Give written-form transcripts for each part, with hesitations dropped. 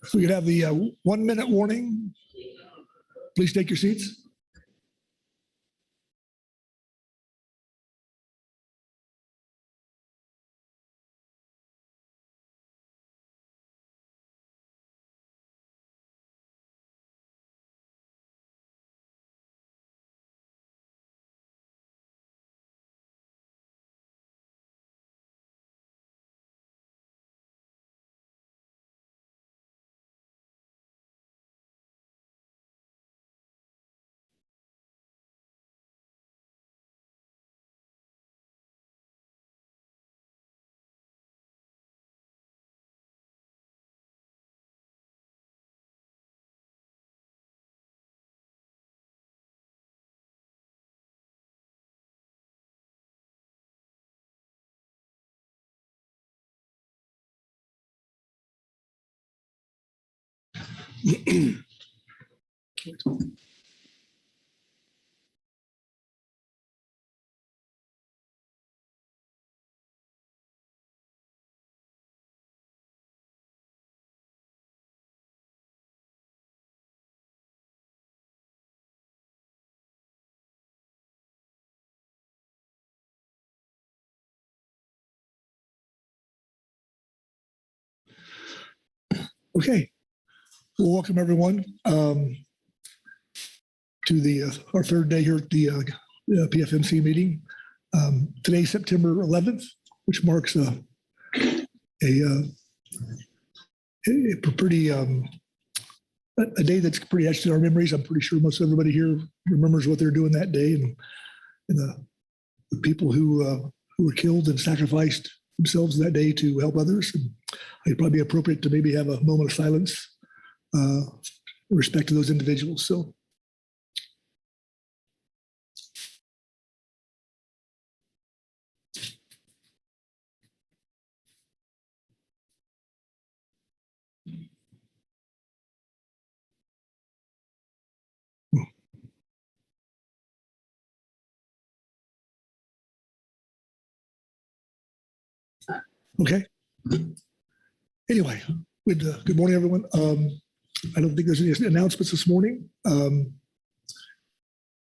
So we could have the 1 minute warning. Please take your seats. Okay, well, welcome everyone to our third day here at the PFMC meeting. Today's September 11th, which marks a pretty a day that's pretty etched in our memories. I'm pretty sure most everybody here remembers what they're doing that day, and the people who were killed and sacrificed themselves that day to help others. And it'd probably be appropriate to maybe have a moment of silence in respect to those individuals. So. Okay. Anyway, good morning, everyone. I don't think there's any announcements this morning.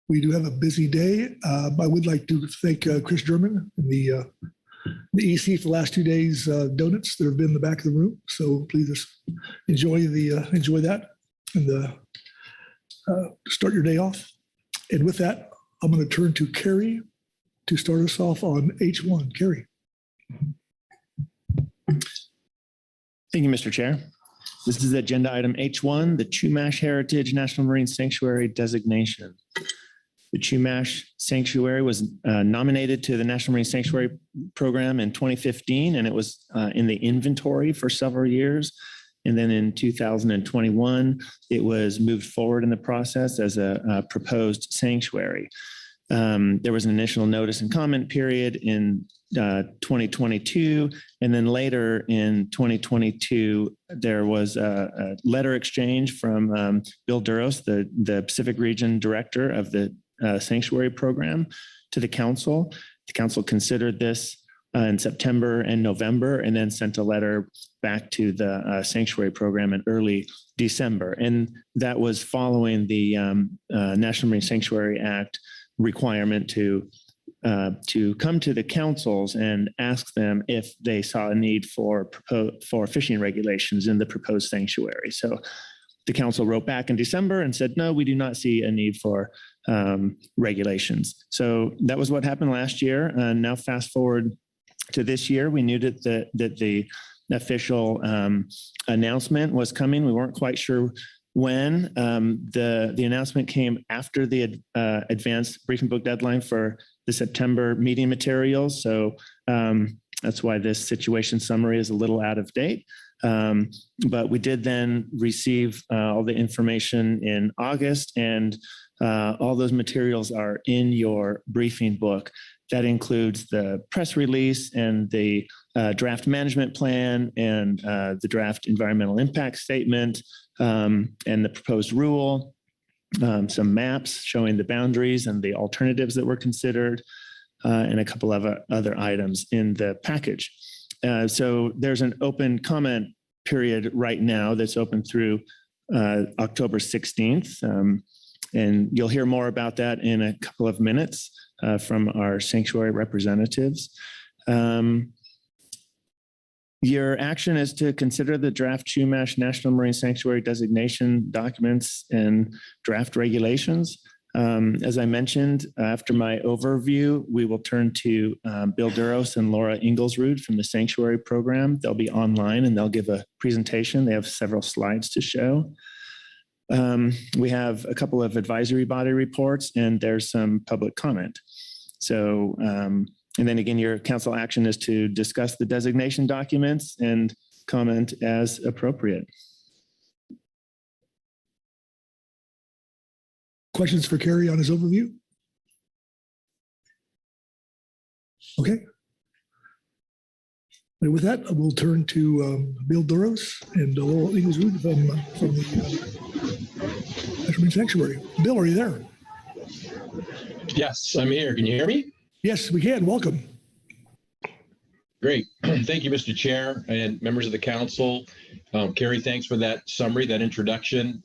We do have a busy day. I would like to thank Chris German and the EC for the last 2 days donuts that have been in the back of the room. So please just enjoy that and start your day off. And with that, I'm going to turn to Carrie to start us off on H1. Carrie. Thank you, Mr. Chair. This is agenda item H1, the Chumas Heritage National Marine Sanctuary designation. The Chumas Sanctuary was nominated to the National Marine Sanctuary Program in 2015, and it was in the inventory for several years. And then in 2021, it was moved forward in the process as a proposed sanctuary. There was an initial notice and comment period in 2022, and then later in 2022, there was a letter exchange from Bill Duros, the Pacific Region Director of the Sanctuary Program, to the council. The council considered this in September and November, and then sent a letter back to the Sanctuary Program in early December. And that was following the National Marine Sanctuary Act requirement to come to the councils and ask them if they saw a need for fishing regulations in the proposed sanctuary. So the council wrote back in December and said, no, we do not see a need for regulations. So that was what happened last year. And now fast forward to this year, we knew that the official announcement was coming. We weren't quite sure when. The announcement came after the advanced briefing book deadline for the September meeting materials. So that's why this situation summary is a little out of date. But we did then receive all the information in August, and all those materials are in your briefing book. That includes the press release and the draft management plan and the draft environmental impact statement and the proposed rule, some maps showing the boundaries and the alternatives that were considered, and a couple of other items in the package. So there's an open comment period right now that's open through October 16th. And you'll hear more about that in a couple of minutes from our sanctuary representatives. Your action is to consider the draft Chumash National Marine Sanctuary designation documents and draft regulations. As I mentioned, after my overview, we will turn to Bill Duros and Laura Inglesrud from the Sanctuary Program. They'll be online and they'll give a presentation. They have several slides to show. We have a couple of advisory body reports and there's some public comment. So, and then again, your council action is to discuss the designation documents and comment as appropriate. Questions for Kerry on his overview? Okay. And with that, we'll turn to Bill Duros and Laura Inglesrud from the National Sanctuary. Bill, are you there? Yes, I'm here. Can you hear me? Yes, we can. Welcome. Great. Thank you, Mr. Chair and members of the council. Kerry, thanks for that summary, that introduction.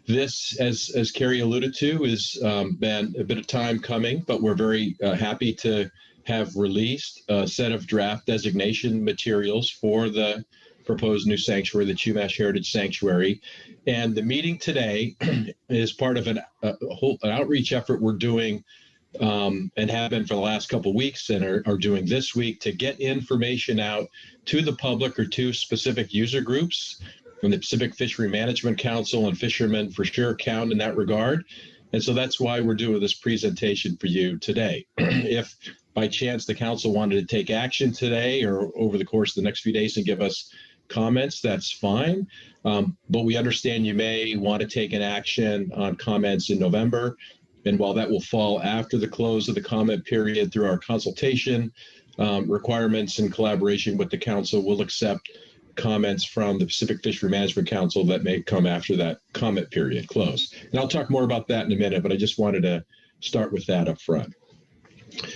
This, as Kerry alluded to, has been a bit of time coming, but we're very happy to have released a set of draft designation materials for the proposed new sanctuary, the Chumash Heritage Sanctuary. And the meeting today is part of an outreach effort we're doing and have been for the last couple of weeks and are doing this week to get information out to the public or to specific user groups. From the Pacific Fishery Management Council and fishermen for sure count in that regard. And so that's why we're doing this presentation for you today. If by chance the council wanted to take action today or over the course of the next few days and give us comments, that's fine. But we understand you may want to take an action on comments in November. And while that will fall after the close of the comment period through our consultation requirements and collaboration with the council, we'll accept comments from the Pacific Fishery Management Council that may come after that comment period close. And I'll talk more about that in a minute, but I just wanted to start with that up front.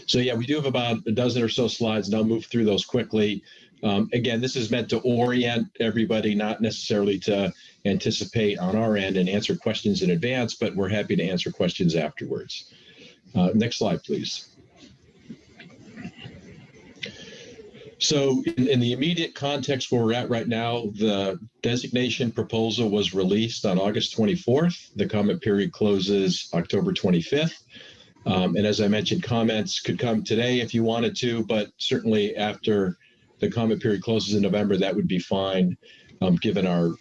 So yeah, we do have about a dozen or so slides and I'll move through those quickly. Again, this is meant to orient everybody, not necessarily to anticipate on our end and answer questions in advance, but we're happy to answer questions afterwards. Next slide, please. So in the immediate context where we're at right now, the designation proposal was released on August 24th. The comment period closes October 25th. And as I mentioned, comments could come today if you wanted to, but certainly after the comment period closes in November, that would be fine, given our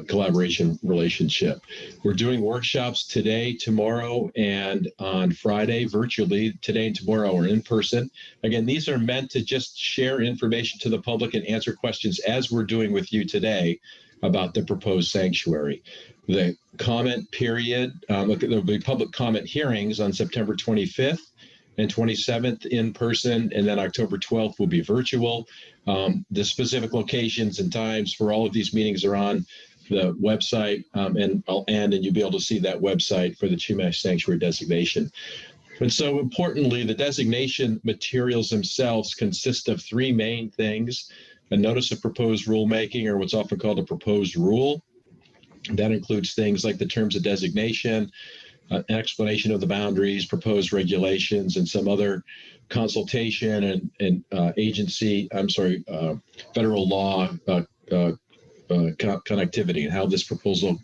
collaboration relationship. We're doing workshops today, tomorrow, and on Friday virtually. Today and tomorrow are in person. Again, these are meant to just share information to the public and answer questions as we're doing with you today about the proposed sanctuary. The comment period, there'll be public comment hearings on September 25th and 27th in person, and then October 12th will be virtual. The specific locations and times for all of these meetings are on the website, and you'll be able to see that website for the Chumash Sanctuary designation. And so importantly, the designation materials themselves consist of three main things: a notice of proposed rulemaking, or what's often called a proposed rule. That includes things like the terms of designation, an explanation of the boundaries, proposed regulations, and some other consultation and federal law connectivity and how this proposal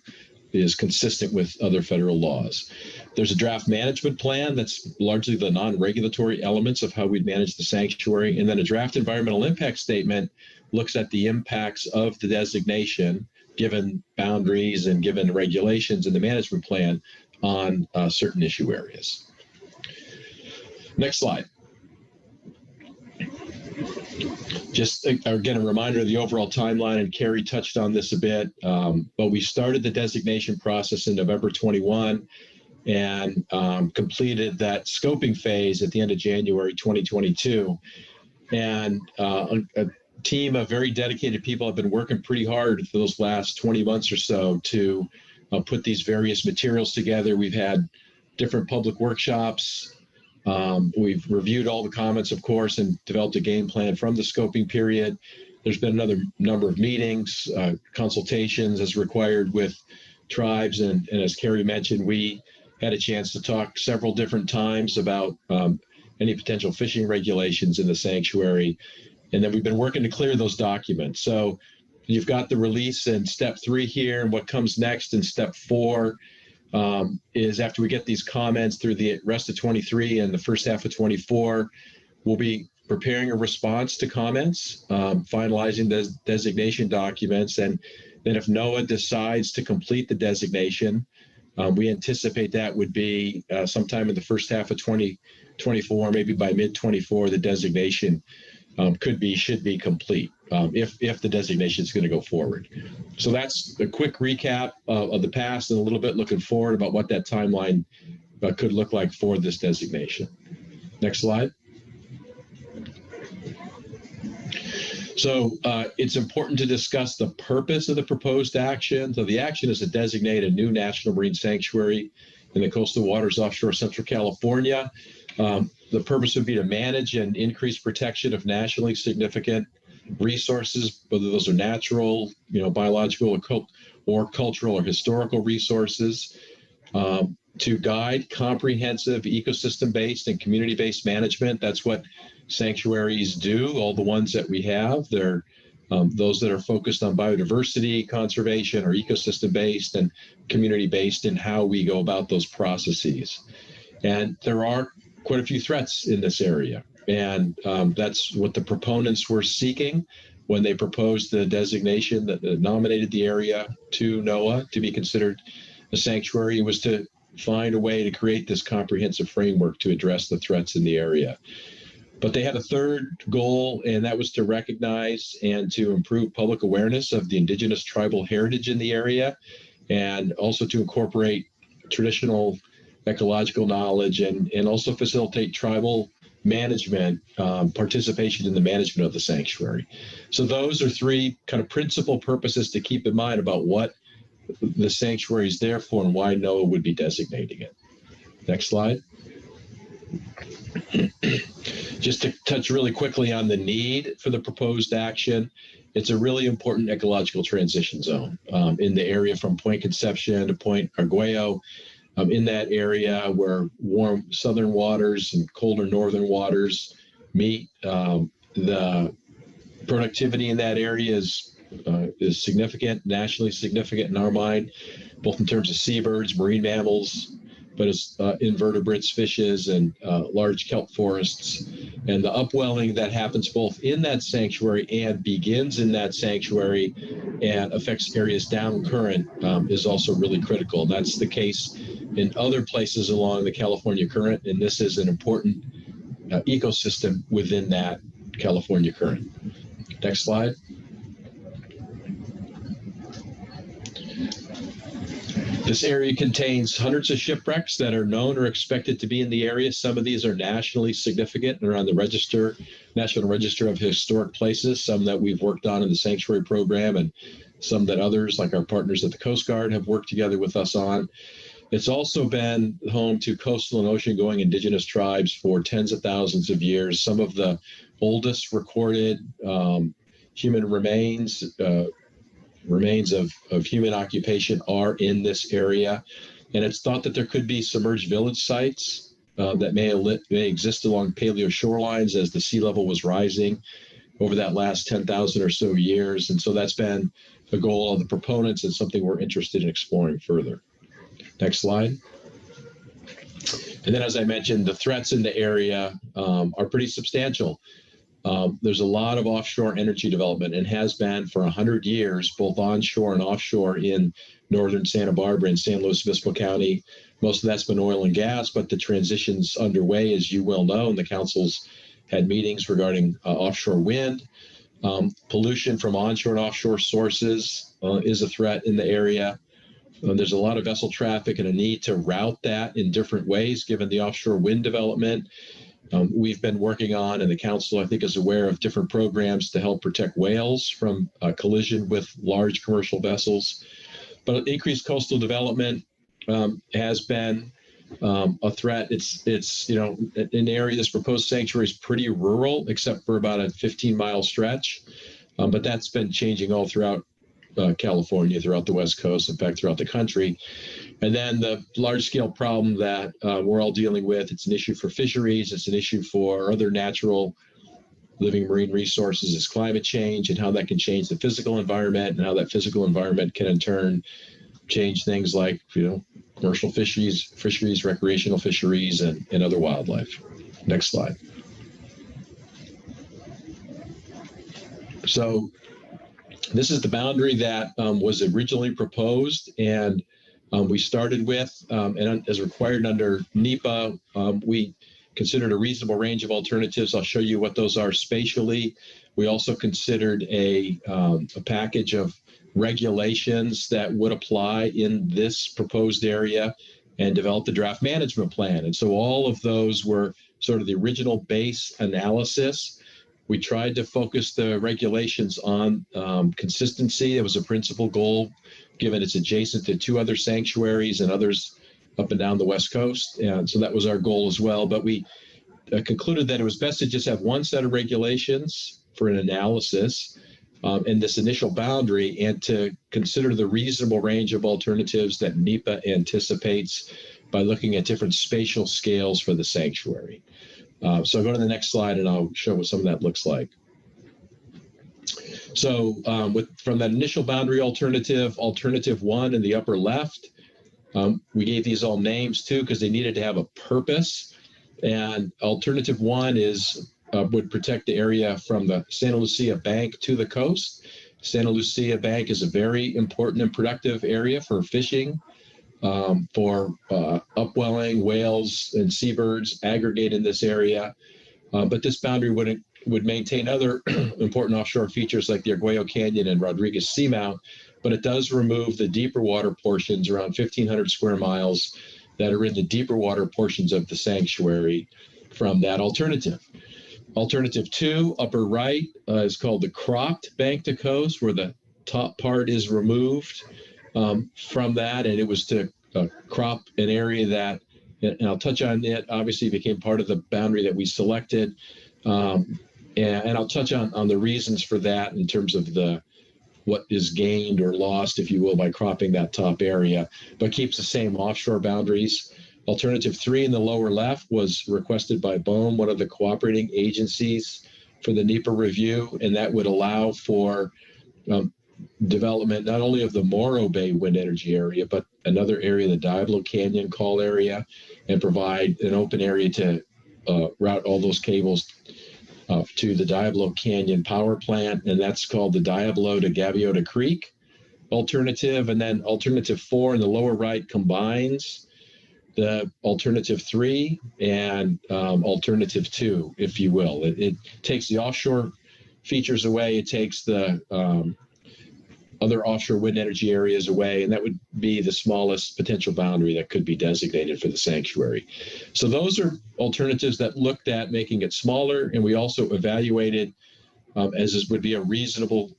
is consistent with other federal laws. There's a draft management plan that's largely the non-regulatory elements of how we'd manage the sanctuary. And then a draft environmental impact statement looks at the impacts of the designation, given boundaries and given regulations in the management plan on certain issue areas. Next slide. Just again, a reminder of the overall timeline, and Kerry touched on this a bit, but we started the designation process in November 21 and completed that scoping phase at the end of January 2022. And a team of very dedicated people have been working pretty hard for those last 20 months or so to put these various materials together. We've had different public workshops. We've reviewed all the comments, of course, and developed a game plan from the scoping period. there's been another number of meetings, consultations as required with tribes. And as Carrie mentioned, we had a chance to talk several different times about any potential fishing regulations in the sanctuary. And then we've been working to clear those documents. So you've got the release in step 3 here, and what comes next in step 4 is after we get these comments through the rest of 23 and the first half of 24, we'll be preparing a response to comments, finalizing the designation documents. And then if NOAA decides to complete the designation, we anticipate that would be sometime in the first half of 2024, maybe by mid-24, the designation should be complete if the designation is going to go forward. So that's a quick recap of the past and a little bit looking forward about what that timeline could look like for this designation. Next slide. So it's important to discuss the purpose of the proposed action. So the action is to designate a new national marine sanctuary in the coastal waters offshore Central California. The purpose would be to manage and increase protection of nationally significant resources, whether those are natural, biological, or cultural or historical resources, to guide comprehensive ecosystem-based and community-based management. That's what sanctuaries do, all the ones that we have. They're those that are focused on biodiversity, conservation, or ecosystem-based and community-based in how we go about those processes. And there are quite a few threats in this area. And that's what the proponents were seeking when they proposed the designation that nominated the area to NOAA to be considered a sanctuary, was to find a way to create this comprehensive framework to address the threats in the area. But they had a third goal, and that was to recognize and to improve public awareness of the indigenous tribal heritage in the area, and also to incorporate traditional ecological knowledge and also facilitate tribal management, participation in the management of the sanctuary. So those are 3 kind of principal purposes to keep in mind about what the sanctuary is there for and why NOAA would be designating it. Next slide. Just to touch really quickly on the need for the proposed action, it's a really important ecological transition zone in the area from Point Conception to Point Arguello. In that area where warm southern waters and colder northern waters meet, the productivity in that area is significant, nationally significant in our mind, both in terms of seabirds, marine mammals, but as invertebrates, fishes, and large kelp forests. And the upwelling that happens both in that sanctuary and begins in that sanctuary and affects areas down current is also really critical. That's the case in other places along the California current, and this is an important ecosystem within that California current. Next slide. This area contains hundreds of shipwrecks that are known or expected to be in the area. Some of these are nationally significant and are on the National Register of Historic Places, some that we've worked on in the sanctuary program, and some that others, like our partners at the Coast Guard, have worked together with us on. It's also been home to coastal and ocean-going indigenous tribes for tens of thousands of years. Some of the oldest recorded human remains of human occupation are in this area. And it's thought that there could be submerged village sites that may exist along paleo shorelines as the sea level was rising over that last 10,000 or so years. And so that's been a goal of the proponents and something we're interested in exploring further. Next slide. And then, as I mentioned, the threats in the area are pretty substantial. There's a lot of offshore energy development and has been for 100 years, both onshore and offshore in northern Santa Barbara and San Luis Obispo County. Most of that's been oil and gas, but the transition's underway, as you well know, and the council's had meetings regarding offshore wind. Pollution from onshore and offshore sources is a threat in the area. There's a lot of vessel traffic and a need to route that in different ways, given the offshore wind development. We've been working on, and the council, I think, is aware of different programs to help protect whales from collision with large commercial vessels. But increased coastal development has been a threat. It's an area, this proposed sanctuary is pretty rural, except for about a 15-mile stretch. But that's been changing all throughout California, throughout the West Coast, in fact, throughout the country. And then the large-scale problem that we're all dealing with, it's an issue for fisheries, it's an issue for other natural living marine resources, is climate change and how that can change the physical environment, and how that physical environment can in turn change things like, commercial fisheries, recreational fisheries, and other wildlife. Next slide. So this is the boundary that was originally proposed, and we started with, and as required under NEPA, we considered a reasonable range of alternatives. I'll show you what those are spatially. We also considered a package of regulations that would apply in this proposed area, and developed a draft management plan. And so all of those were sort of the original base analysis. We tried to focus the regulations on consistency. It was a principal goal, given it's adjacent to 2 other sanctuaries and others up and down the West Coast. And so that was our goal as well. But we concluded that it was best to just have one set of regulations for an analysis in this initial boundary, and to consider the reasonable range of alternatives that NEPA anticipates by looking at different spatial scales for the sanctuary. So I'll go to the next slide and I'll show what some of that looks like. So from that initial boundary alternative 1 in the upper left, we gave these all names too because they needed to have a purpose. And alternative 1 is would protect the area from the Santa Lucia Bank to the coast. Santa Lucia Bank is a very important and productive area for fishing, for upwelling, whales and seabirds aggregate in this area. But this boundary would maintain other important offshore features like the Arguello Canyon and Rodriguez Seamount, but it does remove the deeper water portions, around 1,500 square miles, that are in the deeper water portions of the sanctuary from that alternative. Alternative 2, upper right, is called the cropped bank to coast, where the top part is removed from that, and it was to crop an area that, and I'll touch on it, obviously became part of the boundary that we selected, and I'll touch on the reasons for that in terms of what is gained or lost, if you will, by cropping that top area, but keeps the same offshore boundaries. Alternative 3 in the lower left was requested by BOEM, one of the cooperating agencies for the NEPA review, and that would allow for development not only of the Morro Bay wind energy area, but another area, the Diablo Canyon call area, and provide an open area to route all those cables to the Diablo Canyon power plant, and that's called the Diablo to Gaviota Creek alternative. And then alternative 4 in the lower right combines the alternative 3 and alternative 2, if you will. It takes the offshore features away. It takes the other offshore wind energy areas away, and that would be the smallest potential boundary that could be designated for the sanctuary. So those are alternatives that looked at making it smaller, and we also evaluated, as this would be a reasonable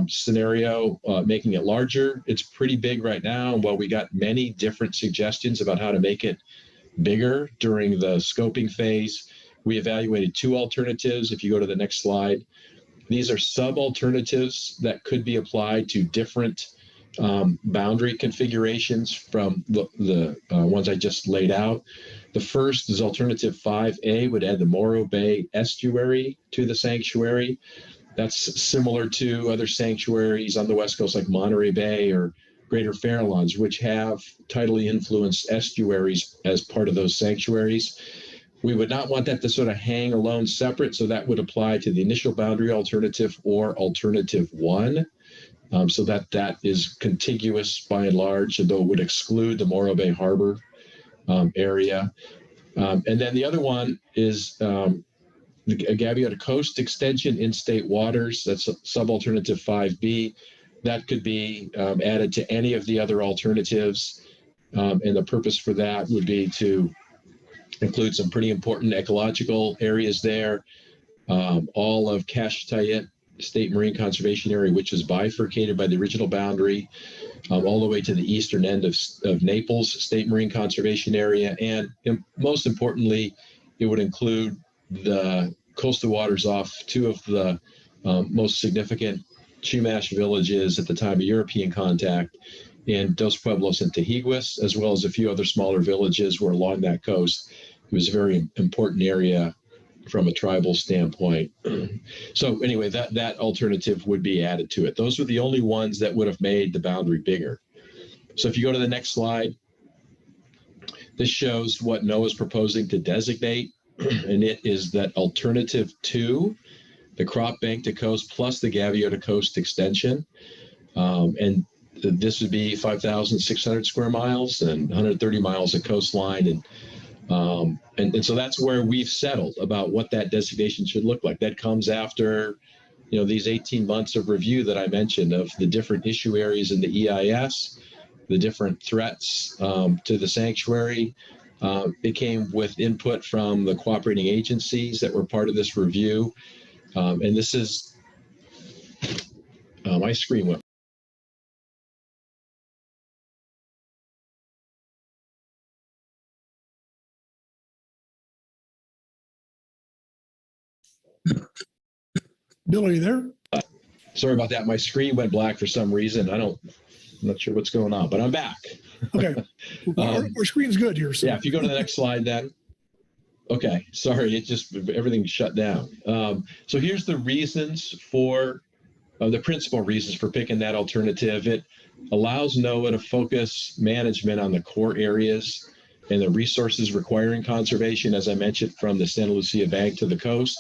scenario, making it larger. It's pretty big right now, and while we got many different suggestions about how to make it bigger during the scoping phase, we evaluated 2 alternatives. If you go to the next slide, these are sub-alternatives that could be applied to different boundary configurations from the ones I just laid out. The first is alternative 5A, would add the Morro Bay estuary to the sanctuary. That's similar to other sanctuaries on the West Coast like Monterey Bay or Greater Farallones, which have tidally influenced estuaries as part of those sanctuaries. We would not want that to sort of hang alone separate, so that would apply to the initial boundary alternative or alternative 1, so that is contiguous by and large, though it would exclude the Morro Bay Harbor area. And then the other one is the Gaviota Coast Extension in state waters. That's sub-alternative 5B. That could be added to any of the other alternatives, and the purpose for that would be to include some pretty important ecological areas there. All of Cachetayet State Marine Conservation Area, which is bifurcated by the original boundary, all the way to the eastern end of Naples State Marine Conservation Area. And most importantly, it would include the coastal waters off 2 of the most significant Chumash villages at the time of European contact in Dos Pueblos and Tajiguas, as well as a few other smaller villages were along that coast. It was a very important area from a tribal standpoint. So anyway, that alternative would be added to it. Those were the only ones that would have made the boundary bigger. So if you go to the next slide, this shows what NOAA is proposing to designate, and it is that alternative to the crop bank to coast plus the Gaviota to coast extension. And this would be 5,600 square miles and 130 miles of coastline. And so that's where we've settled about what that designation should look like. That comes after, these 18 months of review that I mentioned of the different issue areas in the EIS, the different threats to the sanctuary. It came with input from the cooperating agencies that were part of this review. And this is, my screen went. Bill, are you there? Sorry about that. My screen went black for some reason. I'm not sure what's going on, but I'm back. Okay. Our screen's good here. So. Yeah, if you go to the next slide then. Okay, sorry, everything shut down. So here's the reasons for, the principal reasons for picking that alternative. It allows NOAA to focus management on the core areas and the resources requiring conservation, as I mentioned, from the Santa Lucia Bank to the coast.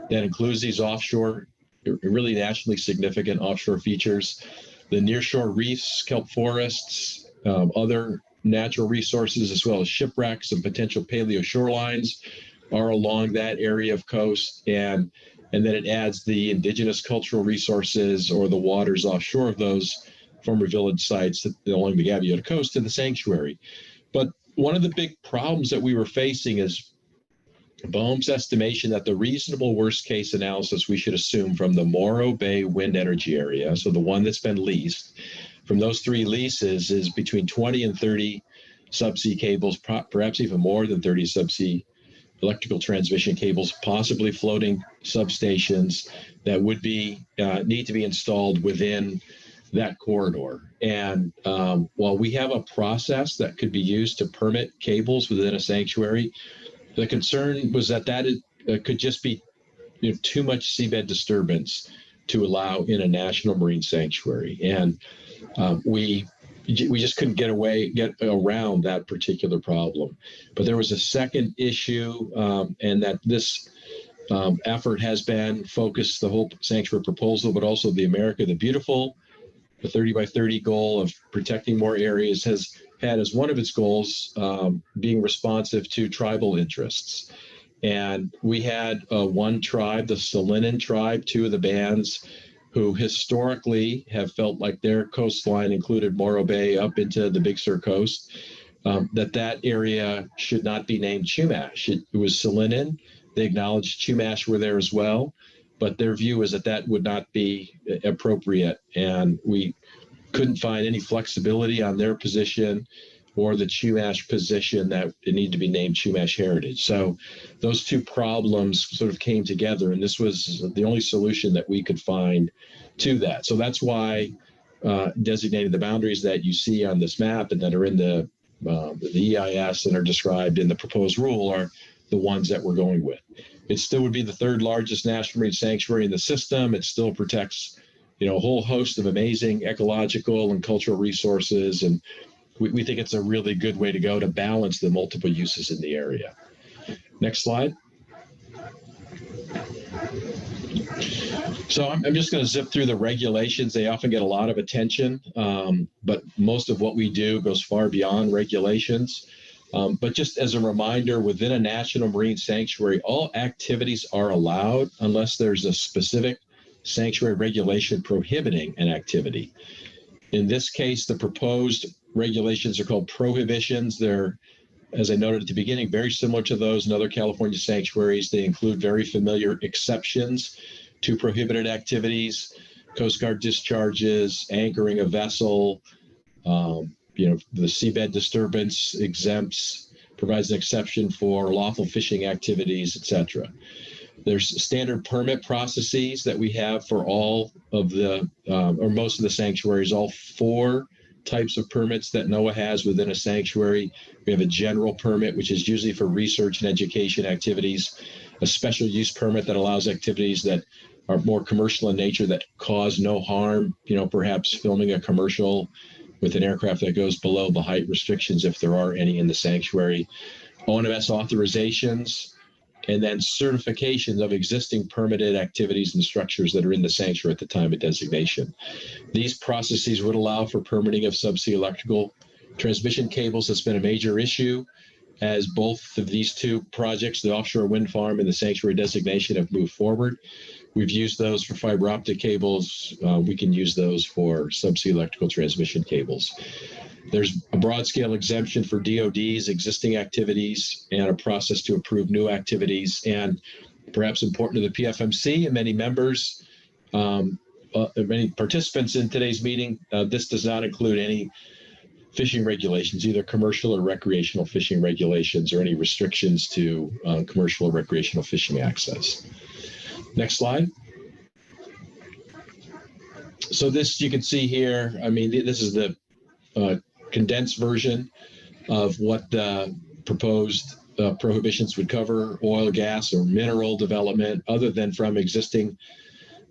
That includes these offshore, really nationally significant offshore features, the nearshore reefs, kelp forests, other natural resources, as well as shipwrecks and potential paleo shorelines are along that area of coast. And then it adds the indigenous cultural resources or the waters offshore of those former village sites along the Gaviota coast to the sanctuary. But one of the big problems that we were facing is BOEM's estimation that the reasonable worst case analysis we should assume from the Morro Bay wind energy area, so the one that's been leased, from those three leases is between 20 and 30 subsea cables, perhaps even more than 30 subsea electrical transmission cables, possibly floating substations that would be need to be installed within that corridor. And while we have a process that could be used to permit cables within a sanctuary, the concern was that it could just be too much seabed disturbance to allow in a national marine sanctuary. And we just couldn't get around that particular problem. But there was a second issue, and that this effort has been focused, the whole sanctuary proposal, but also the America the Beautiful, the 30 by 30 goal of protecting more areas has had as one of its goals being responsive to tribal interests. And we had one tribe, the Salinan tribe, two of the bands, who historically have felt like their coastline included Morro Bay up into the Big Sur coast, that area should not be named Chumash. It was Salinan. They acknowledged Chumash were there as well, but their view is that would not be appropriate. And we couldn't find any flexibility on their position or the Chumash position that it needed to be named Chumash Heritage. So those two problems sort of came together, and this was the only solution that we could find to that. So that's why designating the boundaries that you see on this map and that are in the EIS and are described in the proposed rule are the ones that we're going with. It still would be the third largest national marine sanctuary in the system. It still protects a whole host of amazing ecological and cultural resources. And we think it's a really good way to go to balance the multiple uses in the area. Next slide. So I'm just going to zip through the regulations. They often get a lot of attention, but most of what we do goes far beyond regulations. But just as a reminder, within a national marine sanctuary, all activities are allowed unless there's a specific sanctuary regulation prohibiting an activity. In this case, the proposed regulations are called prohibitions. They're, as I noted at the beginning, very similar to those in other California sanctuaries. They include very familiar exceptions to prohibited activities, Coast Guard discharges, anchoring a vessel, the seabed disturbance exempts, provides an exception for lawful fishing activities, etc. There's standard permit processes that we have for all of the, or most of the sanctuaries, all 4 types of permits that NOAA has within a sanctuary. We have a general permit, which is usually for research and education activities, a special use permit that allows activities that are more commercial in nature that cause no harm, perhaps filming a commercial with an aircraft that goes below the height restrictions if there are any in the sanctuary, ONMS authorizations, and then certifications of existing permitted activities and structures that are in the sanctuary at the time of designation. These processes would allow for permitting of subsea electrical transmission cables. That's been a major issue as both of these 2 projects, the offshore wind farm and the sanctuary designation, have moved forward. We've used those for fiber optic cables. We can use those for subsea electrical transmission cables. There's a broad scale exemption for DOD's existing activities and a process to approve new activities. And perhaps important to the PFMC and many members, many participants in today's meeting, this does not include any fishing regulations, either commercial or recreational fishing regulations, or any restrictions to commercial or recreational fishing access. Next slide. So this, you can see here, this is the condensed version of what the proposed prohibitions would cover: oil, gas, or mineral development other than from existing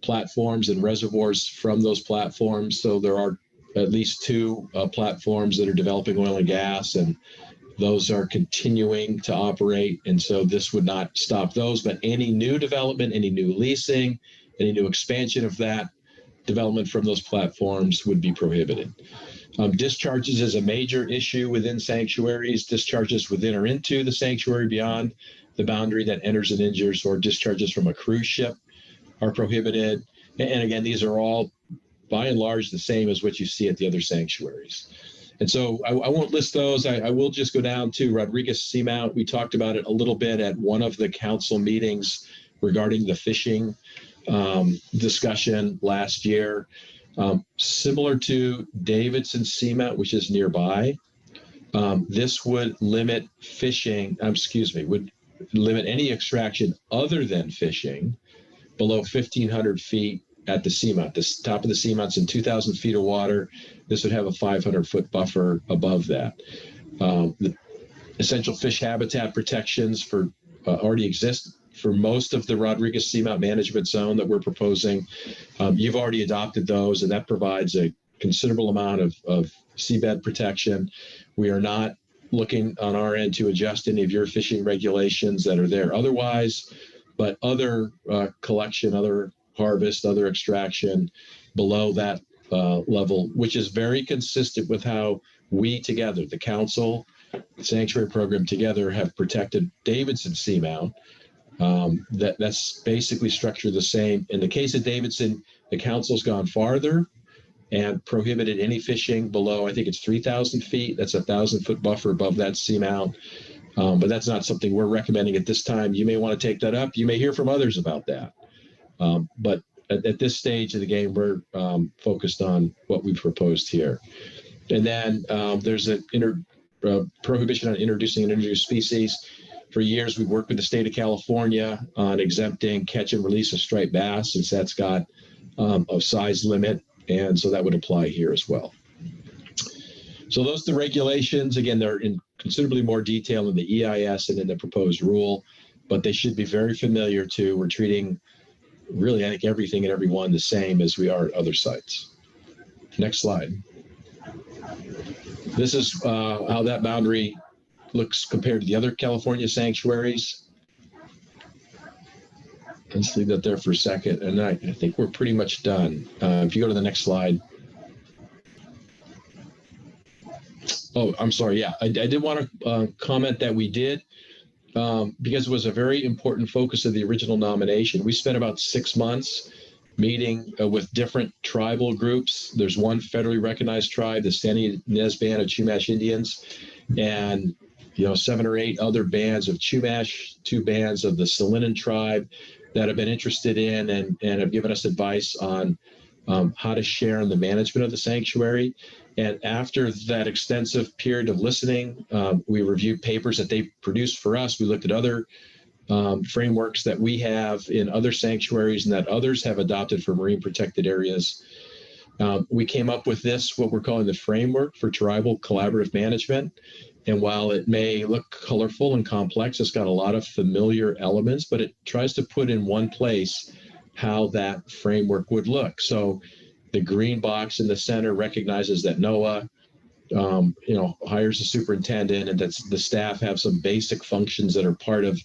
platforms and reservoirs from those platforms. So there are at least 2 platforms that are developing oil and gas, and those are continuing to operate. And so this would not stop those, but any new development, any new leasing, any new expansion of that development from those platforms would be prohibited. Discharges is a major issue within sanctuaries. Discharges within or into the sanctuary beyond the boundary that enters and injures, or discharges from a cruise ship, are prohibited. And again, these are all by and large the same as what you see at the other sanctuaries. And so I won't list those. I will just go down to Rodriguez Seamount. We talked about it a little bit at one of the council meetings regarding the fishing discussion last year. Similar to Davidson Seamount, which is nearby, this would limit would limit any extraction other than fishing below 1,500 feet at the seamount. The top of the seamount's in 2,000 feet of water. This would have a 500-foot buffer above that. The essential fish habitat protections for already exist for most of the Rodriguez Seamount Management Zone that we're proposing. You've already adopted those, and that provides a considerable amount of seabed protection. We are not looking on our end to adjust any of your fishing regulations that are there otherwise, but other collection, other harvest, other extraction below that level, which is very consistent with how we together, the council, the sanctuary program together, have protected Davidson Seamount. That's basically structured the same. In the case of Davidson, the council's gone farther and prohibited any fishing below, I think it's 3,000 feet. That's a 1,000-foot buffer above that seamount. But that's not something we're recommending at this time. You may want to take that up. You may hear from others about that. But at this stage of the game, we're focused on what we've proposed here. And then there's a prohibition on introducing an introduced species. For years, we've worked with the state of California on exempting catch and release of striped bass, since that's got a size limit. And so that would apply here as well. So those are the regulations. Again, they're in considerably more detail in the EIS and in the proposed rule, but they should be very familiar to. We're treating really, I think, everything and everyone the same as we are at other sites. Next slide. This is how that boundary looks compared to the other California sanctuaries. Let's leave that there for a second. And I think we're pretty much done. If you go to the next slide. Oh, I'm sorry. Yeah, I did want to comment that we did, because it was a very important focus of the original nomination. We spent about 6 months meeting with different tribal groups. There's one federally recognized tribe, the Stanley Nez Band of Chumash Indians, and 7 or 8 other bands of Chumash, 2 bands of the Salinan tribe that have been interested in and have given us advice on how to share in the management of the sanctuary. And after that extensive period of listening, we reviewed papers that they produced for us. We looked at other frameworks that we have in other sanctuaries and that others have adopted for marine protected areas. We came up with this, what we're calling the framework for tribal collaborative management. And while it may look colorful and complex, it's got a lot of familiar elements, but it tries to put in one place how that framework would look. So the green box in the center recognizes that NOAA hires a superintendent, and that the staff have some basic functions that are part of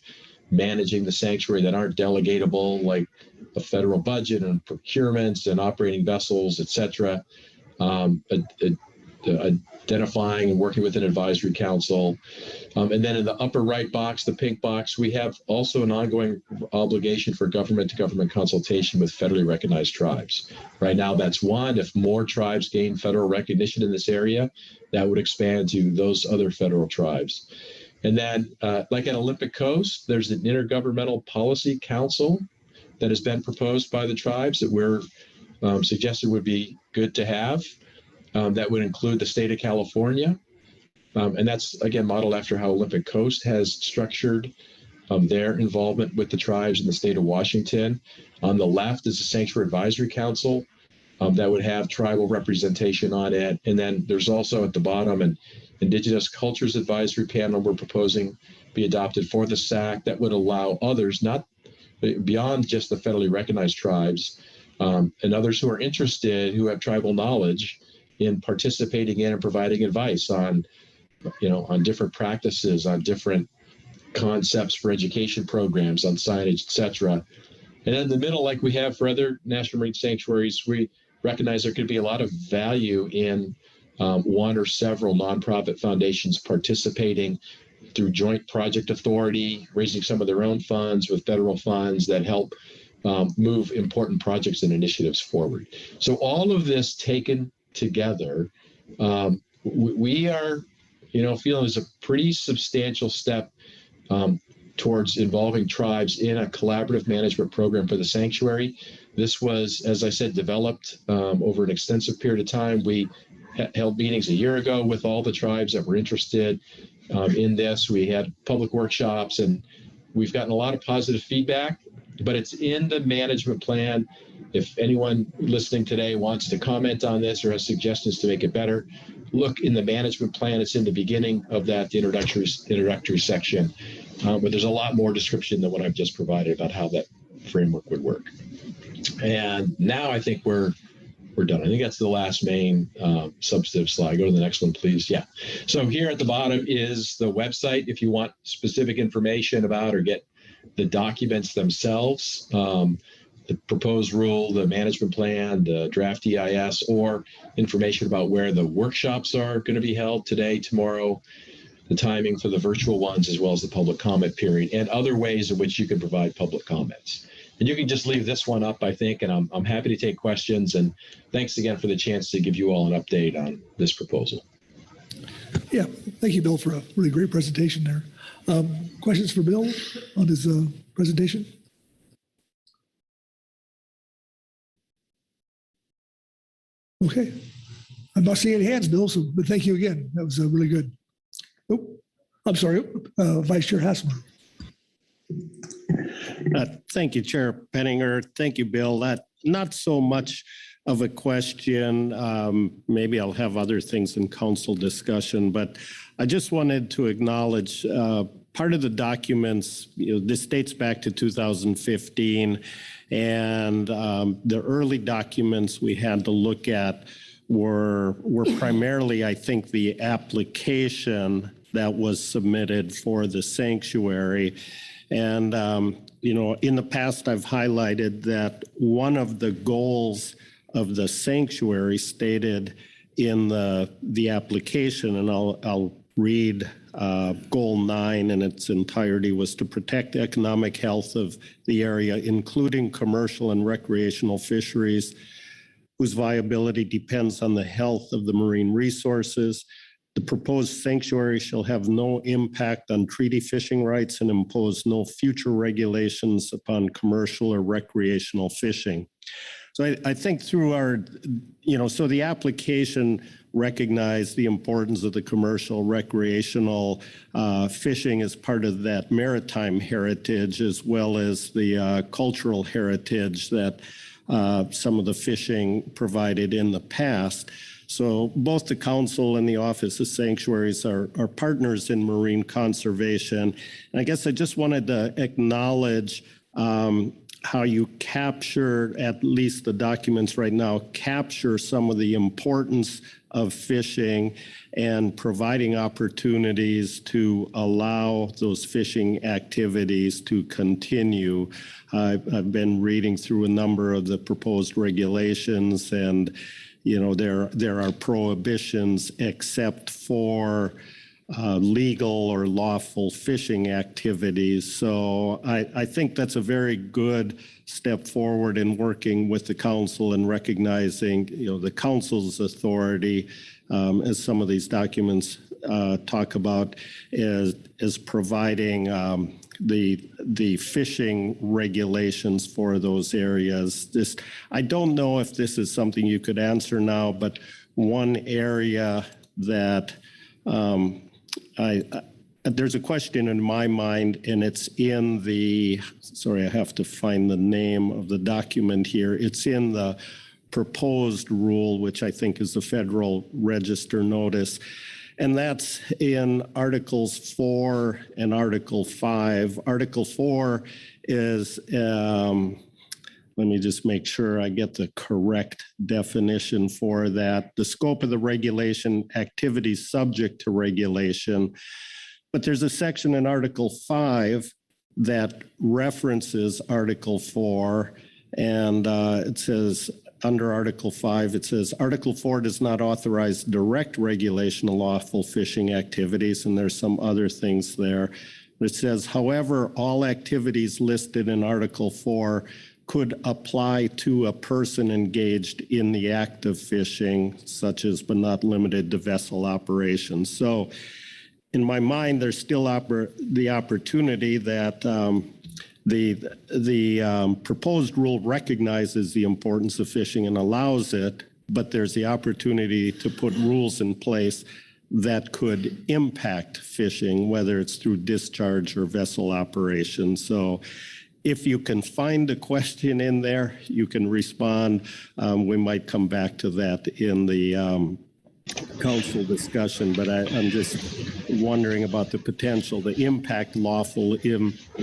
managing the sanctuary that aren't delegatable, like a federal budget and procurements and operating vessels, et cetera. Identifying and working with an advisory council. And then in the upper right box, the pink box, we have also an ongoing obligation for government to government consultation with federally recognized tribes. Right now, that's one. If more tribes gain federal recognition in this area, that would expand to those other federal tribes. And then, like at Olympic Coast, there's an intergovernmental policy council that has been proposed by the tribes that we're suggested would be good to have. That would include the state of California. And that's, again, modeled after how Olympic Coast has structured their involvement with the tribes in the state of Washington. On the left is the Sanctuary Advisory Council that would have tribal representation on it. And then there's also at the bottom an Indigenous Cultures Advisory Panel we're proposing be adopted for the SAC that would allow others, not beyond just the federally recognized tribes, and others who are interested, who have tribal knowledge, in participating in and providing advice on, on different practices, on different concepts for education programs, on signage, et cetera. And in the middle, like we have for other national marine sanctuaries, we recognize there could be a lot of value in one or several nonprofit foundations participating through joint project authority, raising some of their own funds with federal funds that help move important projects and initiatives forward. So all of this taken together, we are, feeling is a pretty substantial step towards involving tribes in a collaborative management program for the sanctuary. This was, as I said, developed over an extensive period of time. We held meetings a year ago with all the tribes that were interested in this. We had public workshops, and we've gotten a lot of positive feedback, but it's in the management plan. If anyone listening today wants to comment on this or has suggestions to make it better, look in the management plan. It's in the beginning of that, the introductory section. But there's a lot more description than what I've just provided about how that framework would work. And now I think we're done. I think that's the last main substantive slide. Go to the next one, please. Yeah. So here at the bottom is the website if you want specific information about or get the documents themselves, the proposed rule, the management plan, the draft EIS, or information about where the workshops are going to be held today, tomorrow, the timing for the virtual ones, as well as the public comment period, and other ways in which you can provide public comments. And you can just leave this one up, I think, and I'm happy to take questions. And thanks again for the chance to give you all an update on this proposal. Yeah, thank you, Bill, for a really great presentation there. Questions for Bill on his presentation? Okay, I'm not seeing any hands, Bill, but thank you again. That was really good. Oh, I'm sorry, Vice Chair Hassler. Thank you, Chair Penninger. Thank you, Bill. Not so much of a question. Maybe I'll have other things in council discussion, but I just wanted to acknowledge part of the documents, this dates back to 2015, and the early documents we had to look at were primarily, I think, the application that was submitted for the sanctuary. And, in the past, I've highlighted that one of the goals of the sanctuary stated in the application, and I'll read goal 9 in its entirety, was to protect the economic health of the area, including commercial and recreational fisheries, whose viability depends on the health of the marine resources. The proposed sanctuary shall have no impact on treaty fishing rights and impose no future regulations upon commercial or recreational fishing. So I think through our, so the application recognized the importance of the commercial recreational fishing as part of that maritime heritage, as well as the cultural heritage that some of the fishing provided in the past. So both the council and the Office of Sanctuaries are partners in marine conservation. And I guess I just wanted to acknowledge how you capture, at least the documents right now, capture some of the importance of fishing and providing opportunities to allow those fishing activities to continue. I've been reading through a number of the proposed regulations, and there are prohibitions except for legal or lawful fishing activities. So I think that's a very good step forward in working with the council and recognizing, the council's authority, as some of these documents talk about, is providing the fishing regulations for those areas. I don't know if this is something you could answer now, but one area that there's a question in my mind, and it's in sorry, I have to find the name of the document here. It's in the proposed rule, which I think is the Federal Register notice. And that's in Articles 4 and Article 5. Article 4 is, let me just make sure I get the correct definition for that. The scope of the regulation, activities subject to regulation. But there's a section in Article 5 that references Article 4, and it says, under Article 5, it says, Article 4 does not authorize direct regulation of lawful fishing activities, and there's some other things there. It says, however, all activities listed in Article 4 could apply to a person engaged in the act of fishing, such as but not limited to vessel operations. So in my mind, there's still the opportunity that the proposed rule recognizes the importance of fishing and allows it, but there's the opportunity to put rules in place that could impact fishing, whether it's through discharge or vessel operation. So if you can find a question in there, you can respond. We might come back to that in the council discussion, but I'm just wondering about the potential to impact lawful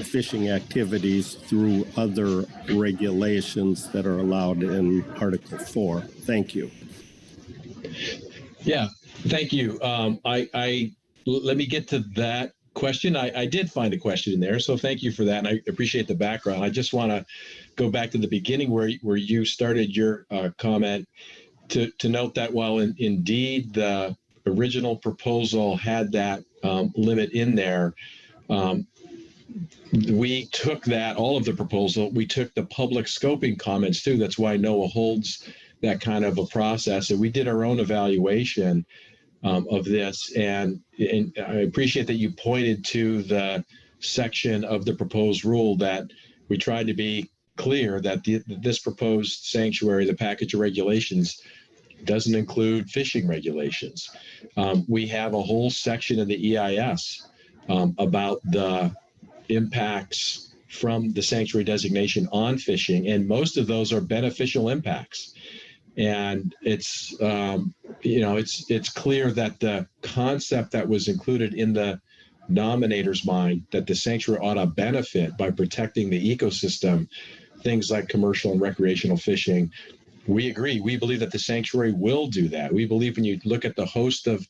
fishing activities through other regulations that are allowed in Article 4. Thank you. Yeah, thank you. Let me get to that question. I did find a question in there, so thank you for that, and I appreciate the background. I just want to go back to the beginning where you started your comment to note that while indeed the original proposal had that limit in there, we took that, all of the proposal, we took the public scoping comments too. That's why NOAA holds that kind of a process. And we did our own evaluation of this. And I appreciate that you pointed to the section of the proposed rule that we tried to be clear that this proposed sanctuary, the package of regulations, doesn't include fishing regulations. We have a whole section of the EIS about the impacts from the sanctuary designation on fishing, and most of those are beneficial impacts. And it's it's clear that the concept that was included in the nominator's mind, that the sanctuary ought to benefit by protecting the ecosystem, things like commercial and recreational fishing. We agree. We believe that the sanctuary will do that. We believe when you look at the host of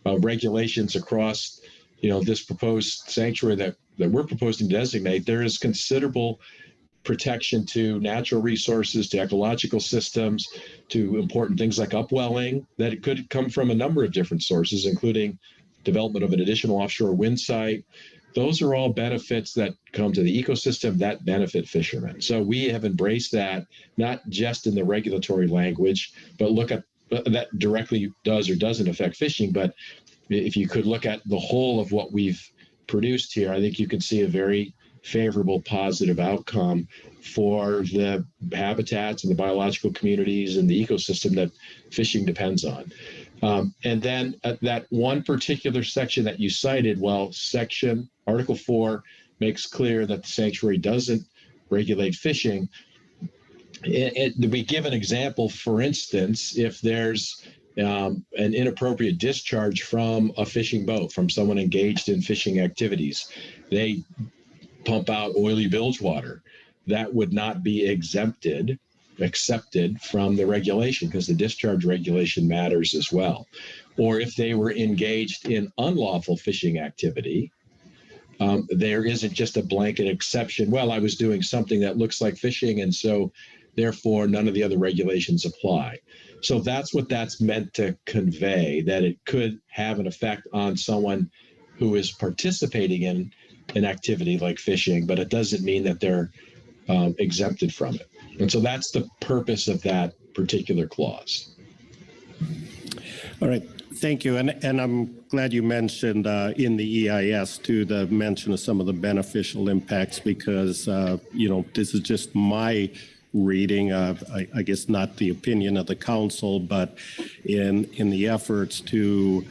regulations across, this proposed sanctuary that we're proposing to designate, there is considerable protection to natural resources, to ecological systems, to important things like upwelling, that it could come from a number of different sources, including development of an additional offshore wind site. Those are all benefits that come to the ecosystem that benefit fishermen. So we have embraced that, not just in the regulatory language, but look at that directly does or doesn't affect fishing. But if you could look at the whole of what we've produced here, I think you could see a very favorable, positive outcome for the habitats and the biological communities and the ecosystem that fishing depends on. And then that one particular section that you cited, well, Article 4 makes clear that the sanctuary doesn't regulate fishing. We give an example, for instance, if there's an inappropriate discharge from a fishing boat, from someone engaged in fishing activities, they pump out oily bilge water, that would not be accepted from the regulation, because the discharge regulation matters as well. Or if they were engaged in unlawful fishing activity, there isn't just a blanket exception. Well, I was doing something that looks like fishing, and so therefore none of the other regulations apply. So that's what that's meant to convey, that it could have an effect on someone who is participating in an activity like fishing, but it doesn't mean that they're exempted from it. And so that's the purpose of that particular clause. All right, thank you. And I'm glad you mentioned in the EIS too, the mention of some of the beneficial impacts, because, this is just my reading of, I guess, not the opinion of the council, but in the efforts to,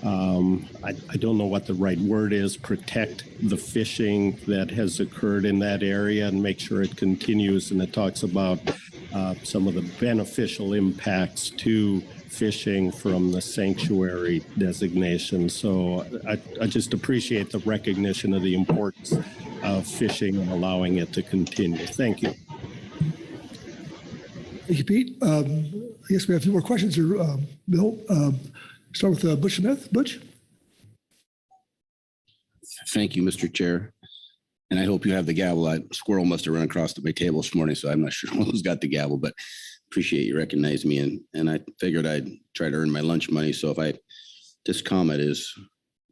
I don't know what the right word is, protect the fishing that has occurred in that area and make sure it continues. And it talks about some of the beneficial impacts to fishing from the sanctuary designation. So I just appreciate the recognition of the importance of fishing and allowing it to continue. Thank you. Thank you, Pete. I guess we have a few more questions here, Bill. Start with Butch Smith. Butch? Thank you, Mr. Chair. And I hope you have the gavel. Squirrel must have run across my table this morning, so I'm not sure who's got the gavel, but appreciate you recognizing me. And I figured I'd try to earn my lunch money. So if this comment is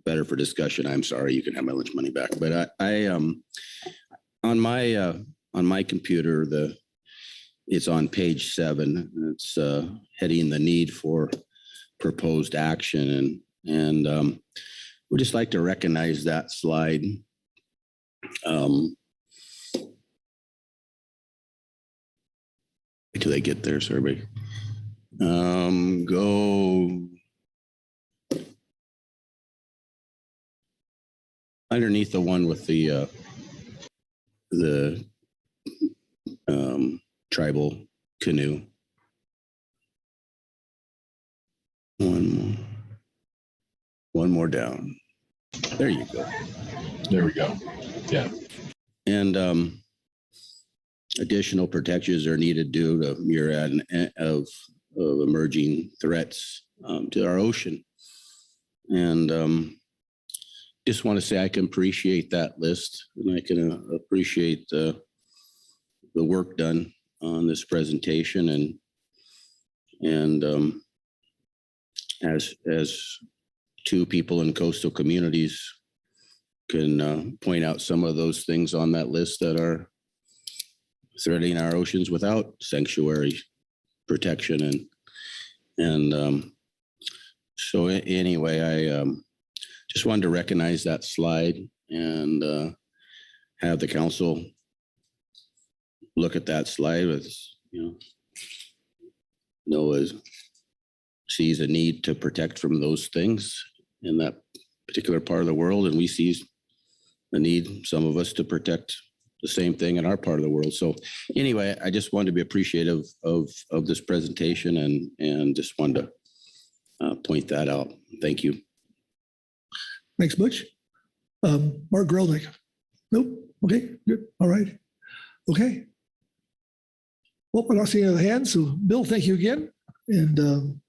better for discussion, I'm sorry, you can have my lunch money back. But I on my computer, it's on page 7. It's heading the need for proposed action, and we'd just like to recognize that slide. Until they get there, so everybody go underneath the one with the tribal canoe. One more down. There you go. There we go. Yeah. And additional protections are needed due to myriad of emerging threats to our ocean. And just want to say I can appreciate that list, and I can appreciate the work done on this presentation, and as two people in coastal communities can point out some of those things on that list that are threatening our oceans without sanctuary protection. And so anyway, I just wanted to recognize that slide and have the council look at that slide with, Noah sees a need to protect from those things in that particular part of the world, and we see the need, some of us, to protect the same thing in our part of the world. So anyway, I just wanted to be appreciative of this presentation, and just wanted to point that out. Thank you. Thanks, Butch. Mark Grelnick. Nope. Okay, good. All right. Okay. Well, we're not seeing any other hands. So, Bill, thank you again. And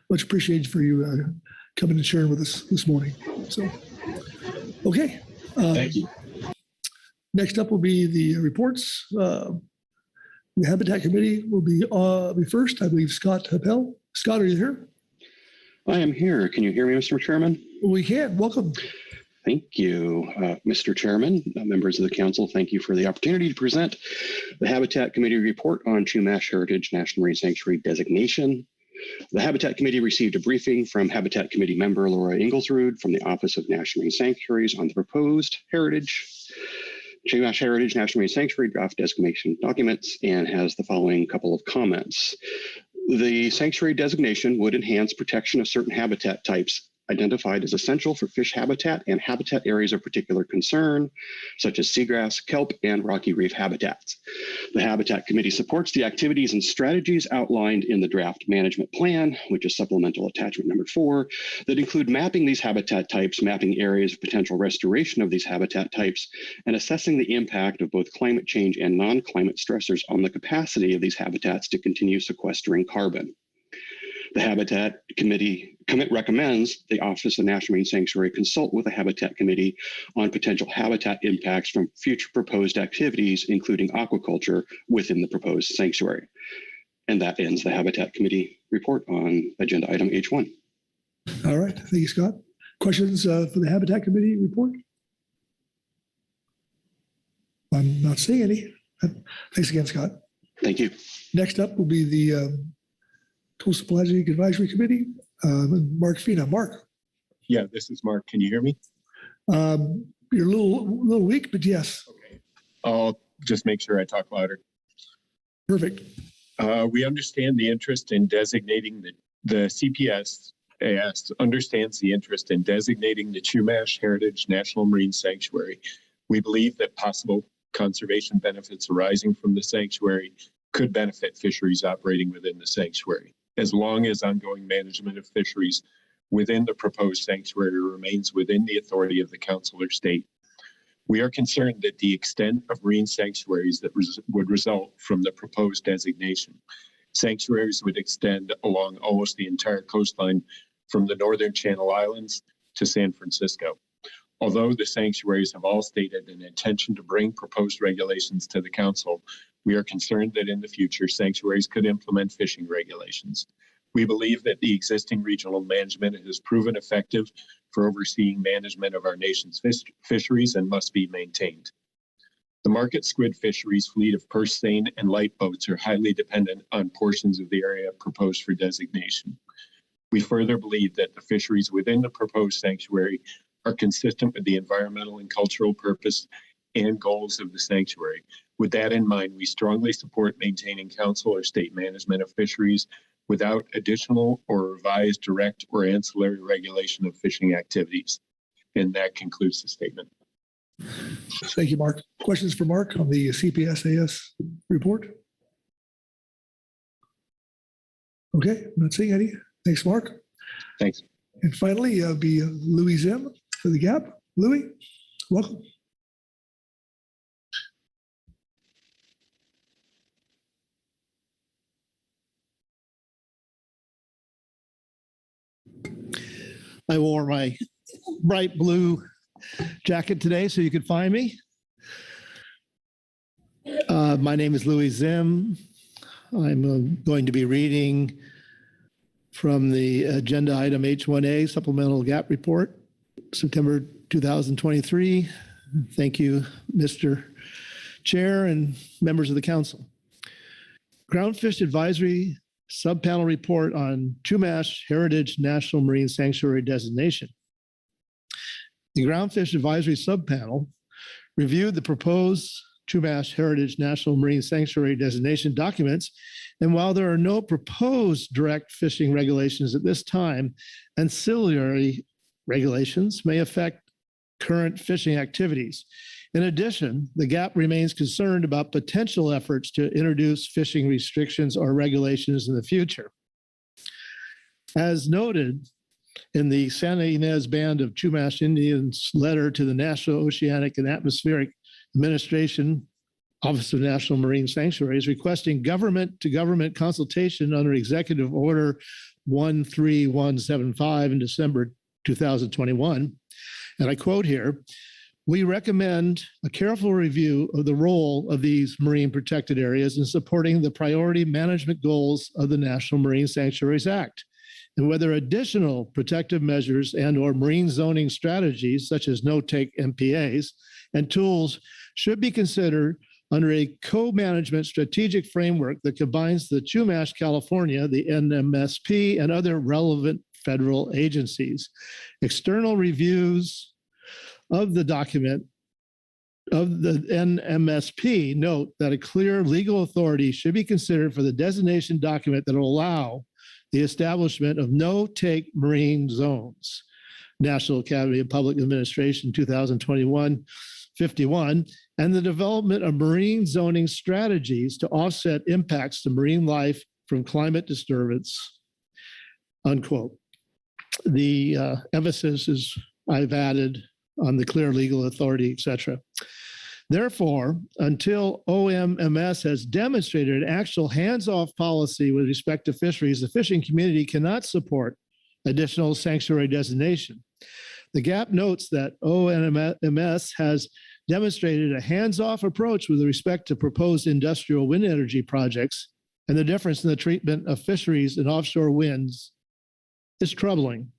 much appreciated for you coming and sharing with us this morning. So, okay. Thank you. Next up will be the reports. The Habitat Committee will be first. I believe Scott Appel. Scott, are you here? I am here. Can you hear me, Mr. Chairman? We can. Welcome. Thank you, Mr. Chairman, members of the council. Thank you for the opportunity to present the Habitat Committee report on Chumas Heritage National Marine Sanctuary designation. The Habitat Committee received a briefing from Habitat Committee member Laura Inglesrud from the Office of National Marine Sanctuaries on the proposed heritage Chumash Heritage National Marine Sanctuary draft designation documents and has the following couple of comments. The sanctuary designation would enhance protection of certain habitat types identified as essential for fish habitat and habitat areas of particular concern, such as seagrass, kelp, and rocky reef habitats. The Habitat Committee supports the activities and strategies outlined in the draft management plan, which is supplemental attachment number 4, that include mapping these habitat types, mapping areas of potential restoration of these habitat types, and assessing the impact of both climate change and non-climate stressors on the capacity of these habitats to continue sequestering carbon. The Habitat Committee recommends the Office of National Marine Sanctuary consult with the Habitat Committee on potential habitat impacts from future proposed activities, including aquaculture within the proposed sanctuary. And that ends the Habitat Committee report on agenda item H1. All right. Thank you, Scott. Questions for the Habitat Committee report? I'm not seeing any. Thanks again, Scott. Thank you. Next up will be the Coastal Pelagic Advisory Committee. Mark Fina. Mark. Yeah, this is Mark. Can you hear me? You're a little weak, but yes. Okay. I'll just make sure I talk louder. Perfect. We understand the interest in designating the CPS understands the interest in designating the Chumash Heritage National Marine Sanctuary. We believe that possible conservation benefits arising from the sanctuary could benefit fisheries operating within the sanctuary, as long as ongoing management of fisheries within the proposed sanctuary remains within the authority of the council or state. We are concerned that the extent of marine sanctuaries that would result from the proposed designation. Sanctuaries would extend along almost the entire coastline from the northern Channel Islands to San Francisco. Although the sanctuaries have all stated an intention to bring proposed regulations to the council, we are concerned that in the future, sanctuaries could implement fishing regulations. We believe that the existing regional management has proven effective for overseeing management of our nation's fisheries and must be maintained. The market squid fisheries fleet of purse seine and light boats are highly dependent on portions of the area proposed for designation. We further believe that the fisheries within the proposed sanctuary are consistent with the environmental and cultural purpose and goals of the sanctuary. With that in mind, we strongly support maintaining council or state management of fisheries without additional or revised direct or ancillary regulation of fishing activities. And that concludes the statement. Thank you, Mark. Questions for Mark on the CPSAS report? Okay, I'm not seeing any. Thanks, Mark. Thanks. And finally, be Louis Zim for the GAP. Louis, welcome. I wore my bright blue jacket today so you could find me. My name is Louis Zim. I'm going to be reading from the agenda item H1A Supplemental GAP Report, September 2023. Thank you, Mr. Chair and members of the council. Groundfish Advisory Subpanel Report on Chumash Heritage National Marine Sanctuary Designation. The Groundfish Advisory Subpanel reviewed the proposed Chumash Heritage National Marine Sanctuary Designation documents, and while there are no proposed direct fishing regulations at this time, ancillary regulations may affect current fishing activities. In addition, the GAP remains concerned about potential efforts to introduce fishing restrictions or regulations in the future. As noted in the Santa Ynez Band of Chumash Indians letter to the National Oceanic and Atmospheric Administration, Office of National Marine Sanctuaries, requesting government-to-government consultation under Executive Order 13175 in December 2021, and I quote here, "We recommend a careful review of the role of these marine protected areas in supporting the priority management goals of the National Marine Sanctuaries Act, and whether additional protective measures and/or marine zoning strategies, such as no-take MPAs, and tools should be considered under a co-management strategic framework that combines the Chumash, California, the NMSP, and other relevant federal agencies. External reviews of the document of the NMSP note that a clear legal authority should be considered for the designation document that will allow the establishment of no-take marine zones. National Academy of Public Administration 2021-51, and the development of marine zoning strategies to offset impacts to marine life from climate disturbance, unquote. The emphasis is I've added on the clear legal authority, et cetera. Therefore, until OMMS has demonstrated an actual hands-off policy with respect to fisheries, the fishing community cannot support additional sanctuary designation. The GAP notes that OMMS has demonstrated a hands-off approach with respect to proposed industrial wind energy projects, and the difference in the treatment of fisheries and offshore winds is troubling.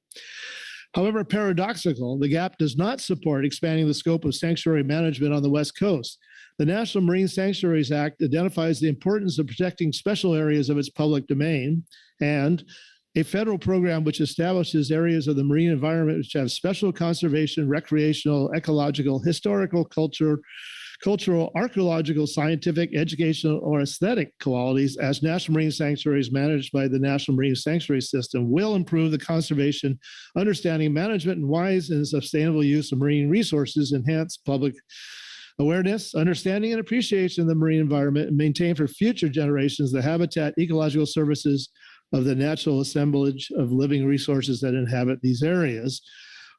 However paradoxical, the GAP does not support expanding the scope of sanctuary management on the West Coast. The National Marine Sanctuaries Act identifies the importance of protecting special areas of its public domain, and a federal program which establishes areas of the marine environment which have special conservation, recreational, ecological, historical, cultural, archaeological, scientific, educational, or aesthetic qualities as national marine sanctuaries managed by the National Marine Sanctuary System will improve the conservation, understanding, management, and wise and sustainable use of marine resources, enhance public awareness, understanding, and appreciation of the marine environment, and maintain for future generations the habitat, ecological services of the natural assemblage of living resources that inhabit these areas.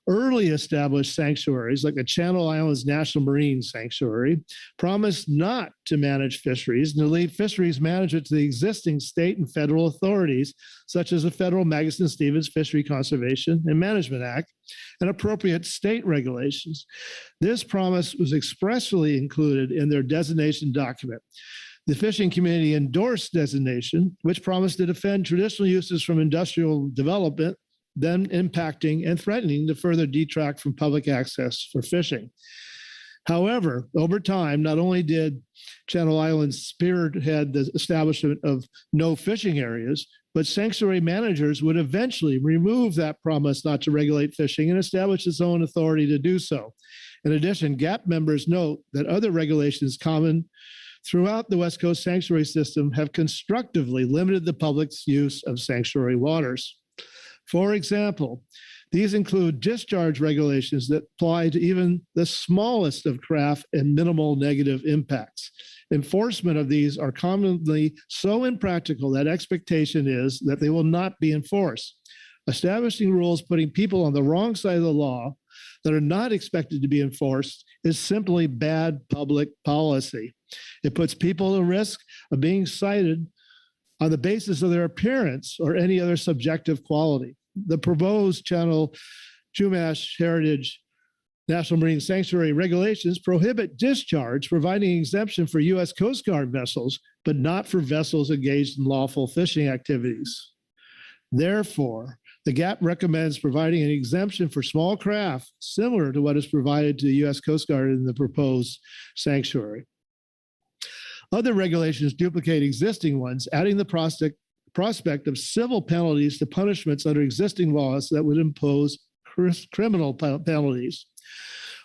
Early established sanctuaries, like the Channel Islands National Marine Sanctuary, promised not to manage fisheries and to leave fisheries management to the existing state and federal authorities, such as the Federal Magnuson-Stevens Fishery Conservation and Management Act and appropriate state regulations. This promise was expressly included in their designation document. The fishing community endorsed designation, which promised to defend traditional uses from industrial development, then impacting and threatening to further detract from public access for fishing. However, over time, not only did Channel Islands spearhead the establishment of no fishing areas, but sanctuary managers would eventually remove that promise not to regulate fishing and establish its own authority to do so. In addition, GAP members note that other regulations common throughout the West Coast sanctuary system have constructively limited the public's use of sanctuary waters. For example, these include discharge regulations that apply to even the smallest of craft and minimal negative impacts. Enforcement of these are commonly so impractical that expectation is that they will not be enforced. Establishing rules putting people on the wrong side of the law that are not expected to be enforced is simply bad public policy. It puts people at risk of being cited on the basis of their appearance or any other subjective quality. The proposed Channel Chumas Heritage National Marine Sanctuary regulations prohibit discharge, providing exemption for U.S. Coast Guard vessels, but not for vessels engaged in lawful fishing activities. Therefore, the GAP recommends providing an exemption for small craft similar to what is provided to the U.S. Coast Guard in the proposed sanctuary. Other regulations duplicate existing ones, adding the prospect of civil penalties to punishments under existing laws that would impose criminal penalties.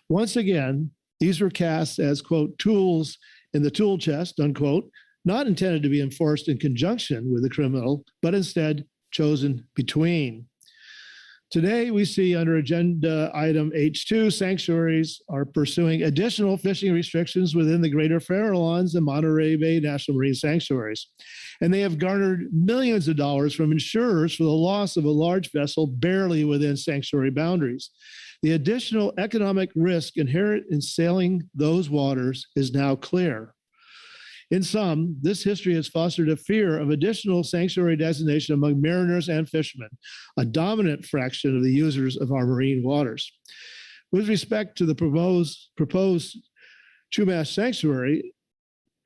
Once again, these were cast as, quote, tools in the tool chest, unquote, not intended to be enforced in conjunction with the criminal, but instead chosen between. Today, we see under agenda item H2, sanctuaries are pursuing additional fishing restrictions within the greater Farallones and Monterey Bay National Marine Sanctuaries. And they have garnered millions of dollars from insurers for the loss of a large vessel barely within sanctuary boundaries. The additional economic risk inherent in sailing those waters is now clear. In sum, this history has fostered a fear of additional sanctuary designation among mariners and fishermen, a dominant fraction of the users of our marine waters. With respect to the proposed Chumas Sanctuary,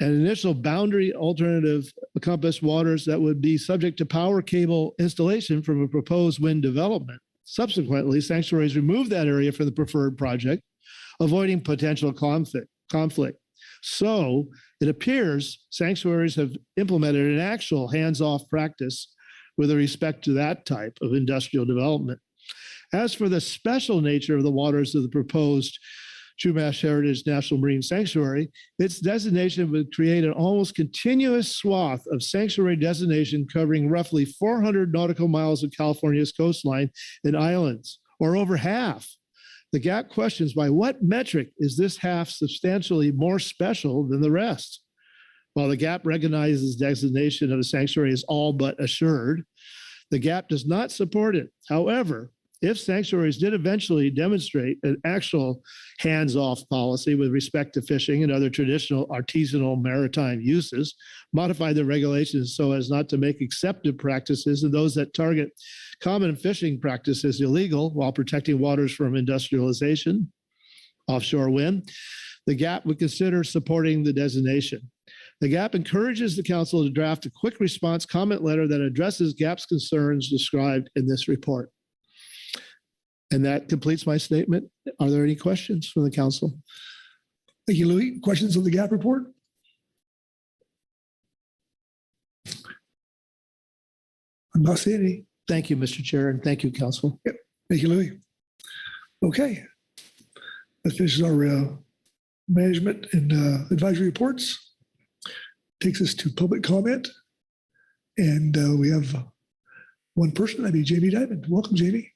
an initial boundary alternative encompassed waters that would be subject to power cable installation from a proposed wind development. Subsequently, sanctuaries removed that area from the preferred project, avoiding potential conflict. So it appears sanctuaries have implemented an actual hands-off practice with respect to that type of industrial development. As for the special nature of the waters of the proposed Chumash Heritage National Marine Sanctuary, its designation would create an almost continuous swath of sanctuary designation covering roughly 400 nautical miles of California's coastline and islands, or over half. The GAP questions, by what metric is this half substantially more special than the rest? While the GAP recognizes designation of a sanctuary is all but assured, the GAP does not support it. However, if sanctuaries did eventually demonstrate an actual hands-off policy with respect to fishing and other traditional artisanal maritime uses, modify the regulations so as not to make accepted practices and those that target common fishing practices illegal while protecting waters from industrialization, offshore wind, the GAP would consider supporting the designation. The GAP encourages the council to draft a quick response comment letter that addresses GAP's concerns described in this report. And that completes my statement. Are there any questions from the council? Thank you, Louis. Questions on the GAP report? I'm not seeing any. Thank you, Mr. Chair, and thank you, council. Thank you, Louis. Okay. That finishes our management and advisory reports. Takes us to public comment. And we have one person, that'd be Jamie Diamond. Welcome, Jamie.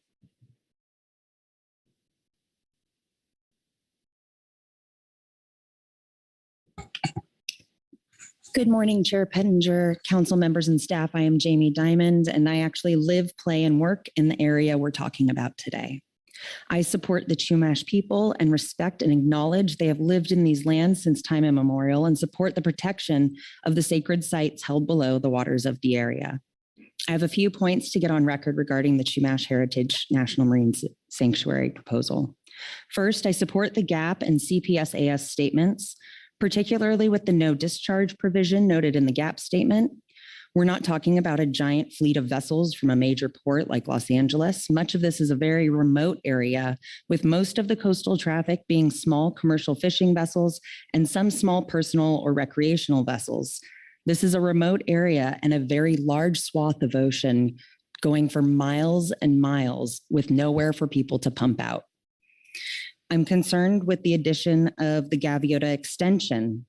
Good morning, Chair Pettinger, council members and staff. I am Jamie Diamond, and I actually live, play, and work in the area we're talking about today. I support the Chumash people and respect and acknowledge they have lived in these lands since time immemorial and support the protection of the sacred sites held below the waters of the area. I have a few points to get on record regarding the Chumash Heritage National Marine Sanctuary proposal. First, I support the GAP and CPSAS statements, particularly with the no discharge provision noted in the GAP statement. We're not talking about a giant fleet of vessels from a major port like Los Angeles. Much of this is a very remote area, with most of the coastal traffic being small commercial fishing vessels and some small personal or recreational vessels. This is a remote area and a very large swath of ocean going for miles and miles with nowhere for people to pump out. I'm concerned with the addition of the Gaviota extension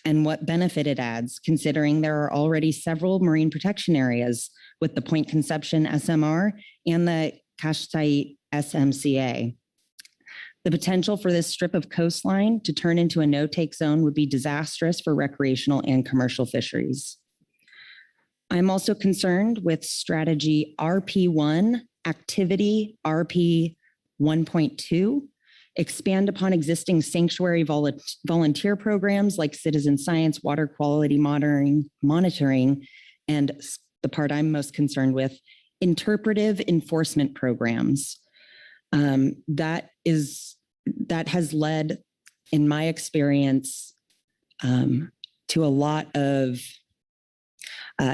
and what benefit it adds, considering there are already several marine protection areas with the Point Conception SMR and the Cashtite SMCA. The potential for this strip of coastline to turn into a no-take zone would be disastrous for recreational and commercial fisheries. I'm also concerned with strategy RP1, activity RP 1.2, expand upon existing sanctuary volunteer programs like citizen science, water quality monitoring, and the part I'm most concerned with, interpretive enforcement programs. That has led, in my experience, to a lot of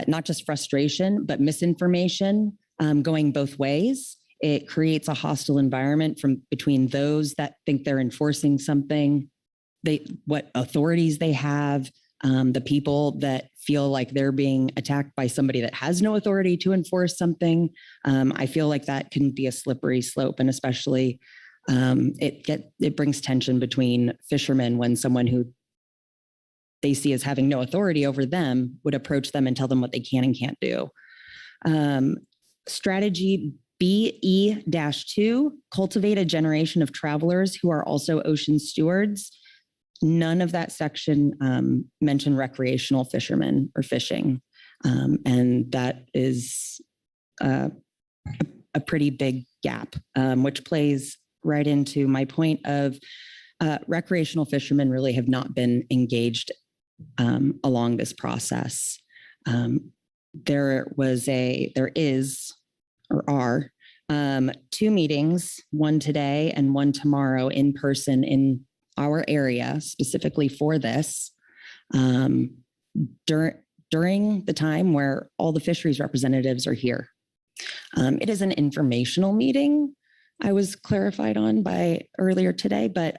not just frustration, but misinformation going both ways. It creates a hostile environment between those that think they're enforcing something, what authorities they have, the people that feel like they're being attacked by somebody that has no authority to enforce something. I feel like that can be a slippery slope, and especially it brings tension between fishermen when someone who they see as having no authority over them would approach them and tell them what they can and can't do. Strategy BE-2, cultivate a generation of travelers who are also ocean stewards. None of that section mentioned recreational fishermen or fishing. And that is a pretty big gap, which plays right into my point of recreational fishermen really have not been engaged along this process. There are 2 meetings, one today and one tomorrow in person in our area specifically for this during the time where all the fisheries representatives are here. It is an informational meeting, I was clarified on by earlier today, but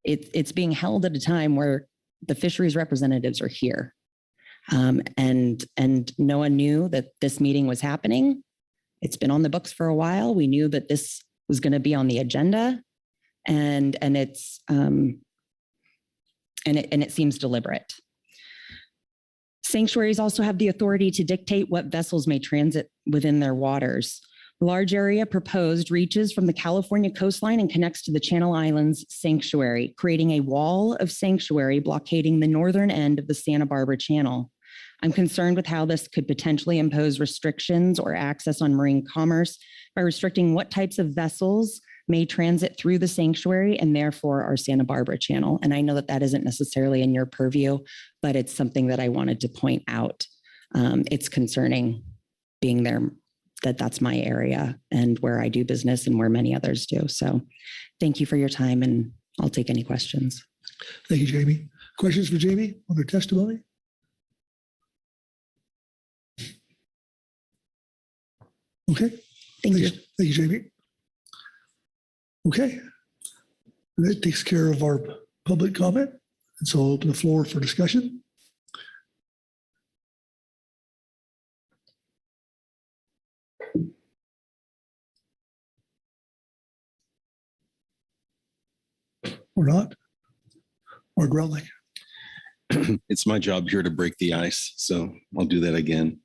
it's being held at a time where the fisheries representatives are here. And no one knew that this meeting was happening. It's been on the books for a while. We knew that this was going to be on the agenda. and it's and it seems deliberate. Sanctuaries also have the authority to dictate what vessels may transit within their waters. The large area proposed reaches from the California coastline and connects to the Channel Islands Sanctuary, creating a wall of sanctuary blockading the northern end of the Santa Barbara Channel. I'm concerned with how this could potentially impose restrictions or access on marine commerce by restricting what types of vessels may transit through the sanctuary and therefore our Santa Barbara Channel. And I know that that isn't necessarily in your purview, but it's something that I wanted to point out. It's concerning being there, that's my area and where I do business and where many others do. So thank you for your time, and I'll take any questions. Thank you, Jamie. Questions for Jamie on her testimony? Okay. Thank you. Thank you, Jamie. Okay. That takes care of our public comment. And so I'll open the floor for discussion. Or not? Or Grelnick? It's my job here to break the ice, so I'll do that again.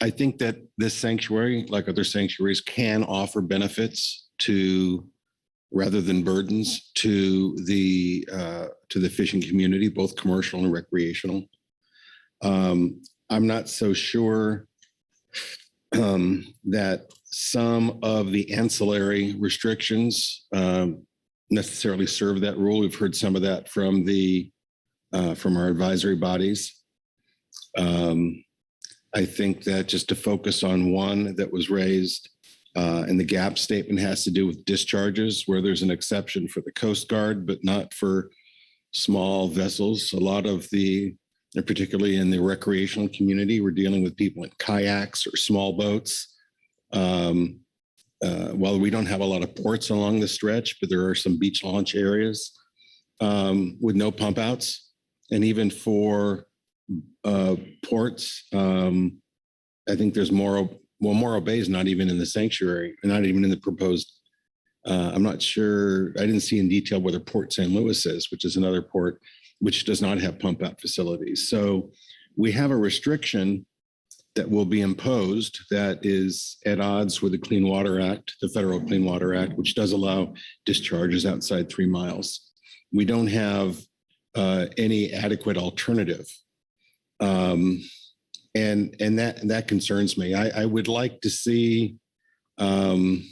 I think that this sanctuary, like other sanctuaries, can offer benefits to, rather than burdens, to the fishing community, both commercial and recreational. I'm not so sure that some of the ancillary restrictions necessarily serve that rule. We've heard some of that from our advisory bodies. I think that just to focus on one that was raised in the gap statement has to do with discharges, where there's an exception for the Coast Guard, but not for small vessels. A lot of and particularly in the recreational community, we're dealing with people in kayaks or small boats. While we don't have a lot of ports along the stretch, but there are some beach launch areas with no pump outs. And even for ports, I think there's Morro Bay is not even in the sanctuary, not even in the proposed. I'm not sure. I didn't see in detail whether Port St. Louis is, which is another port, which does not have pump out facilities. So we have a restriction that will be imposed that is at odds with the Clean Water Act, the Federal Clean Water Act, which does allow discharges outside 3 miles. We don't have any adequate alternative. And that concerns me. I would like to see, if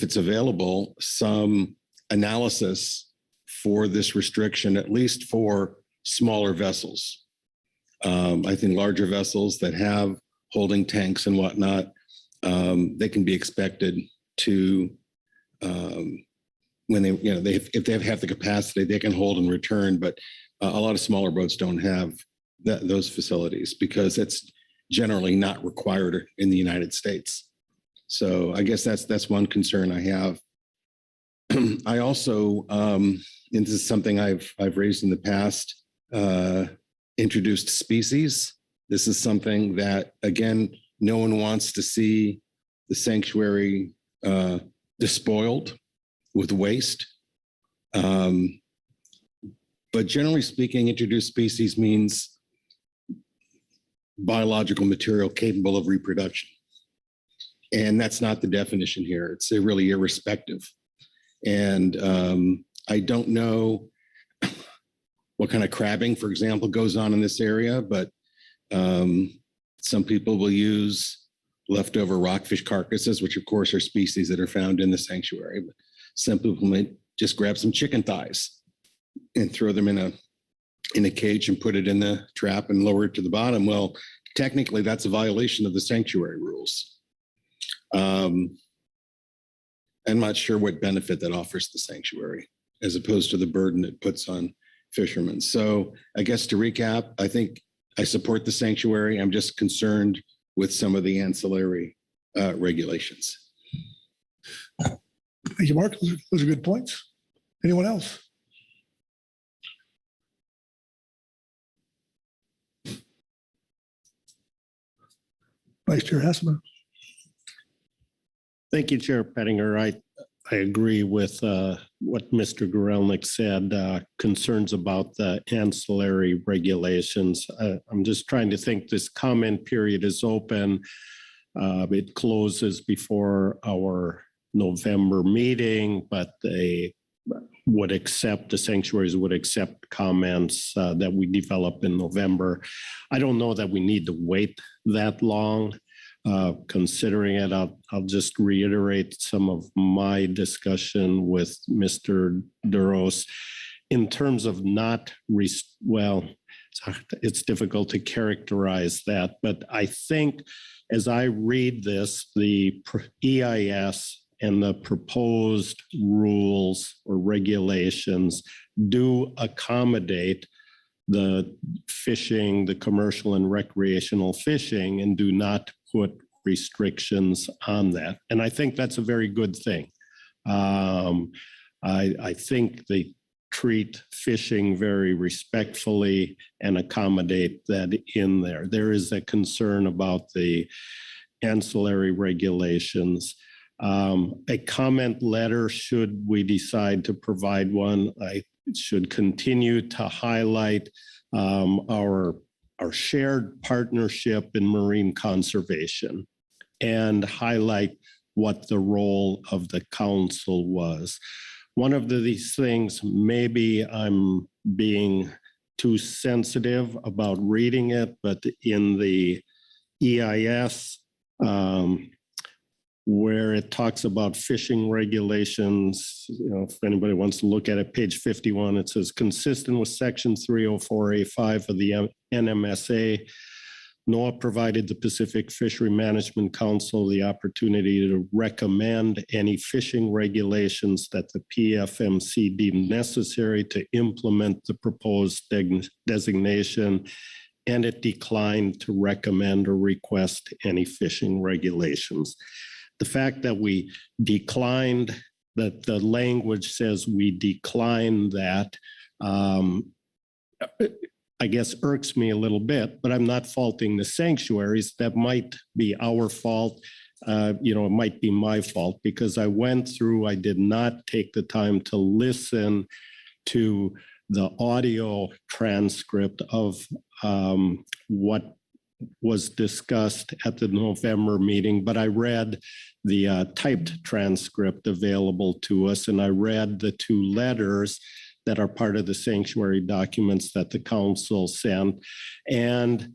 it's available, some analysis for this restriction, at least for smaller vessels. I think larger vessels that have holding tanks and whatnot, they can be expected to, when if they have the capacity, they can hold and return. But a lot of smaller boats don't have those facilities because it's generally not required in the United States. So I guess that's one concern I have. I also, and this is something I've raised in the past, introduced species. This is something that, again, no one wants to see the sanctuary despoiled with waste. But generally speaking, introduced species means biological material capable of reproduction. And that's not the definition here. It's really irrespective. And I don't know what kind of crabbing, for example, goes on in this area, but some people will use leftover rockfish carcasses, which of course are species that are found in the sanctuary. But some people might just grab some chicken thighs and throw them in a cage and put it in the trap and lower it to the bottom. Well, technically that's a violation of the sanctuary rules. I'm not sure what benefit that offers the sanctuary as opposed to the burden it puts on fishermen. So I guess to recap, I think I support the sanctuary. I'm just concerned with some of the ancillary regulations. Thank you, Mark. Those are good points. Anyone else? Vice Chair Hasseman. Thank you, Chair Pettinger. I agree with what Mr. Gurelnik said, concerns about the ancillary regulations. I'm just trying to think, this comment period is open. It closes before our November meeting, but they would accept, the sanctuaries would accept comments that we develop in November. I don't know that we need to wait that long. Considering it, I'll just reiterate some of my discussion with Mr. Duros in terms of not, it's difficult to characterize that, but I think as I read this, the EIS and the proposed rules or regulations do accommodate the fishing, the commercial and recreational fishing, and do not put restrictions on that. And I think that's a very good thing. I think they treat fishing very respectfully and accommodate that in there. There is a concern about the ancillary regulations. A comment letter, should we decide to provide one, I should continue to highlight our shared partnership in marine conservation and highlight what the role of the council was. One of these things, maybe I'm being too sensitive about reading it, but in the EIS, where it talks about fishing regulations, if anybody wants to look at it, page 51, it says, consistent with section 304A5 of the NMSA, NOAA provided the Pacific Fishery Management Council the opportunity to recommend any fishing regulations that the PFMC deemed necessary to implement the proposed designation, and it declined to recommend or request any fishing regulations. The fact that we declined, that the language says we declined that, I guess irks me a little bit, but I'm not faulting the sanctuaries. That might be our fault. It might be my fault because I went through, I did not take the time to listen to the audio transcript of what was discussed at the November meeting, but I read the typed transcript available to us, and I read the two letters that are part of the sanctuary documents that the council sent. And,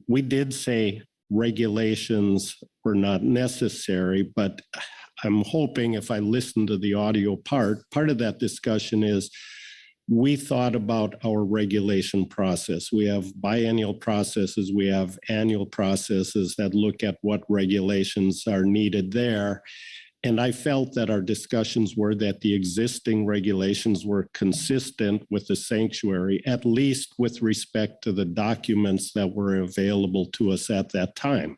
we did say regulations were not necessary, but I'm hoping if I listen to the audio part of that discussion is we thought about our regulation process. We have biennial processes, we have annual processes that look at what regulations are needed there. And I felt that our discussions were that the existing regulations were consistent with the sanctuary, at least with respect to the documents that were available to us at that time.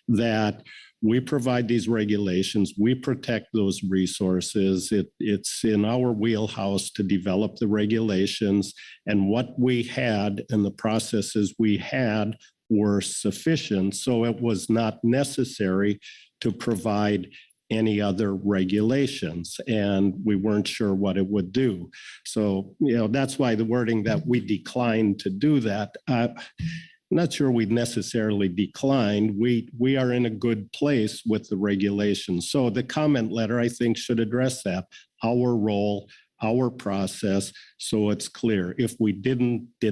That we provide these regulations, we protect those resources. It's in our wheelhouse to develop the regulations, and what we had and the processes we had were sufficient. So it was not necessary to provide any other regulations, and we weren't sure what it would do. So, that's why the wording that we declined to do that, I'm not sure we necessarily declined. We are in a good place with the regulations. So the comment letter, I think, should address that, our role, our process, so it's clear. If we did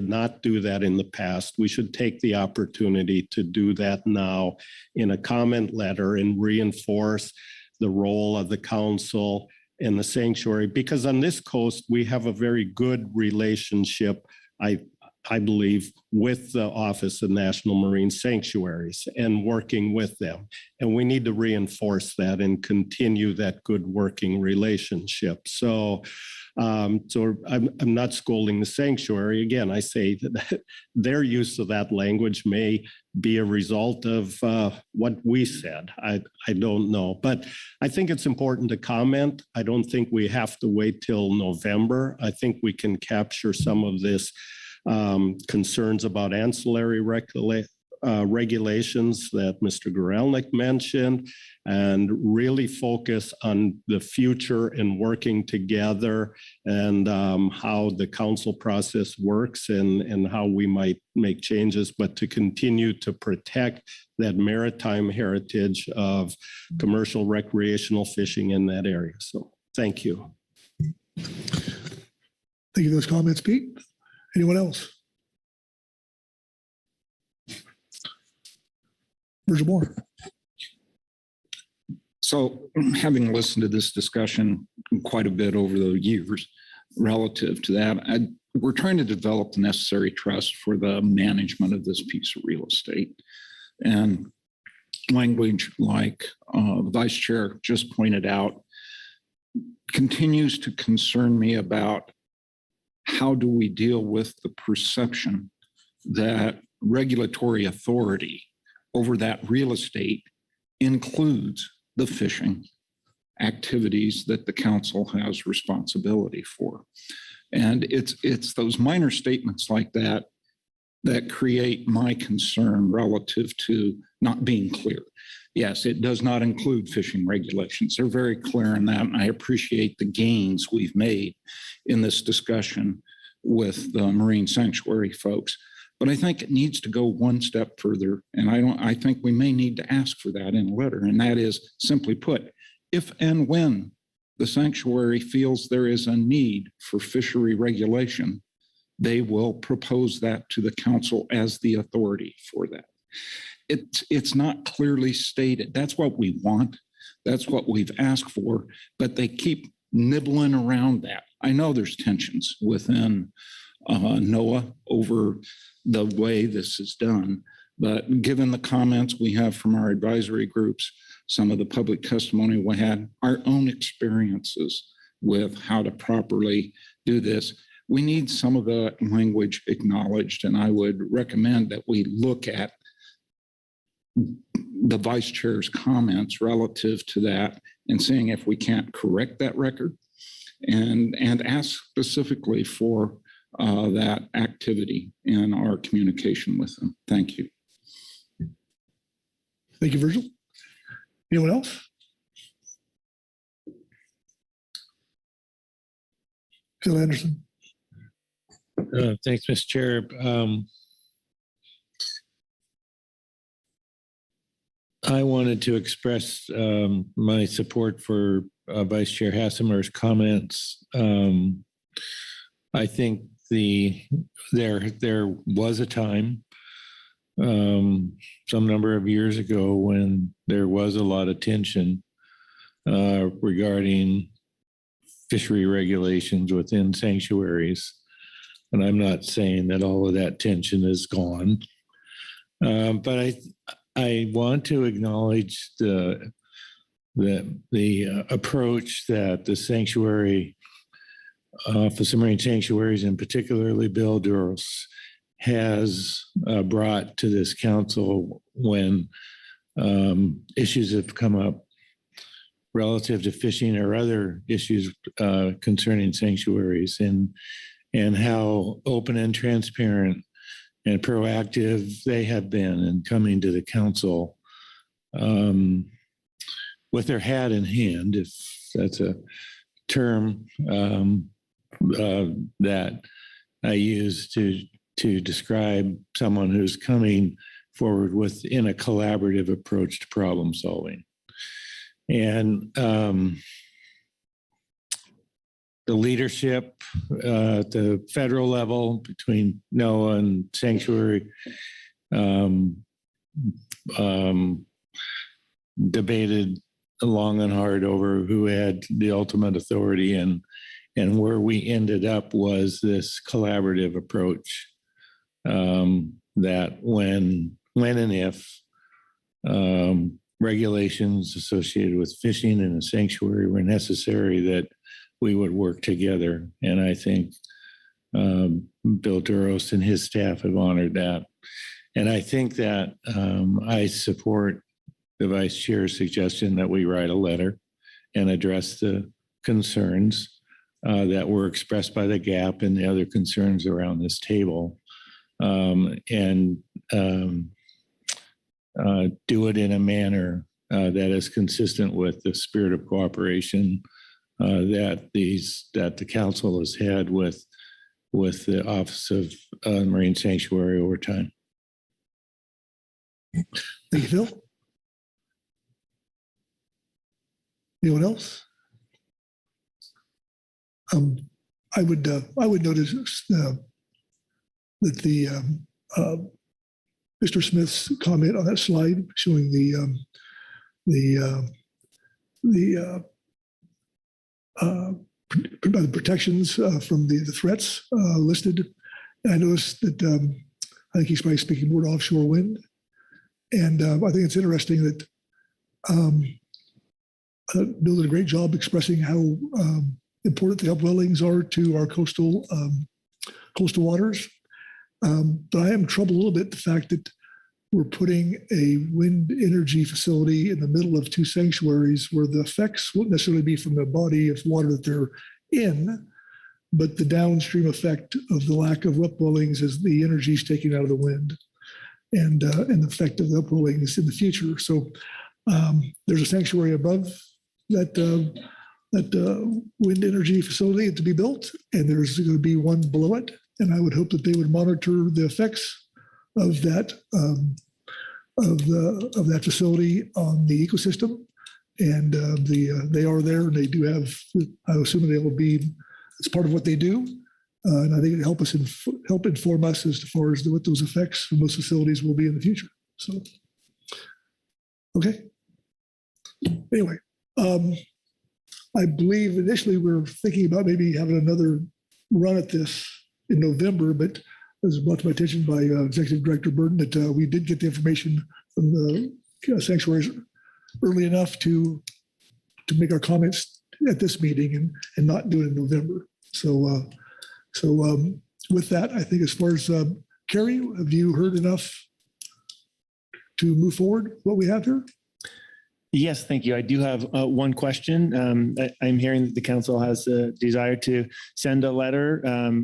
not do that in the past, we should take the opportunity to do that now in a comment letter and reinforce the role of the council and the sanctuary, because on this coast, we have a very good relationship, I believe, with the Office of National Marine Sanctuaries and working with them. And we need to reinforce that and continue that good working relationship. So I'm not scolding the sanctuary. Again, I say that their use of that language may be a result of what we said. I don't know, but I think it's important to comment. I don't think we have to wait till November. I think we can capture some of this concerns about ancillary regulations that Mr. Gorelnik mentioned and really focus on the future and working together and how the council process works and how we might make changes, but to continue to protect that maritime heritage of commercial recreational fishing in that area. So thank you. Thank you for those comments, Pete. Anyone else? Virgil Moore. So having listened to this discussion quite a bit over the years relative to that, we're trying to develop the necessary trust for the management of this piece of real estate. And language like the vice chair just pointed out continues to concern me about how do we deal with the perception that regulatory authority over that real estate includes the fishing activities that the council has responsibility for. And it's those minor statements like that that create my concern relative to not being clear. Yes, it does not include fishing regulations. They're very clear in that, and I appreciate the gains we've made in this discussion with the marine sanctuary folks. But I think it needs to go one step further, and I think we may need to ask for that in a letter, and that is simply put, if and when the sanctuary feels there is a need for fishery regulation, they will propose that to the council as the authority for that. It's not clearly stated. That's what we want. That's what we've asked for, but they keep nibbling around that. I know there's tensions within NOAA over the way this is done, but given the comments we have from our advisory groups, some of the public testimony we had, our own experiences with how to properly do this, we need some of the language acknowledged, and I would recommend that we look at the vice chair's comments relative to that and seeing if we can't correct that record and ask specifically for that activity in our communication with them. Thank you. Thank you, Virgil. Anyone else? Phil Anderson. Thanks, Mr. Chair. I wanted to express my support for Vice Chair Hassemer's comments. I think there was a time some number of years ago when there was a lot of tension regarding fishery regulations within sanctuaries. And I'm not saying that all of that tension is gone, but I want to acknowledge the approach that the sanctuary, Office of Marine Sanctuaries, and particularly Bill Duros, has brought to this council when issues have come up relative to fishing or other issues concerning sanctuaries, and how open and transparent and proactive they have been in coming to the council with their hat in hand, if that's a term that I use to describe someone who's coming forward in a collaborative approach to problem solving. And the leadership at the federal level between NOAA and Sanctuary debated long and hard over who had the ultimate authority, and where we ended up was this collaborative approach that when and if regulations associated with fishing in a sanctuary were necessary, that we would work together. And I think Bill Duros and his staff have honored that. And I think that I support the vice chair's suggestion that we write a letter and address the concerns that were expressed by the GAP and the other concerns around this table. And do it in a manner that is consistent with the spirit of cooperation that the council has had with the Office of Marine Sanctuary over time. Thank you, Phil. Anyone else? I would notice that the Mr. Smith's comment on that slide showing the protections from the threats listed. And I noticed that I think he's probably speaking more to offshore wind. And I think it's interesting that Bill did a great job expressing how important the upwellings are to our coastal waters. But I am troubled a little bit the fact that we're putting a wind energy facility in the middle of two sanctuaries where the effects won't necessarily be from the body of water that they're in, but the downstream effect of the lack of upwellings as the energy is taken out of the wind, and the effect of the upwellings in the future. So there's a sanctuary above that wind energy facility to be built, and there's going to be one below it. And I would hope that they would monitor the effects of that facility on the ecosystem. And they are there, and they do have. I assume they will be. It's part of what they do, and I think it help inform us as far as what those effects from those facilities will be in the future. So, okay. Anyway, I believe initially we were thinking about maybe having another run at this in November, but it was brought to my attention by Executive Director Burton that we did get the information from the sanctuaries early enough to make our comments at this meeting and not do it in November. So with that, I think as far as Carrie, have you heard enough to move forward what we have here? Yes, thank you. I do have one question. I'm hearing that the council has a desire to send a letter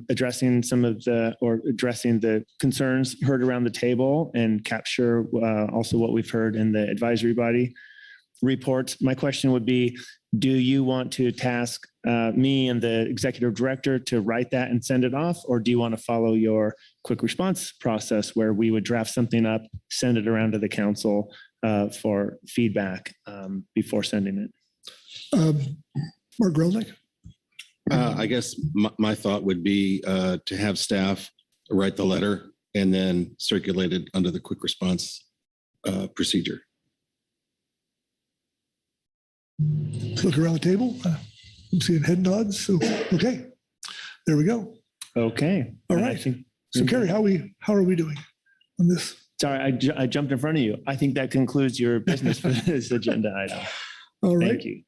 addressing the concerns heard around the table and capture also what we've heard in the advisory body report. My question would be, do you want to task me and the executive director to write that and send it off, or do you want to follow your quick response process where we would draft something up, send it around to the council for feedback before sending it? Mark Grelnick? I guess my thought would be to have staff write the letter and then circulate it under the quick response procedure. Look around the table. I'm seeing head nods. So, okay, there we go. Okay. All right. So, Carrie, how are we doing on this? Sorry, I jumped in front of you. I think that concludes your business for this agenda item. All right. Thank you.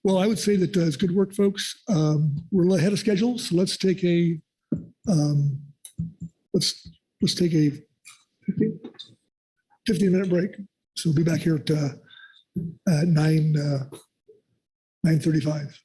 Well, I would say that it's good work, folks. We're a little ahead of schedule, so let's take a 15-minute break. So we'll be back here at 9:35.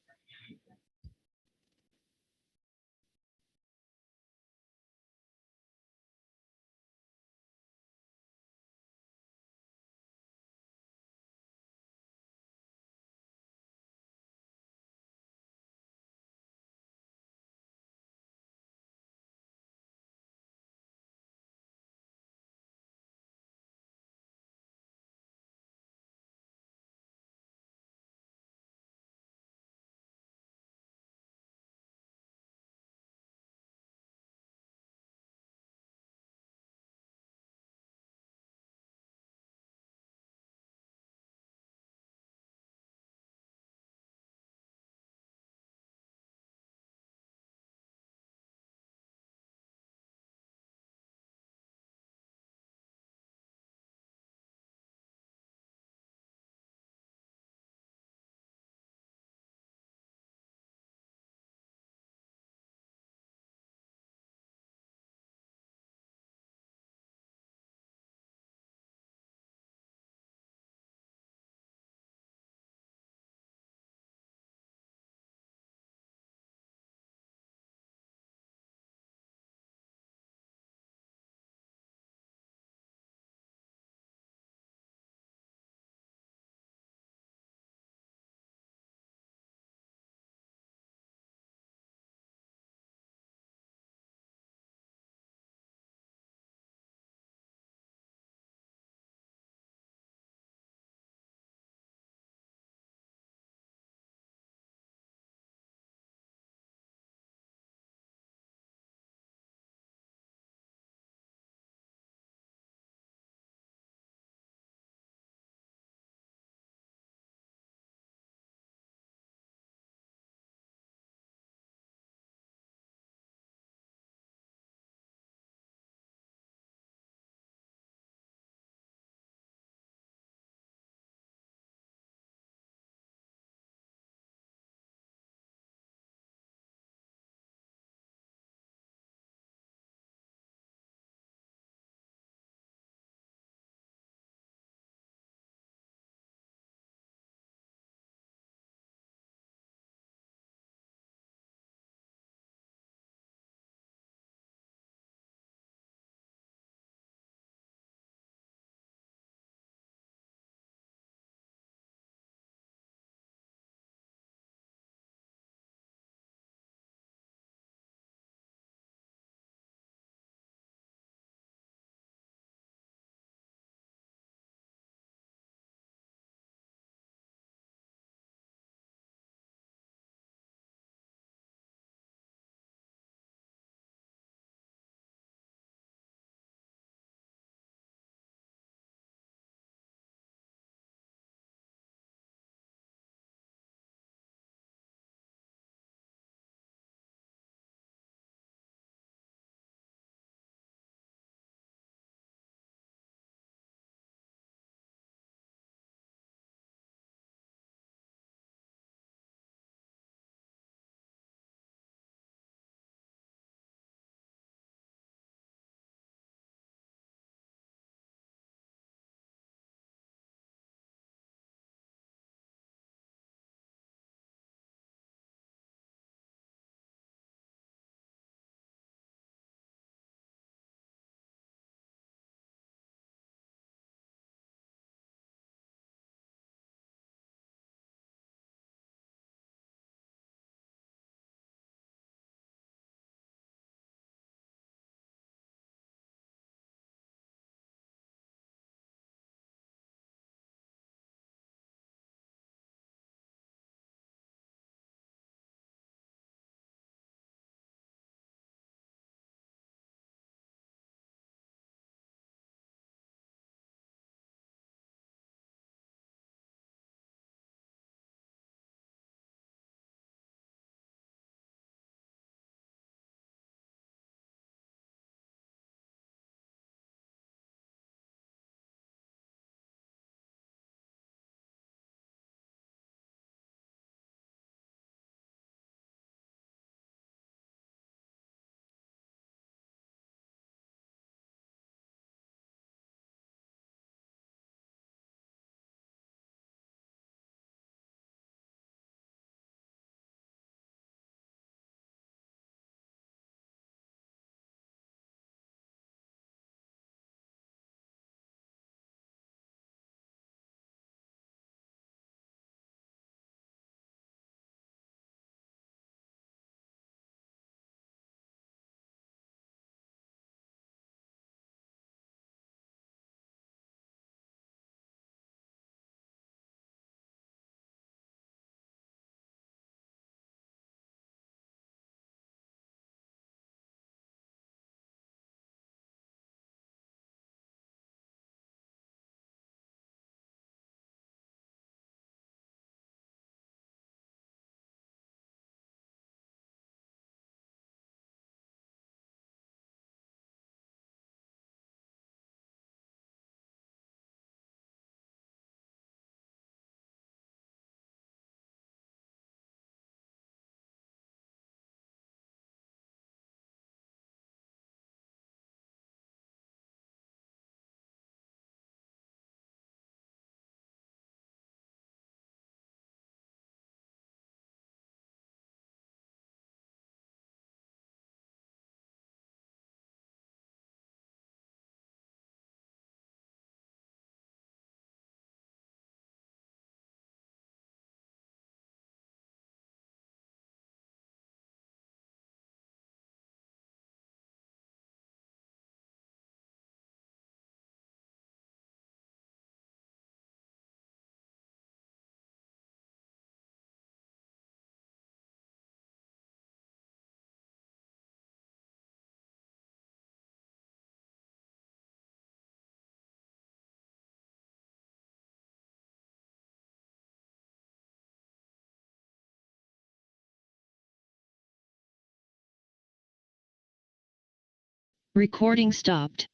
Recording stopped.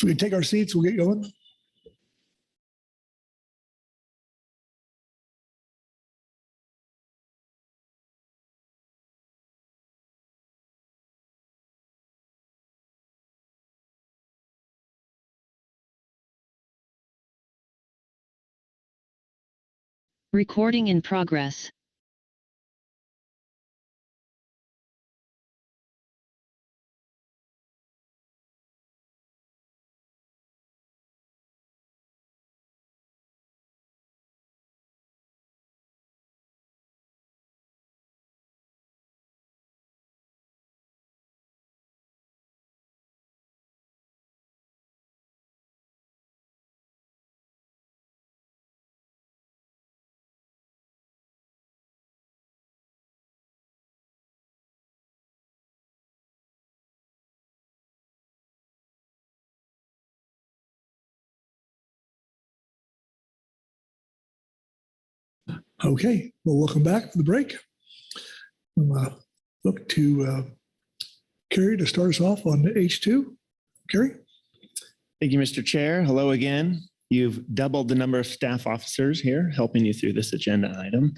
So we can take our seats, we'll get going. Recording in progress. Okay, well, welcome back for the break. Look to Carrie to start us off on H2. Carrie? Thank you, Mr. Chair. Hello again. You've doubled the number of staff officers here helping you through this agenda item.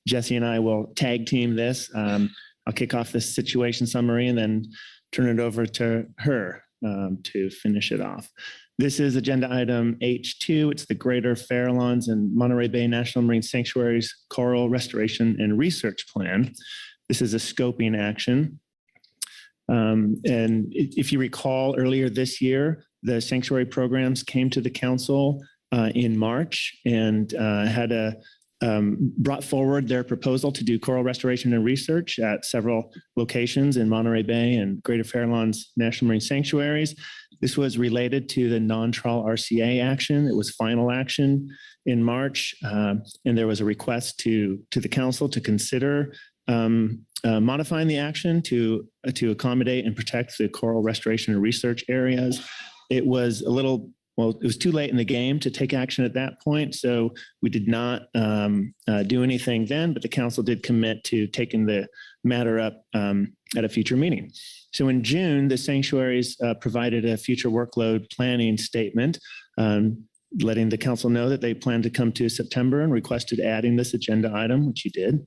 Jesse and I will tag team this. I'll kick off this situation summary and then turn it over to her to finish it off. This is agenda item H2. It's the Greater Farallones and Monterey Bay National Marine Sanctuaries Coral Restoration and Research Plan. This is a scoping action. And if you recall, earlier this year, the sanctuary programs came to the council in March and brought forward their proposal to do coral restoration and research at several locations in Monterey Bay and Greater Farallones National Marine Sanctuaries. This was related to the non-trawl RCA action. It was final action in March, and there was a request to the council to consider modifying the action to accommodate and protect the coral restoration and research areas. It was it was too late in the game to take action at that point, so we did not do anything then, but the council did commit to taking the matter up at a future meeting. So in June, the sanctuaries provided a future workload planning statement, letting the council know that they plan to come to September and requested adding this agenda item, which you did.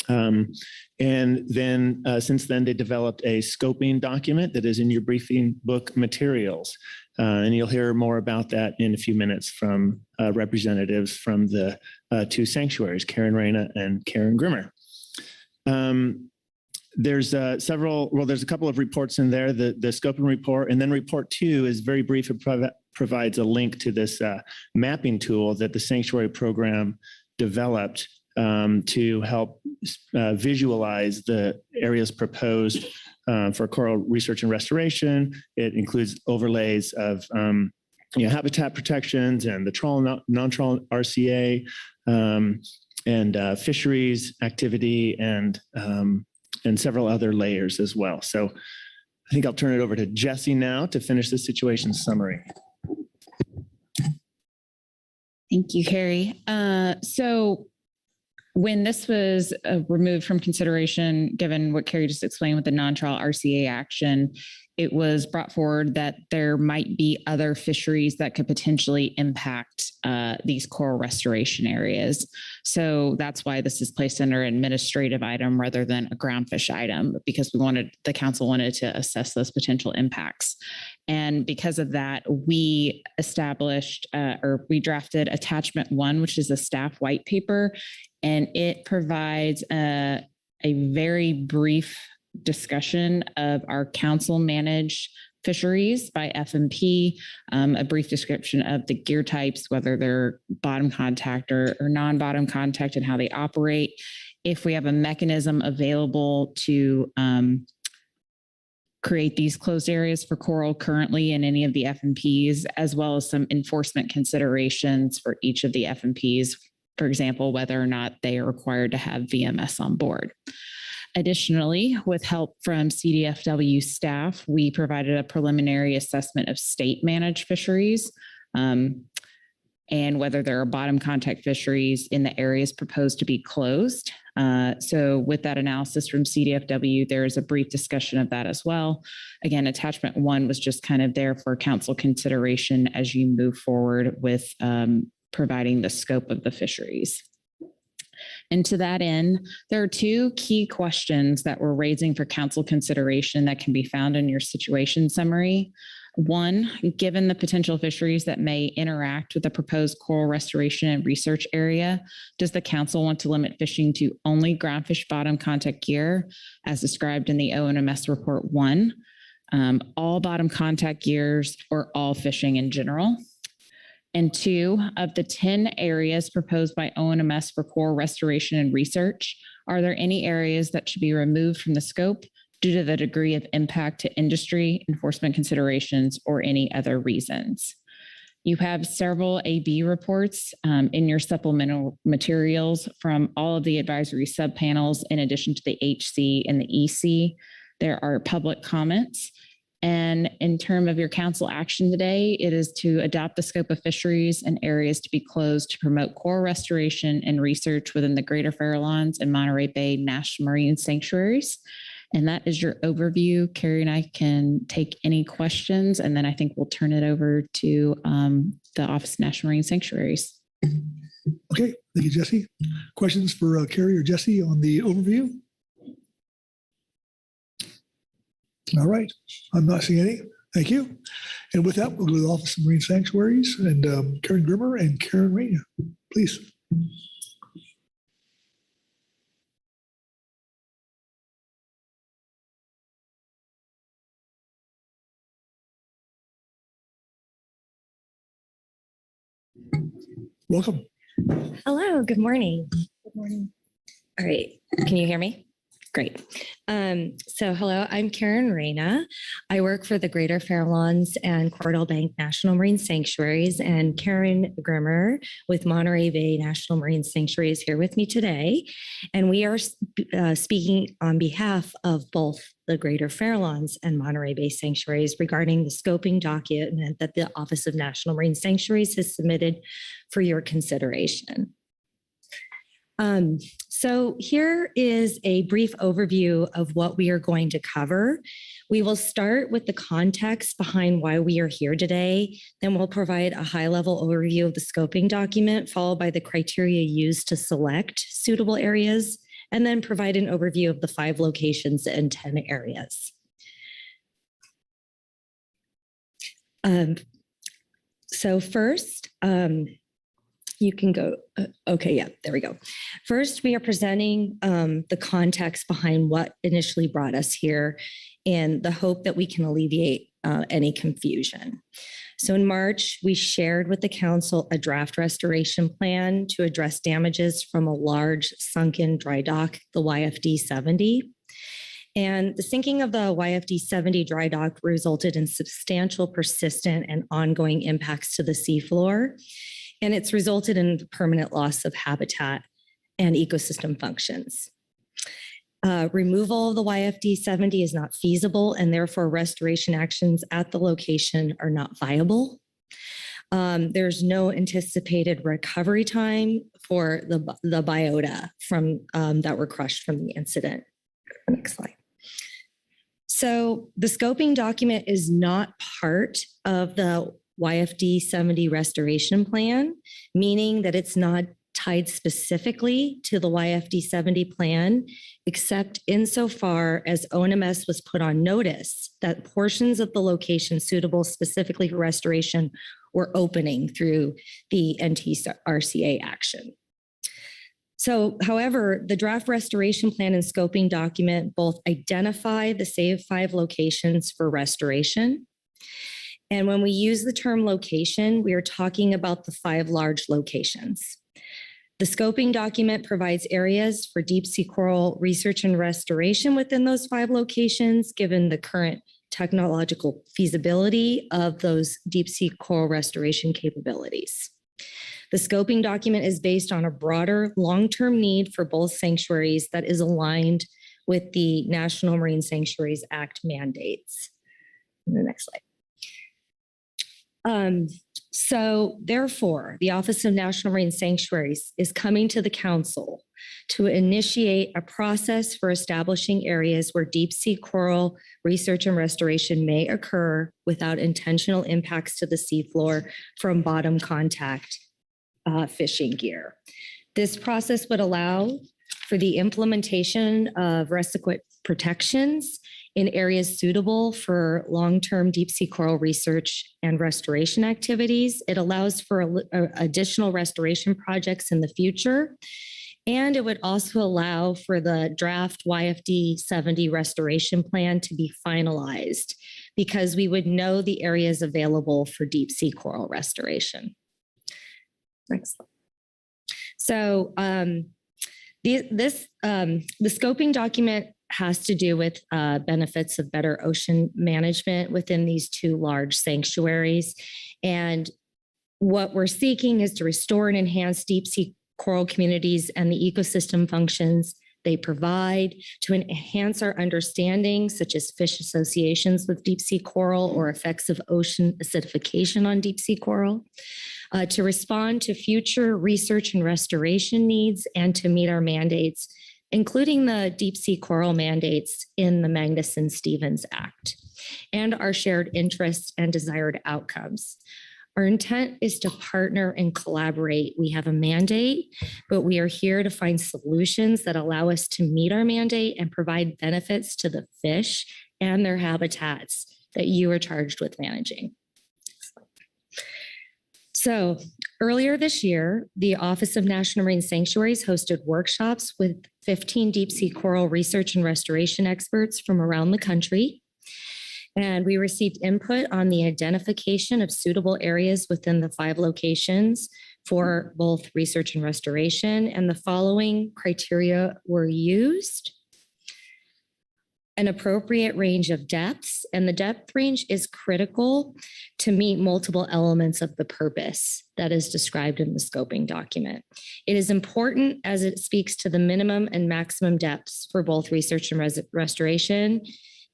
And then since then, they developed a scoping document that is in your briefing book materials. And you'll hear more about that in a few minutes from representatives from the two sanctuaries, Karen Reyna and Karen Grimmer. There's a couple of reports in there, the scoping report, and then report 2 is very brief. It provides a link to this mapping tool that the sanctuary program developed to help visualize the areas proposed for coral research and restoration. It includes overlays of habitat protections and the trawl, non-trawl RCA, and fisheries activity and several other layers as well. So I think I'll turn it over to Jesse now to finish the situation summary. Thank you, Carrie. So when this was removed from consideration, given what Carrie just explained with the non-trawl RCA action, it was brought forward that there might be other fisheries that could potentially impact these coral restoration areas. So that's why this is placed under an administrative item rather than a groundfish item, because the council wanted to assess those potential impacts. And because of that, we we drafted attachment 1, which is a staff white paper, and it provides a very brief discussion of our council managed fisheries by FMP, a brief description of the gear types, whether they're bottom contact or non-bottom contact, and how they operate. If we have a mechanism available to create these closed areas for coral currently in any of the FMPs, as well as some enforcement considerations for each of the FMPs, for example, whether or not they are required to have VMS on board. Additionally, with help from CDFW staff, we provided a preliminary assessment of state managed fisheries. and whether there are bottom contact fisheries in the areas proposed to be closed. So with that analysis from CDFW, there is a brief discussion of that as well. Again, attachment 1 was just kind of there for council consideration as you move forward with providing the scope of the fisheries. And to that end, there are 2 key questions that we're raising for council consideration that can be found in your situation summary. 1, given the potential fisheries that may interact with the proposed coral restoration and research area, does the council want to limit fishing to only groundfish bottom contact gear as described in the ONMS report 1, all bottom contact gears, or all fishing in general? And 2, of the 10 areas proposed by ONMS for coral restoration and research, are there any areas that should be removed from the scope due to the degree of impact to industry, enforcement considerations, or any other reasons? You have several AB reports in your supplemental materials from all of the advisory subpanels, in addition to the HC and the EC. There are public comments. And in terms of your council action today, it is to adopt the scope of fisheries and areas to be closed to promote coral restoration and research within the Greater Farallones and Monterey Bay National Marine Sanctuaries. And that is your overview. Carrie and I can take any questions, and then I think we'll turn it over to the Office of National Marine Sanctuaries. Okay, thank you, Jesse. Questions for Carrie or Jesse on the overview? All right, I'm not seeing any. Thank you. And with that, we'll go to the Office of Marine Sanctuaries and Karen Grimmer and Karen Raina, please. Welcome. Hello, good morning. Good morning. All right, can you hear me? Great. So hello, I'm Karen Raina. I work for the Greater Farallones and Cordell Bank National Marine Sanctuaries, and Karen Grimmer with Monterey Bay National Marine Sanctuary is here with me today. And we are speaking on behalf of both the Greater Farallones and Monterey Bay Sanctuaries regarding the scoping document that the Office of National Marine Sanctuaries has submitted for your consideration. So here is a brief overview of what we are going to cover. We will start with the context behind why we are here today. Then we'll provide a high-level overview of the scoping document, followed by the criteria used to select suitable areas, and then provide an overview of the 5 locations and 10 areas. So first, you can go, okay, yeah, there we go. First, we are presenting the context behind what initially brought us here and the hope that we can alleviate any confusion. So in March, we shared with the council a draft restoration plan to address damages from a large sunken dry dock, the YFD 70. And the sinking of the YFD 70 dry dock resulted in substantial, persistent, and ongoing impacts to the seafloor. And it's resulted in permanent loss of habitat and ecosystem functions. Removal of the YFD 70 is not feasible, and therefore restoration actions at the location are not viable. There's no anticipated recovery time for the biota from that were crushed from the incident. Next slide. So the scoping document is not part of the YFD 70 restoration plan, meaning that it's not tied specifically to the YFD 70 plan, except insofar as ONMS was put on notice that portions of the location suitable specifically for restoration were opening through the NTRCA action. So, however, the draft restoration plan and scoping document both identify the Save 5 locations for restoration. And when we use the term location, we are talking about the 5 large locations. The scoping document provides areas for deep sea coral research and restoration within those 5 locations, given the current technological feasibility of those deep sea coral restoration capabilities. The scoping document is based on a broader long-term need for both sanctuaries that is aligned with the National Marine Sanctuaries Act mandates. The next slide. So therefore, the Office of National Marine Sanctuaries is coming to the council to initiate a process for establishing areas where deep sea coral research and restoration may occur without intentional impacts to the seafloor from bottom contact fishing gear. This process would allow for the implementation of resequent protections in areas suitable for long-term deep sea coral research and restoration activities. It allows for additional restoration projects in the future. And it would also allow for the draft YFD 70 restoration plan to be finalized because we would know the areas available for deep sea coral restoration. Next slide. So the scoping document has to do with benefits of better ocean management within these two large sanctuaries. And what we're seeking is to restore and enhance deep sea coral communities and the ecosystem functions they provide, to enhance our understanding, such as fish associations with deep sea coral or effects of ocean acidification on deep sea coral, to respond to future research and restoration needs, and to meet our mandates, including the deep sea coral mandates in the Magnuson-Stevens Act, and our shared interests and desired outcomes. Our intent is to partner and collaborate. We have a mandate, but we are here to find solutions that allow us to meet our mandate and provide benefits to the fish and their habitats that you are charged with managing. So earlier this year, the Office of National Marine Sanctuaries hosted workshops with 15 deep sea coral research and restoration experts from around the country. And we received input on the identification of suitable areas within the 5 locations for both research and restoration. And the following criteria were used: an appropriate range of depths. And the depth range is critical to meet multiple elements of the purpose that is described in the scoping document. It is important as it speaks to the minimum and maximum depths for both research and restoration.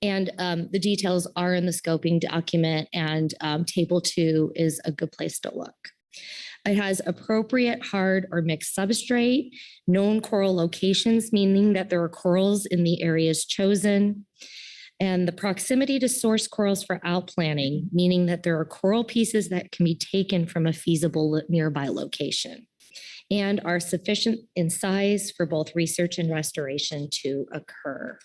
And the details are in the scoping document, and table 2 is a good place to look. It has appropriate hard or mixed substrate, known coral locations, meaning that there are corals in the areas chosen, and the proximity to source corals for outplanting, meaning that there are coral pieces that can be taken from a feasible nearby location, and are sufficient in size for both research and restoration to occur.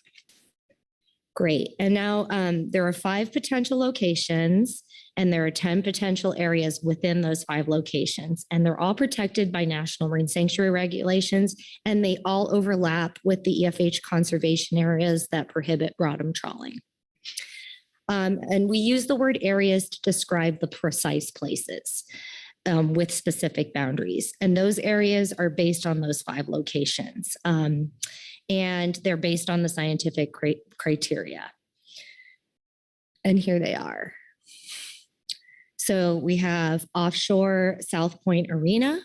Great. And now there are 5 potential locations, and there are 10 potential areas within those 5 locations, and they're all protected by National Marine Sanctuary regulations, and they all overlap with the EFH conservation areas that prohibit bottom trawling. And we use the word areas to describe the precise places with specific boundaries. And those areas are based on those 5 locations. And they're based on the scientific criteria. And here they are. So we have offshore South Point Arena,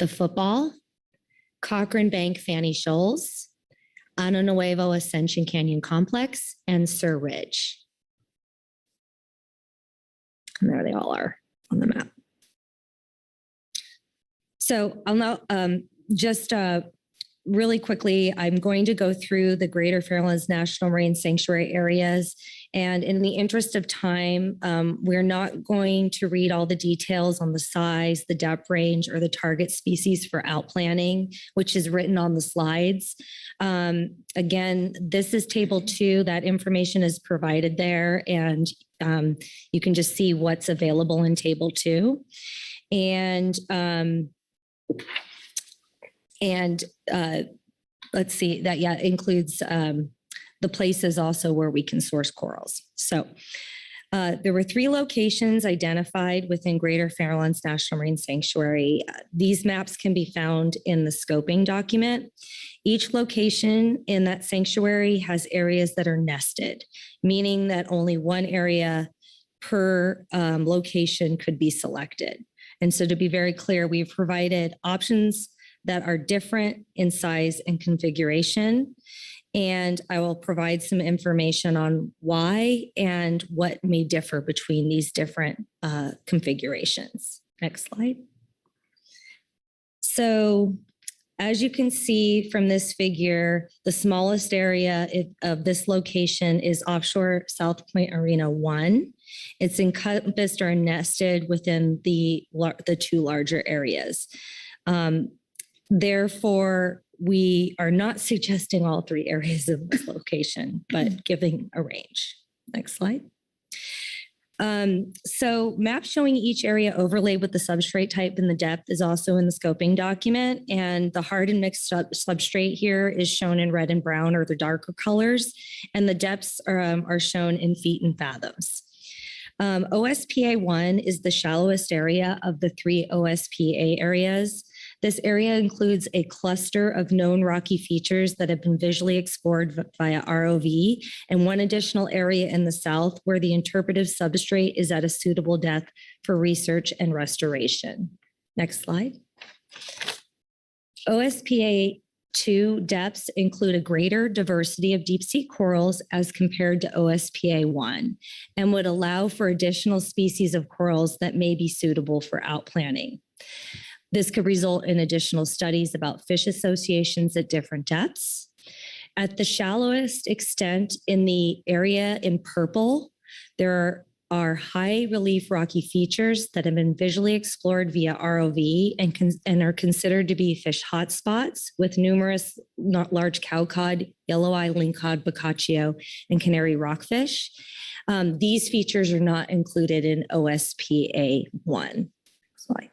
the football, Cochrane Bank Fanny Shoals, Ano Nuevo Ascension Canyon Complex, and Sur Ridge. And there they all are on the map. So I'll now just really quickly, I'm going to go through the Greater Farallones National Marine Sanctuary areas. And in the interest of time, we're not going to read all the details on the size, the depth range, or the target species for outplanting, which is written on the slides. Again, this is table 2. That information is provided there, and you can just see what's available in table 2. And let's see, that includes the places also where we can source corals. So there were 3 locations identified within Greater Farallones National Marine Sanctuary. These maps can be found in the scoping document. Each location in that sanctuary has areas that are nested, meaning that only one area per location could be selected. And so to be very clear, we've provided options that are different in size and configuration. And I will provide some information on why and what may differ between these different configurations. Next slide. So as you can see from this figure, the smallest area of this location is offshore South Point Arena 1. It's encompassed or nested within the two larger areas. Therefore, we are not suggesting all three areas of this location, but giving a range. Next slide. So map showing each area overlaid with the substrate type and the depth is also in the scoping document. And the hard and mixed substrate here is shown in red and brown, or the darker colors. And the depths are shown in feet and fathoms. OSPA 1 is the shallowest area of the three OSPA areas. This area includes a cluster of known rocky features that have been visually explored via ROV, and one additional area in the south where the interpretive substrate is at a suitable depth for research and restoration. Next slide. OSPA 2 depths include a greater diversity of deep sea corals as compared to OSPA 1, and would allow for additional species of corals that may be suitable for outplanting. This could result in additional studies about fish associations at different depths. At the shallowest extent in the area in purple, there are high relief rocky features that have been visually explored via ROV and are considered to be fish hotspots with numerous large cowcod, yellow eye lingcod, boccaccio, and canary rockfish. These features are not included in OSPA 1. Slide.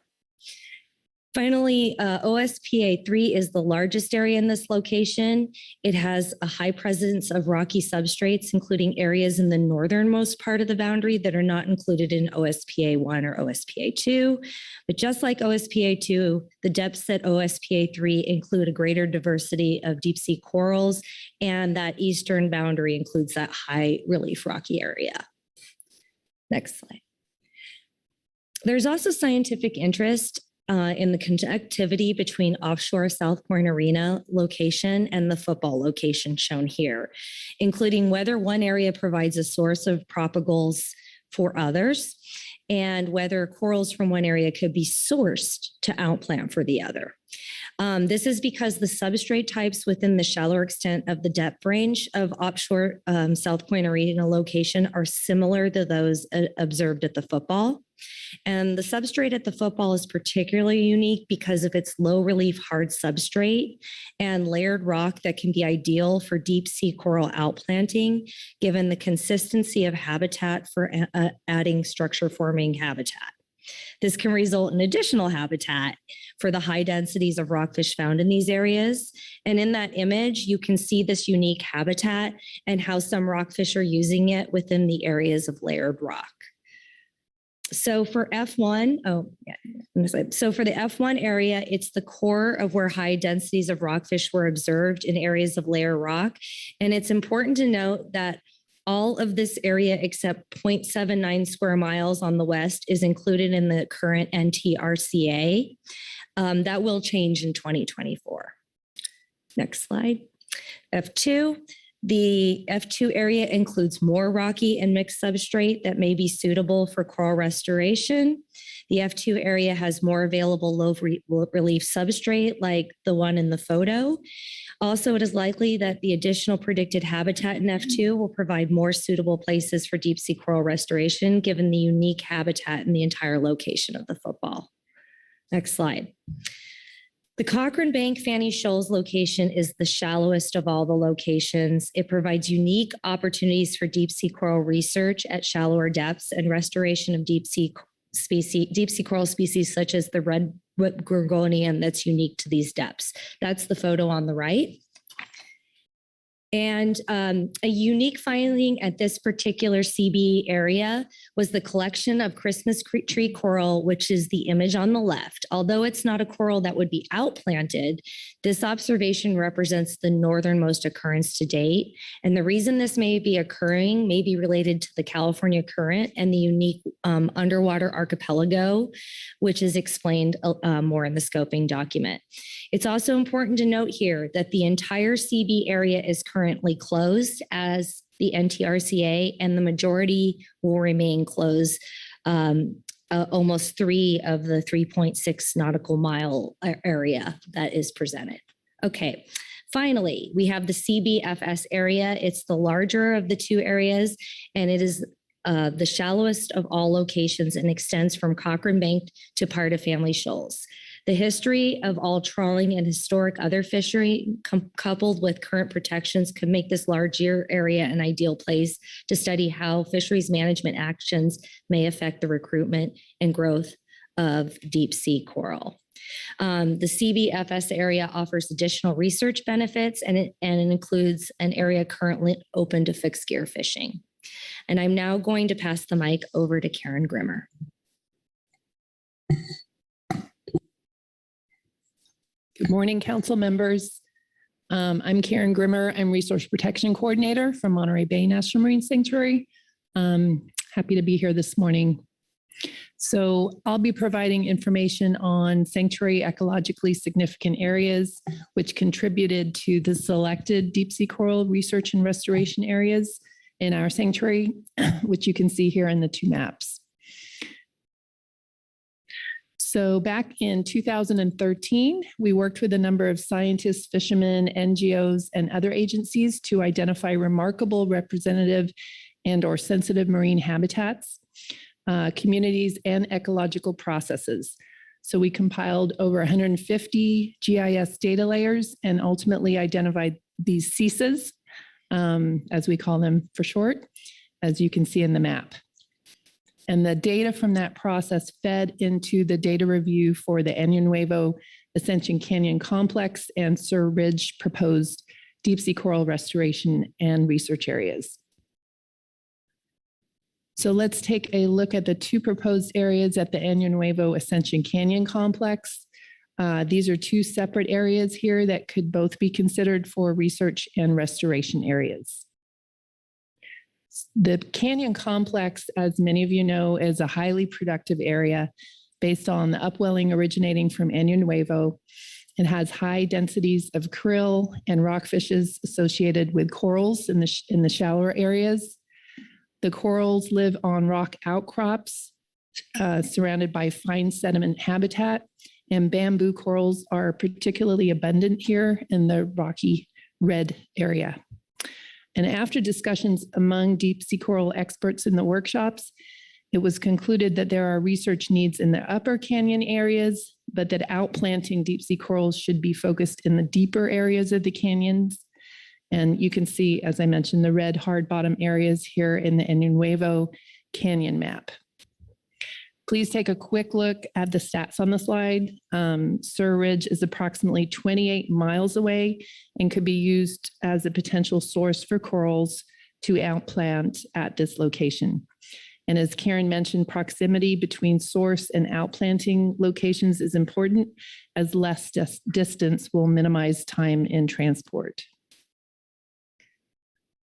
Finally, OSPA 3 is the largest area in this location. It has a high presence of rocky substrates, including areas in the northernmost part of the boundary that are not included in OSPA 1 or OSPA 2. But just like OSPA 2, the depths at OSPA 3 include a greater diversity of deep sea corals, and that eastern boundary includes that high relief rocky area. Next slide. There's also scientific interest in the connectivity between offshore South Point Arena location and the football location shown here, including whether one area provides a source of propagals for others, and whether corals from one area could be sourced to outplant for the other. This is because the substrate types within the shallower extent of the depth range of offshore South Point Arena location are similar to those observed at the football. And the substrate at the football is particularly unique because of its low relief hard substrate and layered rock that can be ideal for deep sea coral outplanting, given the consistency of habitat for adding structure forming habitat. This can result in additional habitat for the high densities of rockfish found in these areas. And in that image, you can see this unique habitat and how some rockfish are using it within the areas of layered rock. So for F1, so for the F1 area, it's the core of where high densities of rockfish were observed in areas of layer rock. And it's important to note that all of this area except 0.79 square miles on the west is included in the current NTRCA. That will change in 2024. Next slide. F2. The F2 area includes more rocky and mixed substrate that may be suitable for coral restoration. The F2 area has more available low relief substrate like the one in the photo. Also, it is likely that the additional predicted habitat in F2 will provide more suitable places for deep sea coral restoration, given the unique habitat in the entire location of the football. Next slide. The Cochrane Bank Fanny Shoals location is the shallowest of all the locations. It provides unique opportunities for deep sea coral research at shallower depths and restoration of deep sea coral species such as the red gorgonian that's unique to these depths. That's the photo on the right. And a unique finding at this particular CB area was the collection of Christmas tree coral, which is the image on the left. Although it's not a coral that would be outplanted, this observation represents the northernmost occurrence to date. And the reason this may be occurring may be related to the California current and the unique underwater archipelago, which is explained more in the scoping document. It's also important to note here that the entire CB area is currently currently closed as the NTRCA, and the majority will remain closed. Almost 3 of the 3.6 nautical mile area that is presented. Okay. Finally, we have the CBFS area. It's the larger of the two areas, and it is the shallowest of all locations and extends from Cochrane Bank to part of Family Shoals. The history of all trawling and historic other fishery coupled with current protections could make this larger area an ideal place to study how fisheries management actions may affect the recruitment and growth of deep sea coral. The CBFS area offers additional research benefits, and it includes an area currently open to fixed gear fishing. And I'm now going to pass the mic over to Karen Grimmer. Good morning, council members. I'm Karen Grimmer. I'm Resource Protection Coordinator from Monterey Bay National Marine Sanctuary. Happy to be here this morning. So I'll be providing information on sanctuary ecologically significant areas, which contributed to the selected deep sea coral research and restoration areas in our sanctuary, which you can see here in the 2 maps. So back in 2013, we worked with a number of scientists, fishermen, NGOs, and other agencies to identify remarkable, representative, and/or sensitive marine habitats, communities, and ecological processes. So we compiled over 150 GIS data layers and ultimately identified these CISAs, as we call them for short, as you can see in the map. And the data from that process fed into the data review for the Año Nuevo Ascension Canyon Complex and Sur Ridge proposed deep sea coral restoration and research areas. So let's take a look at the 2 proposed areas at the Año Nuevo Ascension Canyon Complex. These are 2 separate areas here that could both be considered for research and restoration areas. The Canyon Complex, as many of you know, is a highly productive area based on the upwelling originating from Año Nuevo. It has high densities of krill and rockfishes associated with corals in the shallower areas. The corals live on rock outcrops surrounded by fine sediment habitat, and bamboo corals are particularly abundant here in the rocky red area. And after discussions among deep sea coral experts in the workshops, it was concluded that there are research needs in the upper canyon areas, but that outplanting deep sea corals should be focused in the deeper areas of the canyons. And you can see, as I mentioned, the red hard bottom areas here in the Año Nuevo Canyon map. Please take a quick look at the stats on the slide. Sur Ridge is approximately 28 miles away and could be used as a potential source for corals to outplant at this location. And as Karen mentioned, proximity between source and outplanting locations is important, as less distance will minimize time in transport.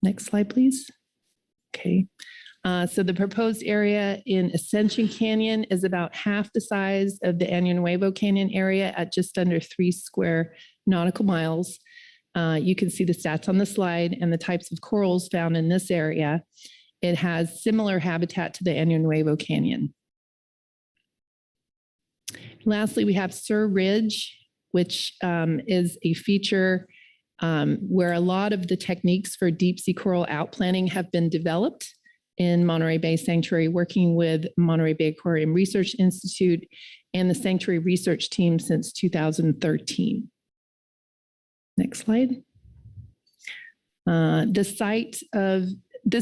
Next slide, please. Okay. So the proposed area in Ascension Canyon is about half the size of the Año Nuevo Canyon area at just under 3 square nautical miles. You can see the stats on the slide and the types of corals found in this area. It has similar habitat to the Año Nuevo Canyon. Lastly, we have Sur Ridge, which is a feature where a lot of the techniques for deep sea coral outplanting have been developed in Monterey Bay Sanctuary, working with Monterey Bay Aquarium Research Institute and the Sanctuary Research Team since 2013. Next slide. This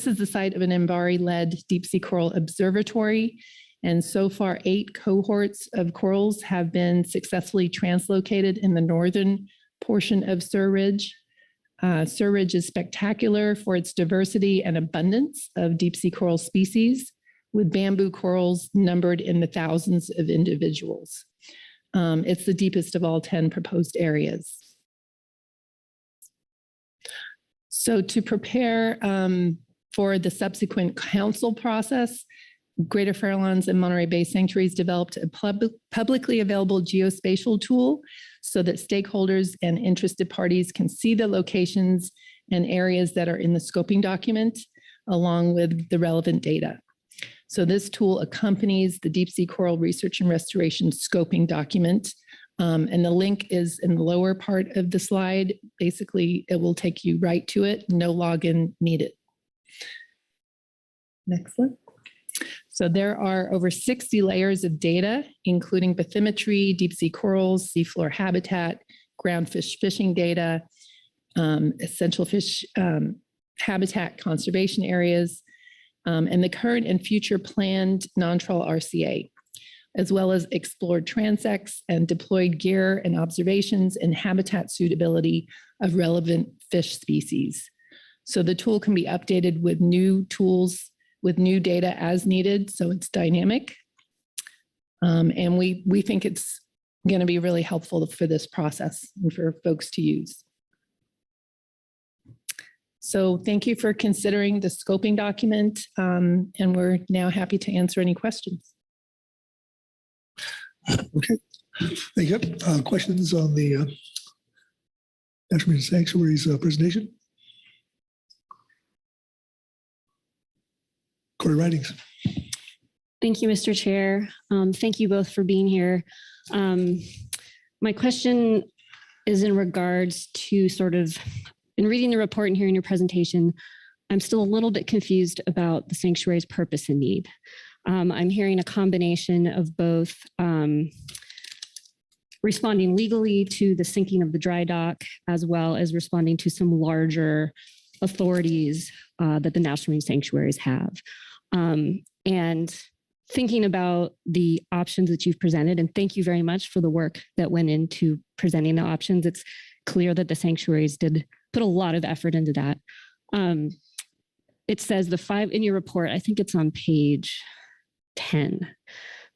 is the site of an MBARI-led deep sea coral observatory. And so far, 8 cohorts of corals have been successfully translocated in the northern portion of Sur Ridge. Sur Ridge is spectacular for its diversity and abundance of deep sea coral species, with bamboo corals numbered in the thousands of individuals. It's the deepest of all 10 proposed areas. So to prepare for the subsequent council process, Greater Farallones and Monterey Bay Sanctuaries developed a publicly available geospatial tool so that stakeholders and interested parties can see the locations and areas that are in the scoping document, along with the relevant data. So this tool accompanies the Deep Sea Coral Research and Restoration scoping document. And the link is in the lower part of the slide. Basically, it will take you right to it. No login needed. Next one. So there are over 60 layers of data, including bathymetry, deep sea corals, seafloor habitat, groundfish fishing data, essential fish habitat conservation areas, and the current and future planned non-trawl RCA, as well as explored transects and deployed gear and observations and habitat suitability of relevant fish species. So the tool can be updated with new tools, with new data as needed, so it's dynamic. And we think it's going to be really helpful for this process and for folks to use. So thank you for considering the scoping document, and we're now happy to answer any questions. Okay, thank you. Questions on the National Marine Sanctuaries presentation? Corey Ridings. Thank you, Mr. Chair. Thank you both for being here. My question is in regards to sort of, in reading the report and hearing your presentation, I'm still a little bit confused about the sanctuary's purpose and need. I'm hearing a combination of both responding legally to the sinking of the dry dock, as well as responding to some larger authorities that the National Marine Sanctuaries have. And thinking about the options that you've presented, and thank you very much for the work that went into presenting the options. It's clear that the sanctuaries did put a lot of effort into that. It says the 5 in your report, I think it's on page 10.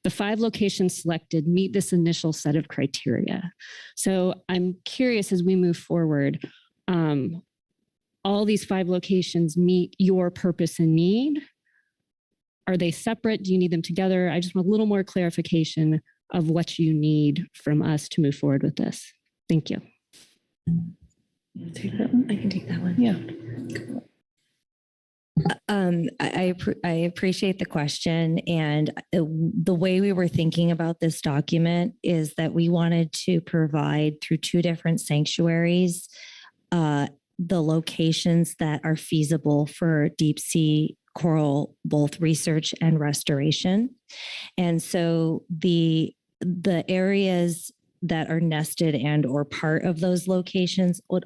The 5 locations selected meet this initial set of criteria. So I'm curious as we move forward, all these 5 locations meet your purpose and need. Are they separate? Do you need them together? I just want a little more clarification of what you need from us to move forward with this. Thank you. Take that one. I can take that one. Yeah. I appreciate the question. And the way we were thinking about this document is that we wanted to provide through 2 different sanctuaries, the locations that are feasible for deep sea coral, both research and restoration. And so the areas that are nested and or part of those locations would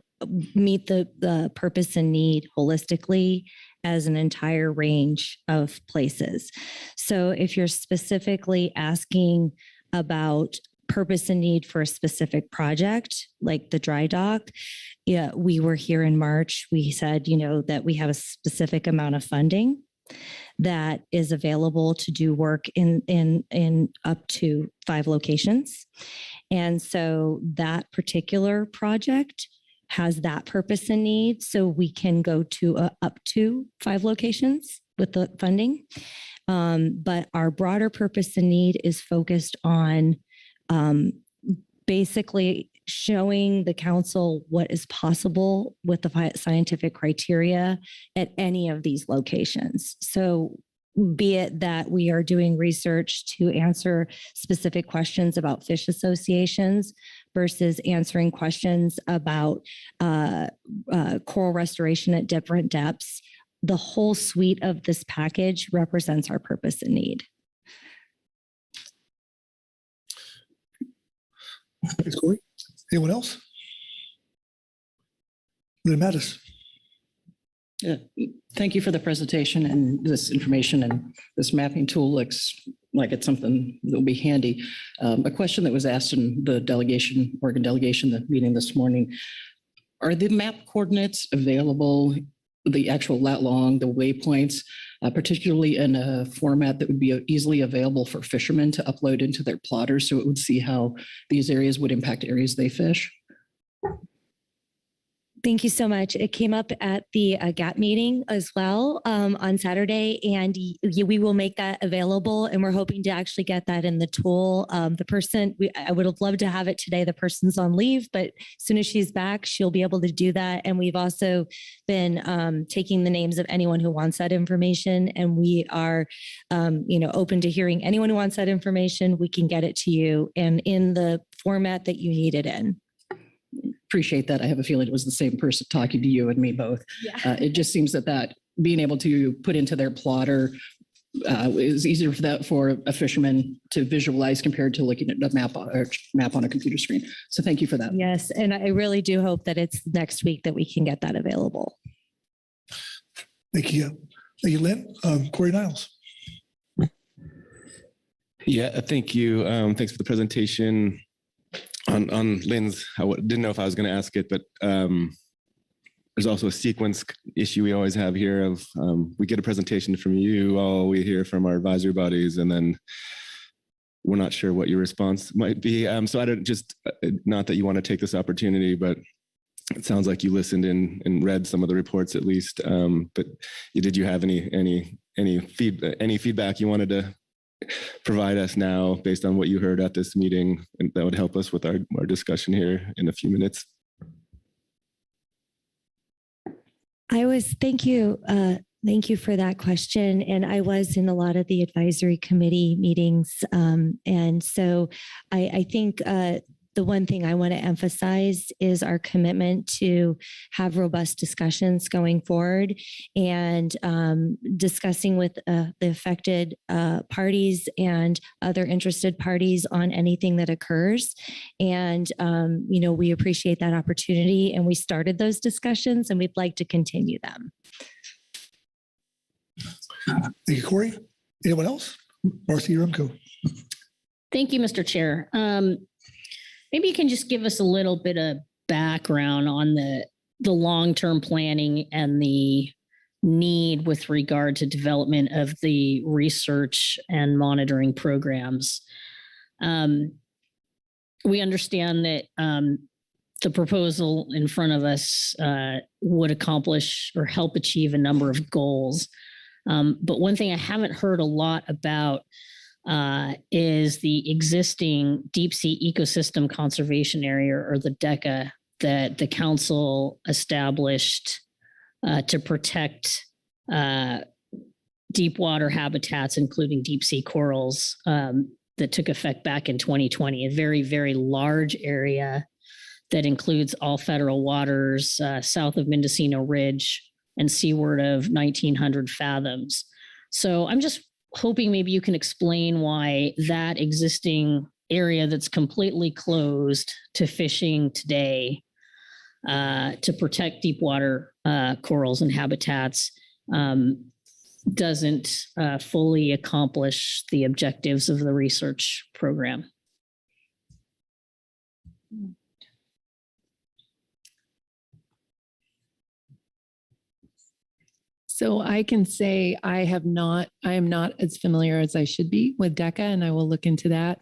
meet the purpose and need holistically as an entire range of places. So if you're specifically asking about purpose and need for a specific project, like the dry dock, yeah, we were here in March. We said, that we have a specific amount of funding that is available to do work in up to 5 locations. And so that particular project has that purpose and need. So we can go to up to 5 locations with the funding. But our broader purpose and need is focused on basically showing the council what is possible with the scientific criteria at any of these locations. So be it that we are doing research to answer specific questions about fish associations versus answering questions about coral restoration at different depths, the whole suite of this package represents our purpose and need. Thanks, Corey. Anyone else? Lynn Mattis. Yeah, thank you for the presentation and this information, and this mapping tool looks like it's something that will be handy. A question that was asked in the delegation, Oregon delegation, the meeting this morning, are the map coordinates available, the actual lat long, the waypoints, particularly in a format that would be easily available for fishermen to upload into their plotters so it would see how these areas would impact areas they fish? Thank you so much. It came up at the GAP meeting as well on Saturday, and we will make that available. And we're hoping to actually get that in the tool. The person, I would have loved to have it today. The person's on leave, but as soon as she's back, she'll be able to do that. And we've also been taking the names of anyone who wants that information, and we are, open to hearing anyone who wants that information. We can get it to you and in the format that you need it in. Appreciate that. I have a feeling it was the same person talking to you and me both. Yeah. It just seems that being able to put into their plotter is easier for a fisherman to visualize compared to looking at a map on a computer screen. So thank you for that. Yes, and I really do hope that it's next week that we can get that available. Thank you. Thank you, Lynn. Corey Niles. Yeah, thank you. Thanks for the presentation. On Lynn's, I didn't know if I was going to ask it, but there's also a sequence issue we always have here of we get a presentation from you, all we hear from our advisory bodies, and then we're not sure what your response might be. So I don't not that you want to take this opportunity, but it sounds like you listened and read some of the reports at least. But did you have any feedback you wanted to provide us now based on what you heard at this meeting, and that would help us with our discussion here in a few minutes? Thank you. Thank you for that question. And I was in a lot of the advisory committee meetings. And so I think the one thing I want to emphasize is our commitment to have robust discussions going forward and discussing with the affected parties and other interested parties on anything that occurs. And, we appreciate that opportunity, and we started those discussions and we'd like to continue them. Thank you, Corey. Anyone else? Marcy Rumko. Thank you, Mr. Chair. Maybe you can just give us a little bit of background on the long-term planning and the need with regard to development of the research and monitoring programs. We understand that the proposal in front of us would accomplish or help achieve a number of goals. But one thing I haven't heard a lot about is the existing deep sea ecosystem conservation area, or the DECA, that the council established to protect deep water habitats, including deep sea corals, that took effect back in 2020, a very, very large area that includes all federal waters south of Mendocino Ridge and seaward of 1900 fathoms. So I'm just hoping maybe you can explain why that existing area that's completely closed to fishing today to protect deep water corals and habitats doesn't fully accomplish the objectives of the research program. So I can say I am not as familiar as I should be with DECA, and I will look into that.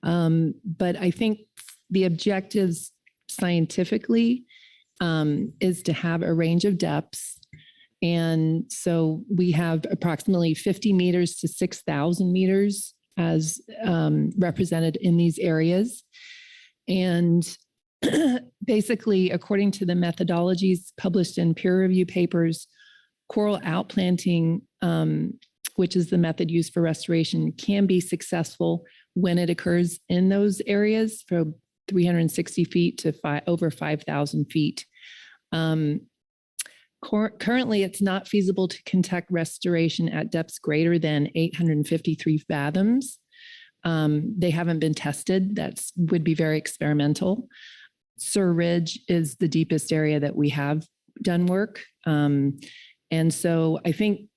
But I think the objectives scientifically is to have a range of depths. And so we have approximately 50 meters to 6,000 meters as represented in these areas. And basically, according to the methodologies published in peer review papers, coral outplanting, which is the method used for restoration, can be successful when it occurs in those areas from 360 feet to over 5,000 feet. Currently, it's not feasible to conduct restoration at depths greater than 853 fathoms. They haven't been tested. That would be very experimental. Sur Ridge is the deepest area that we have done work. And so I think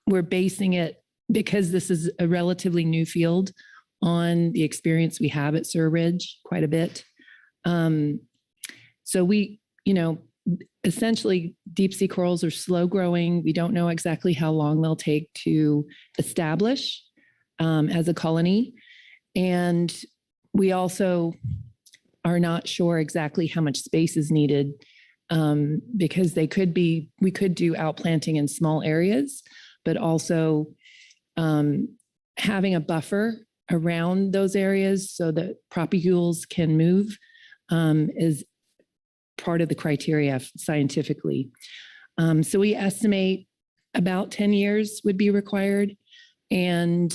we're basing it, because this is a relatively new field, on the experience we have at Sur Ridge quite a bit. So we, essentially deep sea corals are slow growing. We don't know exactly how long they'll take to establish as a colony. And we also are not sure exactly how much space is needed because we could do outplanting in small areas, but also having a buffer around those areas so that propagules can move is part of the criteria scientifically. So we estimate about 10 years would be required. And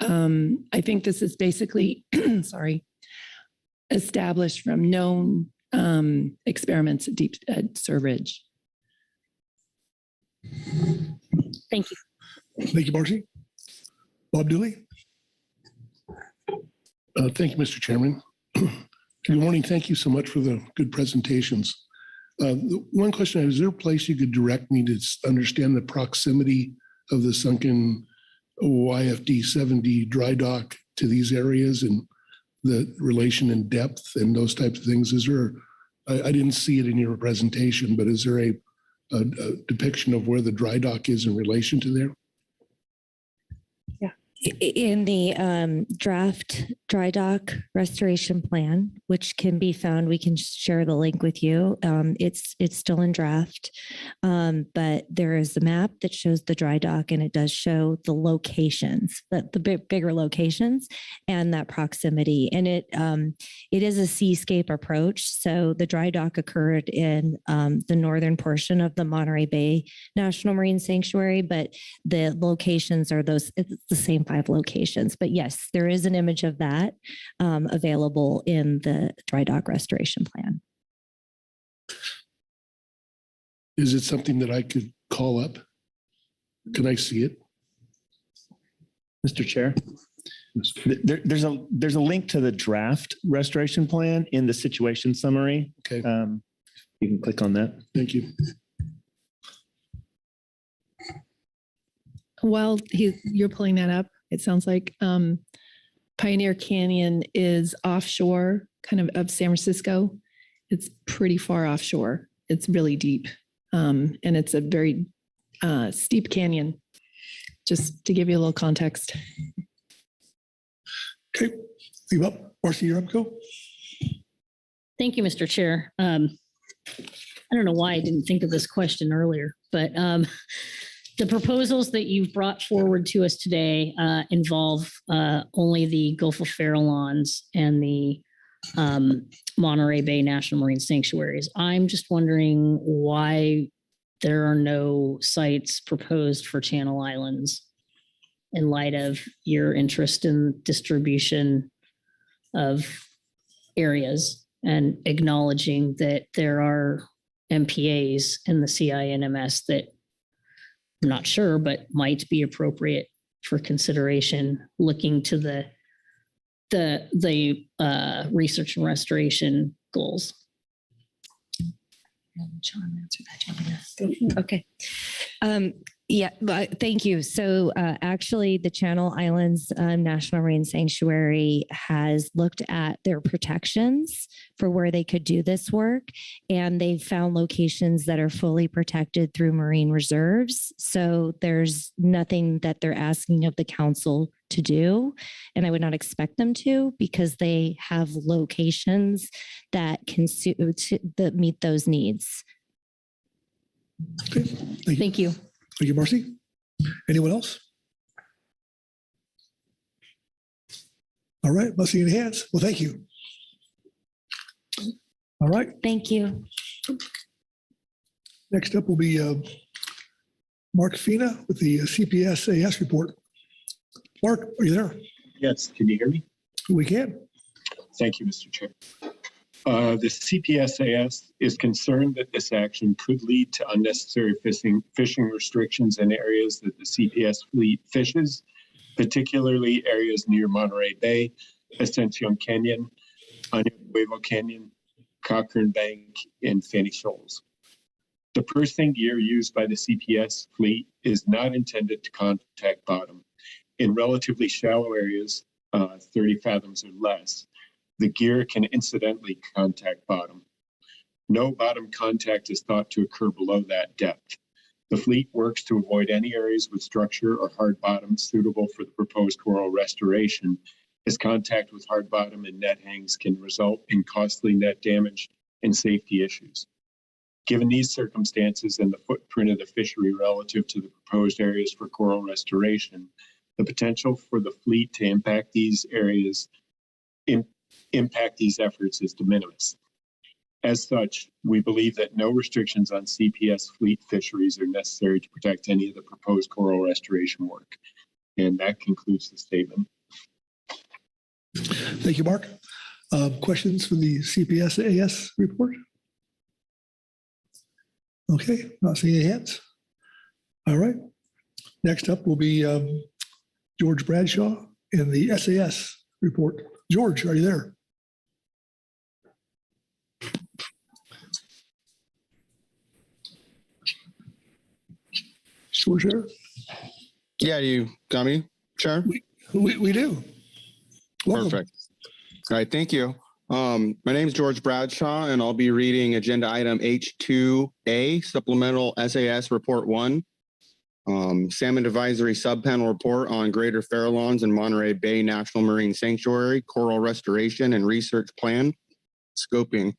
I think this is basically, established from known experiments at Surridge. Thank you. Thank you, Marcy. Bob Dooley. Thank you, Mr. Chairman. Good morning. Thank you so much for the good presentations. One question, is there a place you could direct me to understand the proximity of the sunken YFD 70 dry dock to these areas and the relation in depth and those types of things? Is there, I didn't see it in your presentation, but is there a depiction of where the dry dock is in relation to there? In the draft dry dock restoration plan, which can be found, we can share the link with you. It's still in draft, but there is a map that shows the dry dock, and it does show the locations, the bigger locations, and that proximity. And it is a seascape approach. So the dry dock occurred in the northern portion of the Monterey Bay National Marine Sanctuary, but the locations are it's the same 5 locations. But yes, there is an image of that available in the dry dock restoration plan. Is it something that I could call up? Can I see it? Mr. Chair, there's a link to the draft restoration plan in the situation summary. Okay. You can click on that. Thank you. While you're pulling that up, it sounds like Pioneer Canyon is offshore, kind of San Francisco. It's pretty far offshore. It's really deep. And it's a very steep canyon, just to give you a little context. Okay, leave up. Marcy, you're up, go. Thank you, Mr. Chair. I don't know why I didn't think of this question earlier, but the proposals that you've brought forward to us today involve only the Gulf of Farallones and the Monterey Bay National Marine Sanctuaries. I'm just wondering why there are no sites proposed for Channel Islands in light of your interest in distribution of areas and acknowledging that there are MPAs in the CINMS that I'm not sure, but might be appropriate for consideration, looking to the research and restoration goals. Okay. Yeah, thank you. So actually, the Channel Islands National Marine Sanctuary has looked at their protections for where they could do this work, and they've found locations that are fully protected through marine reserves. So there's nothing that they're asking of the council to do, and I would not expect them to, because they have locations that can that meet those needs. Okay. Thank you. Thank you, Marcy. Anyone else? All right, must see any hands. Well, thank you. All right. Thank you. Next up will be Mark Fina with the CPSAS report. Mark, are you there? Yes, can you hear me? We can. Thank you, Mr. Chair. The CPSAS is concerned that this action could lead to unnecessary fishing restrictions in areas that the CPS fleet fishes, particularly areas near Monterey Bay, Ascension Canyon, Nuevo Canyon, Cochrane Bank, and Fanny Shoals. The pursing gear used by the CPS fleet is not intended to contact bottom. In relatively shallow areas, 30 fathoms or less, the gear can incidentally contact bottom. No bottom contact is thought to occur below that depth. The fleet works to avoid any areas with structure or hard bottoms suitable for the proposed coral restoration, as contact with hard bottom and net hangs can result in costly net damage and safety issues. Given these circumstances and the footprint of the fishery relative to the proposed areas for coral restoration, the potential for the fleet to impact these areas, impact these efforts is de minimis. As such, we believe that no restrictions on CPS fleet fisheries are necessary to protect any of the proposed coral restoration work. And that concludes the statement. Thank you, Mark. Questions for the CPS-AS report? Okay, not seeing any hands. All right. Next up will be George Bradshaw in the SAS report. George, are you there? George there? Yeah, you got me, Chair? We do. Welcome. Perfect. All right, thank you. My name is George Bradshaw, and I'll be reading agenda item H2A, Supplemental SAS Report 1, Salmon Advisory Subpanel Report on Greater Farallones and Monterey Bay National Marine Sanctuary, Coral Restoration and Research Plan, Scoping.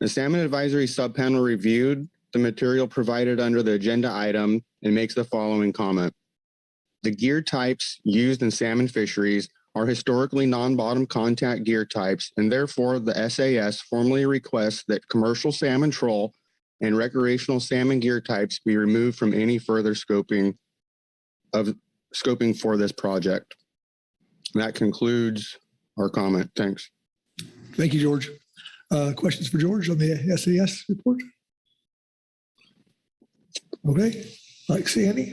The Salmon Advisory Subpanel reviewed the material provided under the agenda item and makes the following comment. The gear types used in salmon fisheries are historically non-bottom contact gear types, and therefore the SAS formally requests that commercial salmon troll and recreational salmon gear types be removed from any further scoping for this project. That concludes our comment. Thanks. Thank you, George. Questions for George on the SAS report? Okay, like Sandy.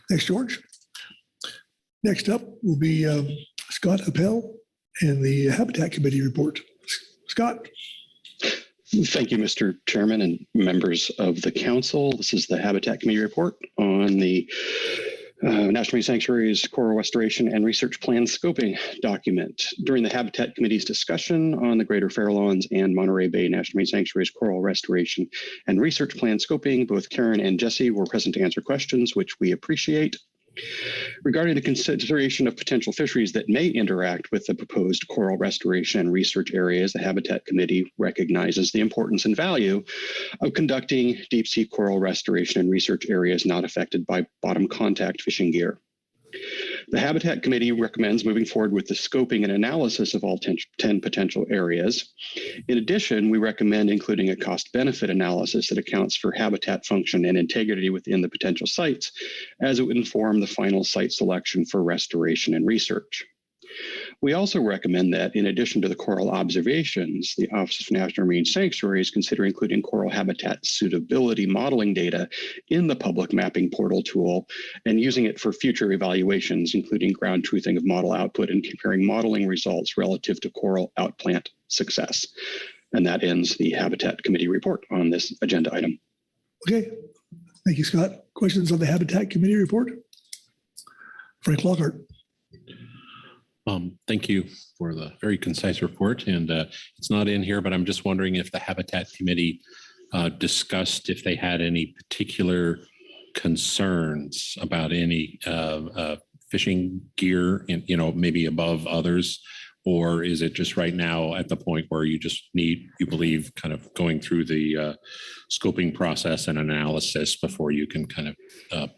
Thanks, George. Next up will be Scott Appel and the Habitat Committee report. Scott. Thank you, Mr. Chairman and members of the council. This is the Habitat Committee report on the National Marine Sanctuaries Coral Restoration and Research Plan Scoping document. During the Habitat Committee's discussion on the Greater Farallones and Monterey Bay National Marine Sanctuaries Coral Restoration and Research Plan Scoping, both Karen and Jesse were present to answer questions, which we appreciate. Regarding the consideration of potential fisheries that may interact with the proposed coral restoration and research areas, the Habitat Committee recognizes the importance and value of conducting deep sea coral restoration and research areas not affected by bottom contact fishing gear. The Habitat Committee recommends moving forward with the scoping and analysis of all 10 potential areas. In addition, we recommend including a cost-benefit analysis that accounts for habitat function and integrity within the potential sites, as it would inform the final site selection for restoration and research. We also recommend that, in addition to the coral observations, the Office of National Marine Sanctuaries consider including coral habitat suitability modeling data in the public mapping portal tool and using it for future evaluations, including ground truthing of model output and comparing modeling results relative to coral outplant success. And that ends the Habitat Committee report on this agenda item. Okay, thank you, Scott. Questions on the Habitat Committee report? Frank Lockhart. Thank you for the very concise report. And it's not in here, but I'm just wondering if the Habitat Committee discussed if they had any particular concerns about any fishing gear, and maybe above others, or is it just right now at the point where you just need, you believe, kind of going through the scoping process and analysis before you can kind of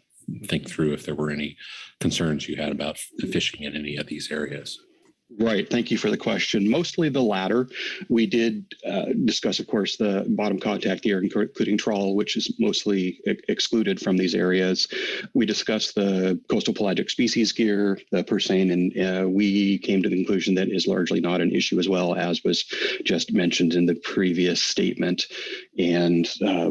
think through if there were any concerns you had about fishing in any of these areas? Right. Thank you for the question. Mostly the latter. We did discuss, of course, the bottom contact gear, including trawl, which is mostly excluded from these areas. We discussed the coastal pelagic species gear, the Persane, and we came to the conclusion that is largely not an issue, as well as was just mentioned in the previous statement. And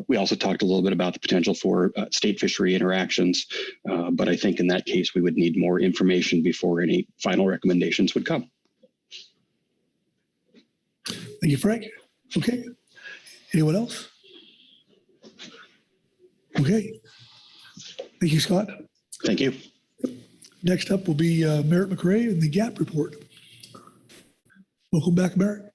we also talked a little bit about the potential for state fishery interactions. But I think in that case, we would need more information before any final recommendations would come. Thank you, Frank. Okay. Anyone else? Okay. Thank you, Scott. Thank you. Next up will be Merritt McRae and the GAP report. Welcome back, Merritt.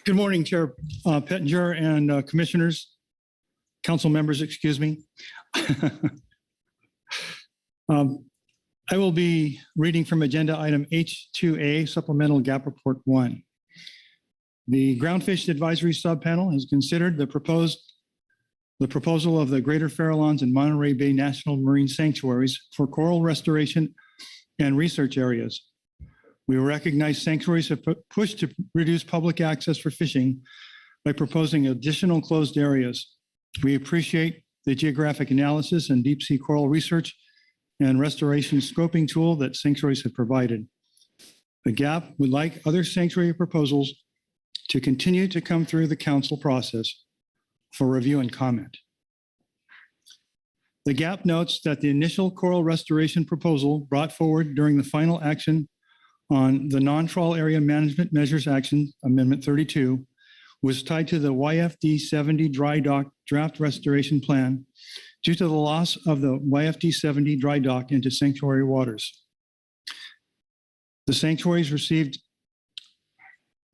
Good morning, Chair Pettinger and commissioners, council members, excuse me. I will be reading from Agenda Item H2A, Supplemental Gap Report 1. The Groundfish Advisory Subpanel has considered the proposal of the Greater Farallones and Monterey Bay National Marine Sanctuaries for coral restoration and research areas. We recognize sanctuaries have pushed to reduce public access for fishing by proposing additional closed areas. We appreciate the geographic analysis and deep sea coral research and restoration scoping tool that sanctuaries have provided. The GAP would like other sanctuary proposals to continue to come through the council process for review and comment. The GAP notes that the initial coral restoration proposal brought forward during the final action on the non-trawl area management measures action, Amendment 32, was tied to the YFD 70 dry dock draft restoration plan due to the loss of the YFD 70 dry dock into sanctuary waters. The sanctuaries received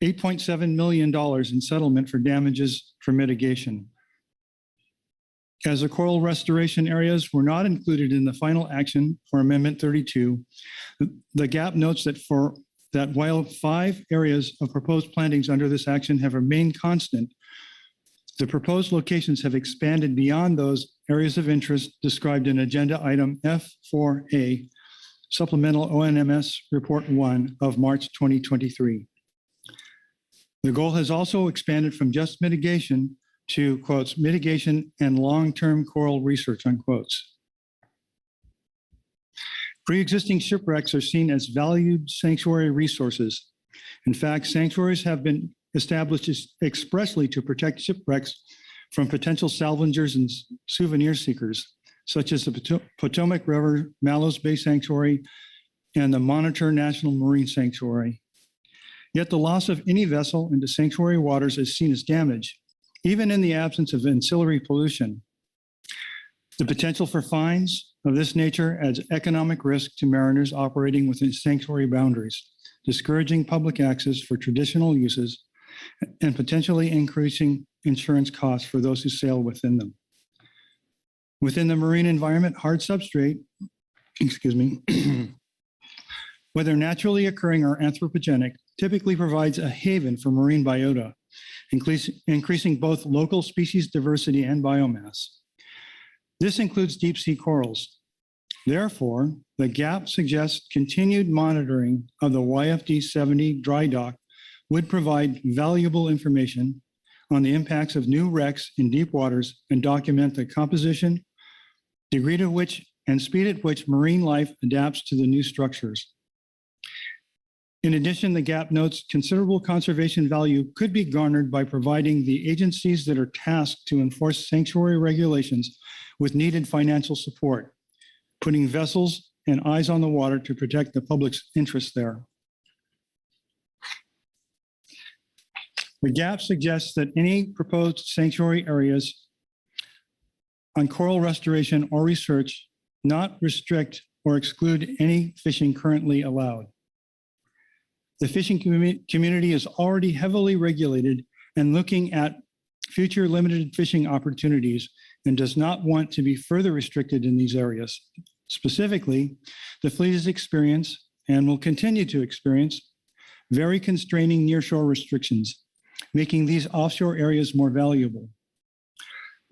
$8.7 million in settlement for damages for mitigation. As the coral restoration areas were not included in the final action for Amendment 32, the GAP notes that while 5 areas of proposed plantings under this action have remained constant, the proposed locations have expanded beyond those areas of interest described in Agenda Item F4A, Supplemental ONMS Report 1 of March 2023. The goal has also expanded from just mitigation to, quotes, mitigation and long-term coral research, unquotes. Pre-existing shipwrecks are seen as valued sanctuary resources. In fact, sanctuaries have been established expressly to protect shipwrecks from potential salvagers and souvenir seekers, such as the Potomac River, Mallows Bay Sanctuary, and the Monterey National Marine Sanctuary. Yet the loss of any vessel into sanctuary waters is seen as damage, even in the absence of ancillary pollution. The potential for fines of this nature adds economic risk to mariners operating within sanctuary boundaries, discouraging public access for traditional uses and potentially increasing insurance costs for those who sail within them. Within the marine environment, hard substrate, whether naturally occurring or anthropogenic, typically provides a haven for marine biota, increasing both local species diversity and biomass. This includes deep sea corals. Therefore, the GAP suggests continued monitoring of the YFD 70 dry dock would provide valuable information on the impacts of new wrecks in deep waters and document the composition, degree to which, and speed at which marine life adapts to the new structures. In addition, the GAP notes considerable conservation value could be garnered by providing the agencies that are tasked to enforce sanctuary regulations with needed financial support, putting vessels and eyes on the water to protect the public's interests there. The GAP suggests that any proposed sanctuary areas on coral restoration or research not restrict or exclude any fishing currently allowed. The fishing community is already heavily regulated and looking at future limited fishing opportunities and does not want to be further restricted in these areas. Specifically, the fleet has experienced and will continue to experience very constraining nearshore restrictions, making these offshore areas more valuable.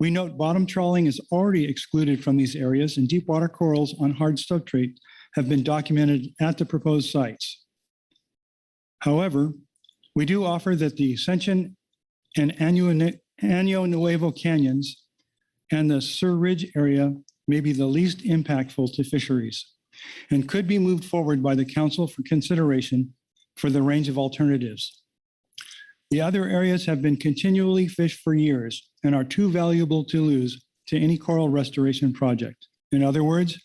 We note bottom trawling is already excluded from these areas, and deep water corals on hard substrate have been documented at the proposed sites. However, we do offer that the Ascension and Año Nuevo canyons and the Sur Ridge area may be the least impactful to fisheries and could be moved forward by the council for consideration for the range of alternatives. The other areas have been continually fished for years and are too valuable to lose to any coral restoration project. In other words,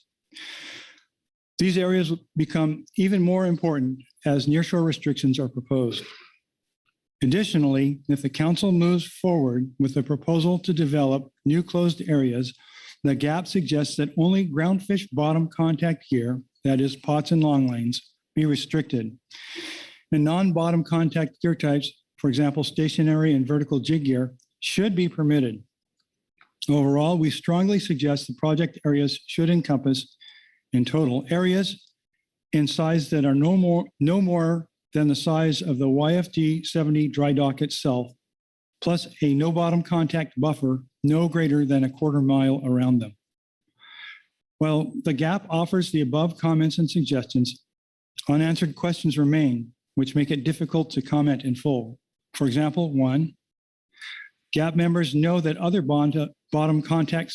these areas become even more important as nearshore restrictions are proposed. Additionally, if the council moves forward with a proposal to develop new closed areas, the GAP suggests that only groundfish bottom contact gear, that is pots and long lanes, be restricted. And non-bottom contact gear types, for example, stationary and vertical jig gear, should be permitted. Overall, we strongly suggest the project areas should encompass in total areas in size that are no more than the size of the YFD 70 dry dock itself, plus a no bottom contact buffer no greater than a quarter mile around them. While the GAP offers the above comments and suggestions, unanswered questions remain, which make it difficult to comment in full. For example, 1, GAP members know that other bottom contact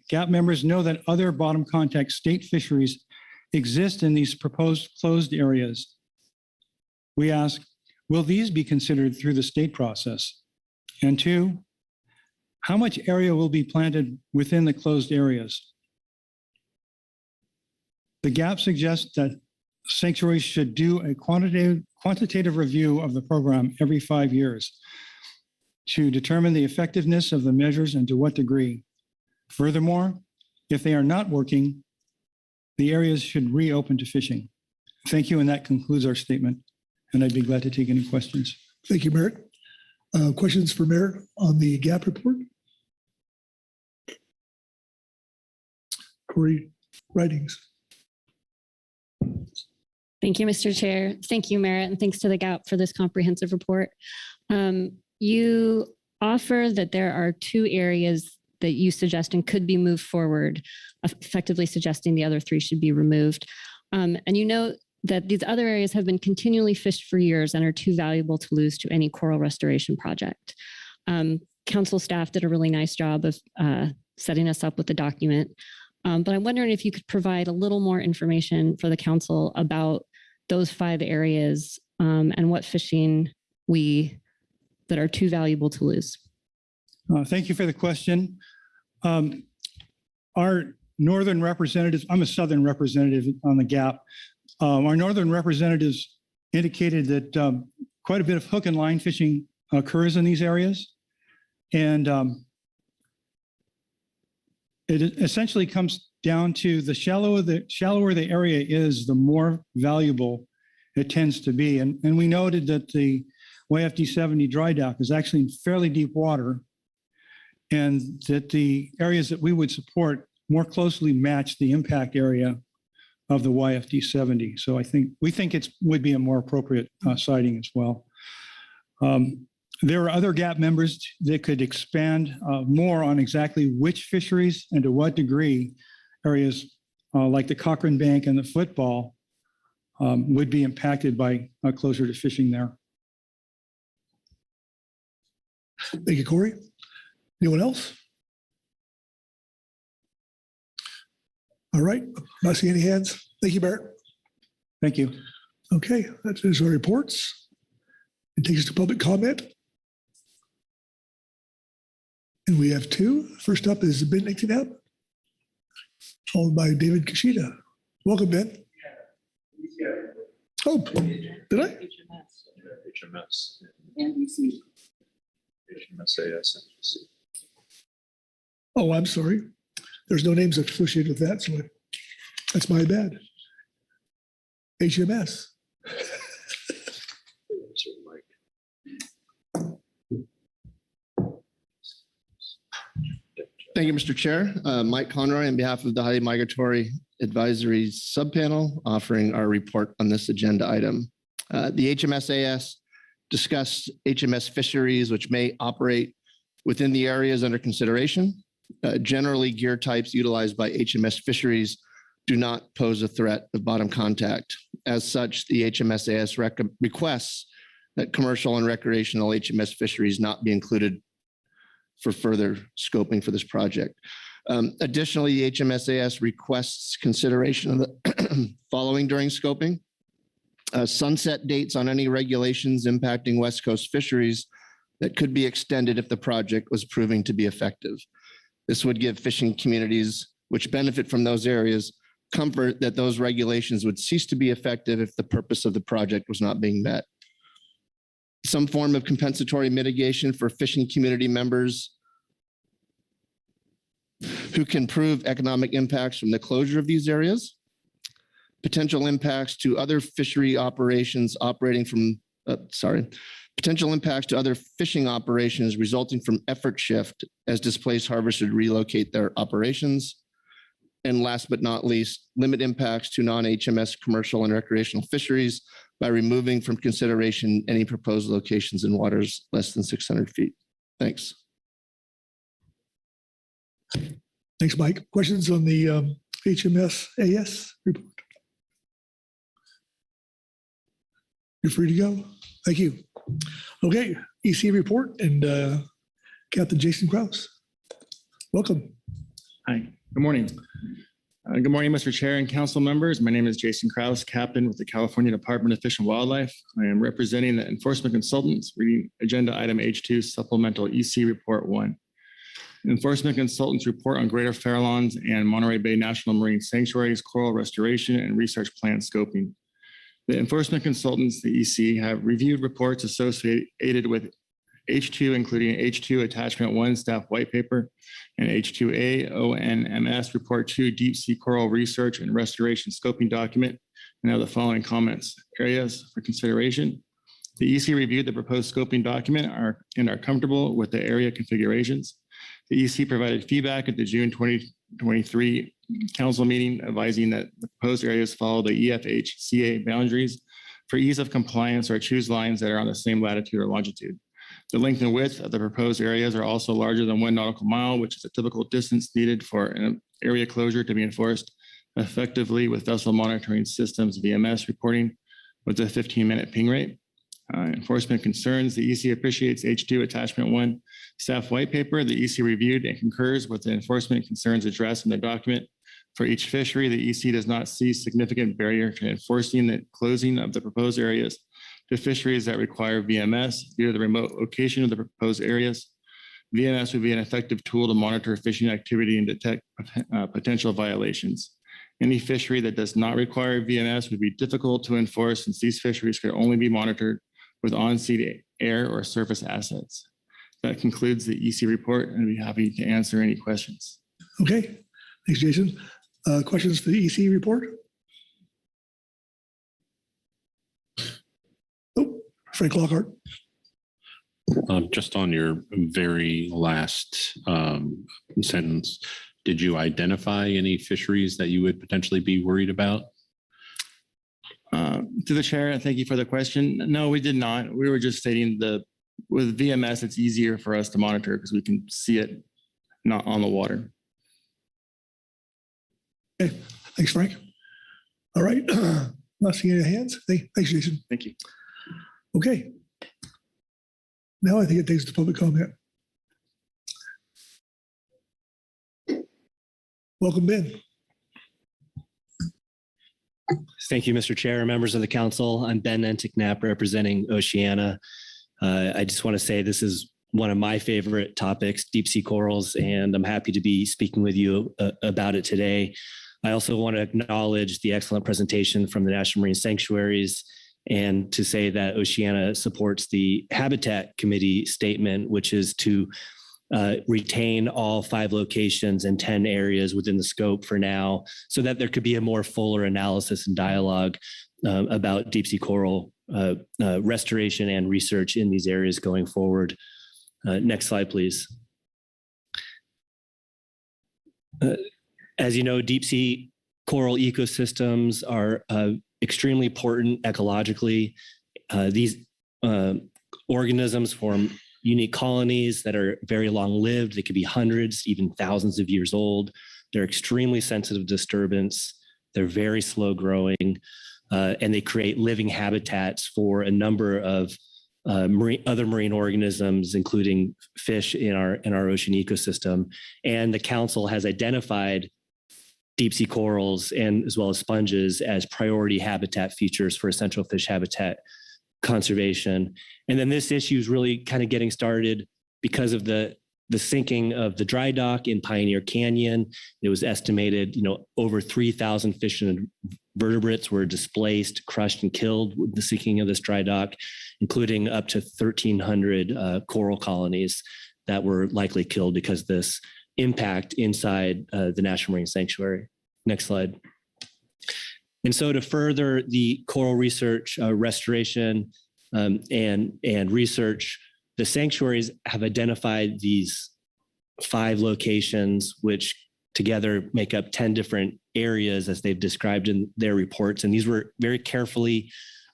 GAP members know that other bottom contact state fisheries exist in these proposed closed areas. We ask, will these be considered through the state process? And 2, how much area will be planted within the closed areas? The GAP suggests that sanctuaries should do a quantitative review of the program every 5 years to determine the effectiveness of the measures and to what degree. Furthermore, if they are not working, the areas should reopen to fishing. Thank you, and that concludes our statement. And I'd be glad to take any questions. Thank you, Merritt. Questions for Merritt on the GAP report? Corey Ridings. Thank you, Mr. Chair. Thank you, Merritt, and thanks to the GAP for this comprehensive report. You offer that there are 2 areas that you suggest and could be moved forward, effectively suggesting the other 3 should be removed. And you note that these other areas have been continually fished for years and are too valuable to lose to any coral restoration project. Council staff did a really nice job of setting us up with the document. But I'm wondering if you could provide a little more information for the council about those 5 areas and what fishing that are too valuable to lose. Thank you for the question. Our northern representatives, I'm a southern representative on the GAP. Our northern representatives indicated that quite a bit of hook and line fishing occurs in these areas. And it essentially comes down to the shallower the area is, the more valuable it tends to be. And we noted that the YFD 70 dry dock is actually in fairly deep water, and that the areas that we would support more closely match the impact area of the YFD 70. So we think it would be a more appropriate siting as well. There are other GAP members that could expand more on exactly which fisheries and to what degree areas like the Cochrane Bank and the football would be impacted by closure to fishing there. Thank you, Corey. Anyone else? All right, not seeing any hands. Thank you, Barrett. Thank you. Okay, that is our reports. It takes us to public comment. And we have 2. First up is Ben Ictinab, followed by David Kashida. Welcome, Ben. Oh, did I? HMS. NBC. HMSAS. Oh, I'm sorry. There's no names associated with that, so that's my bad. HMS. Thank you, Mr. Chair. Mike Conroy on behalf of the Highly Migratory Advisory Subpanel offering our report on this agenda item. The HMSAS discussed HMS fisheries which may operate within the areas under consideration. Generally, gear types utilized by HMS fisheries do not pose a threat of bottom contact. As such, the HMSAS requests that commercial and recreational HMS fisheries not be included for further scoping for this project. Additionally, the HMSAS requests consideration of the following during scoping. Sunset dates on any regulations impacting West Coast fisheries that could be extended if the project was proving to be effective. This would give fishing communities which benefit from those areas comfort that those regulations would cease to be effective if the purpose of the project was not being met. Some form of compensatory mitigation for fishing community members who can prove economic impacts from the closure of these areas. Potential impacts to other fishery operations operating from, potential impacts to other fishing operations resulting from effort shift as displaced harvesters relocate their operations. And last but not least, limit impacts to non-HMS commercial and recreational fisheries by removing from consideration any proposed locations in waters less than 600 feet. Thanks. Thanks, Mike. Questions on the HMSAS report? You're free to go. Thank you. Okay, EC report and Captain Jason Krause. Welcome. Hi, good morning. Good morning, Mr. Chair and council members. My name is Jason Krause, Captain with the California Department of Fish and Wildlife. I am representing the enforcement consultants reading agenda item H2 supplemental EC report 1. Enforcement consultants report on Greater Farallones and Monterey Bay National Marine Sanctuaries, coral restoration and research plan scoping. The enforcement consultants, the EC, have reviewed reports associated with H2, including H2 Attachment 1 Staff White Paper and H2A ONMS Report 2 Deep Sea Coral Research and Restoration Scoping Document, and have the following comments. Areas for consideration. The EC reviewed the proposed scoping document and are comfortable with the area configurations. The EC provided feedback at the June 2023 council meeting advising that the proposed areas follow the EFH-CA boundaries for ease of compliance or choose lines that are on the same latitude or longitude. The length and width of the proposed areas are also larger than 1 nautical mile, which is a typical distance needed for an area closure to be enforced effectively with vessel monitoring systems VMS reporting with a 15-minute ping rate. Enforcement concerns. The EC appreciates H2 Attachment 1 Staff White Paper. The EC reviewed and concurs with the enforcement concerns addressed in the document. For each fishery, the EC does not see significant barrier to enforcing the closing of the proposed areas to fisheries that require VMS due to the remote location of the proposed areas. VMS would be an effective tool to monitor fishing activity and detect potential violations. Any fishery that does not require VMS would be difficult to enforce since these fisheries could only be monitored with on-sea air or surface assets. That concludes the EC report, and I'd be happy to answer any questions. Okay, thanks, Jason. Questions for the EC report? Oh, Frank Lockhart. Just on your very last sentence, did you identify any fisheries that you would potentially be worried about? To the chair, thank you for the question. No, we did not. We were just stating with VMS, it's easier for us to monitor because we can see it not on the water. Okay, thanks, Frank. All right, not seeing any hands. Thanks, Jason. Thank you. Okay. Now I think it takes the public comment. Welcome, Ben. Thank you, Mr. Chair, members of the council. I'm Ben Enticknap representing Oceana. I just want to say this is one of my favorite topics, deep sea corals, and I'm happy to be speaking with you about it today. I also want to acknowledge the excellent presentation from the National Marine Sanctuaries and to say that Oceana supports the Habitat Committee statement, which is to retain all 5 locations and 10 areas within the scope for now, so that there could be a more fuller analysis and dialogue about deep sea coral restoration and research in these areas going forward. Next slide, please. As you know, deep sea coral ecosystems are extremely important ecologically. These organisms form unique colonies that are very long-lived. They could be hundreds, even thousands of years old. They're extremely sensitive to disturbance. They're very slow growing, and they create living habitats for a number of other marine organisms, including fish in our ocean ecosystem. And the council has identified deep sea corals and as well as sponges as priority habitat features for essential fish habitat conservation. And then this issue is really kind of getting started because of the sinking of the dry dock in Pioneer Canyon. It was estimated, over 3,000 fish and vertebrates were displaced, crushed, and killed with the sinking of this dry dock, including up to 1,300 coral colonies that were likely killed because of this impact inside the National Marine Sanctuary. Next slide. And so to further the coral research, restoration, and research, the sanctuaries have identified these 5 locations, which together make up 10 different areas as they've described in their reports. And these were very carefully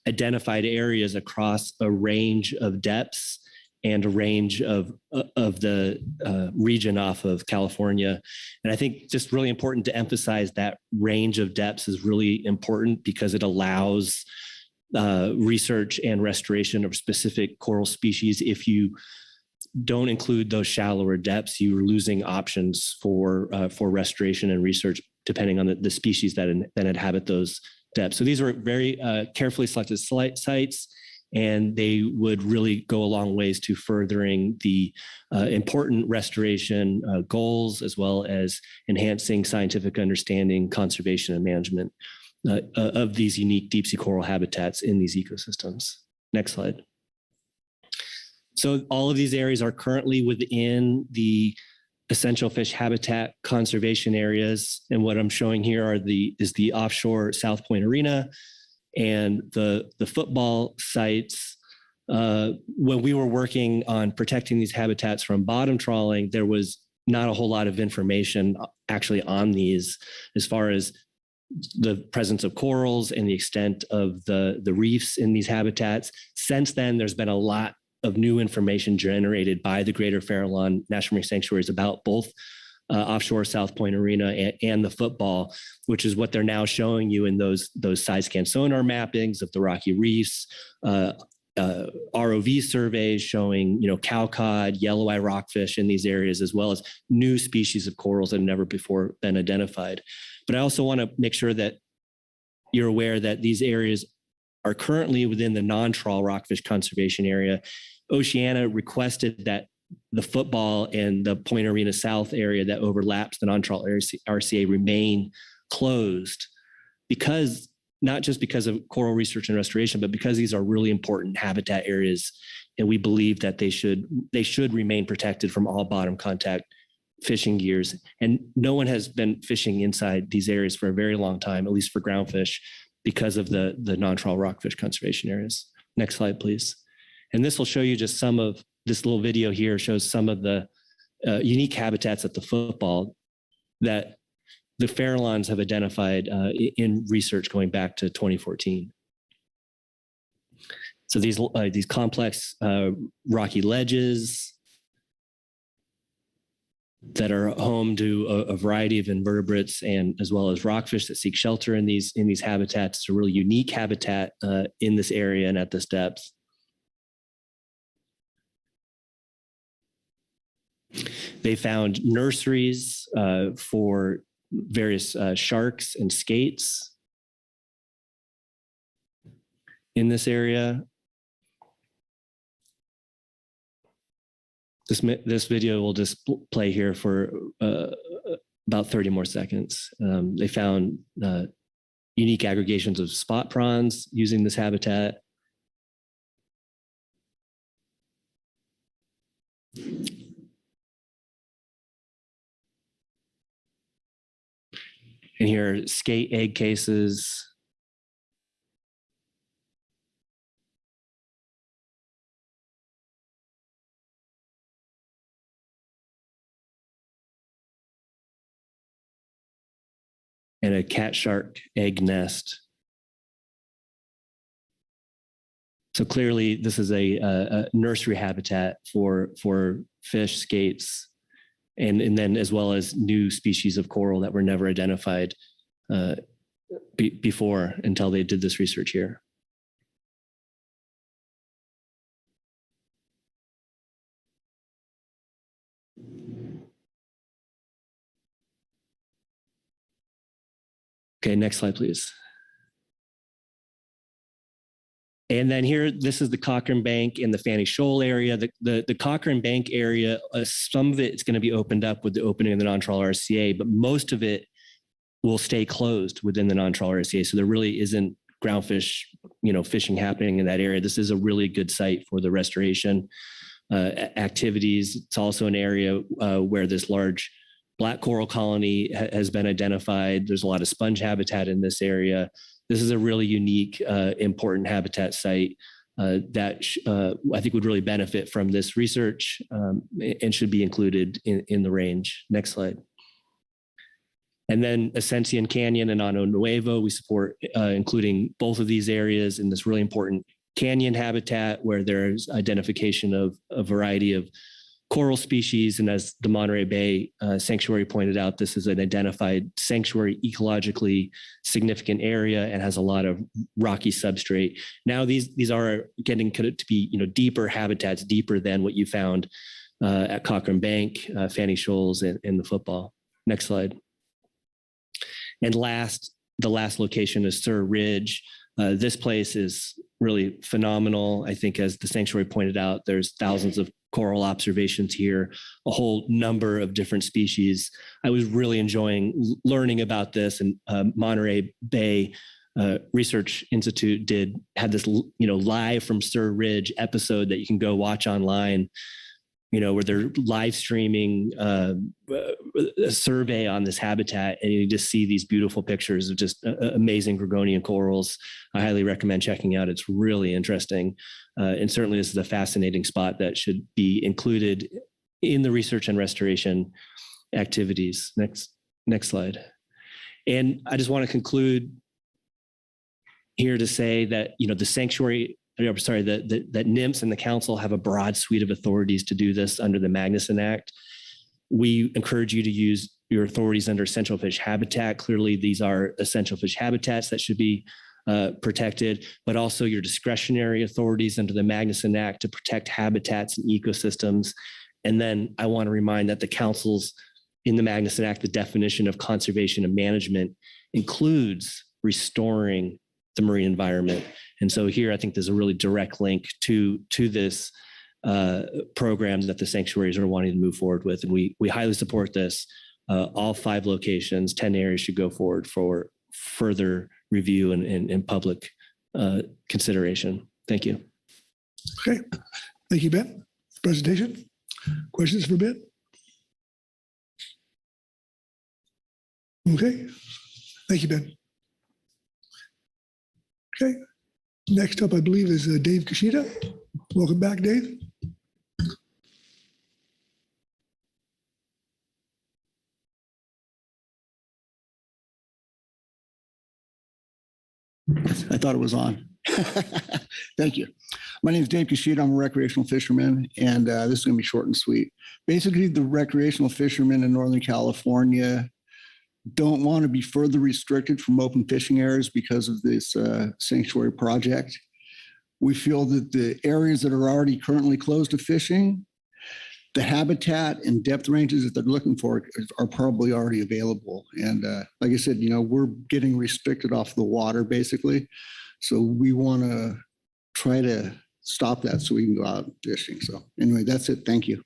identified areas across a range of depths and a range of the region off of California. And I think just really important to emphasize that range of depths is really important because it allows research and restoration of specific coral species. If you don't include those shallower depths, you're losing options for restoration and research depending on the species that inhabit those depths. So these were very carefully selected sites, and they would really go a long ways to furthering the important restoration goals, as well as enhancing scientific understanding, conservation, and management of these unique deep sea coral habitats in these ecosystems. Next slide. So all of these areas are currently within the essential fish habitat conservation areas. And what I'm showing here is the offshore South Point Arena and the football sites. When we were working on protecting these habitats from bottom trawling, there was not a whole lot of information actually on these as far as the presence of corals and the extent of the reefs in these habitats. Since then, there's been a lot of new information generated by the Greater Farallon National Marine Sanctuaries about both offshore South Point Arena and the football, which is what they're now showing you in those side scan sonar mappings of the rocky reefs, ROV surveys showing, cow cod, yellow eye rockfish in these areas, as well as new species of corals that have never before been identified. But I also want to make sure that you're aware that these areas are currently within the non-trawl rockfish conservation area. Oceana requested that the football and the Point Arena South area that overlaps the non-trawl RCA remain closed because, not just because of coral research and restoration, but because these are really important habitat areas. And we believe that they should remain protected from all bottom contact fishing gears. And no one has been fishing inside these areas for a very long time, at least for groundfish, because of the non-trawl rockfish conservation areas. Next slide, please. And this will show you just some of this little video here shows some of the unique habitats at the football that the Farallones have identified in research going back to 2014. So these complex rocky ledges that are home to a variety of invertebrates and as well as rockfish that seek shelter in these habitats. It's a really unique habitat in this area and at this depth. They found nurseries for various sharks and skates in this area. This video will just play here for about 30 more seconds. They found unique aggregations of spot prawns using this habitat. And here are skate egg cases. And a cat shark egg nest. So clearly this is a nursery habitat for fish, skates, and then as well as new species of coral that were never identified before until they did this research here. Okay, next slide, please. And then here, this is the Cochrane Bank in the Fanny Shoal area. The Cochrane Bank area, some of it is going to be opened up with the opening of the non-trawl RCA, but most of it will stay closed within the non-trawl RCA. So there really isn't groundfish, fishing happening in that area. This is a really good site for the restoration activities. It's also an area where this large black coral colony has been identified. There's a lot of sponge habitat in this area. This is a really unique, important habitat site that I think would really benefit from this research and should be included in the range. Next slide. And then Ascension Canyon and Ano Nuevo, we support including both of these areas in this really important canyon habitat where there's identification of a variety of coral species. And as the Monterey Bay Sanctuary pointed out, this is an identified sanctuary ecologically significant area and has a lot of rocky substrate. Now these are getting to be, deeper habitats, deeper than what you found at Cochrane Bank, Fanny Shoals, and the football. Next slide. And the last location is Sur Ridge. This place is really phenomenal. I think as the sanctuary pointed out, there's thousands of coral observations here, a whole number of different species. I was really enjoying learning about this, and Monterey Bay Research Institute had this, live from Sur Ridge episode that you can go watch online, where they're live streaming a survey on this habitat, and you just see these beautiful pictures of just amazing Gorgonian corals. I highly recommend checking out. It's really interesting. And certainly this is a fascinating spot that should be included in the research and restoration activities. Next slide. And I just want to conclude here to say that, the sanctuary, that NIMS and the council have a broad suite of authorities to do this under the Magnuson Act. We encourage you to use your authorities under essential fish habitat. Clearly, these are essential fish habitats that should be protected, but also your discretionary authorities under the Magnuson Act to protect habitats and ecosystems. And then I want to remind that the council's in the Magnuson Act, the definition of conservation and management includes restoring the marine environment. And so here, I think there's a really direct link to this program that the sanctuaries are wanting to move forward with. And we highly support this. All 5 locations, 10 areas should go forward for further review and public consideration. Thank you. Okay. Thank you, Ben. Presentation. Questions for Ben? Okay. Thank you, Ben. Okay. Next up, I believe, is Dave Kashida. Welcome back, Dave. I thought it was on. Thank you. My name is Dave Kashida. I'm a recreational fisherman, and this is going to be short and sweet. Basically, the recreational fishermen in Northern California don't want to be further restricted from open fishing areas because of this sanctuary project. We feel that the areas that are already currently closed to fishing, the habitat and depth ranges that they're looking for are probably already available. And like I said, we're getting restricted off the water basically. So we want to try to stop that so we can go out fishing. So anyway, that's it. Thank you.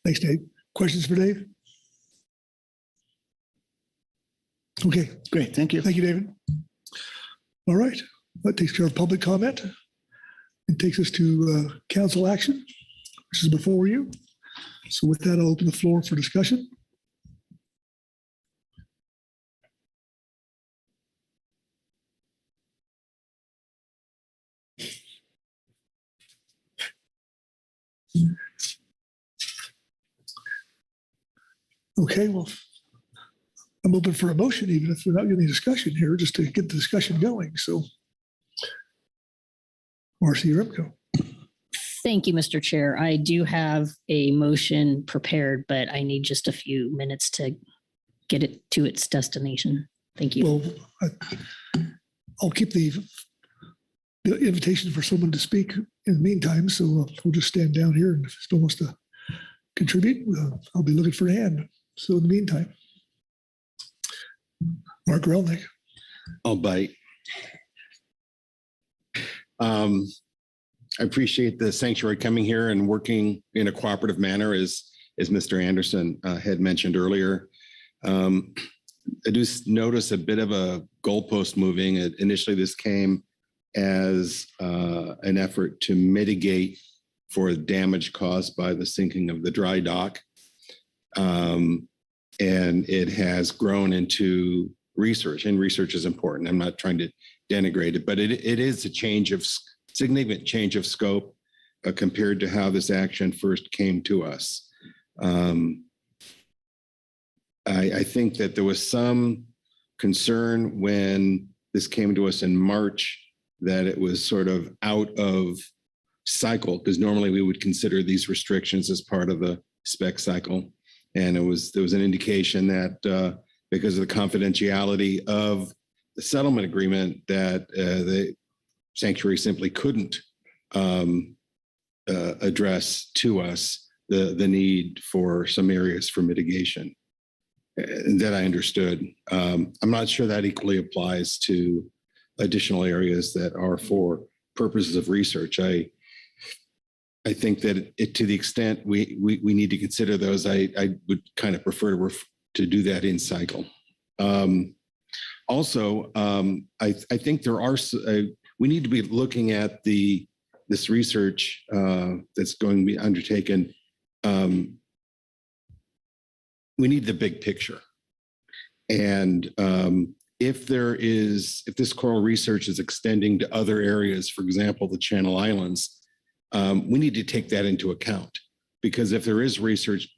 Thanks, Dave. Questions for Dave? Okay. Great. Thank you. Thank you, David. All right. That takes care of public comment. It takes us to council action, which is before you. So with that, I'll open the floor for discussion. Okay, well, I'm open for a motion, even if we're not getting discussion here, just to get the discussion going. So, Marcy Repko. Thank you, Mr. Chair. I do have a motion prepared, but I need just a few minutes to get it to its destination. Thank you. Well, I'll keep the invitation for someone to speak in the meantime. So we'll just stand down here, and if someone wants to contribute, I'll be looking for a hand. So in the meantime, Mark Relnick. I'll bite. I appreciate the sanctuary coming here and working in a cooperative manner, as Mr. Anderson had mentioned earlier. I do notice a bit of a goalpost moving. Initially, this came as an effort to mitigate for damage caused by the sinking of the dry dock. And it has grown into research, and research is important. I'm not trying to denigrate it, but it is a significant change of scope compared to how this action first came to us. I think that there was some concern when this came to us in March that it was sort of out of cycle, because normally we would consider these restrictions as part of the spec cycle. And there was an indication that because of the confidentiality of the settlement agreement, that the sanctuary simply couldn't address to us the need for some areas for mitigation. And that I understood. I'm not sure that equally applies to additional areas that are for purposes of research. I think that to the extent we need to consider those, I would kind of prefer to do that in cycle. Also, I think there are we need to be looking at this research that's going to be undertaken. We need the big picture, and if this coral research is extending to other areas, for example, the Channel Islands, we need to take that into account, because if there is research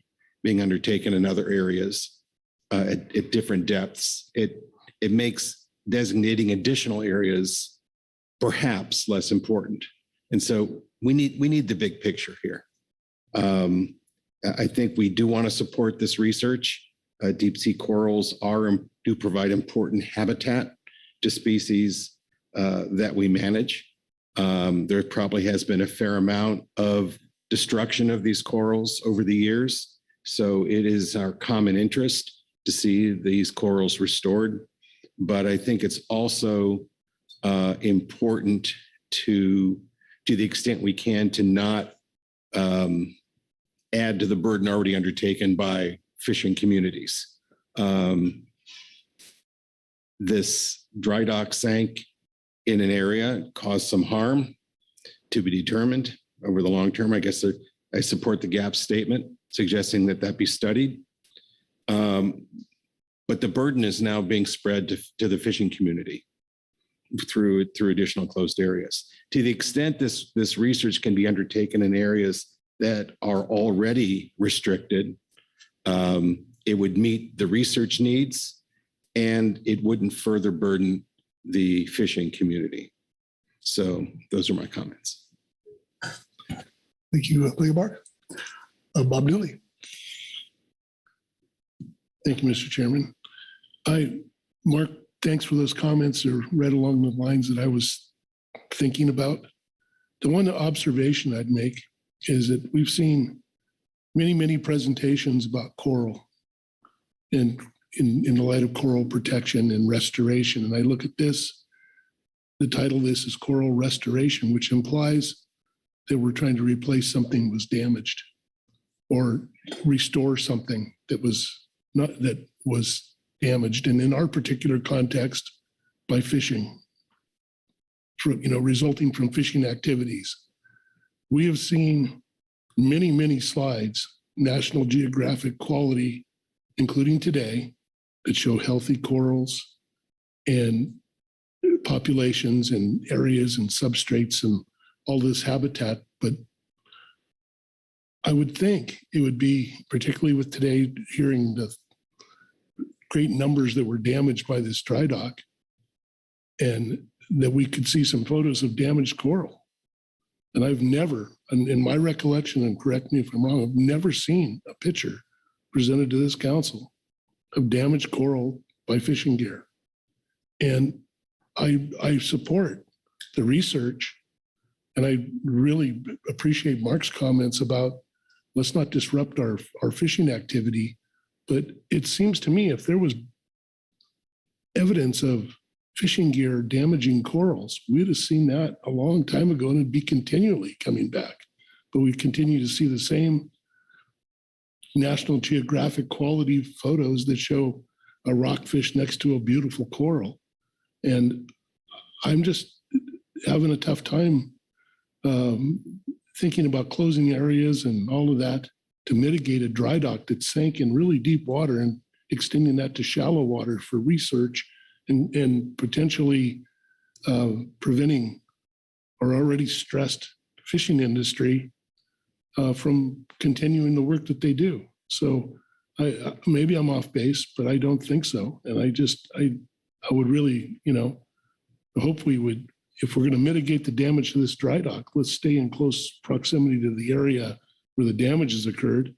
being undertaken in other areas at different depths, it makes designating additional areas perhaps less important. And so we need the big picture here. I think we do want to support this research. Deep sea corals do provide important habitat to species that we manage. There probably has been a fair amount of destruction of these corals over the years. So it is our common interest to see these corals restored. But I think it's also important to the extent we can, to not add to the burden already undertaken by fishing communities. This dry dock sank in an area, caused some harm to be determined over the long term. I guess I support the GAP statement suggesting that be studied. But the burden is now being spread to the fishing community through additional closed areas. To the extent this research can be undertaken in areas that are already restricted, it would meet the research needs, and it wouldn't further burden the fishing community. So those are my comments. Thank you, Mark. Bob Dooley. Thank you, Mr. Chairman. Mark, thanks for those comments. They're right along the lines that I was thinking about. The one observation I'd make is that we've seen many presentations about coral and in the light of coral protection and restoration. And I look at this, the title of this is Coral Restoration, which implies that we're trying to replace something that was damaged or restore something that was damaged. And in our particular context, by fishing, resulting from fishing activities. We have seen many slides, National Geographic quality, including today, that show healthy corals and populations and areas and substrates and all this habitat. But I would think it would be, particularly with today, hearing the great numbers that were damaged by this dry dock, and that we could see some photos of damaged coral. And I've never, in my recollection, and correct me if I'm wrong, I've never seen a picture presented to this council of damaged coral by fishing gear. And I support the research, and I really appreciate Mark's comments about let's not disrupt our fishing activity. But it seems to me if there was evidence of fishing gear damaging corals, we'd have seen that a long time ago, and it'd be continually coming back. But we continue to see the same National Geographic quality photos that show a rockfish next to a beautiful coral. And I'm just having a tough time thinking about closing areas and all of that to mitigate a dry dock that sank in really deep water and extending that to shallow water for research and potentially preventing our already stressed fishing industry from continuing the work that they do. So maybe I'm off base, but I don't think so. And I would really, hope we would, if we're going to mitigate the damage to this dry dock, let's stay in close proximity to the area where the damage has occurred.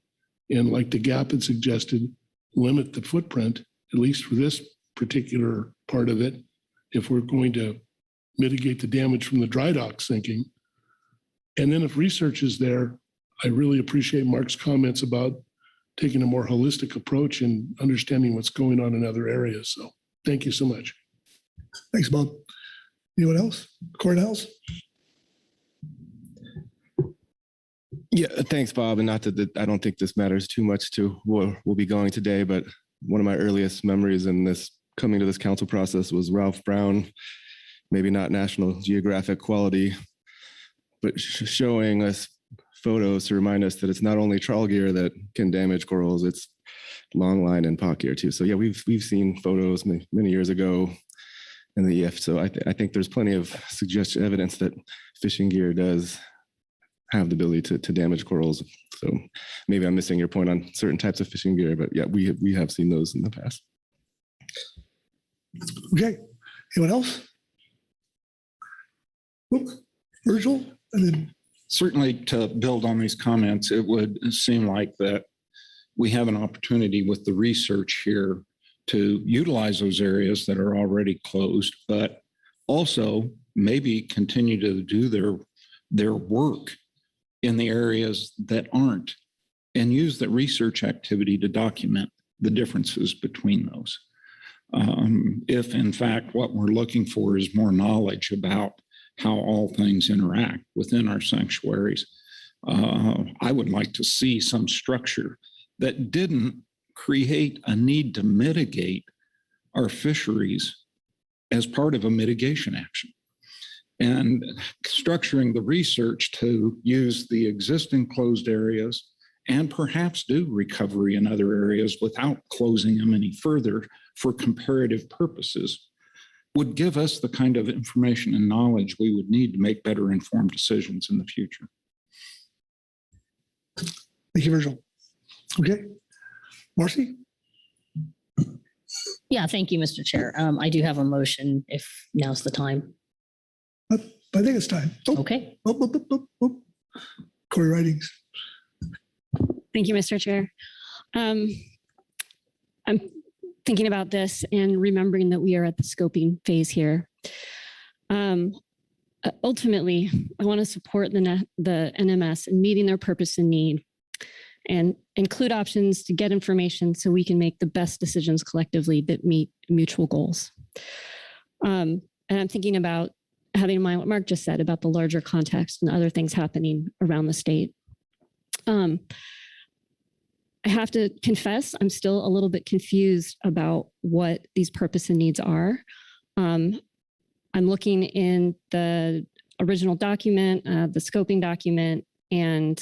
And like the GAP had suggested, limit the footprint, at least for this particular part of it, if we're going to mitigate the damage from the dry dock sinking. And then if research is there, I really appreciate Mark's comments about taking a more holistic approach and understanding what's going on in other areas. So thank you so much. Thanks, Bob. Anyone else? Cordell? Yeah, thanks, Bob. And not that I don't think this matters too much to where we'll be going today, but one of my earliest memories in this coming to this council process was Ralph Brown, maybe not National Geographic quality, but showing us photos to remind us that it's not only trawl gear that can damage corals, it's long line and pot gear too. So yeah, we've seen photos many years ago in the EF. So I think there's plenty of suggestion evidence that fishing gear does have the ability to damage corals. So maybe I'm missing your point on certain types of fishing gear, but yeah, we have seen those in the past. Okay. Anyone else? Virgil, and then certainly to build on these comments, it would seem like that we have an opportunity with the research here to utilize those areas that are already closed, but also maybe continue to do their work in the areas that aren't, and use the research activity to document the differences between those. If in fact what we're looking for is more knowledge about how all things interact within our sanctuaries, I would like to see some structure that didn't create a need to mitigate our fisheries as part of a mitigation action. And structuring the research to use the existing closed areas and perhaps do recovery in other areas without closing them any further for comparative purposes would give us the kind of information and knowledge we would need to make better informed decisions in the future. Thank you, Virgil. Okay. Marcy? Yeah, thank you, Mr. Chair. I do have a motion if now's the time. I think it's time. Okay. Corey Ridings. Thank you, Mr. Chair. I'm thinking about this and remembering that we are at the scoping phase here. Ultimately, I want to support the NMS in meeting their purpose and need and include options to get information so we can make the best decisions collectively that meet mutual goals. And I'm thinking about having in mind what Mark just said about the larger context and other things happening around the state. I have to confess, I'm still a little bit confused about what these purpose and needs are. I'm looking in the original document, the scoping document, and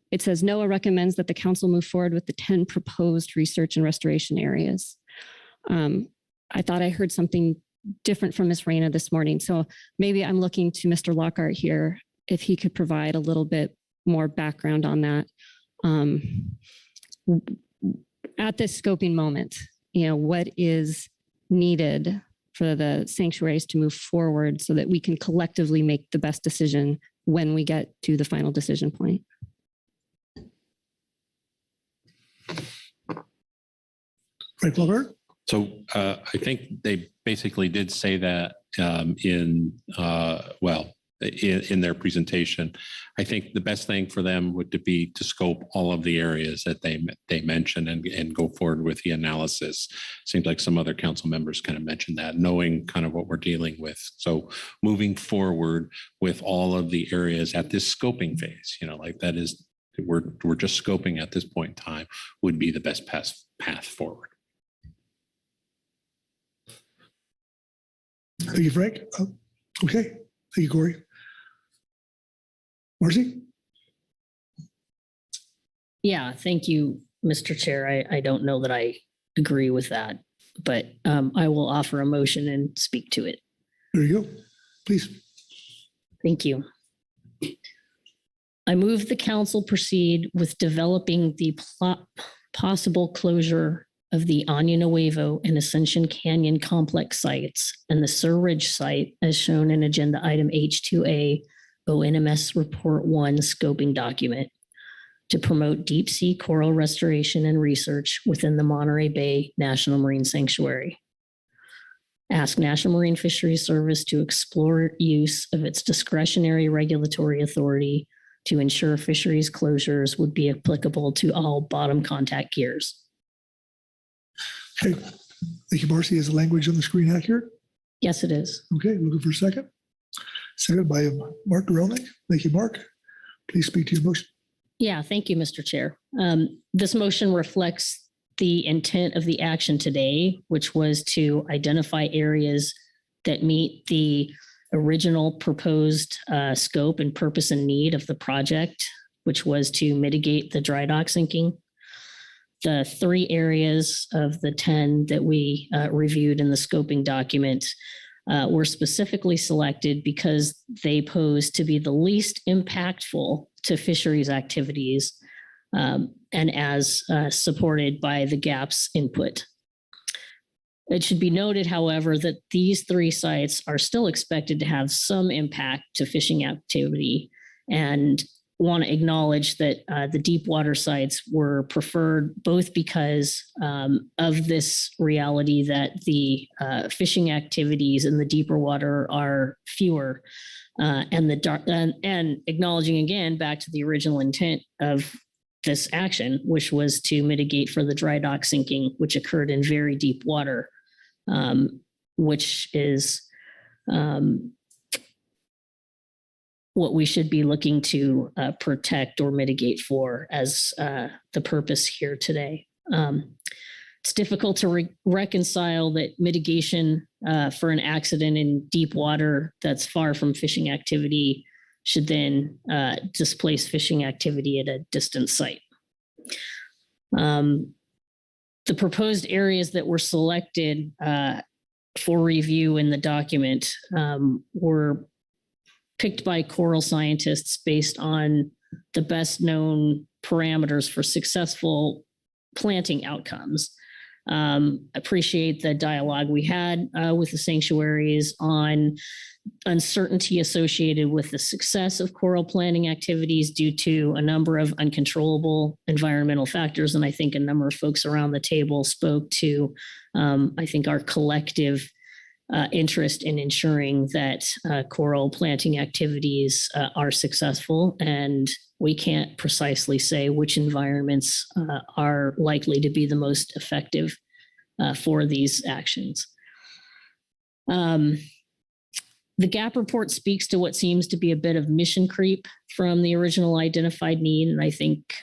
it says NOAA recommends that the council move forward with the 10 proposed research and restoration areas. I thought I heard something different from Ms. Reyna this morning. So maybe I'm looking to Mr. Lockhart here, if he could provide a little bit more background on that. At this scoping moment, what is needed for the sanctuaries to move forward so that we can collectively make the best decision when we get to the final decision point. Frank Lockhart? So I think they basically did say that in their presentation. I think the best thing for them would be to scope all of the areas that they mentioned and go forward with the analysis. Seems like some other council members kind of mentioned that, knowing kind of what we're dealing with. So moving forward with all of the areas at this scoping phase, like that is, we're just scoping at this point in time, would be the best path forward. Thank you, Frank. Okay. Thank you, Corey. Marcy? Yeah, thank you, Mr. Chair. I don't know that I agree with that, but I will offer a motion and speak to it. There you go. Please. Thank you. I move the council proceed with developing the possible closure of the Año Nuevo and Ascension Canyon complex sites and the Sur Ridge site as shown in agenda item H2A ONMS Report 1 scoping document to promote deep sea coral restoration and research within the Monterey Bay National Marine Sanctuary. Ask National Marine Fisheries Service to explore use of its discretionary regulatory authority to ensure fisheries closures would be applicable to all bottom contact gears. Okay, thank you, Marcy. Is the language on the screen accurate? Yes, it is. Okay, looking for a second. Second by Mark Gorelnik. Thank you, Mark. Please speak to your motion. Yeah, thank you, Mr. Chair. This motion reflects the intent of the action today, which was to identify areas that meet the original proposed scope and purpose and need of the project, which was to mitigate the dry dock sinking. The 3 areas of the 10 that we reviewed in the scoping document were specifically selected because they pose to be the least impactful to fisheries activities and as supported by the GAP's input. It should be noted, however, that these 3 sites are still expected to have some impact to fishing activity, and want to acknowledge that the deep water sites were preferred both because of this reality that the fishing activities in the deeper water are fewer, and acknowledging again back to the original intent of this action, which was to mitigate for the dry dock sinking, which occurred in very deep water, which is what we should be looking to protect or mitigate for as the purpose here today. It's difficult to reconcile that mitigation for an accident in deep water that's far from fishing activity should then displace fishing activity at a distant site. The proposed areas that were selected for review in the document were picked by coral scientists based on the best known parameters for successful planting outcomes. Appreciate the dialogue we had with the sanctuaries on uncertainty associated with the success of coral planting activities due to a number of uncontrollable environmental factors. And I think a number of folks around the table spoke to, I think, our collective interest in ensuring that coral planting activities are successful, and we can't precisely say which environments are likely to be the most effective for these actions. The GAP report speaks to what seems to be a bit of mission creep from the original identified need, and I think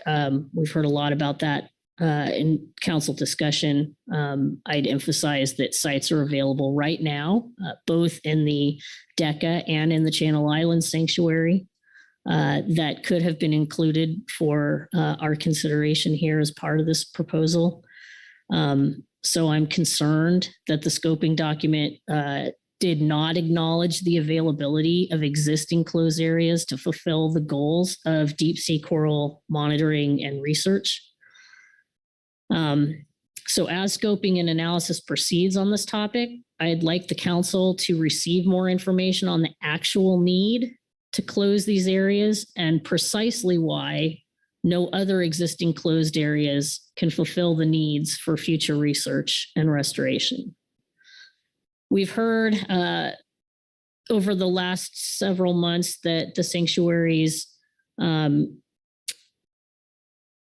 we've heard a lot about that in council discussion. I'd emphasize that sites are available right now, both in the DECA and in the Channel Islands Sanctuary, that could have been included for our consideration here as part of this proposal. So I'm concerned that the scoping document did not acknowledge the availability of existing closed areas to fulfill the goals of deep sea coral monitoring and research. So as scoping and analysis proceeds on this topic, I'd like the council to receive more information on the actual need to close these areas and precisely why no other existing closed areas can fulfill the needs for future research and restoration. We've heard over the last several months that the sanctuaries,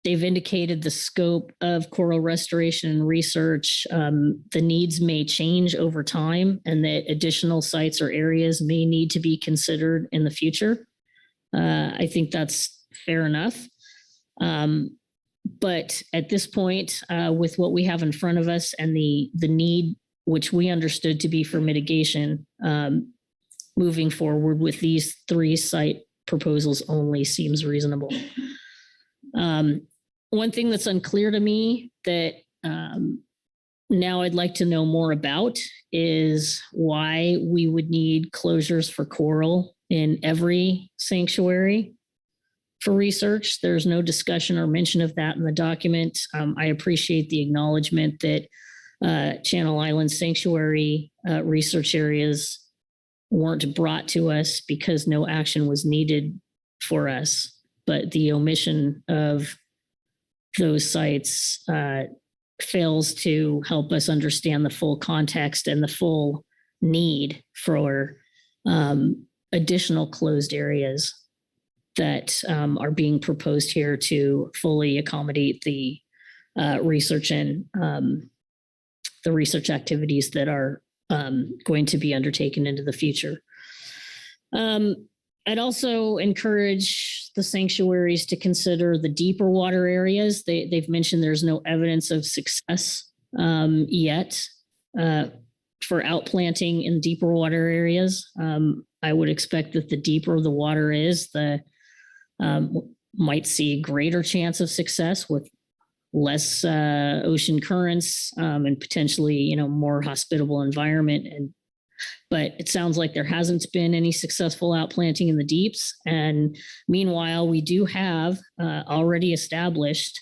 they've indicated the scope of coral restoration and research. The needs may change over time, and that additional sites or areas may need to be considered in the future. I think that's fair enough. But at this point, with what we have in front of us and the need, which we understood to be for mitigation, moving forward with these 3 site proposals only seems reasonable. One thing that's unclear to me that now I'd like to know more about is why we would need closures for coral in every sanctuary. for research. There's no discussion or mention of that in the document. I appreciate the acknowledgement that Channel Island Sanctuary research areas weren't brought to us because no action was needed for us. But the omission of those sites fails to help us understand the full context and the full need for additional closed areas that are being proposed here to fully accommodate the research and the research activities that are going to be undertaken into the future. I'd also encourage the sanctuaries to consider the deeper water areas. They've mentioned there's no evidence of success yet for outplanting in deeper water areas. I would expect that the deeper the water is, the might see greater chance of success with less ocean currents and potentially, more hospitable environment. But it sounds like there hasn't been any successful outplanting in the deeps. And meanwhile, we do have already established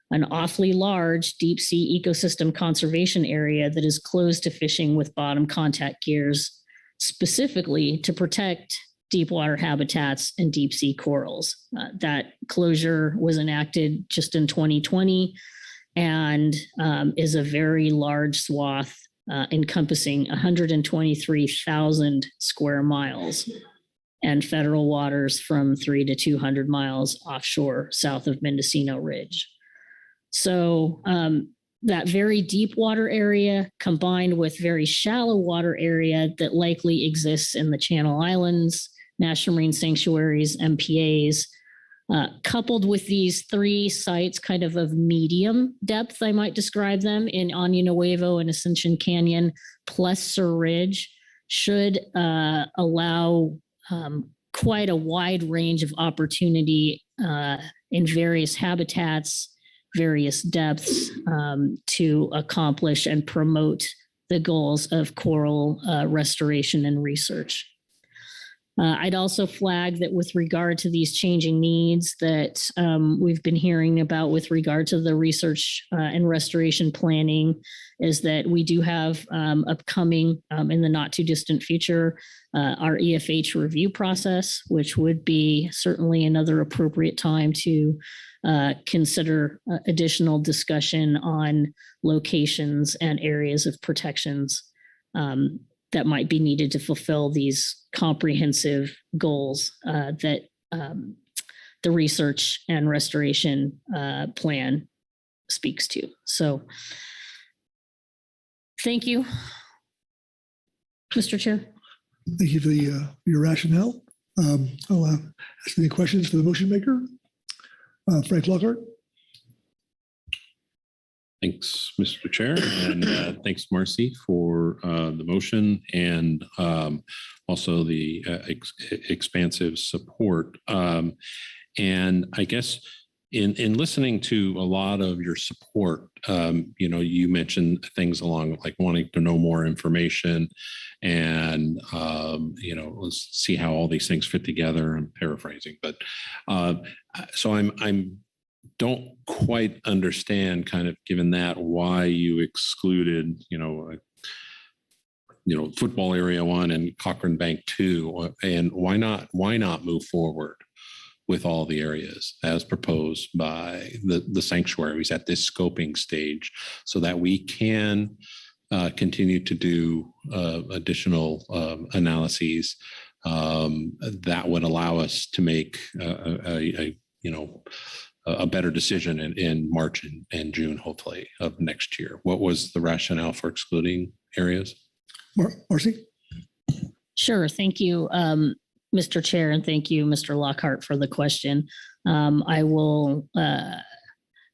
an awfully large deep sea ecosystem conservation area that is closed to fishing with bottom contact gears, specifically to protect deep water habitats and deep sea corals. That closure was enacted just in 2020 and is a very large swath encompassing 123,000 square miles and federal waters from 300 to 200 miles offshore south of Mendocino Ridge. So that very deep water area combined with very shallow water area that likely exists in the Channel Islands, National Marine Sanctuaries, MPAs, coupled with these three sites kind of medium depth, I might describe them, in Año Nuevo and Ascension Canyon, plus Sur Ridge, should allow quite a wide range of opportunity in various habitats, various depths to accomplish and promote the goals of coral restoration and research. I'd also flag that with regard to these changing needs that we've been hearing about with regard to the research and restoration planning is that we do have upcoming in the not too distant future our EFH review process, which would be certainly another appropriate time to consider additional discussion on locations and areas of protections that might be needed to fulfill these comprehensive goals that the research and restoration plan speaks to. So thank you, Mr. Chair. Thank you for your rationale. I'll ask any questions for the motion maker. Frank Lockhart. Thanks, Mr. Chair, and thanks, Marcy, for the motion and also the expansive support. And I guess in listening to a lot of your support, you mentioned things along like wanting to know more information and, let's see how all these things fit together. I'm paraphrasing, but so I'm don't quite understand, kind of given that, why you excluded, football area 1 and Cochrane Bank 2, and why not move forward with all the areas as proposed by the sanctuaries at this scoping stage, so that we can continue to do additional analyses that would allow us to make a better decision in March and June, hopefully, of next year. What was the rationale for excluding areas? Marcy? Sure. Thank you, Mr. Chair, and thank you, Mr. Lockhart, for the question. I will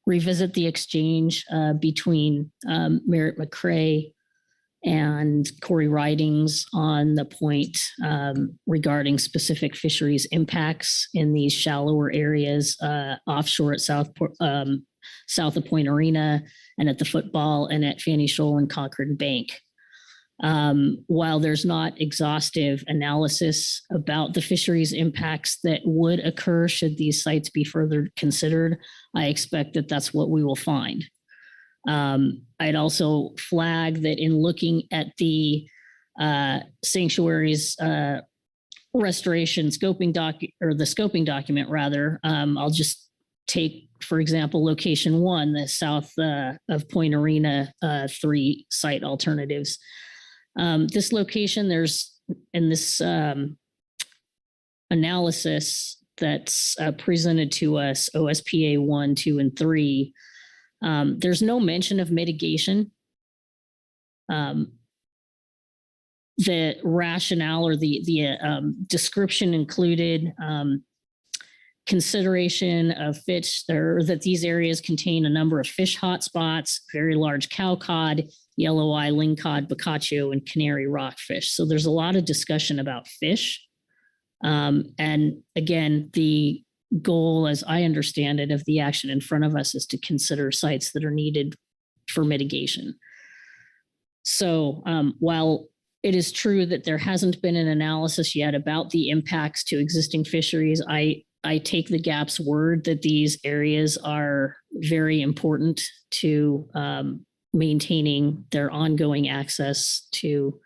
revisit the exchange between Merritt McCrae and Corey Ridings on the point regarding specific fisheries impacts in these shallower areas offshore at south of Point Arena and at the football and at Fanny Shoal and Cochrane Bank. While there's not exhaustive analysis about the fisheries impacts that would occur should these sites be further considered, I expect that that's what we will find. I'd also flag that in looking at the sanctuaries restoration scoping scoping document rather, I'll just take, for example, location 1, the south of Point Arena 3 site alternatives. This location, there's in this analysis that's presented to us, OSPA 1, 2, and 3, there's no mention of mitigation. The rationale or the description included consideration of fish there, that these areas contain a number of fish hotspots, very large cow cod, yellow eye, lingcod, bocaccio, and canary rockfish. So there's a lot of discussion about fish. And again, the goal, as I understand it, of the action in front of us is to consider sites that are needed for mitigation. So while it is true that there hasn't been an analysis yet about the impacts to existing fisheries, I take the GAP's word that these areas are very important to maintaining their ongoing access to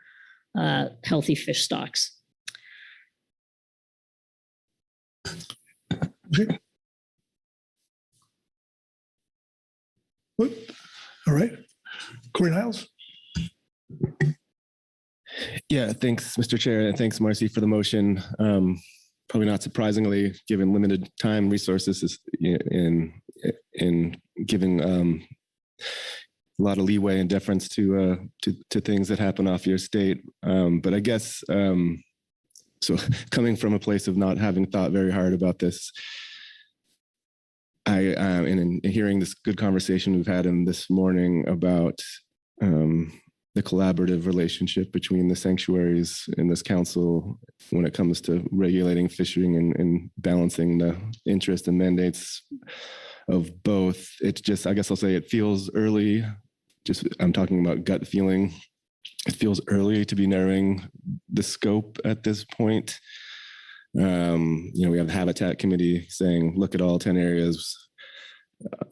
healthy fish stocks. Okay. All right. Corey Niles. Yeah, thanks, Mr. Chair, and thanks, Marcy, for the motion. Probably not surprisingly, given limited time resources in giving a lot of leeway and deference to things that happen off your state. But I guess, so coming from a place of not having thought very hard about this, in hearing this good conversation we've had in this morning about the collaborative relationship between the sanctuaries and this council when it comes to regulating fishing and balancing the interest and mandates of both. It's just, I guess I'll say it feels early. Just, I'm talking about gut feeling. It feels early to be narrowing the scope at this point. We have the Habitat Committee saying, look at all 10 areas.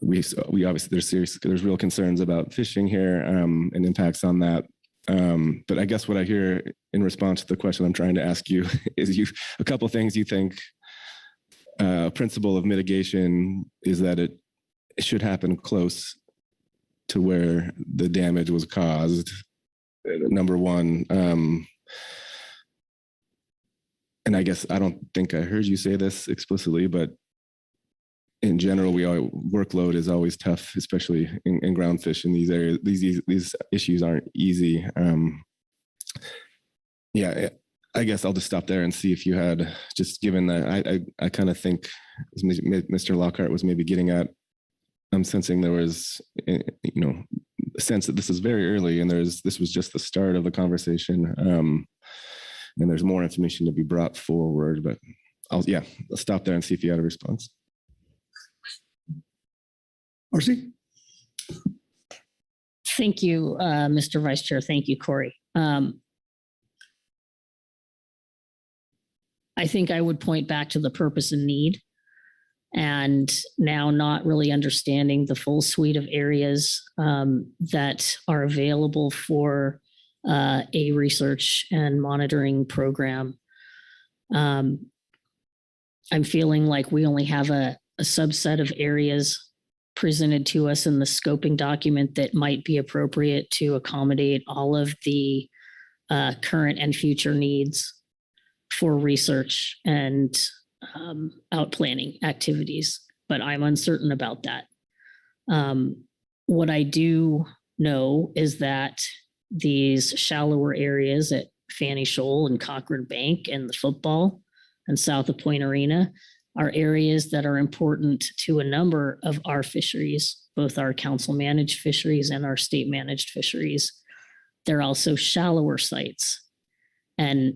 We obviously there's real concerns about fishing here and impacts on that. But I guess what I hear in response to the question I'm trying to ask you is a couple of things you think. Principle of mitigation is that it should happen close to where the damage was caused. Number one. And I guess I don't think I heard you say this explicitly, but in general, workload is always tough, especially in groundfish in these areas. These issues aren't easy. I guess I'll just stop there and see if you had, just given that I kind of think Mr. Lockhart was maybe getting at, I'm sensing there was, a sense that this is very early and this was just the start of the conversation. And there's more information to be brought forward, but I'll stop there and see if you had a response. Marcy? Thank you, Mr. Vice Chair. Thank you, Corey. I think I would point back to the purpose and need, and now not really understanding the full suite of areas that are available for a research and monitoring program. I'm feeling like we only have a subset of areas presented to us in the scoping document that might be appropriate to accommodate all of the current and future needs for research and outplanning activities, but I'm uncertain about that. What I do know is that these shallower areas at Fanny Shoal and Cochrane Bank and the football and south of Point Arena are areas that are important to a number of our fisheries, both our council managed fisheries and our state managed fisheries. They're also shallower sites, and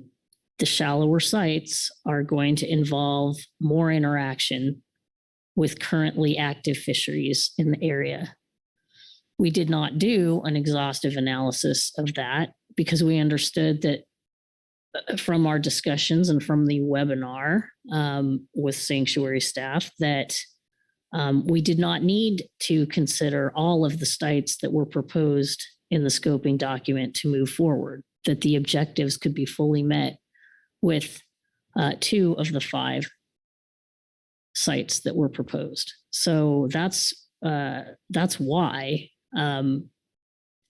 the shallower sites are going to involve more interaction with currently active fisheries in the area. We did not do an exhaustive analysis of that because we understood that from our discussions and from the webinar with sanctuary staff that we did not need to consider all of the sites that were proposed in the scoping document to move forward, that the objectives could be fully met with 2 of the 5 sites that were proposed. So that's why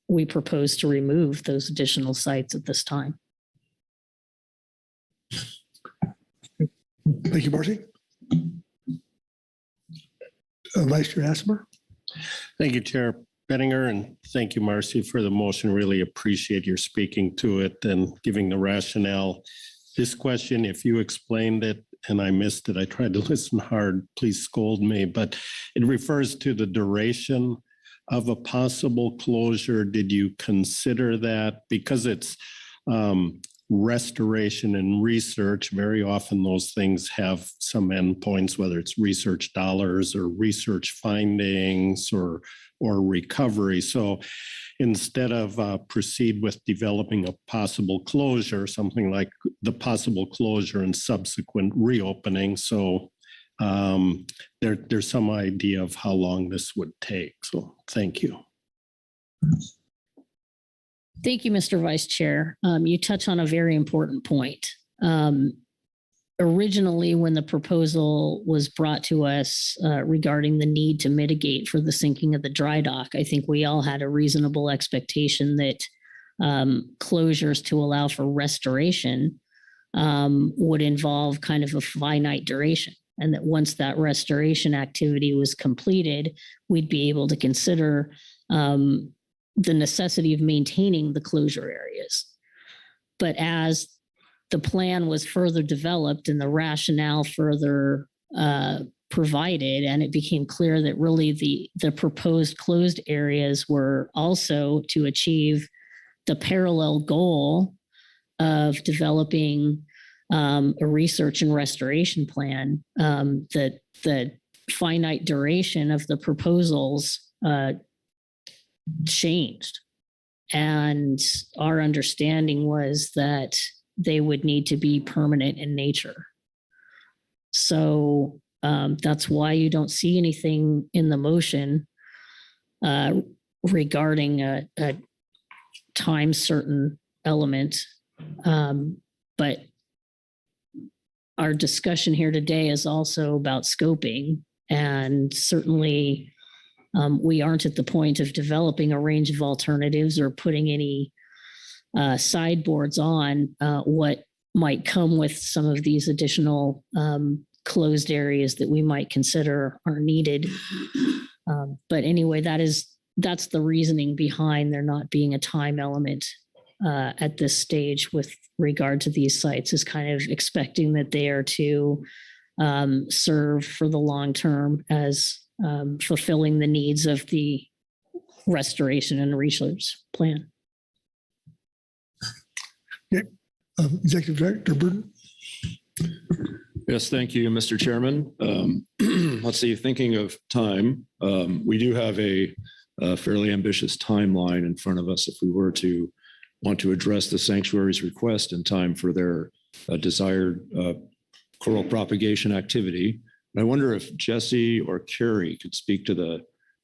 we propose to remove those additional sites at this time. Thank you, Marcy. Vice Chair Asmer. Thank you, Chair Bettinger, and thank you, Marcy, for the motion. Really appreciate your speaking to it and giving the rationale. This question, if you explained it and I missed it, I tried to listen hard, please scold me, but it refers to the duration of a possible closure. Did you consider that? Because it's restoration and research, very often those things have some endpoints, whether it's research dollars or research findings or recovery. So instead of proceed with developing a possible closure, something like the possible closure and subsequent reopening. So there's some idea of how long this would take. So thank you. Thank you, Mr. Vice Chair. You touch on a very important point. Originally, when the proposal was brought to us regarding the need to mitigate for the sinking of the dry dock, I think we all had a reasonable expectation that closures to allow for restoration would involve kind of a finite duration. And that once that restoration activity was completed, we'd be able to consider the necessity of maintaining the closure areas. But as the plan was further developed and the rationale further provided, and it became clear that really the proposed closed areas were also to achieve the parallel goal of developing a research and restoration plan, that the finite duration of the proposals changed. And our understanding was that they would need to be permanent in nature. So that's why you don't see anything in the motion regarding a time certain element. But our discussion here today is also about scoping, and certainly we aren't at the point of developing a range of alternatives or putting any sideboards on what might come with some of these additional closed areas that we might consider are needed. But anyway, that's the reasoning behind there not being a time element at this stage with regard to these sites, is kind of expecting that they are to serve for the long term as fulfilling the needs of the restoration and research plan. Okay. Executive Director Burton. Yes, thank you, Mr. Chairman. Let's see, thinking of time, we do have a fairly ambitious timeline in front of us if we were to want to address the sanctuary's request in time for their desired coral propagation activity. And I wonder if Jesse or Carrie could speak to the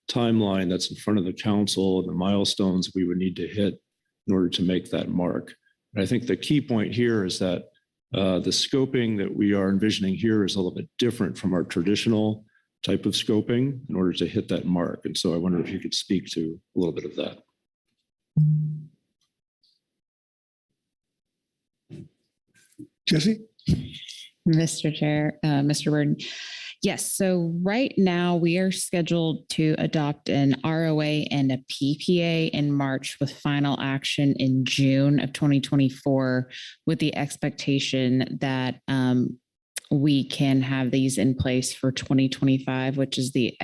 timeline that's in front of the council and the milestones we would need to hit in order to make that mark. And I think the key point here is that the scoping that we are envisioning here is a little bit different from our traditional type of scoping in order to hit that mark. And so I wonder if you could speak to a little bit of that. Jesse? Mr. Chair, Mr. Burden. Yes, so right now we are scheduled to adopt an ROA and a PPA in March with final action in June of 2024, with the expectation that we can have these in place for 2025, which is the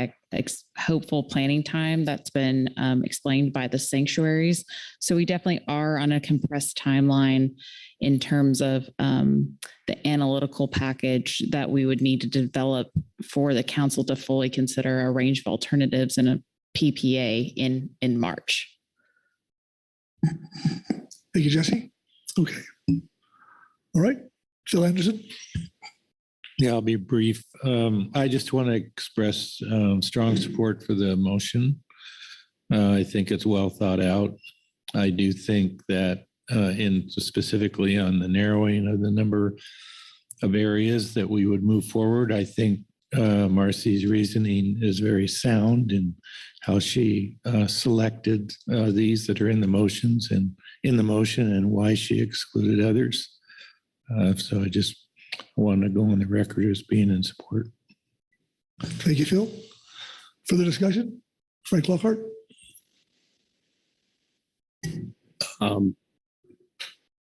hopeful planning time that's been explained by the sanctuaries. So we definitely are on a compressed timeline in terms of the analytical package that we would need to develop for the council to fully consider a range of alternatives in a PPA in March. Thank you, Jesse. Okay. All right, Phil Anderson. Yeah, I'll be brief. I just want to express strong support for the motion. I think it's well thought out. I do think that specifically on the narrowing of the number of areas that we would move forward, I think Marcy's reasoning is very sound in how she selected these that are in the motions and in the motion and why she excluded others. So I just want to go on the record as being in support. Thank you, Phil. Further discussion? Frank Lockhart.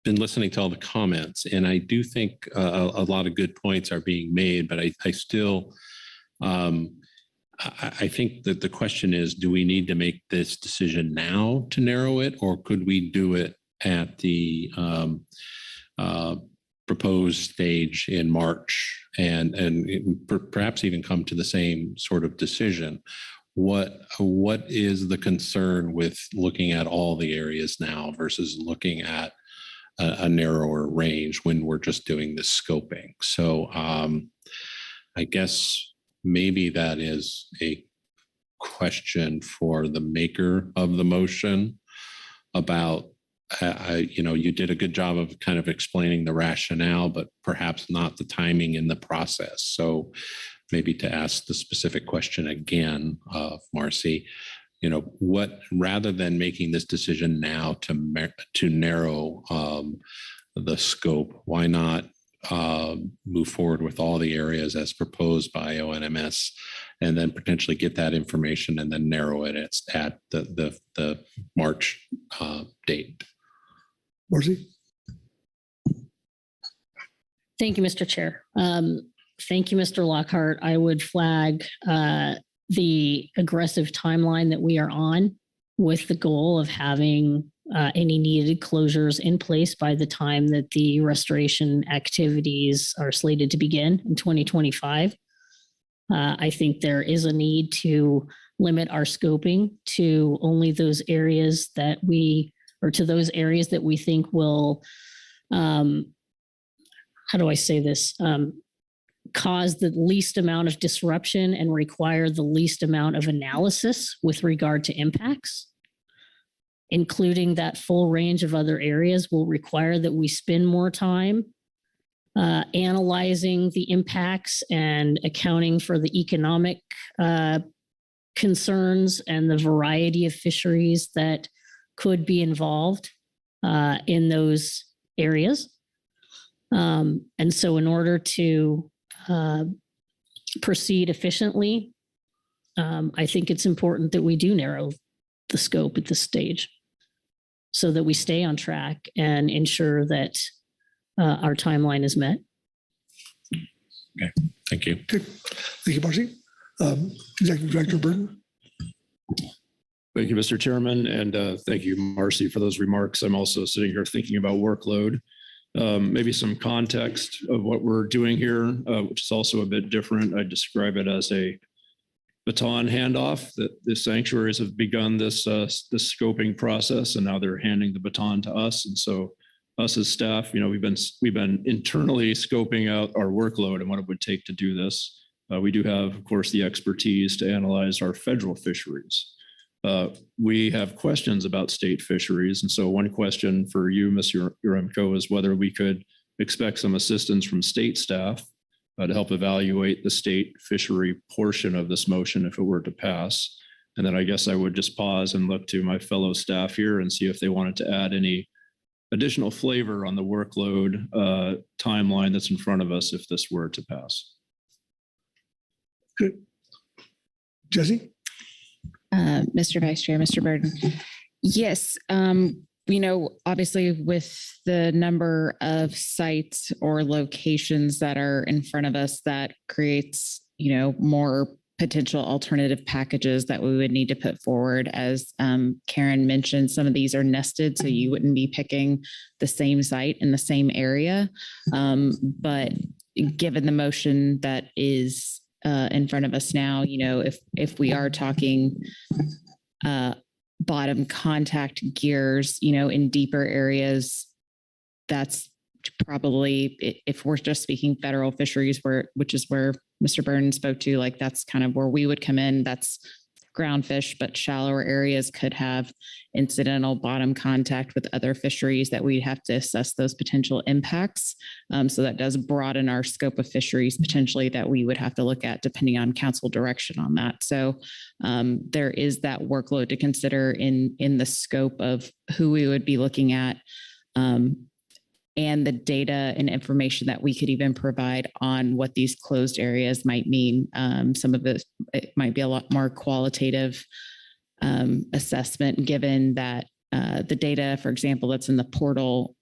Been listening to all the comments, and I do think a lot of good points are being made, but I still, I think that the question is, do we need to make this decision now to narrow it, or could we do it at the proposed stage in March and perhaps even come to the same sort of decision? What is the concern with looking at all the areas now versus looking at a narrower range when we're just doing the scoping? So I guess maybe that is a question for the maker of the motion about, you did a good job of kind of explaining the rationale, but perhaps not the timing in the process. So maybe to ask the specific question again of Marcy, what, rather than making this decision now to narrow the scope, why not move forward with all the areas as proposed by ONMS, and then potentially get that information and then narrow it at the March date? Marcy. Thank you, Mr. Chair. Thank you, Mr. Lockhart. I would flag the aggressive timeline that we are on with the goal of having any needed closures in place by the time that the restoration activities are slated to begin in 2025. I think there is a need to limit our scoping to only those areas that we think will, how do I say this? Cause the least amount of disruption and require the least amount of analysis with regard to impacts. Including that full range of other areas will require that we spend more time analyzing the impacts and accounting for the economic concerns and the variety of fisheries that could be involved in those areas. And so in order to proceed efficiently, I think it's important that we do narrow the scope at this stage so that we stay on track and ensure that our timeline is met. Okay, thank you. Good. Thank you, Marcy. Executive Director Burton. Thank you, Mr. Chairman, and thank you, Marcy, for those remarks. I'm also sitting here thinking about workload. Maybe some context of what we're doing here, which is also a bit different. I describe it as a baton handoff, that the sanctuaries have begun this scoping process, and now they're handing the baton to us. And so us as staff, we've been internally scoping out our workload and what it would take to do this. We do have, of course, the expertise to analyze our federal fisheries. We have questions about state fisheries. And so one question for you, Ms. Uremko, is whether we could expect some assistance from state staff to help evaluate the state fishery portion of this motion if it were to pass. And then I guess I would just pause and look to my fellow staff here and see if they wanted to add any additional flavor on the workload timeline that's in front of us if this were to pass. Good. Jesse? Mr. Vice Chair, Mr. Burden. Yes, obviously with the number of sites or locations that are in front of us, that creates, more potential alternative packages that we would need to put forward. As Karen mentioned, some of these are nested, so you wouldn't be picking the same site in the same area. But given the motion that is in front of us now, if we are talking bottom contact gears, you know, in deeper areas, that's probably, if we're just speaking federal fisheries, which is where Mr. Burton spoke to, like that's kind of where we would come in. That's groundfish, but shallower areas could have incidental bottom contact with other fisheries that we'd have to assess those potential impacts. So that does broaden our scope of fisheries potentially that we would have to look at depending on council direction on that. So there is that workload to consider in the scope of who we would be looking at, and the data and information that we could even provide on what these closed areas might mean. Some of it might be a lot more qualitative assessment, given that the data, for example, that's in the portal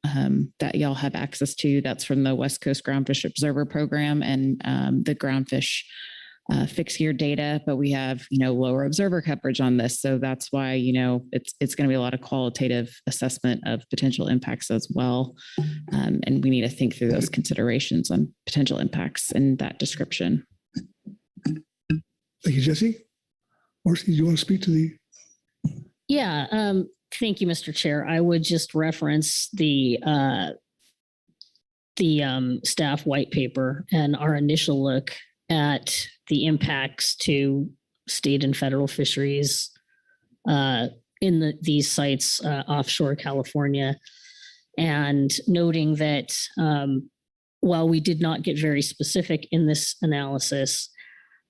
that y'all have access to, that's from the West Coast Groundfish Observer Program and the Groundfish fixed year data, but we have, you know, lower observer coverage on this. So that's why, you know, it's going to be a lot of qualitative assessment of potential impacts as well. And we need to think through those considerations on potential impacts in that description. Thank you, Jesse. Marcy, do you want to speak to the? Yeah, thank you, Mr. Chair. I would just reference the staff white paper and our initial look at the impacts to state and federal fisheries in these sites offshore California, and noting that while we did not get very specific in this analysis,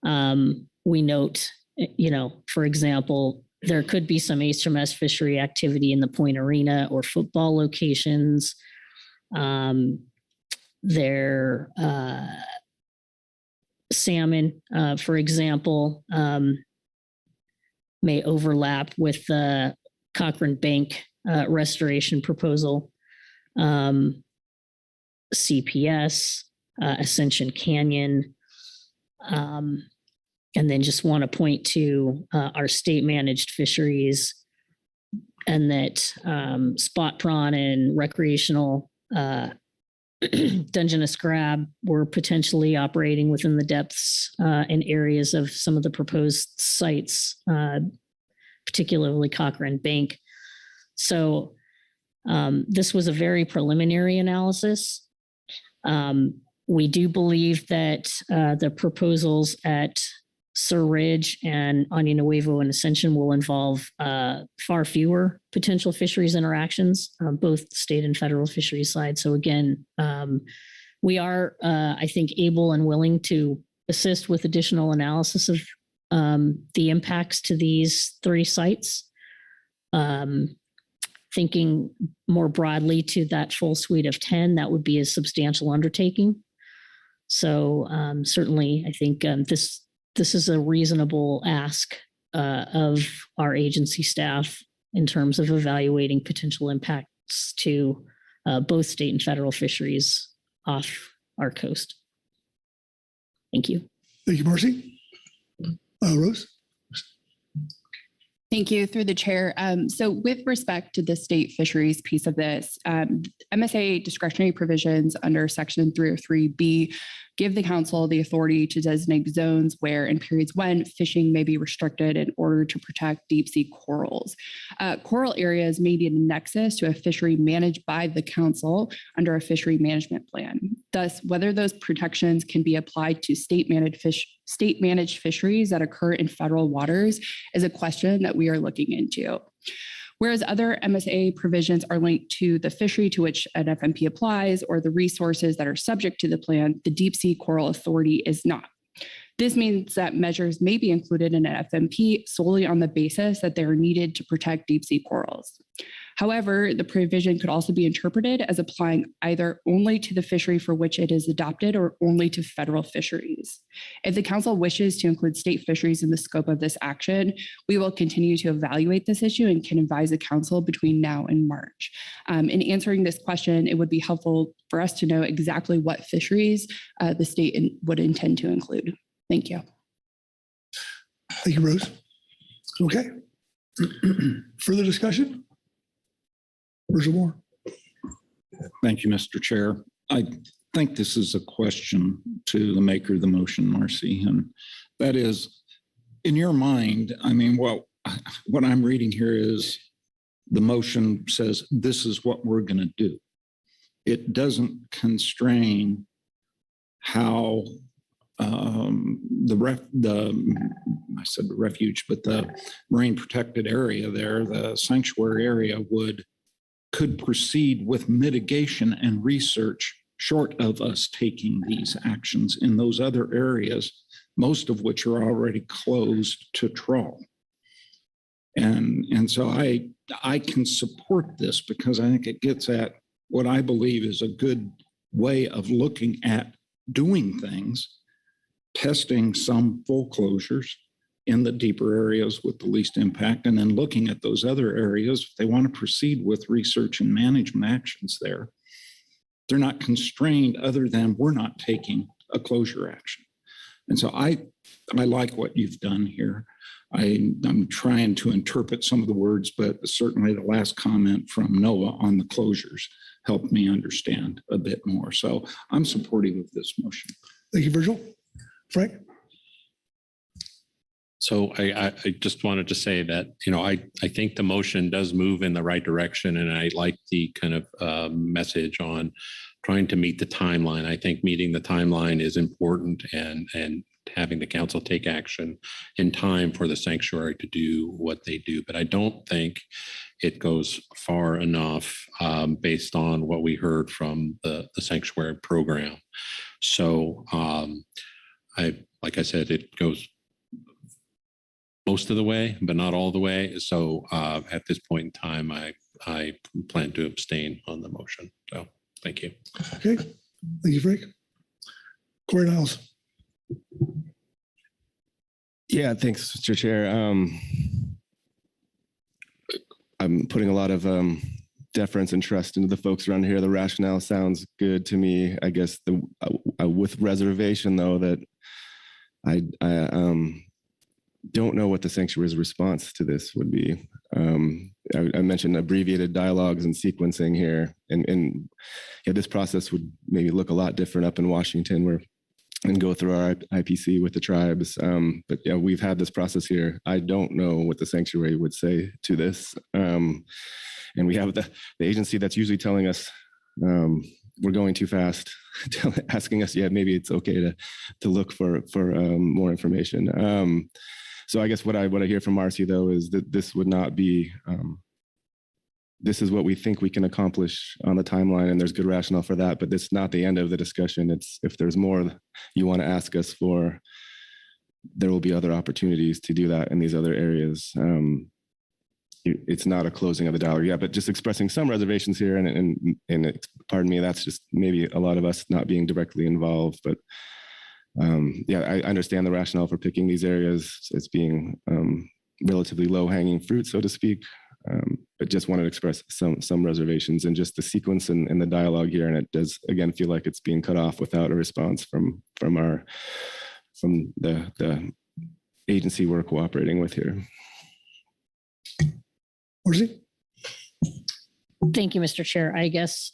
we note, you know, for example, there could be some HMS fishery activity in the Point Arena or football locations. Salmon, for example, may overlap with the Cochrane Bank restoration proposal, CPS, Ascension Canyon, and then just want to point to our state managed fisheries, and that spot prawn and recreational Dungeness crab were potentially operating within the depths and areas of some of the proposed sites, particularly Cochrane Bank. So this was a very preliminary analysis. We do believe that the proposals at Sur Ridge and Año Nuevo and Ascension will involve far fewer potential fisheries interactions, both state and federal fisheries side. So again, we are, I think, able and willing to assist with additional analysis of the impacts to these 3 sites. Thinking more broadly to that full suite of 10, that would be a substantial undertaking. So certainly, I think this is a reasonable ask of our agency staff in terms of evaluating potential impacts to both state and federal fisheries off our coast. Thank you. Thank you, Marcy. Rose? Thank you, through the chair. So with respect to the state fisheries piece of this, MSA discretionary provisions under section 303B give the council the authority to designate zones where and periods when fishing may be restricted in order to protect deep sea corals. Coral areas may be a nexus to a fishery managed by the council under a fishery management plan. Thus, whether those protections can be applied to state managed fisheries that occur in federal waters is a question that we are looking into. Whereas other MSA provisions are linked to the fishery to which an FMP applies or the resources that are subject to the plan, the Deep Sea Coral Authority is not. This means that measures may be included in an FMP solely on the basis that they are needed to protect deep sea corals. However, the provision could also be interpreted as applying either only to the fishery for which it is adopted or only to federal fisheries. If the council wishes to include state fisheries in the scope of this action, we will continue to evaluate this issue and can advise the council between now and March. In answering this question, it would be helpful for us to know exactly what fisheries the state would intend to include. Thank you. Thank you, Rose. Okay. Further discussion? Moore. Thank you, Mr. Chair. I think this is a question to the maker of the motion, Marcy, and that is, in your mind, I mean, well, what I'm reading here is the motion says this is what we're going to do. It doesn't constrain how I said the refuge, but the marine protected area there, the sanctuary area could proceed with mitigation and research short of us taking these actions in those other areas, most of which are already closed to trawl. And so I can support this because I think it gets at what I believe is a good way of looking at doing things, testing some full closures in the deeper areas with the least impact, and then looking at those other areas. If they want to proceed with research and management actions there, they're not constrained other than we're not taking a closure action. And so I like what you've done here. I'm trying to interpret some of the words, but certainly the last comment from Noah on the closures helped me understand a bit more. So I'm supportive of this motion. Thank you, Virgil. Frank? So I just wanted to say that, I think the motion does move in the right direction, and I like the kind of message on trying to meet the timeline. I think meeting the timeline is important, and having the council take action in time for the sanctuary to do what they do. But I don't think it goes far enough based on what we heard from the sanctuary program. So like I said, it goes most of the way, but not all the way. So at this point in time, I plan to abstain on the motion. So thank you. Okay. Thank you, Frank. Corey Niles. Yeah, thanks, Mr. Chair. I'm putting a lot of deference and trust into the folks around here. The rationale sounds good to me. I guess with reservation, though, that I don't know what the sanctuary's response to this would be. I mentioned abbreviated dialogues and sequencing here, and this process would maybe look a lot different up in Washington, and go through our IPC with the tribes. But yeah, we've had this process here. I don't know what the sanctuary would say to this. And we have the agency that's usually telling us we're going too fast, asking us, maybe it's okay to look for more information. So I guess what I hear from Marcy, though, is that this would not be, this is what we think we can accomplish on the timeline, and there's good rationale for that, but it's not the end of the discussion. It's if there's more you want to ask us for, there will be other opportunities to do that in these other areas. It's not a closing of the dialogue, but just expressing some reservations here, and pardon me, that's just maybe a lot of us not being directly involved, but I understand the rationale for picking these areas as being relatively low-hanging fruit, so to speak. But just wanted to express some reservations and just the sequence and the dialogue here. And it does, again, feel like it's being cut off without a response from the agency we're cooperating with here. Marcy? Thank you, Mr. Chair. I guess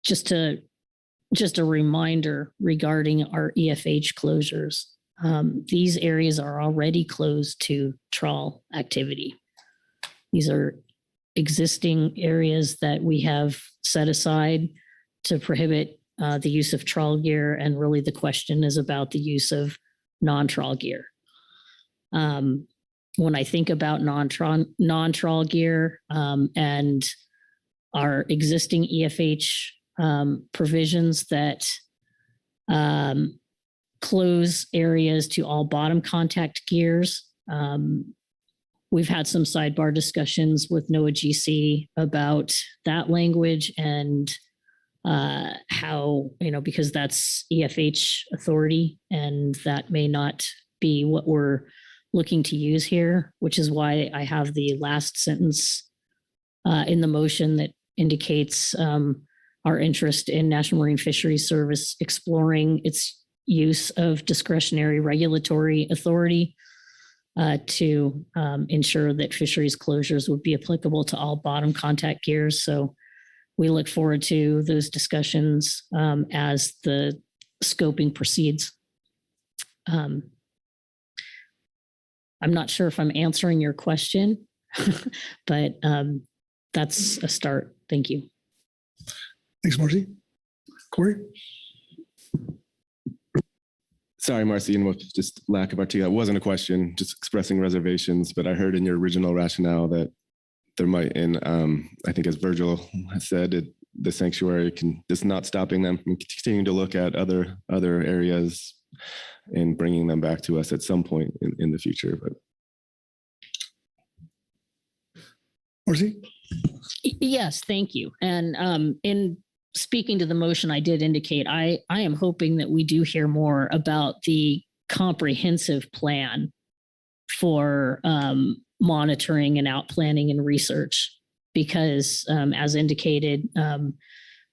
just a reminder regarding our EFH closures. These areas are already closed to trawl activity. These are existing areas that we have set aside to prohibit the use of trawl gear. And really the question is about the use of non-trawl gear. When I think about non-trawl gear and our existing EFH provisions that close areas to all bottom contact gears, we've had some sidebar discussions with NOAA GC about that language and how, because that's EFH authority and that may not be what we're looking to use here, which is why I have the last sentence in the motion that indicates our interest in National Marine Fisheries Service exploring its use of discretionary regulatory authority to ensure that fisheries closures would be applicable to all bottom contact gears. So we look forward to those discussions as the scoping proceeds. I'm not sure if I'm answering your question, but that's a start. Thank you. Thanks, Marcy. Corey? Sorry, Marcy, and with just lack of articulation. That wasn't a question, just expressing reservations, but I heard in your original rationale that there might, and I think as Virgil has said, the sanctuary is not stopping them from continuing to look at other areas and bringing them back to us at some point in the future. But Marcy? Yes, thank you. And in speaking to the motion, I did indicate I am hoping that we do hear more about the comprehensive plan for monitoring and outplanning and research, because as indicated,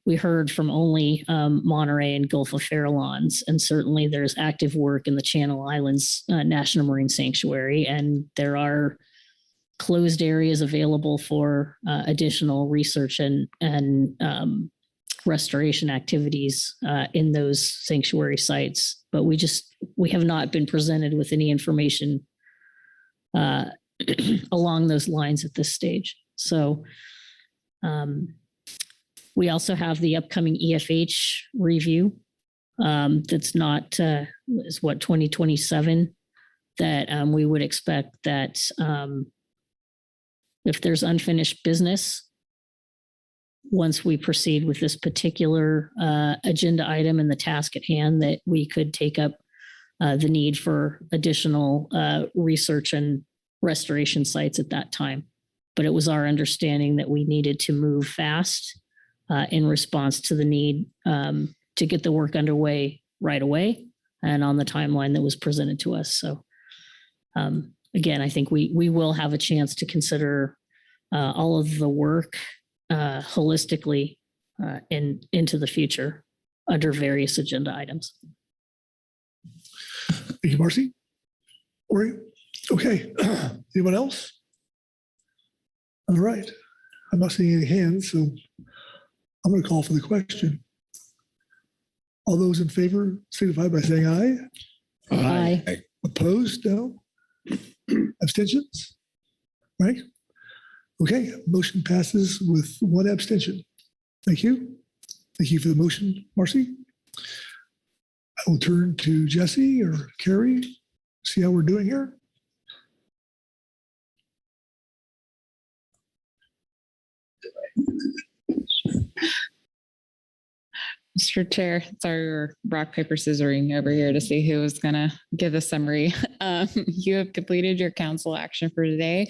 we heard from only Monterey and Gulf of Farallones, and certainly there's active work in the Channel Islands National Marine Sanctuary, and there are closed areas available for additional research and restoration activities in those sanctuary sites. But we have not been presented with any information along those lines at this stage. So we also have the upcoming EFH review that's not, is what, 2027, that we would expect that if there's unfinished business, once we proceed with this particular agenda item and the task at hand, that we could take up the need for additional research and restoration sites at that time. But it was our understanding that we needed to move fast in response to the need to get the work underway right away and on the timeline that was presented to us. So again, I think we will have a chance to consider all of the work holistically into the future under various agenda items. Thank you, Marcy. Ori? Okay. Anyone else? All right. I'm not seeing any hands, so I'm going to call for the question. All those in favor signify by saying aye. Aye. Opposed? No. Abstentions? Right? Okay. Motion passes with one abstention. Thank you. Thank you for the motion, Marcy. I will turn to Jesse or Carrie, see how we're doing here. Mr. Chair, sorry, we're rock, paper, scissoring over here to see who was going to give a summary. You have completed your council action for today.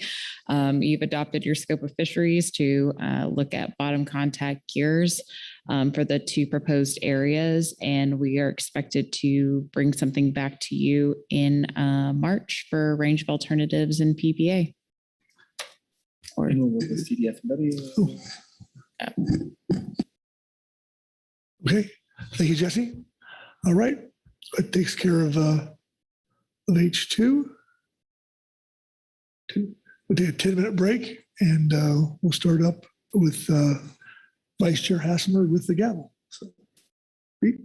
You've adopted your scope of fisheries to look at bottom contact gears for the two proposed areas, and we are expected to bring something back to you in March for a range of alternatives in PPA. Or CDFW. Okay, thank you, Jesse. All right, that takes care of H2. We'll take a 10-minute break, and we'll start up with Vice Chair Hassemer with the gavel. So, Pete?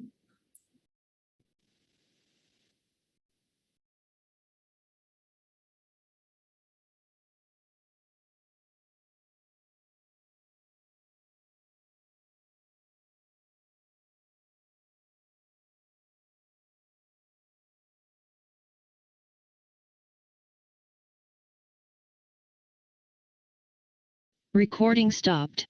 Recording stopped.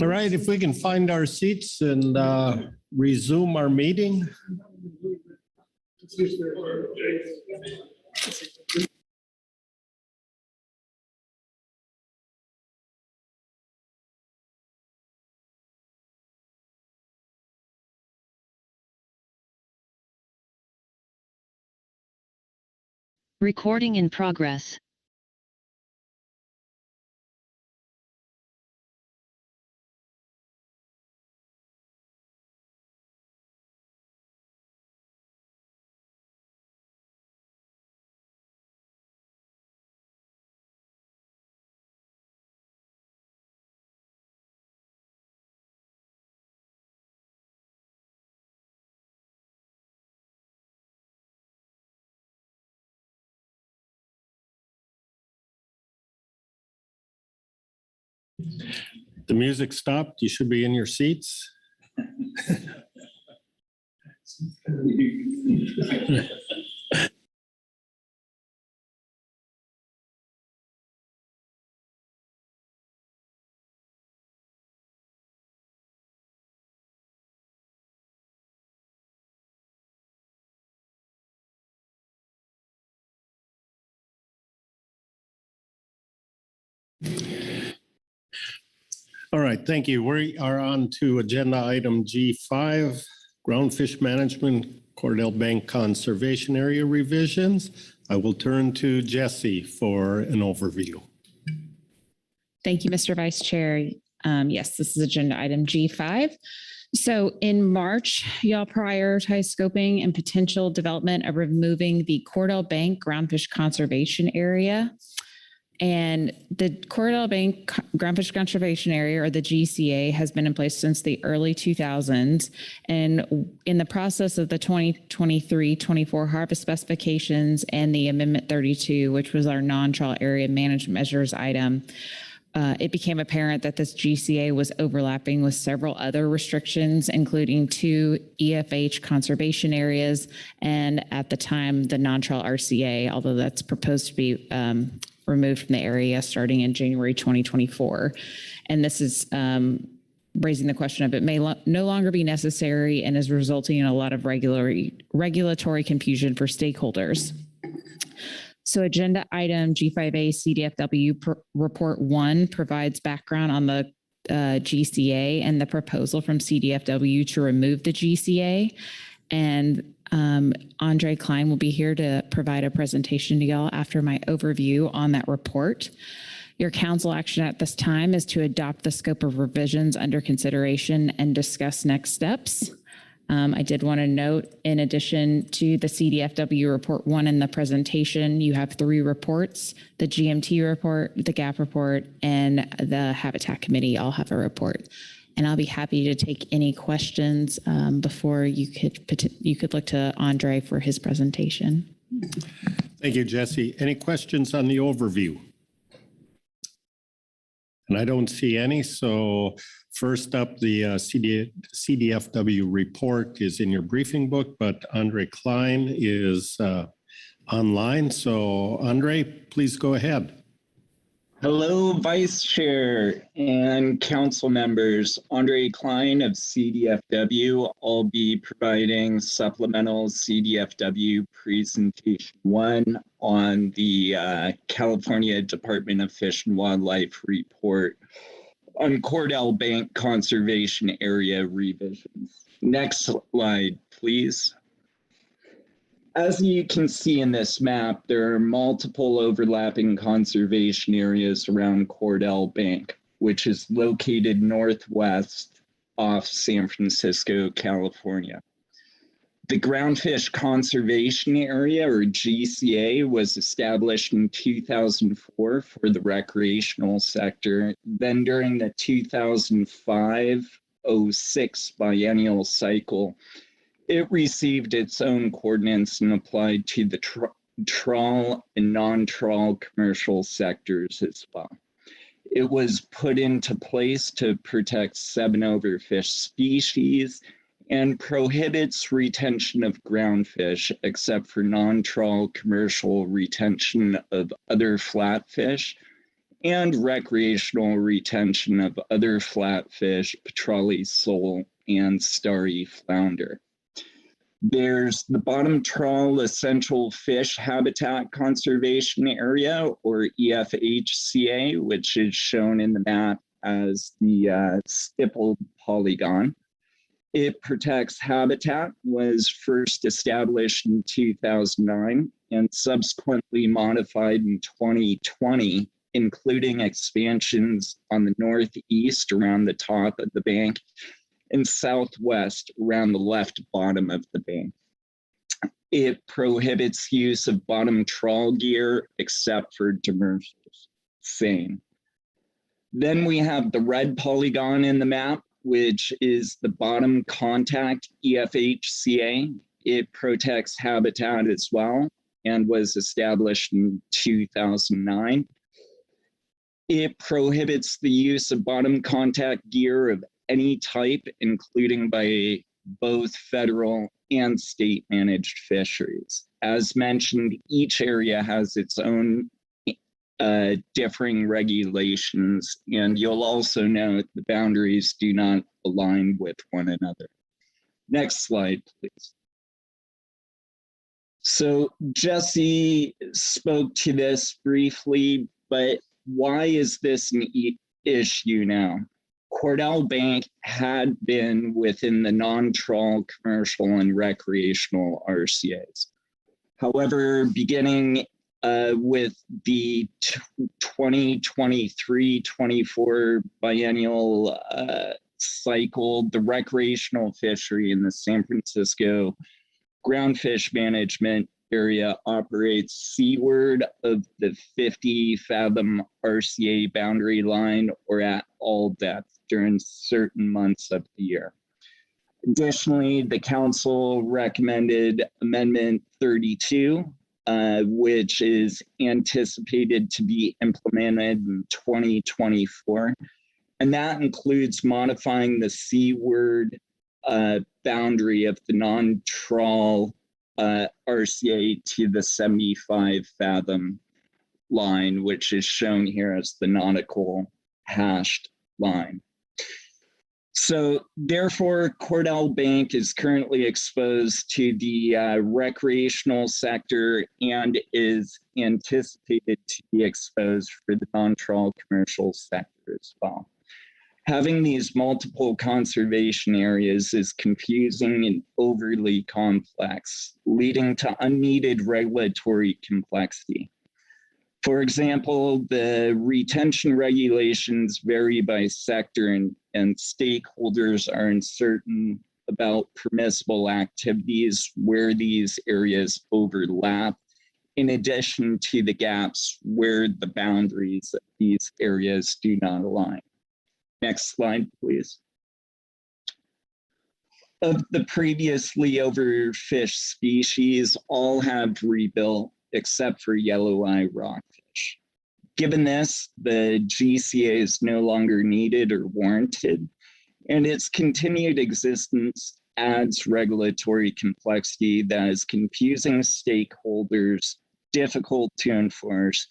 All right, if we can find our seats and resume our meeting. Recording in progress. The music stopped. You should be in your seats. All right, thank you. We are on to agenda item G5, Groundfish Management, Cordell Bank Conservation Area revisions. I will turn to Jesse for an overview. Thank you, Mr. Vice Chair. Yes, this is agenda item G5. So in March, y'all prioritized scoping and potential development of removing the Cordell Bank Groundfish Conservation Area. And the Cordell Bank Groundfish Conservation Area, or the GCA, has been in place since the early 2000s. And in the process of the 2023-24 harvest specifications and the Amendment 32, which was our non-trawl area management measures item, it became apparent that this GCA was overlapping with several other restrictions, including 2 EFH conservation areas, and at the time, the non-trawl RCA, although that's proposed to be removed from the area starting in January 2024. And this is raising the question of it may no longer be necessary and is resulting in a lot of regulatory confusion for stakeholders. So agenda item G5A CDFW report 1 provides background on the GCA and the proposal from CDFW to remove the GCA. And Andre Klein will be here to provide a presentation to y'all after my overview on that report. Your council action at this time is to adopt the scope of revisions under consideration and discuss next steps. I did want to note, in addition to the CDFW report 1 in the presentation, you have 3 reports: the GMT report, the GAP report, and the Habitat Committee all have a report. And I'll be happy to take any questions before you could look to Andre for his presentation. Thank you, Jesse. Any questions on the overview? And I don't see any. So first up, the CDFW report is in your briefing book, but Andre Klein is online. So Andre, please go ahead. Hello, Vice Chair and Council members. Andre Klein of CDFW. I'll be providing supplemental CDFW presentation 1 on the California Department of Fish and Wildlife report on Cordell Bank Conservation Area revisions. Next slide, please. As you can see in this map, there are multiple overlapping conservation areas around Cordell Bank, which is located northwest off San Francisco, California. The Groundfish Conservation Area, or GCA, was established in 2004 for the recreational sector. Then during the 2005-06 biennial cycle, it received its own coordinates and applied to the trawl and non-trawl commercial sectors as well. It was put into place to protect 7 overfish species and prohibits retention of groundfish except for non-trawl commercial retention of other flatfish and recreational retention of other flatfish, petrale sole, and starry flounder. There's the Bottom Trawl Essential Fish Habitat Conservation Area, or EFHCA, which is shown in the map as the stippled polygon. It protects habitat, was first established in 2009 and subsequently modified in 2020, including expansions on the northeast around the top of the bank and southwest around the left bottom of the bank. It prohibits use of bottom trawl gear except for demersals. Same. Then we have the red polygon in the map, which is the bottom contact EFHCA. It protects habitat as well and was established in 2009. It prohibits the use of bottom contact gear of any type, including by both federal and state managed fisheries. As mentioned, each area has its own differing regulations, and you'll also note the boundaries do not align with one another. Next slide, please. So Jesse spoke to this briefly, but why is this an issue now? Cordell Bank had been within the non-trawl commercial and recreational RCAs. However, beginning with the 2023-24 biennial cycle, the recreational fishery in the San Francisco groundfish management area operates seaward of the 50-fathom RCA boundary line or at all depth during certain months of the year. Additionally, the council recommended Amendment 32, which is anticipated to be implemented in 2024. And that includes modifying the seaward boundary of the non-trawl RCA to the 75-fathom line, which is shown here as the nautical hashed line. So therefore, Cordell Bank is currently exposed to the recreational sector and is anticipated to be exposed for the non-trawl commercial sector as well. Having these multiple conservation areas is confusing and overly complex, leading to unneeded regulatory complexity. For example, the retention regulations vary by sector and stakeholders are uncertain about permissible activities where these areas overlap, in addition to the gaps where the boundaries of these areas do not align. Next slide, please. Of the previously overfished species, all have rebuilt except for yellow eye rockfish. Given this, the GCA is no longer needed or warranted, and its continued existence adds regulatory complexity that is confusing stakeholders, difficult to enforce,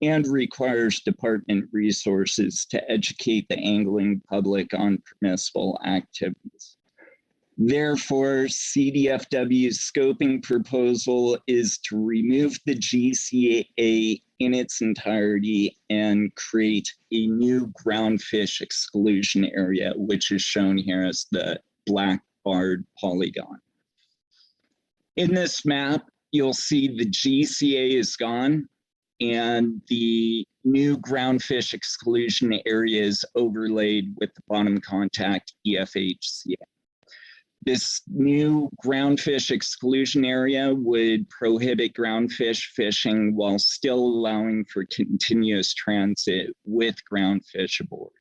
and requires department resources to educate the angling public on permissible activities. Therefore, CDFW's scoping proposal is to remove the GCA in its entirety and create a new groundfish exclusion area, which is shown here as the black barred polygon. In this map, you'll see the GCA is gone and the new groundfish exclusion area is overlaid with the bottom contact EFHCA. This new groundfish exclusion area would prohibit groundfish fishing while still allowing for continuous transit with groundfish aboard.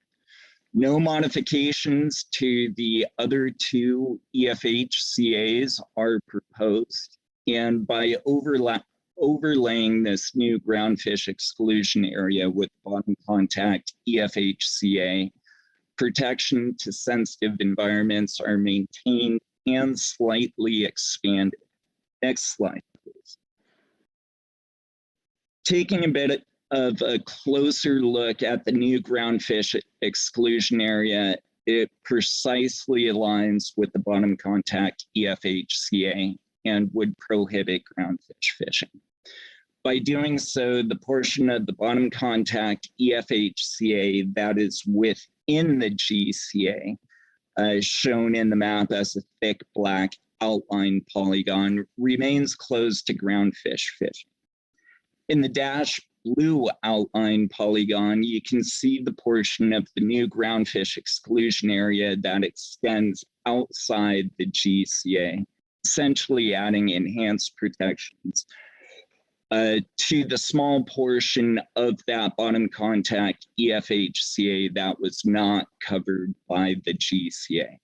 No modifications to the other two EFHCAs are proposed, and by overlaying this new groundfish exclusion area with bottom contact EFHCA, protection to sensitive environments are maintained and slightly expanded. Next slide, please. Taking a bit of a closer look at the new groundfish exclusion area, it precisely aligns with the bottom contact EFHCA and would prohibit groundfish fishing. By doing so, the portion of the bottom contact EFHCA that is within the GCA, shown in the map as a thick black outline polygon, remains closed to groundfish fishing. In the dashed blue outline polygon, you can see the portion of the new groundfish exclusion area that extends outside the GCA, essentially adding enhanced protections to the small portion of that bottom contact EFHCA that was not covered by the GCA.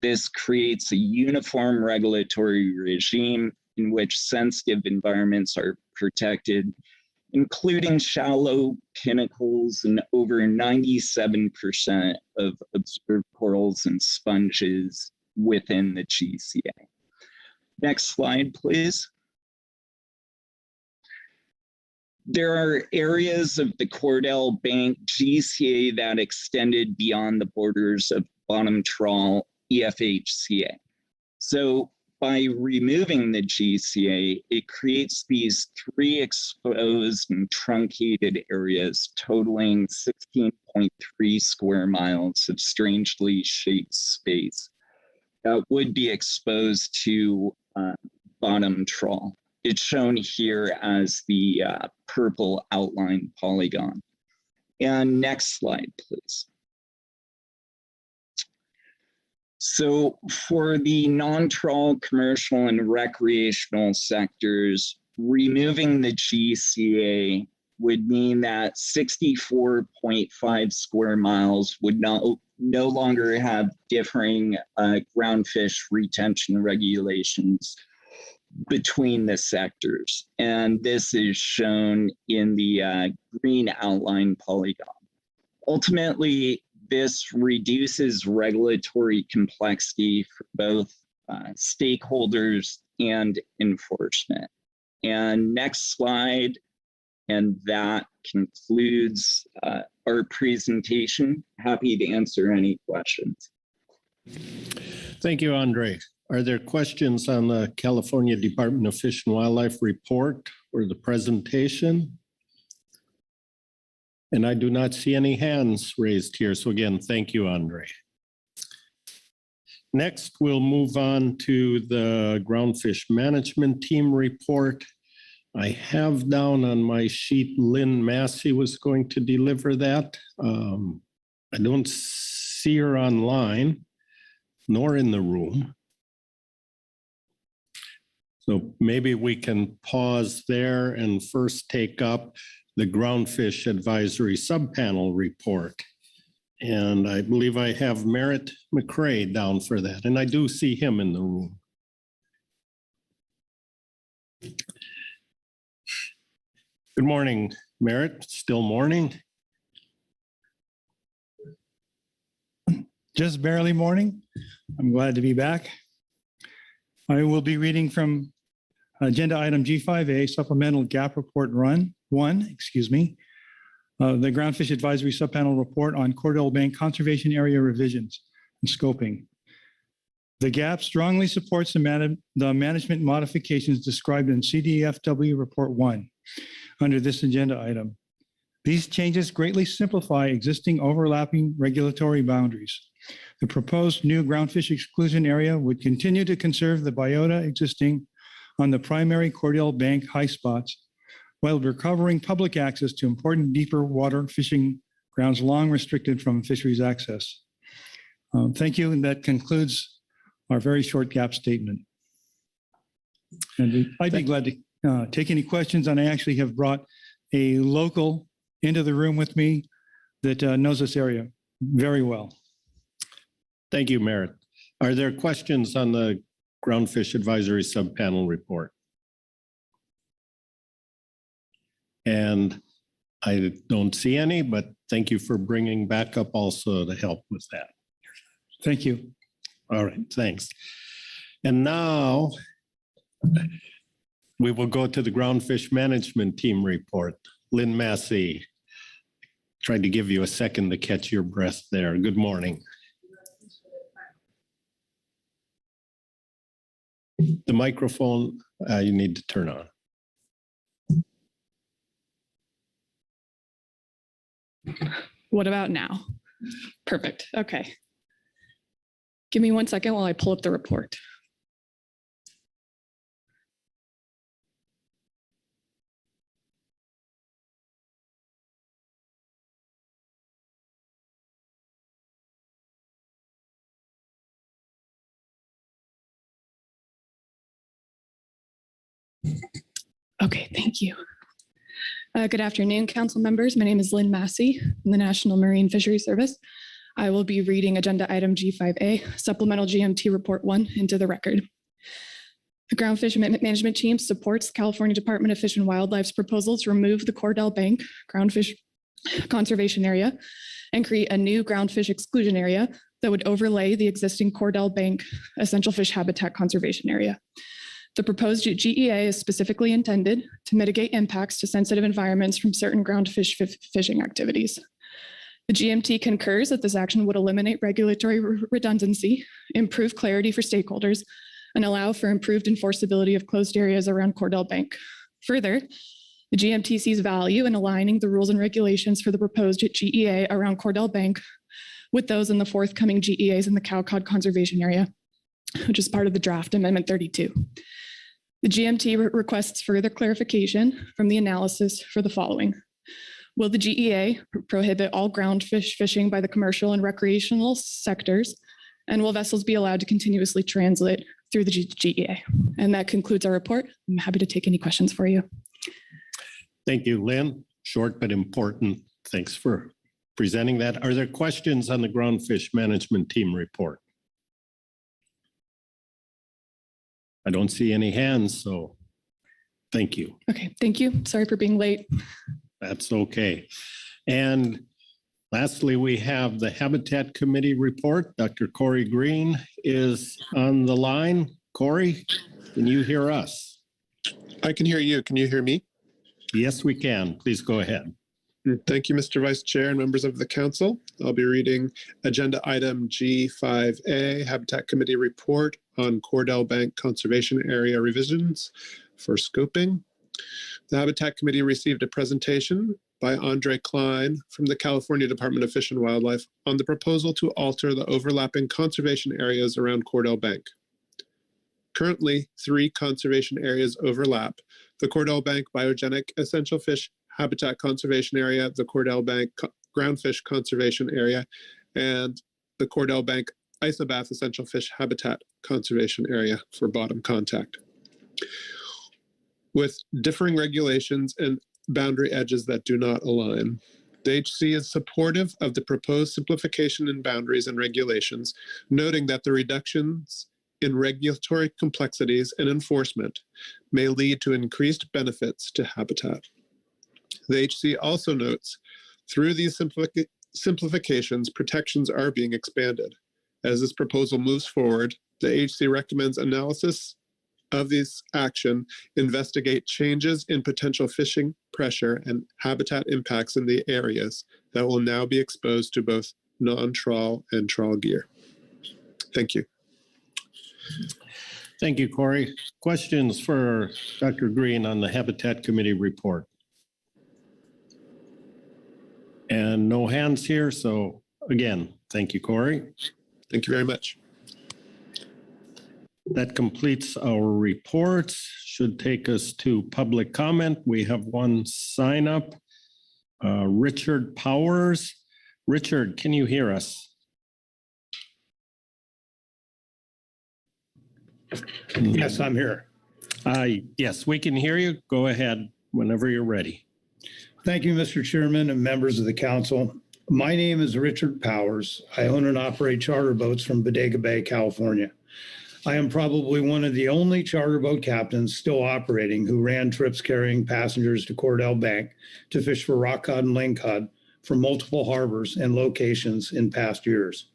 This creates a uniform regulatory regime in which sensitive environments are protected, including shallow pinnacles and over 97% of observed corals and sponges within the GCA. Next slide, please. There are areas of the Cordell Bank GCA that extended beyond the borders of bottom trawl EFHCA. So by removing the GCA, it creates these 3 exposed and truncated areas totaling 16.3 square miles of strangely shaped space that would be exposed to bottom trawl. It's shown here as the purple outline polygon. And next slide, please. So for the non-trawl commercial and recreational sectors, removing the GCA would mean that 64.5 square miles would no longer have differing groundfish retention regulations between the sectors. And this is shown in the green outline polygon. Ultimately, this reduces regulatory complexity for both stakeholders and enforcement. And next slide, and that concludes our presentation. Happy to answer any questions. Thank you, Andre. Are there questions on the California Department of Fish and Wildlife report or the presentation? And I do not see any hands raised here. So again, thank you, Andre. Next, we'll move on to the Groundfish Management Team report. I have down on my sheet, Lynn Massey was going to deliver that. I don't see her online, nor in the room. So maybe we can pause there and first take up the Groundfish Advisory Subpanel report. And I believe I have Merritt McCray down for that. And I do see him in the room. Good morning, Merritt. Still morning? Just barely morning. I'm glad to be back. I will be reading from Agenda Item G5A, Supplemental Gap Report Run 1, the Groundfish Advisory Subpanel Report on Cordell Bank Conservation Area Revisions and Scoping. The GAP strongly supports the management modifications described in CDFW Report 1 under this agenda item. These changes greatly simplify existing overlapping regulatory boundaries. The proposed new groundfish exclusion area would continue to conserve the biota existing on the primary Cordell Bank high spots while recovering public access to important deeper water fishing grounds long restricted from fisheries access. Thank you, and that concludes our very short GAP statement. And I'd be glad to take any questions, and I actually have brought a local into the room with me that knows this area very well. Thank you, Merritt. Are there questions on the Groundfish Advisory Subpanel report? And I don't see any, but thank you for bringing back up also to help with that. Thank you. All right, thanks. And now we will go to the Groundfish Management Team report. Lynn Massey. Tried to give you a second to catch your breath there. Good morning. The microphone you need to turn on. What about now? Perfect. Okay. Give me 1 second while I pull up the report. Okay, thank you. Good afternoon, council members. My name is Lynn Massey from the National Marine Fisheries Service. I will be reading agenda item G5A, Supplemental GMT Report 1 into the record. The Groundfish Management Team supports California Department of Fish and Wildlife's proposal to remove the Cordell Bank Groundfish Conservation Area and create a new groundfish exclusion area that would overlay the existing Cordell Bank Essential Fish Habitat Conservation Area. The proposed GEA is specifically intended to mitigate impacts to sensitive environments from certain groundfish fishing activities. The GMT concurs that this action would eliminate regulatory redundancy, improve clarity for stakeholders, and allow for improved enforceability of closed areas around Cordell Bank. Further, the GMT sees value in aligning the rules and regulations for the proposed GEA around Cordell Bank with those in the forthcoming GEAs in the Cowcod Conservation Area, which is part of the draft Amendment 32. The GMT requests further clarification from the analysis for the following. Will the GEA prohibit all groundfish fishing by the commercial and recreational sectors? And will vessels be allowed to continuously transit through the GEA? And that concludes our report. I'm happy to take any questions for you. Thank you, Lynn. Short but important. Thanks for presenting that. Are there questions on the Groundfish Management Team report? I don't see any hands, so thank you. Okay, thank you. Sorry for being late. That's okay. And lastly, we have the Habitat Committee report. Dr. Corey Green is on the line. Corey, can you hear us? I can hear you. Can you hear me? Yes, we can. Please go ahead. Thank you, Mr. Vice Chair and members of the council. I'll be reading agenda item G5A, Habitat Committee report on Cordell Bank Conservation Area revisions for scoping. The Habitat Committee received a presentation by Andre Klein from the California Department of Fish and Wildlife on the proposal to alter the overlapping conservation areas around Cordell Bank. Currently, 3 conservation areas overlap: the Cordell Bank Biogenic Essential Fish Habitat Conservation Area, the Cordell Bank Groundfish Conservation Area, and the Cordell Bank Isobath Essential Fish Habitat Conservation Area for bottom contact, with differing regulations and boundary edges that do not align. The HC is supportive of the proposed simplification in boundaries and regulations, noting that the reductions in regulatory complexities and enforcement may lead to increased benefits to habitat. The HC also notes, through these simplifications, protections are being expanded. As this proposal moves forward, the HC recommends analysis of this action, investigate changes in potential fishing pressure and habitat impacts in the areas that will now be exposed to both non-trawl and trawl gear. Thank you. Thank you, Corey. Questions for Dr. Green on the Habitat Committee report? And no hands here, so again, thank you, Corey. Thank you very much. That completes our reports. Should take us to public comment. We have one sign up. Richard Powers. Richard, can you hear us? Yes, I'm here. Yes, we can hear you. Go ahead whenever you're ready. Thank you, Mr. Chairman and members of the council. My name is Richard Powers. I own and operate charter boats from Bodega Bay, California. I am probably one of the only charter boat captains still operating who ran trips carrying passengers to Cordell Bank to fish for rock cod and lake cod from multiple harbors and locations in past years.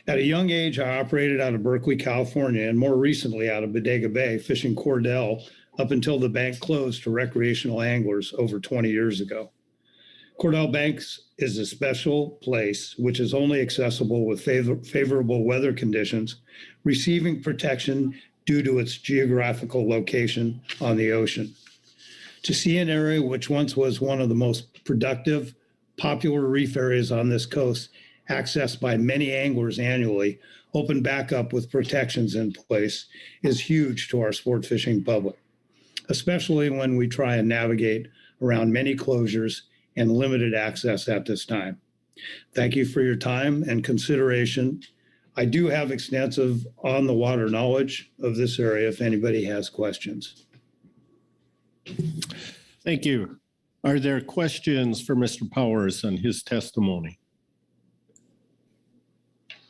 At a young age, I operated out of Berkeley, California, and more recently out of Bodega Bay, fishing Cordell up until the bank closed to recreational anglers over 20 years ago. Cordell Banks is a special place which is only accessible with favorable weather conditions, receiving protection due to its geographical location on the ocean. To see an area which once was one of the most productive, popular reef areas on this coast, accessed by many anglers annually, open back up with protections in place is huge to our sport fishing public, especially when we try and navigate around many closures and limited access at this time. Thank you for your time and consideration. I do have extensive on the water knowledge of this area if anybody has questions. Thank you. Are there questions for Mr. Powers on his testimony?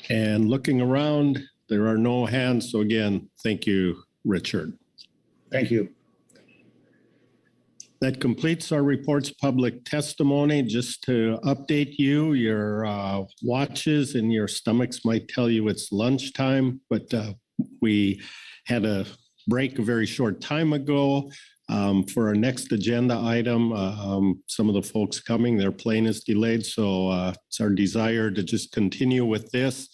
And looking around, there are no hands. So again, thank you, Richard. Thank you. That completes our reports public testimony. Just to update you, your watches and your stomachs might tell you it's lunchtime, but we had a break a very short time ago. For our next agenda item, some of the folks coming, their plane is delayed. So it's our desire to just continue with this.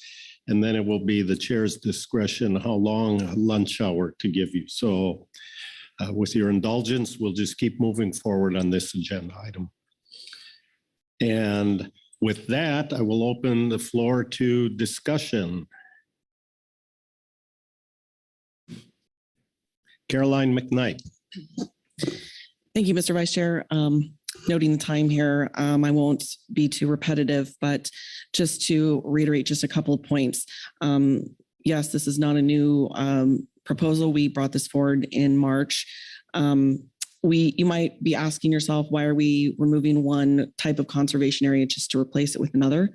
And then it will be the chair's discretion how long a lunch hour to give you. So with your indulgence, we'll just keep moving forward on this agenda item. And with that, I will open the floor to discussion. Caroline McKnight. Thank you, Mr. Vice Chair. Noting the time here, I won't be too repetitive, but just to reiterate just a couple of points. Yes, this is not a new proposal. We brought this forward in March. You might be asking yourself, why are we removing one type of conservation area just to replace it with another?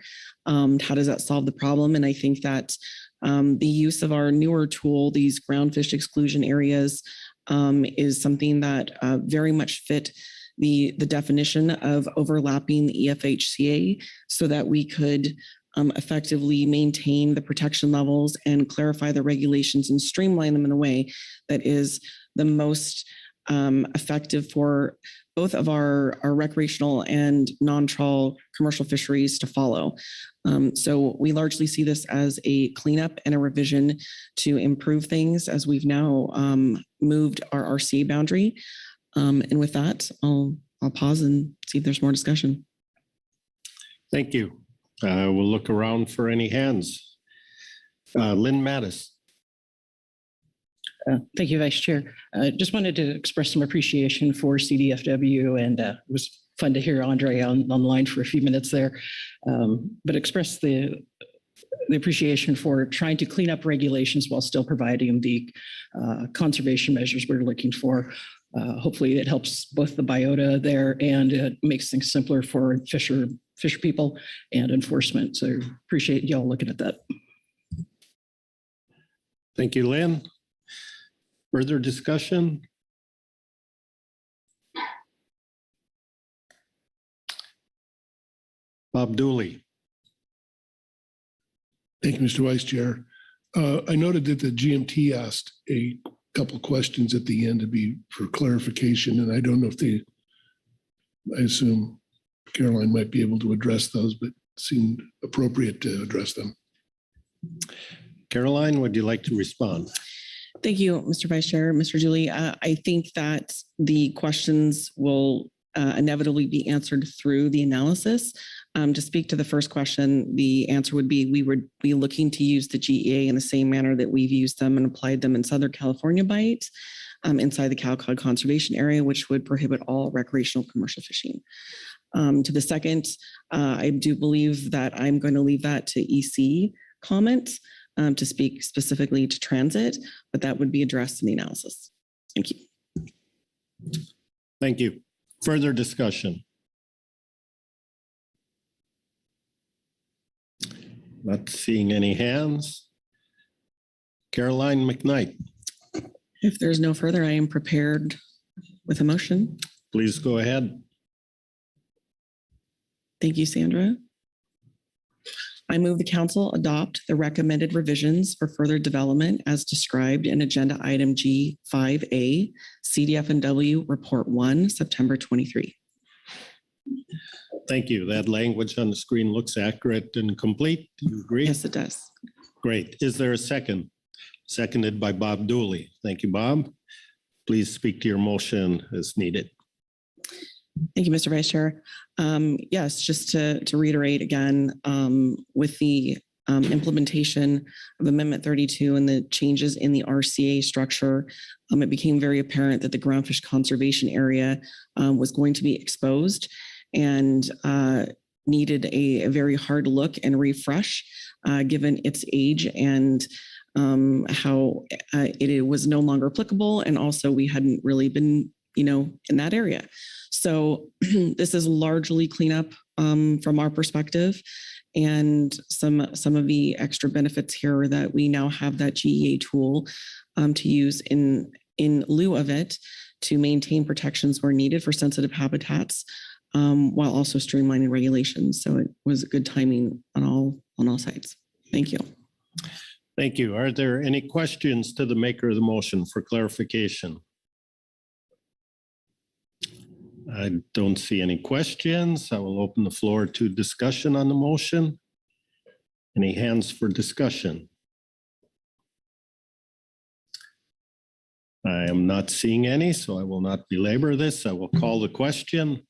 How does that solve the problem? And I think that the use of our newer tool, these groundfish exclusion areas, is something that very much fit the definition of overlapping the EFHCA so that we could effectively maintain the protection levels and clarify the regulations and streamline them in a way that is the most effective for both of our recreational and non-trawl commercial fisheries to follow. So we largely see this as a cleanup and a revision to improve things as we've now moved our RCA boundary. And with that, I'll pause and see if there's more discussion. Thank you. We'll look around for any hands. Lynn Mattis. Thank you, Vice Chair. Just wanted to express some appreciation for CDFW, and it was fun to hear Andre on the line for a few minutes there, but express the appreciation for trying to clean up regulations while still providing the conservation measures we're looking for. Hopefully it helps both the biota there and it makes things simpler for fisher people and enforcement. So appreciate y'all looking at that. Thank you, Lynn. Further discussion? Bob Dooley. Thank you, Mr. Vice Chair. I noted that the GMT asked a couple questions at the end to be for clarification, and I don't know if I assume Caroline might be able to address those, but seemed appropriate to address them. Caroline, would you like to respond? Thank you, Mr. Vice Chair. Mr. Dooley, I think that the questions will inevitably be answered through the analysis. To speak to the first question, the answer would be we would be looking to use the GEA in the same manner that we've used them and applied them in Southern California bight inside the Cal-Cod Conservation Area, which would prohibit all recreational commercial fishing. To the second, I do believe that I'm going to leave that to EC comment to speak specifically to transit, but that would be addressed in the analysis. Thank you. Thank you. Further discussion? Not seeing any hands. Caroline McKnight. If there's no further, I am prepared with a motion. Please go ahead. Thank you, Sandra. I move the council adopt the recommended revisions for further development as described in agenda item G5A, CDF&W Report 1, September 23. Thank you. That language on the screen looks accurate and complete. Do you agree? Yes, it does. Great. Is there a second? Seconded by Bob Dooley. Thank you, Bob. Please speak to your motion as needed. Thank you, Mr. Vice Chair. Yes, just to reiterate again, with the implementation of Amendment 32 and the changes in the RCA structure, it became very apparent that the Groundfish Conservation Area was going to be exposed and needed a very hard look and refresh, given its age and how it was no longer applicable. And also we hadn't really been, in that area. So this is largely cleanup from our perspective. And some of the extra benefits here that we now have that GEA tool to use in lieu of it to maintain protections where needed for sensitive habitats, while also streamlining regulations. So it was good timing on all sides. Thank you. Thank you. Are there any questions to the maker of the motion for clarification? I don't see any questions. I will open the floor to discussion on the motion. Any hands for discussion? I am not seeing any, so I will not belabor this. I will call the question.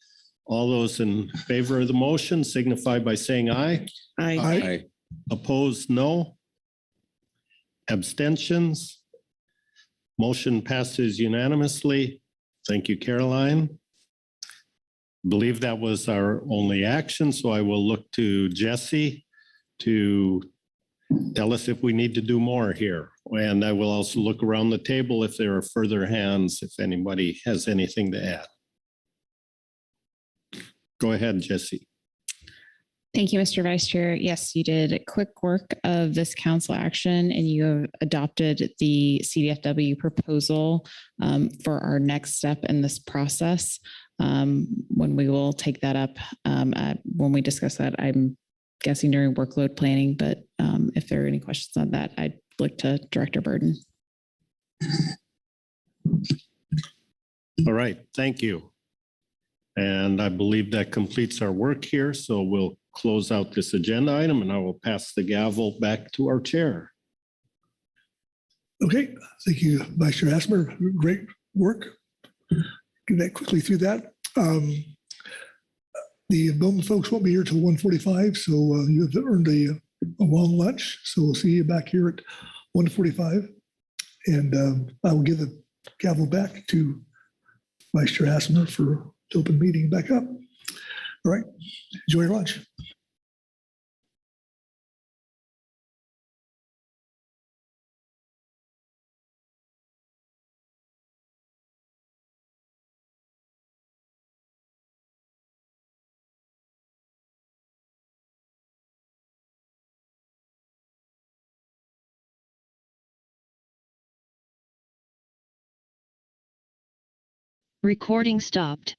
All those in favor of the motion signify by saying aye. Aye. Aye. Opposed, no. Abstentions? Motion passes unanimously. Thank you, Caroline. I believe that was our only action, so I will look to Jesse to tell us if we need to do more here. And I will also look around the table if there are further hands, if anybody has anything to add. Go ahead, Jesse. Thank you, Mr. Vice Chair. Yes, you did quick work of this council action and you have adopted the CDFW proposal for our next step in this process. When we will take that up, when we discuss that, I'm guessing during workload planning, but if there are any questions on that, I'd look to Director Burden. All right, thank you. And I believe that completes our work here. So we'll close out this agenda item and I will pass the gavel back to our chair. Okay, thank you, Vice Chair Asmer. Great work. Get that quickly through that. The Bowman folks won't be here till 1:45, so you have earned a long lunch. So we'll see you back here at 1:45. And I will give the gavel back to Vice Chair Asmer for to open the meeting back up. All right, enjoy your lunch. Recording stopped.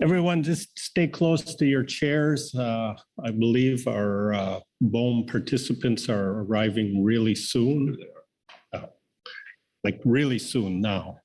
Everyone, just stay close to your chairs. I believe our BOEM participants are arriving really soon. Like really soon now.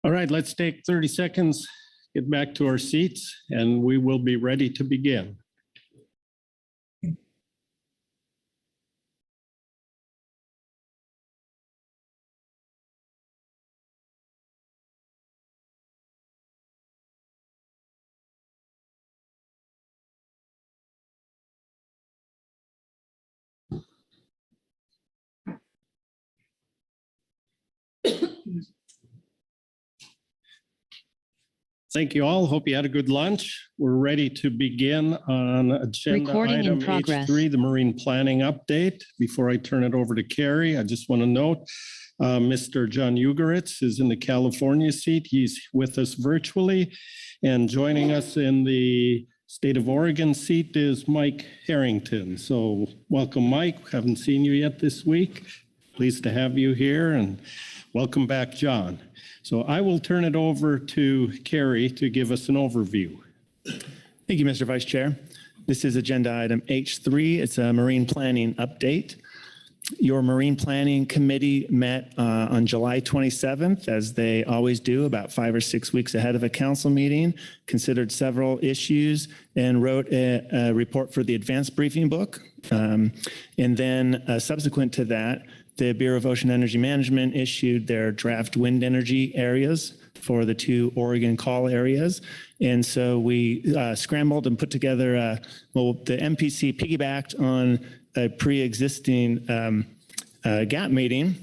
All right, let's take 30 seconds, get back to our seats, and we will be ready to begin. Thank you all. Hope you had a good lunch. We're ready to begin on agenda Recording in item progress. H3, the marine planning update. Before I turn it over to Carrie, I just want to note Mr. John Ugoritz is in the California seat. He's with us virtually. And joining us in the state of Oregon seat is Mike Harrington. So welcome, Mike. Haven't seen you yet this week. Pleased to have you here, and welcome back, John. So I will turn it over to Carrie to give us an overview. Thank you, Mr. Vice Chair. This is agenda item H3. It's a marine planning update. Your Marine Planning Committee met on July 27th, as they always do, about 5 or 6 weeks ahead of a council meeting, considered several issues, and wrote a report for the advanced briefing book. And then subsequent to that, the Bureau of Ocean Energy Management issued their draft wind energy areas for the 2 Oregon call areas. And so we scrambled and put together, well, the MPC piggybacked on a pre-existing GAP meeting.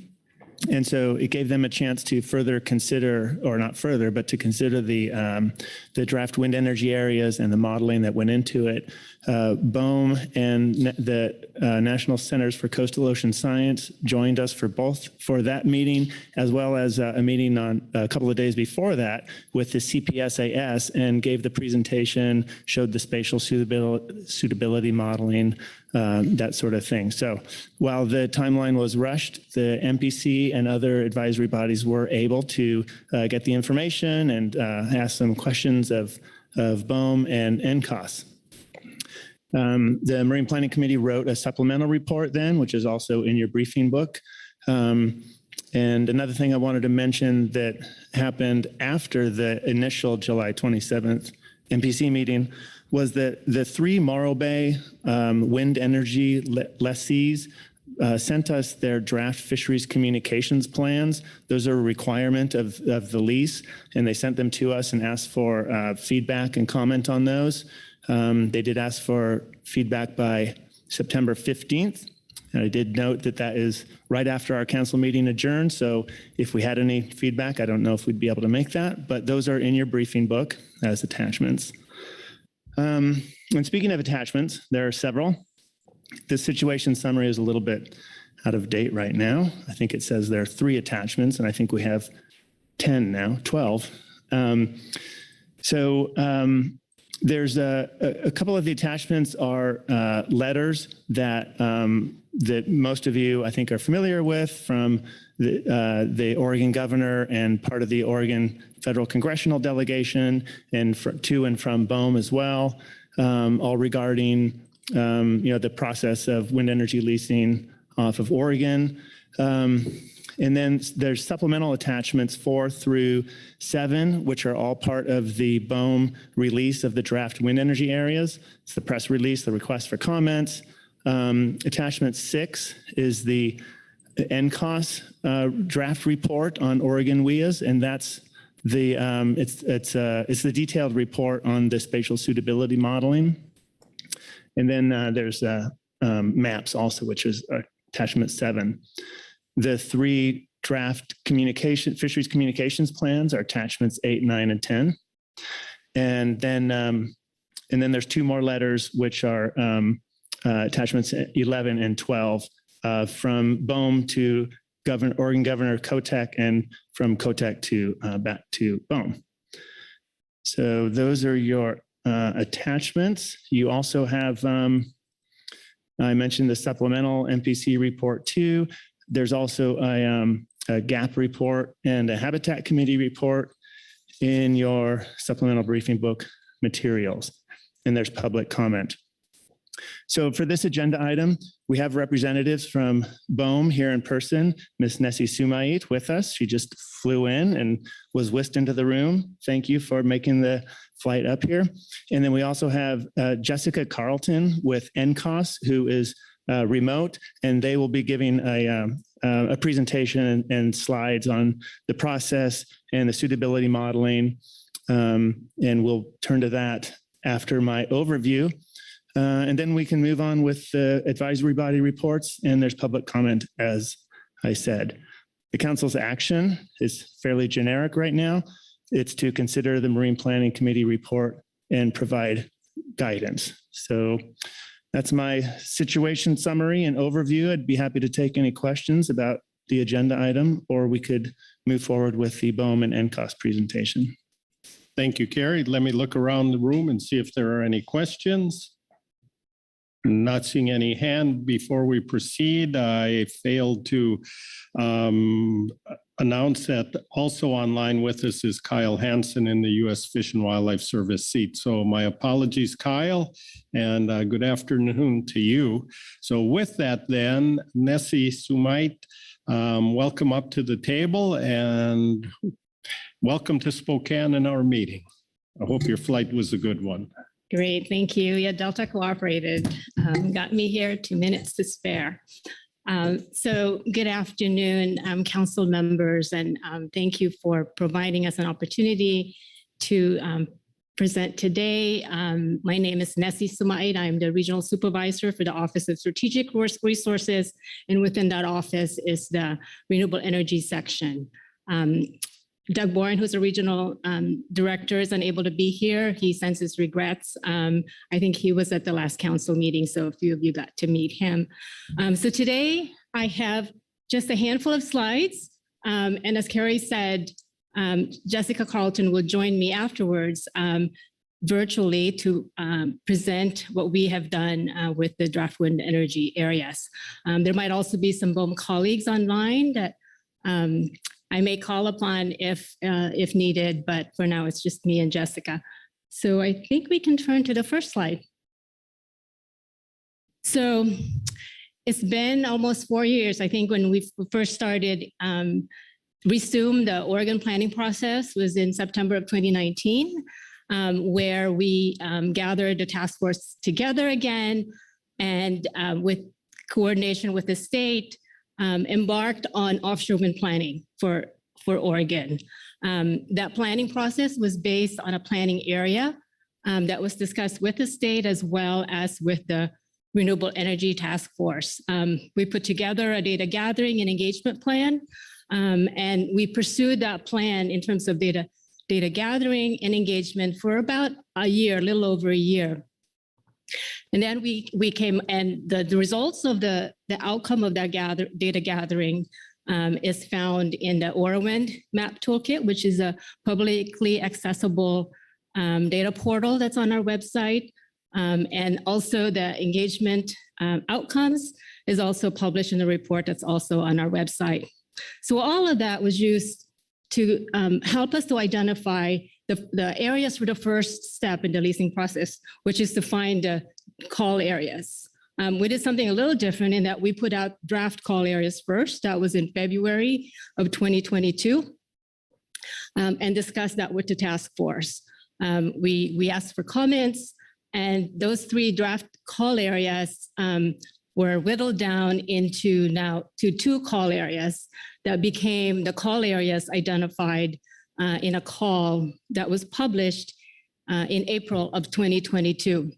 And so it gave them a chance to further consider, or not further, but to consider the draft wind energy areas and the modeling that went into it. BOEM and the National Centers for Coastal Ocean Science joined us for that meeting, as well as a meeting on a couple of days before that with the CPSAS, and gave the presentation, showed the spatial suitability modeling, that sort of thing. So while the timeline was rushed, the MPC and other advisory bodies were able to get the information and ask some questions of BOEM and NCOS. The Marine Planning Committee wrote a supplemental report then, which is also in your briefing book. And another thing I wanted to mention that happened after the initial July 27th MPC meeting was that the 3 Morro Bay wind energy lessees sent us their draft fisheries communications plans. Those are a requirement of the lease, and they sent them to us and asked for feedback and comment on those. They did ask for feedback by September 15th. And I did note that that is right after our council meeting adjourned. So if we had any feedback, I don't know if we'd be able to make that, but those are in your briefing book as attachments. And speaking of attachments, there are several. The situation summary is a little bit out of date right now. I think it says there are 3 attachments, and I think we have 10 now, 12. There's a couple of the attachments are letters that that most of you, I think, are familiar with from the Oregon governor and part of the Oregon federal congressional delegation, and to and from BOEM as well, all regarding the process of wind energy leasing off of Oregon. And then there's supplemental attachments 4 through 7, which are all part of the BOEM release of the draft wind energy areas. It's the press release, the request for comments. Attachment 6 is the NCOS draft report on Oregon WIAs, and that's the it's the detailed report on the spatial suitability modeling. And then there's maps also, which is attachment 7. The 3 draft fisheries communications plans are attachments 8, 9, and 10. And then there's 2 more letters, which are attachments 11 and 12 from BOEM to Oregon Governor Kotek, and from Kotek to back to BOEM. So those are your attachments. You also have, I mentioned the supplemental MPC report 2. There's also a GAP report and a Habitat Committee report in your supplemental briefing book materials, and there's public comment. So for this agenda item, we have representatives from BOEM here in person, Ms. Nessie Sumait with us. She just flew in and was whisked into the room. Thank you for making the flight up here. And then we also have Jessica Carlton with NCOS, who is remote, and they will be giving a presentation and slides on the process and the suitability modeling. And we'll turn to that after my overview. And then we can move on with the advisory body reports, and there's public comment, as I said. The council's action is fairly generic right now. It's to consider the Marine Planning Committee report and provide guidance. So that's my situation summary and overview. I'd be happy to take any questions about the agenda item, or we could move forward with the BOEM and NCOS presentation. Thank you, Carrie. Let me look around the room and see if there are any questions. Not seeing any hand. Before we proceed, I failed to announce that also online with us is Kyle Hansen in the U.S. Fish and Wildlife Service seat. So my apologies, Kyle, and good afternoon to you. So with that then, Nessie Sumait, welcome up to the table and welcome to Spokane in our meeting. I hope your flight was a good one. Great, thank you. Yeah, Delta cooperated, got me here 2 minutes to spare. So good afternoon, council members, and thank you for providing us an opportunity to present today. My name is Nessie Sumait. I'm the regional supervisor for the Office of Strategic Resources, and within that office is the renewable energy section. Doug Boren, who's the regional director, is unable to be here. He sends his regrets. I think he was at the last council meeting, so a few of you got to meet him. So today I have just a handful of slides. And as Carrie said, Jessica Carlton will join me afterwards virtually to present what we have done with the draft wind energy areas. There might also be some BOEM colleagues online that I may call upon if needed, but for now it's just me and Jessica. So I think we can turn to the first slide. So it's been almost 4 years, I think, when we first started, resumed the Oregon planning process was in September of 2019, where we gathered the task force together again and with coordination with the state, embarked on offshore wind planning for Oregon. That planning process was based on a planning area that was discussed with the state as well as with the Renewable Energy Task Force. We put together a data gathering and engagement plan, and we pursued that plan in terms of data gathering and engagement for about a year, a little over a year. And then we came, and the results of the outcome of that data gathering is found in the OraWind map toolkit, which is a publicly accessible data portal that's on our website. And also the engagement outcomes is also published in the report that's also on our website. So all of that was used to help us to identify the areas for the first step in the leasing process, which is to find the call areas. We did something a little different in that we put out draft call areas first. That was in February of 2022, and discussed that with the task force. We asked for comments, and those 3 draft call areas were whittled down into now to 2 call areas that became the call areas identified in a call that was published in April of 2022.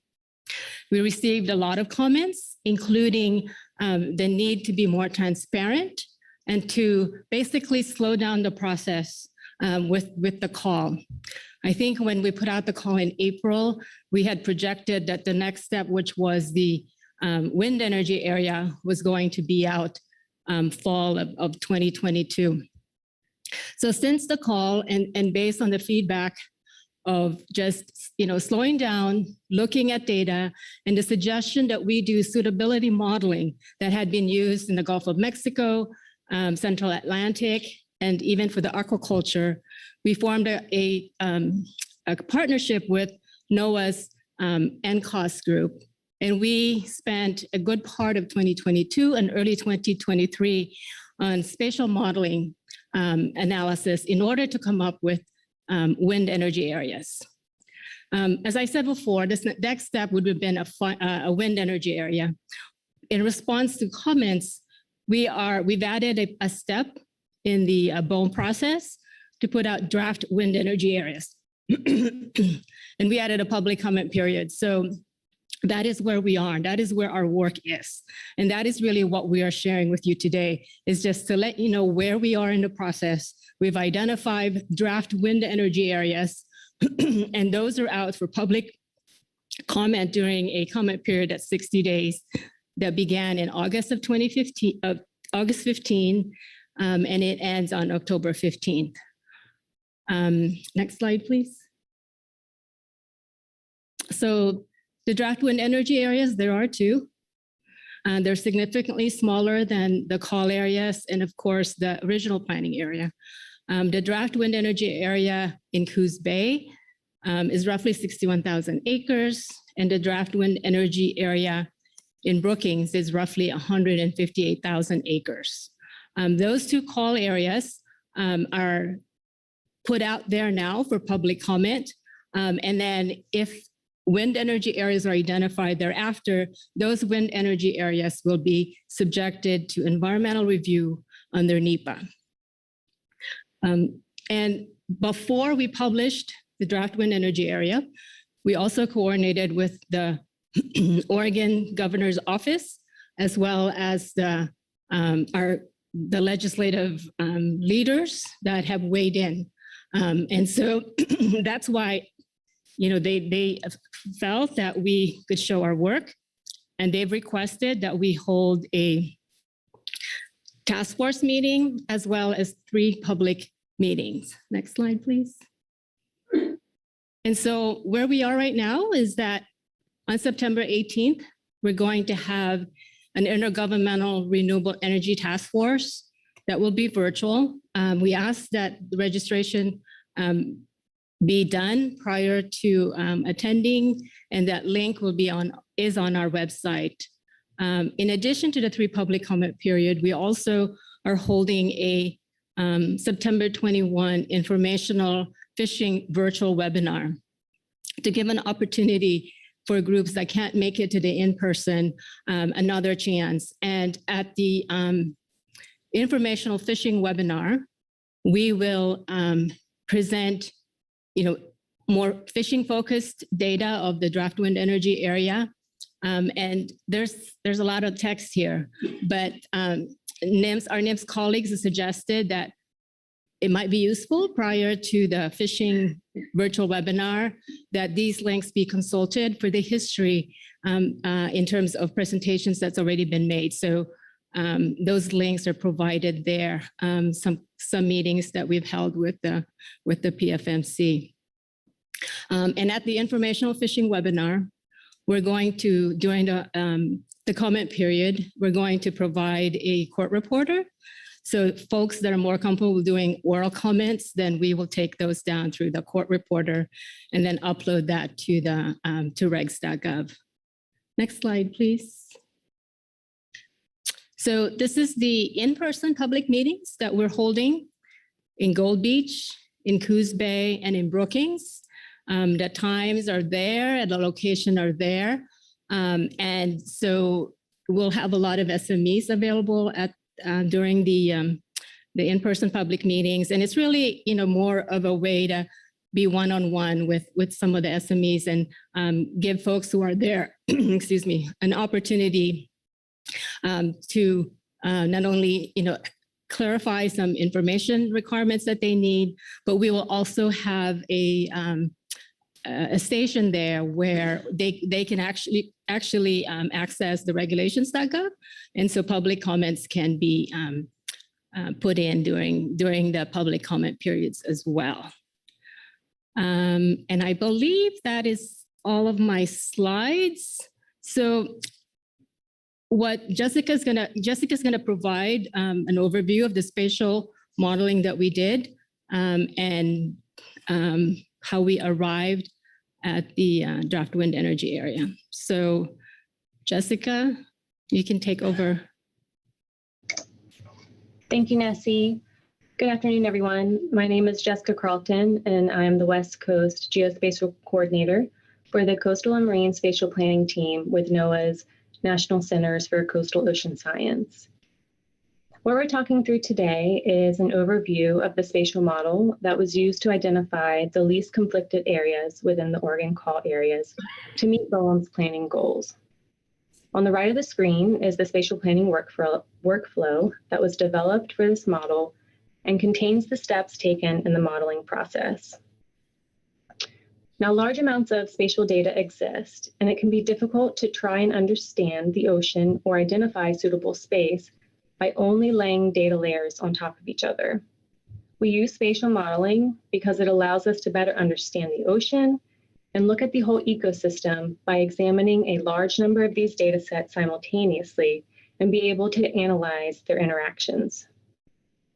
We received a lot of comments, including the need to be more transparent and to basically slow down the process with the call. I think when we put out the call in April, we had projected that the next step, which was the wind energy area, was going to be out fall of 2022. So since the call and based on the feedback of just slowing down, looking at data, and the suggestion that we do suitability modeling that had been used in the Gulf of Mexico, Central Atlantic, and even for the aquaculture, we formed a partnership with NOAA's NCOS group. And we spent a good part of 2022 and early 2023 on spatial modeling analysis in order to come up with wind energy areas. As I said before, this next step would have been a wind energy area. In response to comments, we've added a step in the BOEM process to put out draft wind energy areas. And we added a public comment period. So that is where we are. That is where our work is. And that is really what we are sharing with you today, is just to let you know where we are in the process. We've identified draft wind energy areas, and those are out for public comment during a comment period at 60 days that began in August of 2015, August 15, and it ends on October 15th. Next slide, please. So the draft wind energy areas, there are 2. They're significantly smaller than the call areas and, of course, the original planning area. The draft wind energy area in Coos Bay is roughly 61,000 acres, and the draft wind energy area in Brookings is roughly 158,000 acres. Those 2 call areas are put out there now for public comment. And then if wind energy areas are identified thereafter, those wind energy areas will be subjected to environmental review under NEPA. And before we published the draft wind energy area, we also coordinated with the Oregon Governor's Office, as well as the legislative leaders that have weighed in. And so that's why they felt that we could show our work, and they've requested that we hold a task force meeting as well as 3 public meetings. Next slide, please. And so where we are right now is that on September 18th, we're going to have an intergovernmental renewable energy task force that will be virtual. We asked that the registration be done prior to attending, and that link will be is on our website. In addition to the 3 public comment period, we also are holding a September 21 informational fishing virtual webinar to give an opportunity for groups that can't make it to the in-person another chance. And at the informational fishing webinar, we will present more fishing focused data of the draft wind energy area. And there's a lot of text here, but our NIMS colleagues have suggested that it might be useful prior to the fishing virtual webinar that these links be consulted for the history in terms of presentations that's already been made. So those links are provided there. Some meetings that we've held with the PFMC. And at the informational fishing webinar, we're going to, during the comment period, we're going to provide a court reporter. So folks that are more comfortable doing oral comments, then we will take those down through the court reporter and then upload that to the to regs.gov. Next slide, please. So this is the in-person public meetings that we're holding in Gold Beach, in Coos Bay, and in Brookings. The times are there and the location are there. And so we'll have a lot of SMEs available at during the in-person public meetings. And it's really, more of a way to be one-on-one with some of the SMEs and give folks who are there, excuse me, an opportunity to not only, clarify some information requirements that they need, but we will also have a station there where they can actually access the regulations.gov. And so public comments can be put in during the public comment periods as well. And I believe that is all of my slides. So what Jessica's gonna provide an overview of the spatial modeling that we did and how we arrived at the draft wind energy area. So Jessica, you can take over. Thank you, Nessie. Good afternoon, everyone. My name is Jessica Carlton, and I am the West Coast Geospatial Coordinator for the Coastal and Marine Spatial Planning Team with NOAA's National Centers for Coastal Ocean Science. What we're talking through today is an overview of the spatial model that was used to identify the least conflicted areas within the Oregon call areas to meet BOEM's planning goals. On the right of the screen is the spatial planning workflow that was developed for this model and contains the steps taken in the modeling process. Now, large amounts of spatial data exist, and it can be difficult to try and understand the ocean or identify suitable space by only laying data layers on top of each other. We use spatial modeling because it allows us to better understand the ocean and look at the whole ecosystem by examining a large number of these data sets simultaneously and be able to analyze their interactions.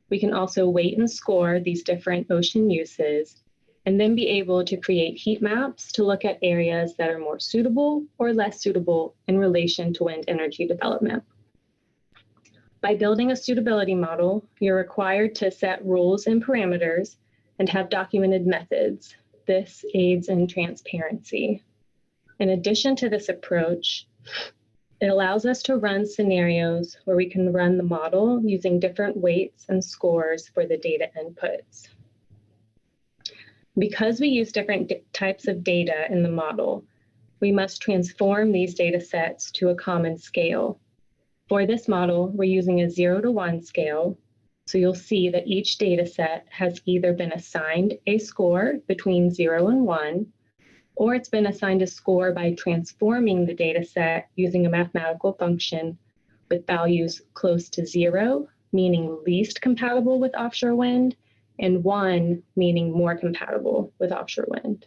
We can also weight and score these different ocean uses and then be able to create heat maps to look at areas that are more suitable or less suitable in relation to wind energy development. By building a suitability model, you're required to set rules and parameters and have documented methods. This aids in transparency. In addition to this approach, it allows us to run scenarios where we can run the model using different weights and scores for the data inputs. Because we use different types of data in the model, we must transform these data sets to a common scale. For this model, we're using a 0-to-1 scale. So you'll see that each data set has either been assigned a score between 0 and 1, or it's been assigned a score by transforming the data set using a mathematical function with values close to 0, meaning least compatible with offshore wind, and 1, meaning more compatible with offshore wind.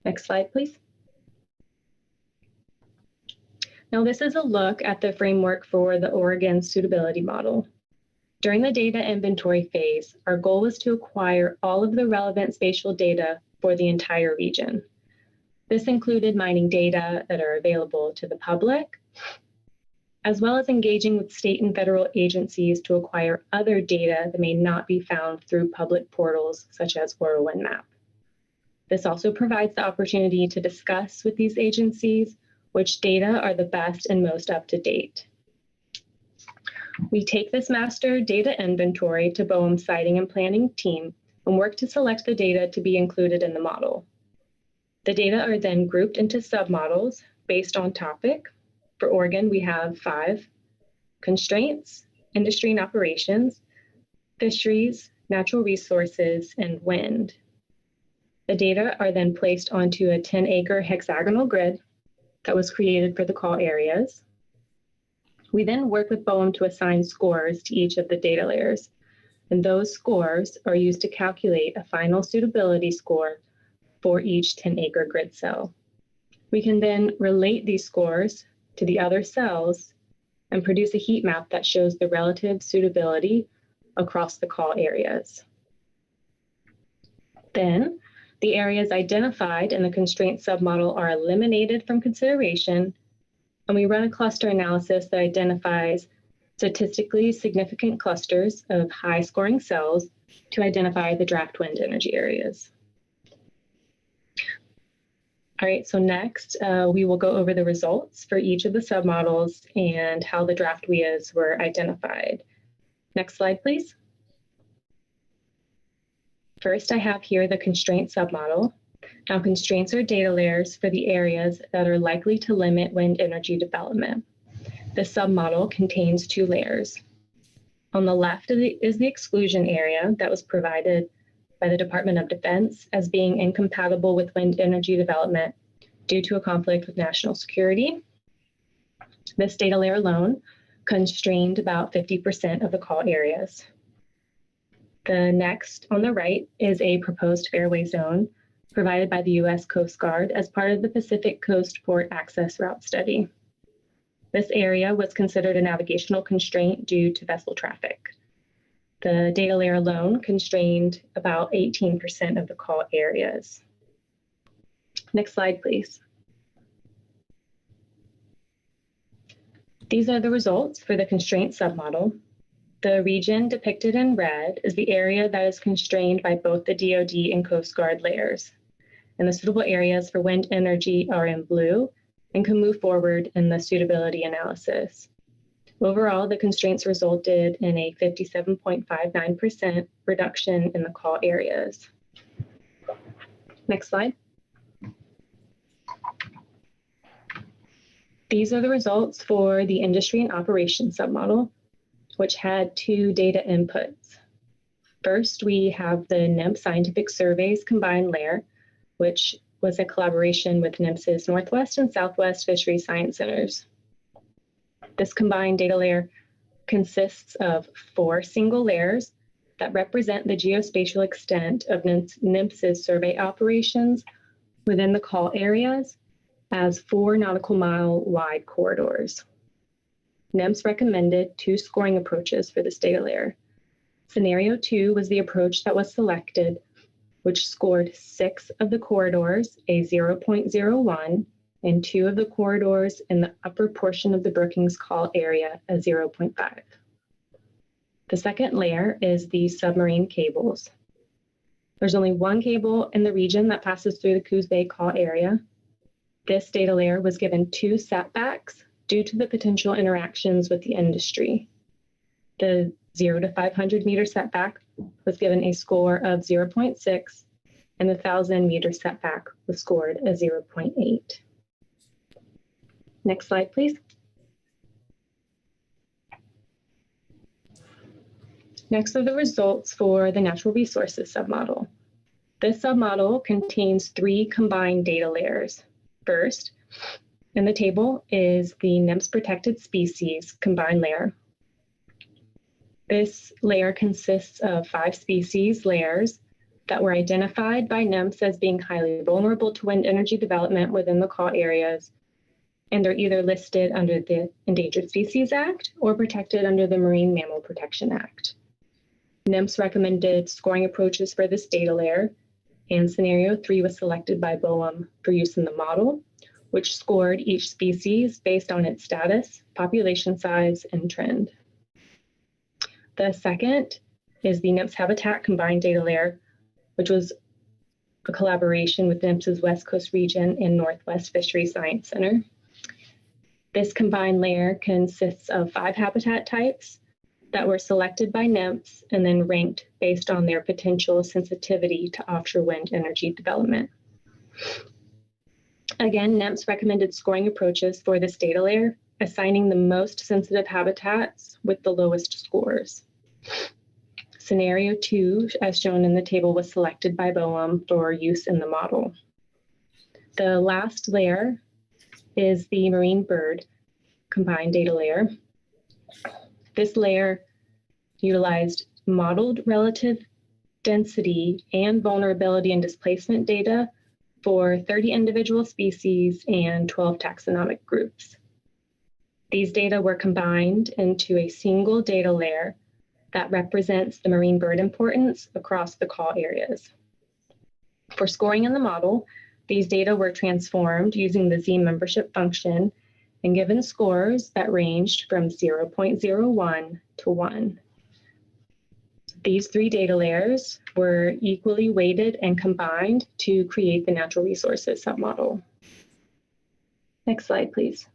Next slide, please. Now, this is a look at the framework for the Oregon suitability model. During the data inventory phase, our goal was to acquire all of the relevant spatial data for the entire region. This included mining data that are available to the public, as well as engaging with state and federal agencies to acquire other data that may not be found through public portals such as WinMap. This also provides the opportunity to discuss with these agencies which data are the best and most up-to-date. We take this master data inventory to BOEM's siting and planning team and work to select the data to be included in the model. The data are then grouped into submodels based on topic. For Oregon, we have 5: constraints, industry and operations, fisheries, natural resources, and wind. The data are then placed onto a 10-acre hexagonal grid that was created for the call areas. We then work with BOEM to assign scores to each of the data layers, and those scores are used to calculate a final suitability score for each 10-acre grid cell. We can then relate these scores to the other cells and produce a heat map that shows the relative suitability across the call areas. Then, the areas identified in the constraint submodel are eliminated from consideration, and we run a cluster analysis that identifies statistically significant clusters of high-scoring cells to identify the draft wind energy areas. All right, so next, we will go over the results for each of the submodels and how the draft WIAs were identified. Next slide, please. First, I have here the constraint submodel. Now, constraints are data layers for the areas that are likely to limit wind energy development. The submodel contains 2 layers. On the left is the exclusion area that was provided by the Department of Defense as being incompatible with wind energy development due to a conflict with national security. This data layer alone constrained about 50% of the call areas. The next on the right is a proposed fairway zone provided by the U.S. Coast Guard as part of the Pacific Coast Port Access Route Study. This area was considered a navigational constraint due to vessel traffic. The data layer alone constrained about 18% of the call areas. Next slide, please. These are the results for the constraint submodel. The region depicted in red is the area that is constrained by both the DoD and Coast Guard layers. And the suitable areas for wind energy are in blue and can move forward in the suitability analysis. Overall, the constraints resulted in a 57.59% reduction in the call areas. Next slide. These are the results for the industry and operations submodel, which had 2 data inputs. First, we have the NIMS scientific surveys combined layer, which was a collaboration with NIMS's Northwest and Southwest Fisheries Science Centers. This combined data layer consists of 4 single layers that represent the geospatial extent of NIMS's survey operations within the call areas as 4 nautical mile wide corridors. NIMS recommended 2 scoring approaches for this data layer. Scenario 2 was the approach that was selected, which scored 6 of the corridors a 0.01 and 2 of the corridors in the upper portion of the Brookings call area a 0.5. The second layer is the submarine cables. There's only 1 cable in the region that passes through the Coos Bay call area. This data layer was given 2 setbacks due to the potential interactions with the industry. The 0 to 500 meter setback was given a score of 0.6, and the 1,000 meter setback was scored a 0.8. Next slide, please. Next are the results for the natural resources submodel. This submodel contains 3 combined data layers. First, in the table is the NIMS protected species combined layer. This layer consists of 5 species layers that were identified by NIMS as being highly vulnerable to wind energy development within the call areas, and are either listed under the Endangered Species Act or protected under the Marine Mammal Protection Act. NIMS recommended scoring approaches for this data layer, and scenario 3 was selected by BOEM for use in the model, which scored each species based on its status, population size, and trend. The second is the NIMS habitat combined data layer, which was a collaboration with NIMS's West Coast region and Northwest Fisheries Science Center. This combined layer consists of 5 habitat types that were selected by NIMS and then ranked based on their potential sensitivity to offshore wind energy development. Again, NIMS recommended scoring approaches for this data layer, assigning the most sensitive habitats with the lowest scores. Scenario 2, as shown in the table, was selected by BOEM for use in the model. The last layer is the marine bird combined data layer. This layer utilized modeled relative density and vulnerability and displacement data for 30 individual species and 12 taxonomic groups. These data were combined into a single data layer that represents the marine bird importance across the call areas. For scoring in the model, these data were transformed using the Z membership function and given scores that ranged from 0.01 to 1. These 3 data layers were equally weighted and combined to create the natural resources submodel. Next slide, please.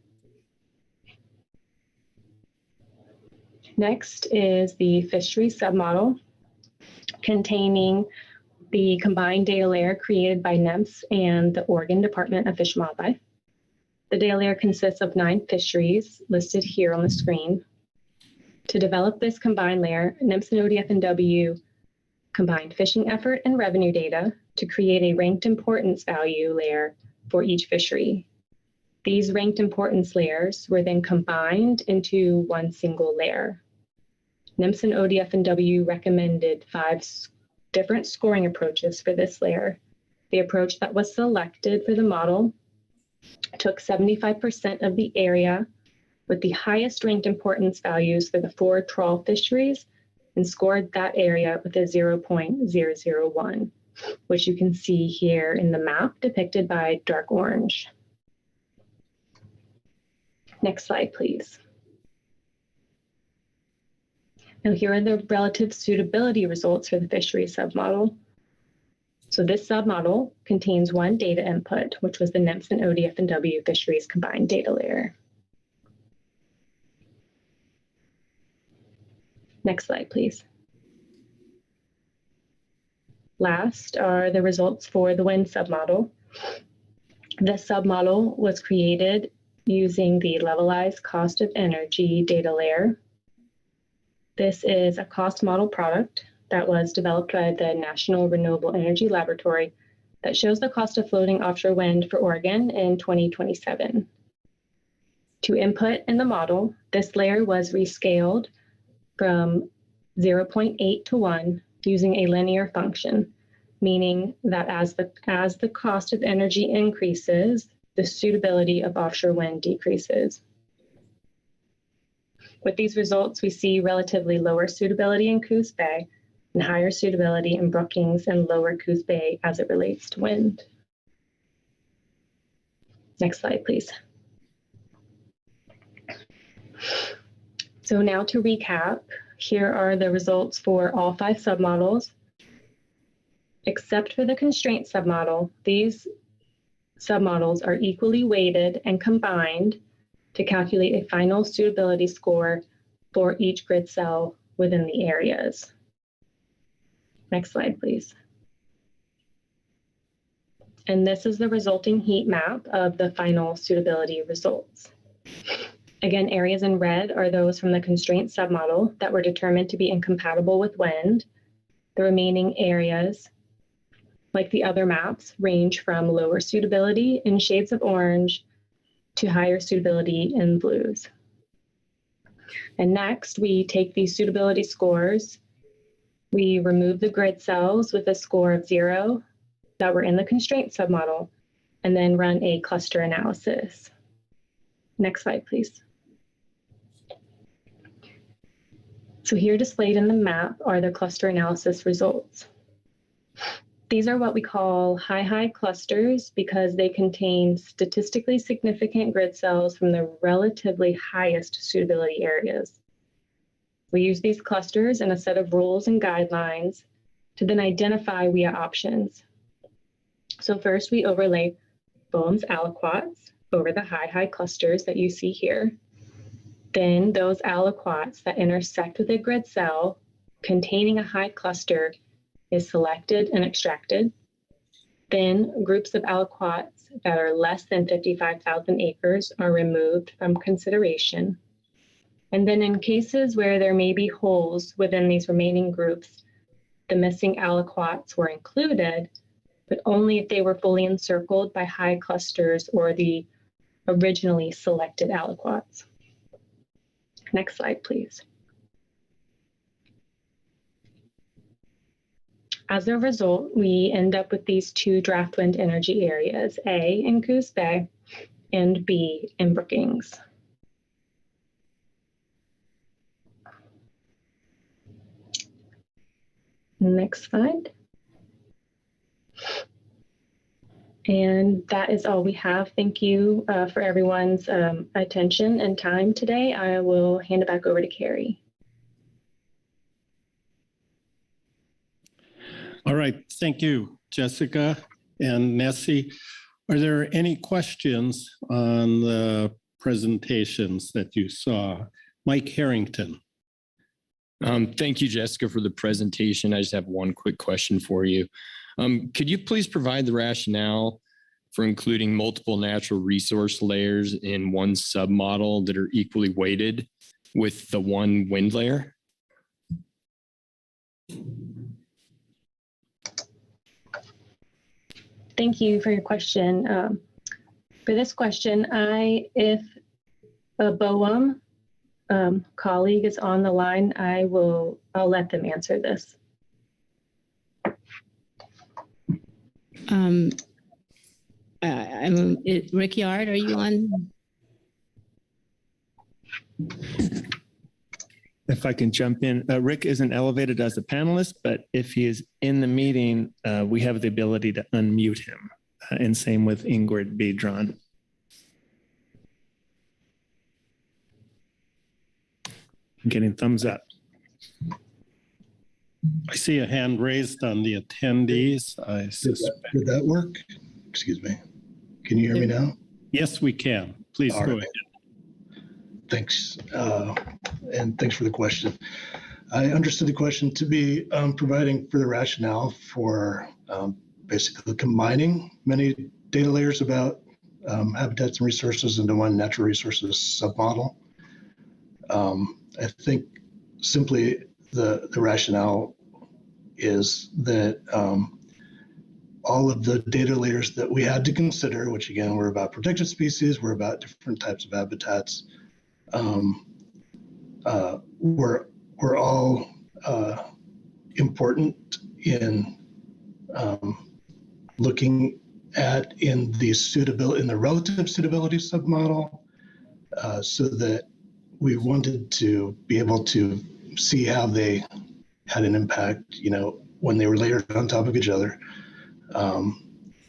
Next is the fisheries submodel containing the combined data layer created by NEMS and the Oregon Department of Fish and Wildlife. The data layer consists of 9 fisheries listed here on the screen. To develop this combined layer, NEMS and ODF&W combined fishing effort and revenue data to create a ranked importance value layer for each fishery. These ranked importance layers were then combined into one single layer. NEMS and ODF&W recommended 5 different scoring approaches for this layer. The approach that was selected for the model took 75% of the area with the highest ranked importance values for the 4 trawl fisheries and scored that area with a 0.001, which you can see here in the map depicted by dark orange. Next slide, please. Now here are the relative suitability results for the fishery submodel. So this submodel contains 1 data input, which was the NEMS and ODF&W fisheries combined data layer. Next slide, please. Last are the results for the wind submodel. This submodel was created using the levelized cost of energy data layer. This is a cost model product that was developed by the National Renewable Energy Laboratory that shows the cost of floating offshore wind for Oregon in 2027. To input in the model, this layer was rescaled from 0.8 to 1 using a linear function, meaning that as the cost of energy increases, the suitability of offshore wind decreases. With these results, we see relatively lower suitability in Coos Bay and higher suitability in Brookings and lower Coos Bay as it relates to wind. Next slide, please. So now to recap, here are the results for all 5 submodels. Except for the constraint submodel, these submodels are equally weighted and combined to calculate a final suitability score for each grid cell within the areas. Next slide, please. And this is the resulting heat map of the final suitability results. Again, areas in red are those from the constraint submodel that were determined to be incompatible with wind. The remaining areas, like the other maps, range from lower suitability in shades of orange to higher suitability in blues. And next, we take these suitability scores. We remove the grid cells with a score of 0 that were in the constraint submodel, and then run a cluster analysis. Next slide, please. So here displayed in the map are the cluster analysis results. These are what we call high clusters because they contain statistically significant grid cells from the relatively highest suitability areas. We use these clusters and a set of rules and guidelines to then identify WIA options. So first we overlay Boehm's aliquots over the high clusters that you see here. Then those aliquots that intersect with a grid cell containing a high cluster is selected and extracted. Then groups of aliquots that are less than 55,000 acres are removed from consideration. And then in cases where there may be holes within these remaining groups, the missing aliquots were included, but only if they were fully encircled by high clusters or the originally selected aliquots. Next slide, please. As a result, we end up with these two draft wind energy areas, A in Coos Bay and B in Brookings. Next slide. And that is all we have. Thank you for everyone's attention and time today. I will hand it back over to Carrie. All right, thank you, Jessica and Nessie. Are there any questions on the presentations that you saw? Mike Harrington. Thank you, Jessica, for the presentation. I just have one quick question for you. Could you please provide the rationale for including multiple natural resource layers in one submodel that are equally weighted with the one wind layer? Thank you for your question. For this question, if a BOEM colleague is on the line, I'll let them answer this. Rick Yard, are you on? If I can jump in, Rick isn't elevated as a panelist, but if he is in the meeting, we have the ability to unmute him. And same with Ingrid Biedron. Getting thumbs up. I see a hand raised on the attendees. I suspect. Did that work? Excuse me. Can you hear me now? Yes, we can. Please go ahead. Thanks. And thanks for the question. I understood the question to be providing for the rationale for basically combining many data layers about habitats and resources into one natural resources submodel. I think simply the rationale is that all of the data layers that we had to consider, which again were about protected species, were about different types of habitats, were all important in looking at in the relative suitability submodel, so that we wanted to be able to see how they had an impact, when they were layered on top of each other,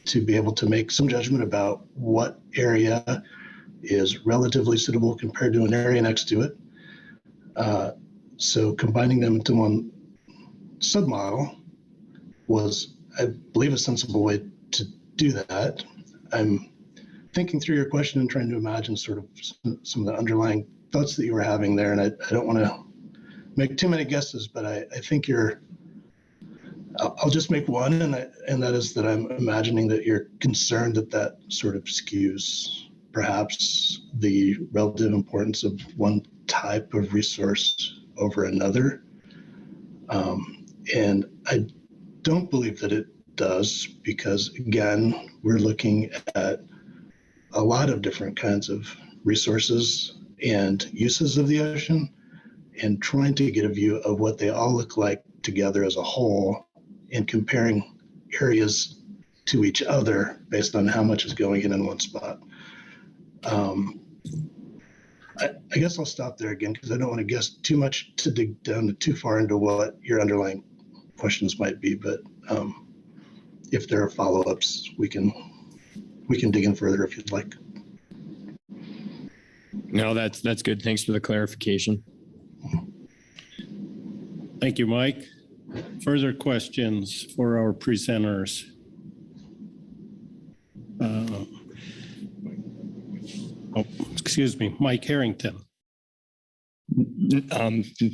to be able to make some judgment about what area is relatively suitable compared to an area next to it. So combining them into one submodel was, I believe, a sensible way to do that. I'm thinking through your question and trying to imagine sort of some of the underlying thoughts that you were having there. And I don't want to make too many guesses, but I think I'll just make one, and that is that I'm imagining that you're concerned that sort of skews perhaps the relative importance of one type of resource over another. And I don't believe that it does, because again, we're looking at a lot of different kinds of resources and uses of the ocean and trying to get a view of what they all look like together as a whole and comparing areas to each other based on how much is going in one spot. I guess I'll stop there again because I don't want to guess too much to dig down too far into what your underlying questions might be. But if there are follow-ups, we can dig in further if you'd like. No, that's good. Thanks for the clarification. Thank you, Mike. Further questions for our presenters? Excuse me, Mike Harrington.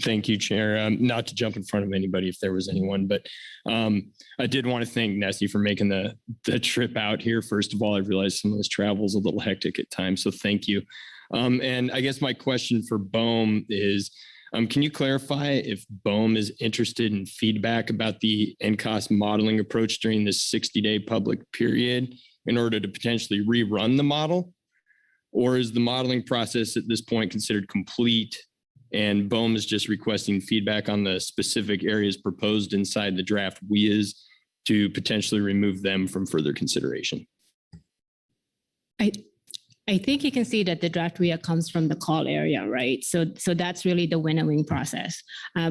Thank you, Chair. Not to jump in front of anybody if there was anyone, but I did want to thank Nessie for making the trip out here. First of all, I realized some of this travel is a little hectic at times, so thank you. And I guess my question for BOEM is, can you clarify if BOEM is interested in feedback about the NCOS modeling approach during this 60-day public period in order to potentially rerun the model? Or is the modeling process at this point considered complete And BOEM is just requesting feedback on the specific areas proposed inside the draft WIAs to potentially remove them from further consideration. I think you can see that the draft WIA comes from the call area, right? So that's really the winnowing process.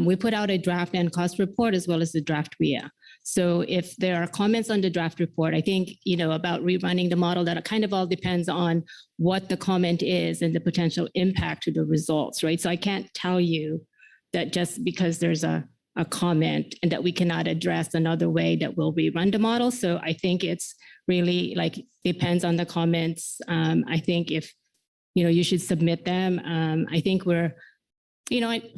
We put out a draft and cost report as well as the draft WIA. So if there are comments on the draft report, I think, about rerunning the model, that kind of all depends on what the comment is and the potential impact to the results, right? So I can't tell you that just because there's a comment and that we cannot address another way that we'll rerun the model. So I think it's really depends on the comments. I think if, you should submit them. I think we're,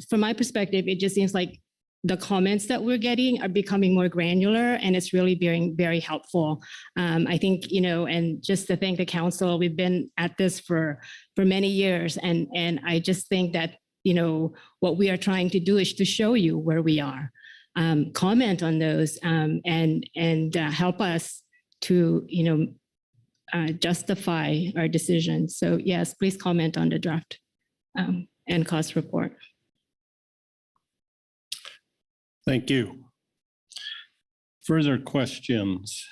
from my perspective, it just seems like the comments that we're getting are becoming more granular, and it's really being very helpful. I think, and just to thank the council, we've been at this for many years. And I just think that, what we are trying to do is to show you where we are, comment on those, and help us to, justify our decisions. So yes, please comment on the draft and cost report. Thank you. Further questions?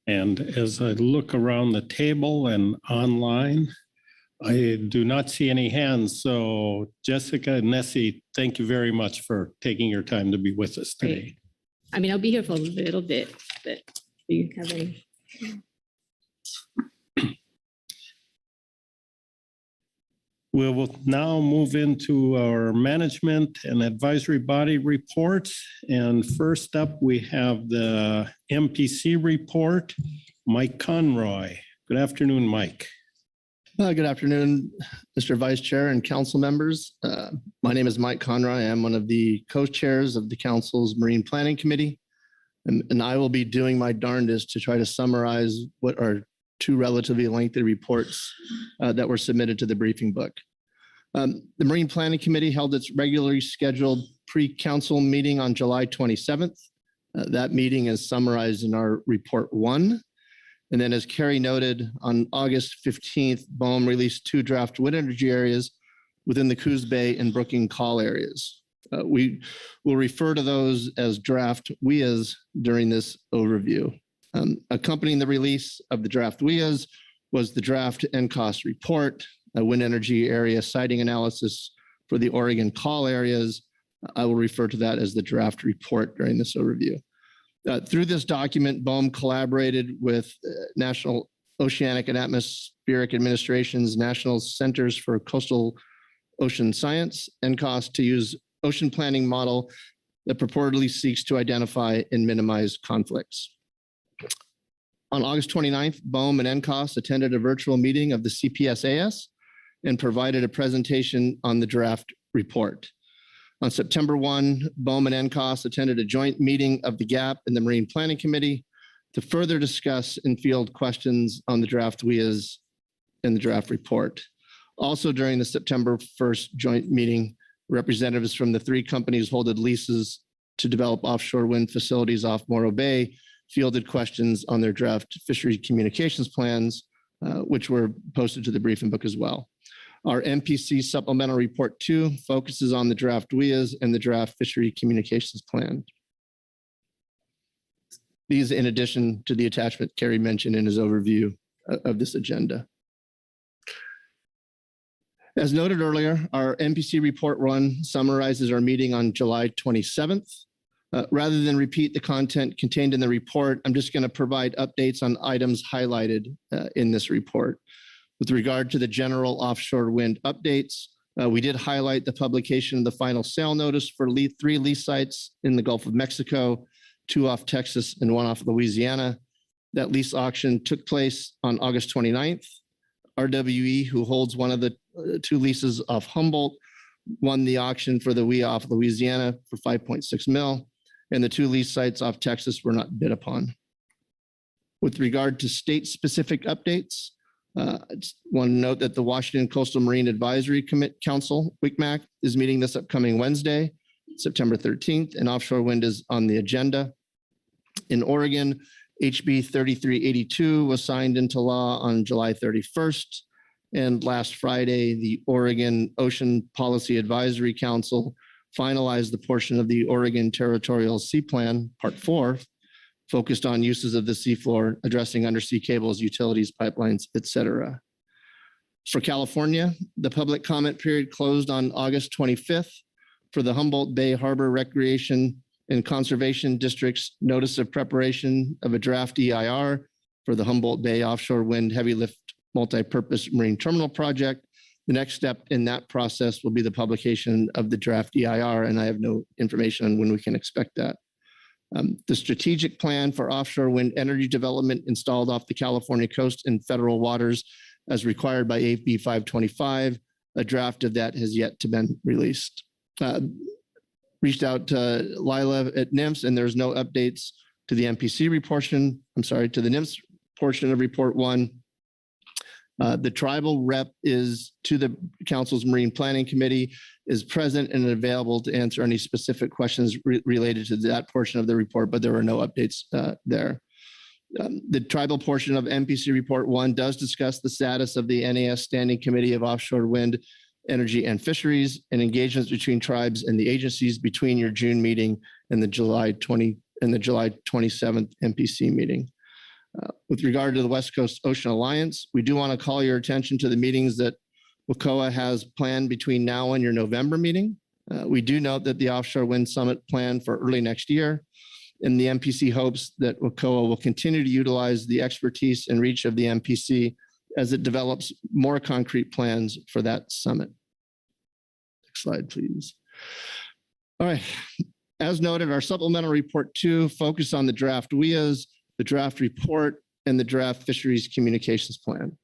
And as I look around the table and online, I do not see any hands. So Jessica and Nessie, thank you very much for taking your time to be with us today. Great. I'll be here for a little bit, but do you have any? We will now move into our management and advisory body reports. And first up, we have the MPC report, Mike Conroy. Good afternoon, Mike. Good afternoon, Mr. Vice Chair and council members. My name is Mike Conroy. I'm one of the co-chairs of the council's Marine Planning Committee, and I will be doing my darndest to try to summarize what are two relatively lengthy reports that were submitted to the briefing book. The Marine Planning Committee held its regularly scheduled pre-council meeting on July 27th. That meeting is summarized in our report 1. And then as Carrie noted, on August 15th, BOEM released 2 draft wind energy areas within the Coos Bay and Brooking Call areas. We will refer to those as draft WIAs during this overview. Accompanying the release of the draft WIAs was the draft NCOST report, a wind energy area siting analysis for the Oregon call areas. I will refer to that as the draft report during this overview. Through this document, BOEM collaborated with National Oceanic and Atmospheric Administration's National Centers for Coastal Ocean Science, NCOST, to use ocean planning model that purportedly seeks to identify and minimize conflicts. On August 29th, BOEM and NCOST attended a virtual meeting of the CPSAS and provided a presentation on the draft report. On September 1, BOEM and NCOST attended a joint meeting of the GAP and the Marine Planning Committee to further discuss and field questions on the draft WIAs and the draft report. Also during the September 1st joint meeting, representatives from the 3 companies holding leases to develop offshore wind facilities off Morro Bay fielded questions on their draft fishery communications plans, which were posted to the briefing book as well. Our MPC supplemental report 2 focuses on the draft WIAs and the draft fishery communications plan. These in addition to the attachment Kerry mentioned in his overview of this agenda. As noted earlier, our MPC report 1 summarizes our meeting on July 27th. Rather than repeat the content contained in the report, I'm just going to provide updates on items highlighted in this report. With regard to the general offshore wind updates, we did highlight the publication of the final sale notice for 3 lease sites in the Gulf of Mexico, 2 off Texas and 1 off Louisiana. That lease auction took place on August 29th. RWE, who holds one of the 2 leases off Humboldt, won the auction for the WIA off Louisiana for 5.6 mil, and the 2 lease sites off Texas were not bid upon. With regard to state-specific updates, I just want to note that the Washington Coastal Marine Advisory Council, WCMAC, is meeting this upcoming Wednesday, September 13th, and offshore wind is on the agenda. In Oregon, HB 3382 was signed into law on July 31st. And last Friday, the Oregon Ocean Policy Advisory Council finalized the portion of the Oregon Territorial Sea Plan, Part 4, focused on uses of the seafloor, addressing undersea cables, utilities, pipelines, et cetera. For California, the public comment period closed on August 25th for the Humboldt Bay Harbor Recreation and Conservation District's notice of preparation of a draft EIR for the Humboldt Bay Offshore Wind Heavy Lift Multi-Purpose Marine Terminal Project. The next step in that process will be the publication of the draft EIR, and I have no information on when we can expect that. The strategic plan for offshore wind energy development installed off the California coast in federal waters as required by AB 525, a draft of that has yet to been released. Reached out to Lila at NIMS, and there's no updates to the MPC portion. I'm sorry, to the NIMS portion of report 1. The tribal rep is to the council's Marine Planning Committee, is present and available to answer any specific questions related to that portion of the report, but there were no updates there. The tribal portion of MPC report 1 does discuss the status of the NAS Standing Committee of Offshore Wind, Energy and Fisheries and engagements between tribes and the agencies between your June meeting and the July 27th MPC meeting. With regard to the West Coast Ocean Alliance, we do want to call your attention to the meetings that WCOA has planned between now and your November meeting. We do note that the Offshore Wind Summit planned for early next year, and the MPC hopes that WCOA will continue to utilize the expertise and reach of the MPC as it develops more concrete plans for that summit. Next slide, please. All right. As noted, our supplemental report 2 focused on the draft WIAs, the draft report, and the draft fisheries communications plan.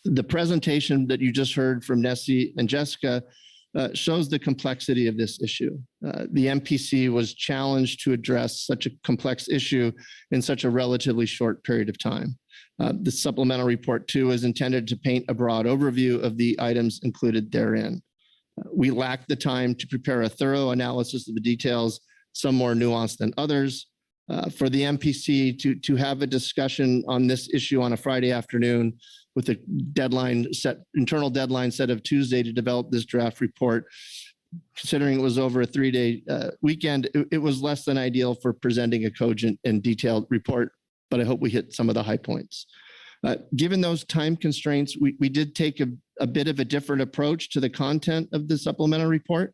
The presentation that you just heard from Nessie and Jessica shows the complexity of this issue. The MPC was challenged to address such a complex issue in such a relatively short period of time. The supplemental report 2 is intended to paint a broad overview of the items included therein. We lacked the time to prepare a thorough analysis of the details, some more nuanced than others. For the MPC to have a discussion on this issue on a Friday afternoon with a internal deadline set of Tuesday to develop this draft report, considering it was over a 3-day weekend, it was less than ideal for presenting a cogent and detailed report, but I hope we hit some of the high points. Given those time constraints, we did take a bit of a different approach to the content of the supplemental report.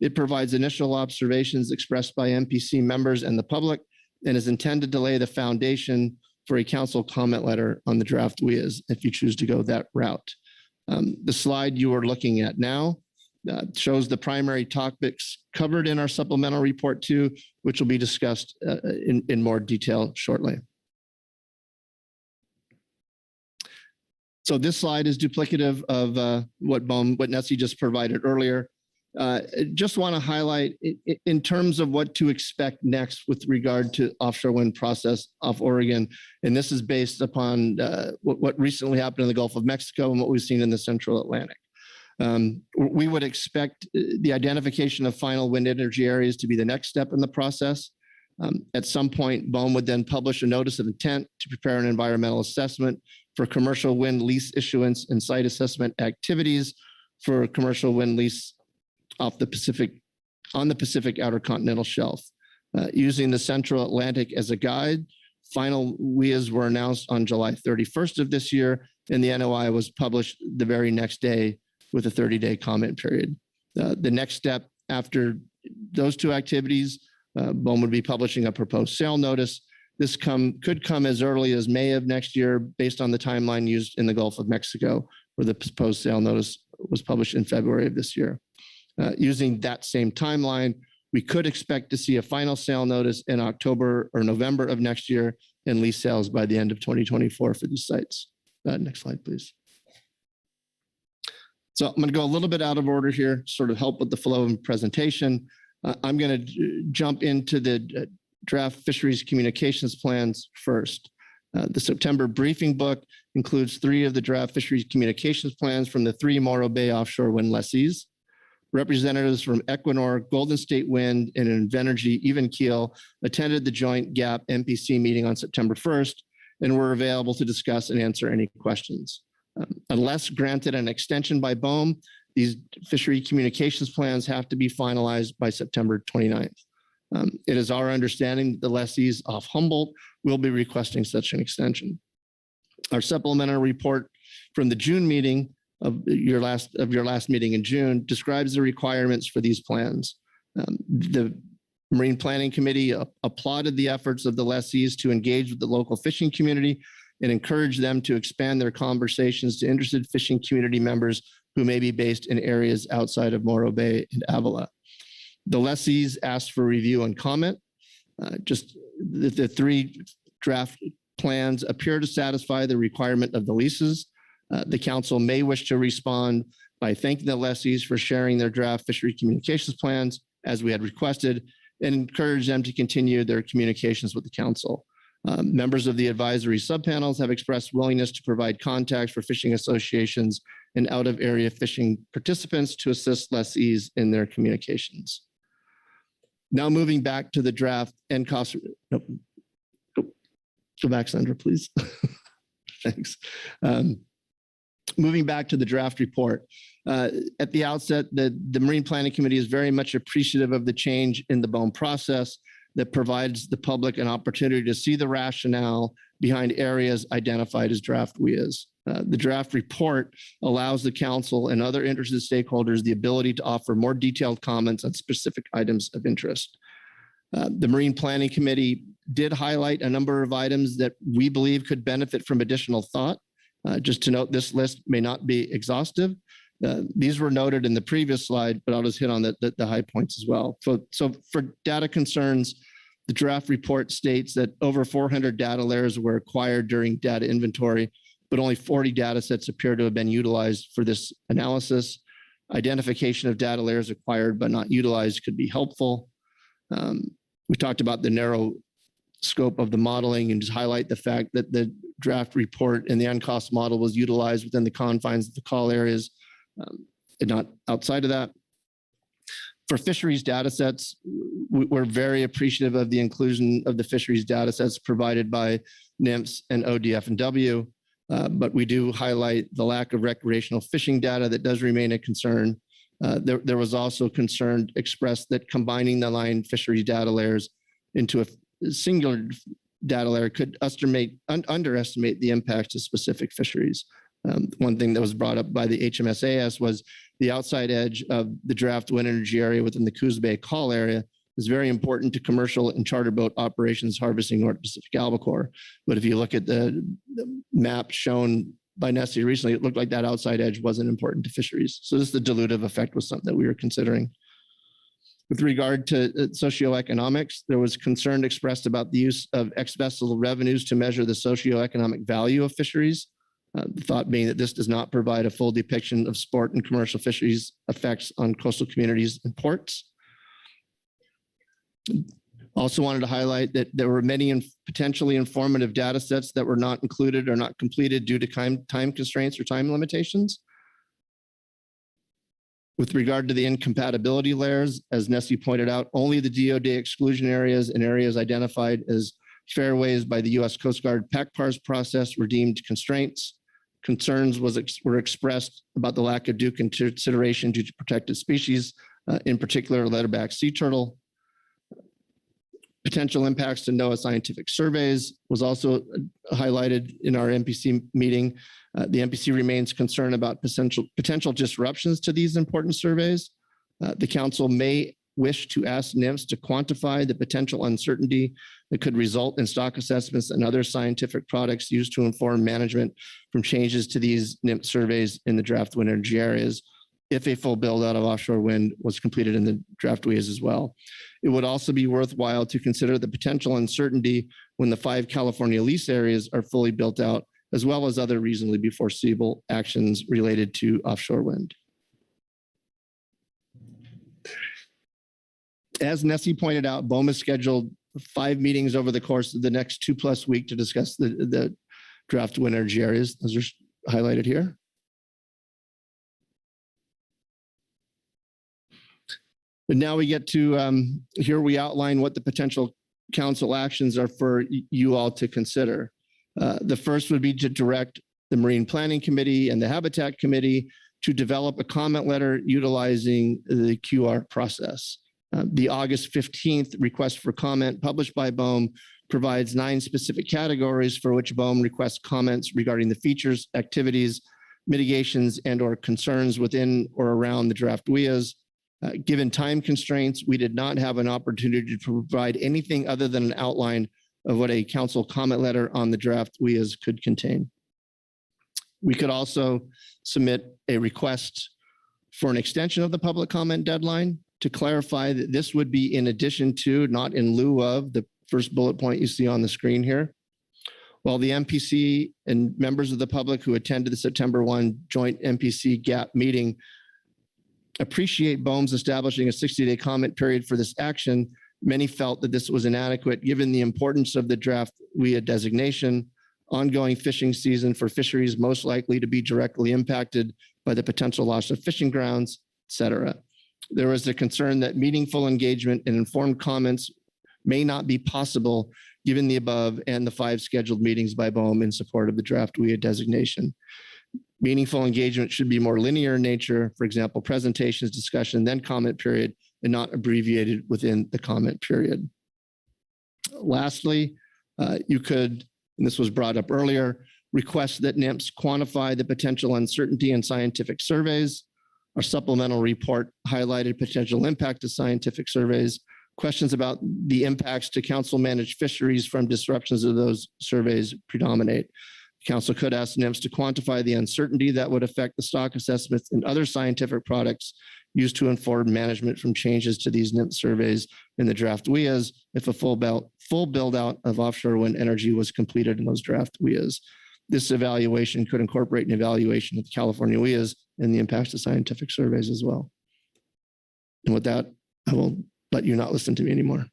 It provides initial observations expressed by MPC members and the public, and is intended to lay the foundation for a council comment letter on the draft WIAs if you choose to go that route. The slide you are looking at now shows the primary topics covered in our supplemental report 2, which will be discussed in more detail shortly. So this slide is duplicative of what Nessie just provided earlier. Just want to highlight in terms of what to expect next with regard to offshore wind process off Oregon. And this is based upon what recently happened in the Gulf of Mexico and what we've seen in the Central Atlantic. We would expect the identification of final wind energy areas to be the next step in the process. At some point, BOEM would then publish a notice of intent to prepare an environmental assessment for commercial wind lease issuance and site assessment activities for commercial wind lease on the Pacific Outer Continental Shelf. Using the Central Atlantic as a guide, final WIAs were announced on July 31st of this year, and the NOI was published the very next day with a 30-day comment period. The next step after those two activities, BOEM would be publishing a proposed sale notice. This could come as early as May of next year based on the timeline used in the Gulf of Mexico, where the proposed sale notice was published in February of this year. Using that same timeline, we could expect to see a final sale notice in October or November of next year and lease sales by the end of 2024 for these sites. Next slide, please. So I'm going to go a little bit out of order here, sort of help with the flow of presentation. I'm going to jump into the draft fisheries communications plans first. The September briefing book includes 3 of the draft fisheries communications plans from the 3 Morro Bay offshore wind lessees. Representatives from Equinor, Golden State Wind, and Invenergy Even Keel attended the joint GAP MPC meeting on September 1st and were available to discuss and answer any questions. Unless granted an extension by BOEM, these fishery communications plans have to be finalized by September 29th. It is our understanding that the lessees off Humboldt will be requesting such an extension. Our supplemental report from the June meeting of your last meeting in June describes the requirements for these plans. The Marine Planning Committee applauded the efforts of the lessees to engage with the local fishing community and encourage them to expand their conversations to interested fishing community members who may be based in areas outside of Morro Bay and Avila. The lessees asked for review and comment. Just the three draft plans appear to satisfy the requirement of the leases. The council may wish to respond by thanking the lessees for sharing their draft fishery communications plans as we had requested, and encourage them to continue their communications with the council. Members of the advisory subpanels have expressed willingness to provide contacts for fishing associations and out-of-area fishing participants to assist lessees in their communications. Now moving back to the draft and cost. Nope. Go back, Sandra, please. Thanks. Moving back to the draft report. At the outset, the Marine Planning Committee is very much appreciative of the change in the BOEM process that provides the public an opportunity to see the rationale behind areas identified as draft WIAs. The draft report allows the council and other interested stakeholders the ability to offer more detailed comments on specific items of interest. The Marine Planning Committee did highlight a number of items that we believe could benefit from additional thought. Just to note, this list may not be exhaustive. These were noted in the previous slide, but I'll just hit on the high points as well. So for data concerns, the draft report states that over 400 data layers were acquired during data inventory, but only 40 data sets appear to have been utilized for this analysis. Identification of data layers acquired but not utilized could be helpful. We talked about the narrow scope of the modeling and just highlight the fact that the draft report and the uncost model was utilized within the confines of the call areas and not outside of that. For fisheries data sets, we're very appreciative of the inclusion of the fisheries data sets provided by NIMS and ODF&W, but we do highlight the lack of recreational fishing data that does remain a concern. There was also concern expressed that combining the line fisheries data layers into a singular data layer could underestimate the impacts of specific fisheries. One thing that was brought up by the HMSAS was the outside edge of the draft wind energy area within the Coos Bay call area is very important to commercial and charter boat operations harvesting North Pacific albacore. But if you look at the map shown by Nessie recently, it looked like that outside edge wasn't important to fisheries. So this the dilutive effect was something that we were considering. With regard to socioeconomics, there was concern expressed about the use of ex-vessel revenues to measure the socioeconomic value of fisheries. The thought being that this does not provide a full depiction of sport and commercial fisheries effects on coastal communities and ports. Also wanted to highlight that there were many potentially informative data sets that were not included or not completed due to time constraints or time limitations. With regard to the incompatibility layers, as Nessie pointed out, only the DoD exclusion areas and areas identified as fairways by the U.S. Coast Guard PACPARS process were deemed constraints. Concerns were expressed about the lack of due consideration due to protected species, in particular leatherback sea turtle. Potential impacts to NOAA scientific surveys was also highlighted in our MPC meeting. The MPC remains concerned about potential disruptions to these important surveys. The council may wish to ask NIMS to quantify the potential uncertainty that could result in stock assessments and other scientific products used to inform management from changes to these NIMS surveys in the draft wind energy areas, if a full build out of offshore wind was completed in the draft WIAs as well. It would also be worthwhile to consider the potential uncertainty when the 5 California lease areas are fully built out, as well as other reasonably foreseeable actions related to offshore wind. As Nessie pointed out, BOEM has scheduled 5 meetings over the course of the next 2+ weeks to discuss the draft wind energy areas. Those are highlighted here. And now we get to, here we outline what the potential council actions are for you all to consider. The first would be to direct the Marine Planning Committee and the Habitat Committee to develop a comment letter utilizing the QR process. The August 15th request for comment published by BOEM provides 9 specific categories for which BOEM requests comments regarding the features, activities, mitigations, and/or concerns within or around the draft WIAs. Given time constraints, we did not have an opportunity to provide anything other than an outline of what a council comment letter on the draft WIAs could contain. We could also submit a request for an extension of the public comment deadline to clarify that this would be in addition to, not in lieu of, the first bullet point you see on the screen here. While the MPC and members of the public who attended the September 1 joint MPC GAP meeting appreciate BOEM's establishing a 60-day comment period for this action, many felt that this was inadequate given the importance of the draft WIA designation, ongoing fishing season for fisheries most likely to be directly impacted by the potential loss of fishing grounds, et cetera. There was a concern that meaningful engagement and informed comments may not be possible given the above and the 5 scheduled meetings by BOEM in support of the draft WIA designation. Meaningful engagement should be more linear in nature, for example, presentations, discussion, then comment period, and not abbreviated within the comment period. Lastly, you could, and this was brought up earlier, request that NIMS quantify the potential uncertainty in scientific surveys. Our supplemental report highlighted potential impact of scientific surveys. Questions about the impacts to council managed fisheries from disruptions of those surveys predominate. Council could ask NIMS to quantify the uncertainty that would affect the stock assessments and other scientific products used to inform management from changes to these NIMS surveys in the draft WIAs if a full build out of offshore wind energy was completed in those draft WIAs. This evaluation could incorporate an evaluation of the California WIAs and the impacts of scientific surveys as well. And with that, I will let you not listen to me anymore.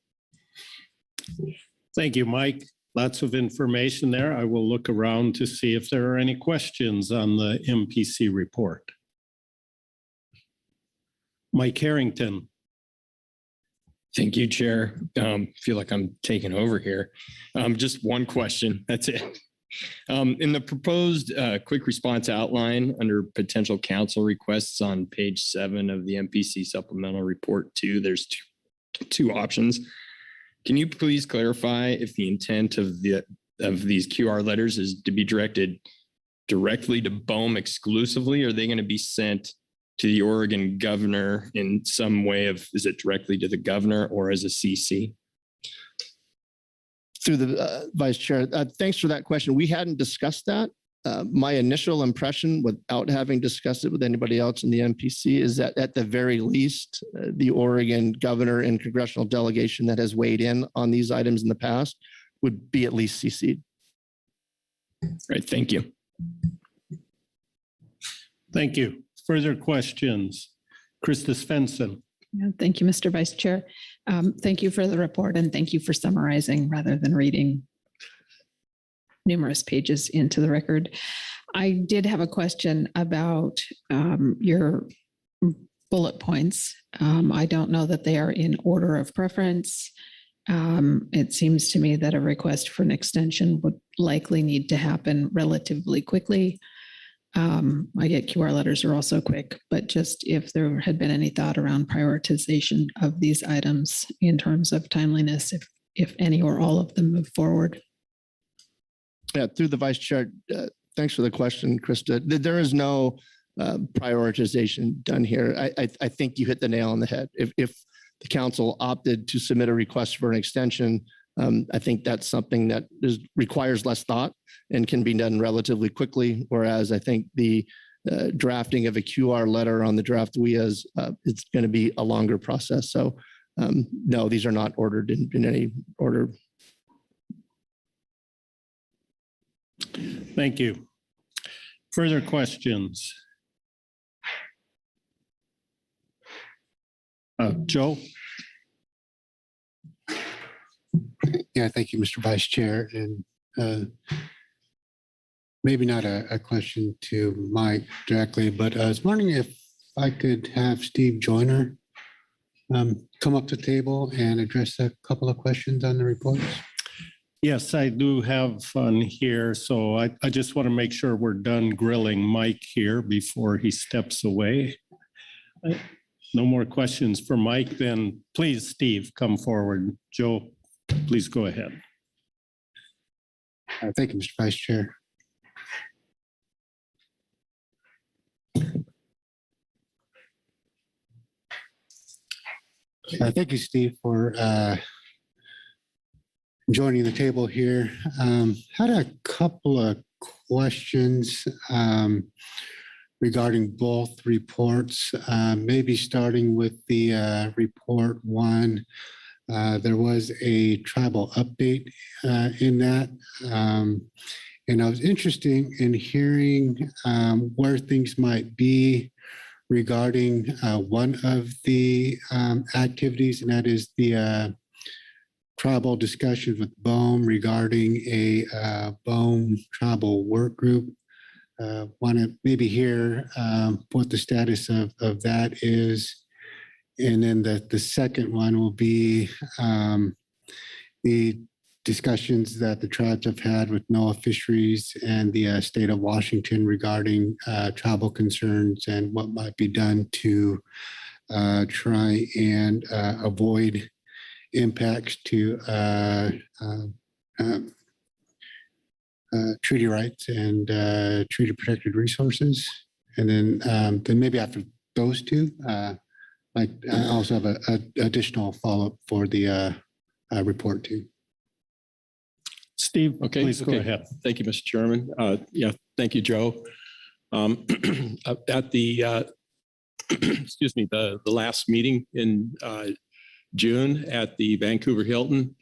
Thank you, Mike. Lots of information there. I will look around to see if there are any questions on the MPC report. Mike Harrington. Thank you, Chair. Feel like I'm taking over here. Just one question. That's it. In the proposed quick response outline under potential council requests on page 7 of the MPC supplemental report 2, there's two options. Can you please clarify if the intent of these QR letters is to be directed directly to BOEM exclusively, or are they going to be sent to the Oregon governor in some way of, is it directly to the governor or as a CC? Through the Vice Chair, thanks for that question. We hadn't discussed that. My initial impression, without having discussed it with anybody else in the MPC, is that at the very least, the Oregon governor and congressional delegation that has weighed in on these items in the past would be at least CC'd. Right, thank you. Thank you. Further questions? Krista Svensson. Yeah, thank you, Mr. Vice Chair. Thank you for the report and thank you for summarizing rather than reading numerous pages into the record. I did have a question about your bullet points. I don't know that they are in order of preference. It seems to me that a request for an extension would likely need to happen relatively quickly. I get QR letters are also quick, but just if there had been any thought around prioritization of these items in terms of timeliness, if any or all of them move forward. Yeah, through the Vice Chair, thanks for the question, Krista. There is no prioritization done here. I think you hit the nail on the head. If the council opted to submit a request for an extension, I think that's something that requires less thought and can be done relatively quickly. Whereas I think the drafting of a QR letter on the draft WIAs, it's going to be a longer process. So no, these are not ordered in any order. Thank you. Further questions? Joe? Yeah, thank you, Mr. Vice Chair. And maybe not a question to Mike directly, but I was wondering if I could have Steve Joyner come up to the table and address a couple of questions on the reports. Yes, I do have fun here. So I just want to make sure we're done grilling Mike here before he steps away. No more questions for Mike, then please, Steve, come forward. Joe, please go ahead. Thank you, Mr. Vice Chair. Thank you, Steve, for joining the table here. Had a couple of questions regarding both reports, maybe starting with the report one. There was a tribal update in that. And I was interested in hearing where things might be regarding one of the activities, and that is the tribal discussions with BOEM regarding a BOEM tribal work group. Want to maybe hear what the status of that is. And then the second one will be the discussions that the tribes have had with NOAA Fisheries and the state of Washington regarding tribal concerns and what might be done to try and avoid impacts to treaty rights and treaty protected resources. And then maybe after those two, I also have an additional follow-up for the report too. Steve, Okay, please go ahead. Thank you, Mr. Chairman. Yeah, thank you, Joe. At the excuse me, the last meeting in June at the Vancouver Hilton,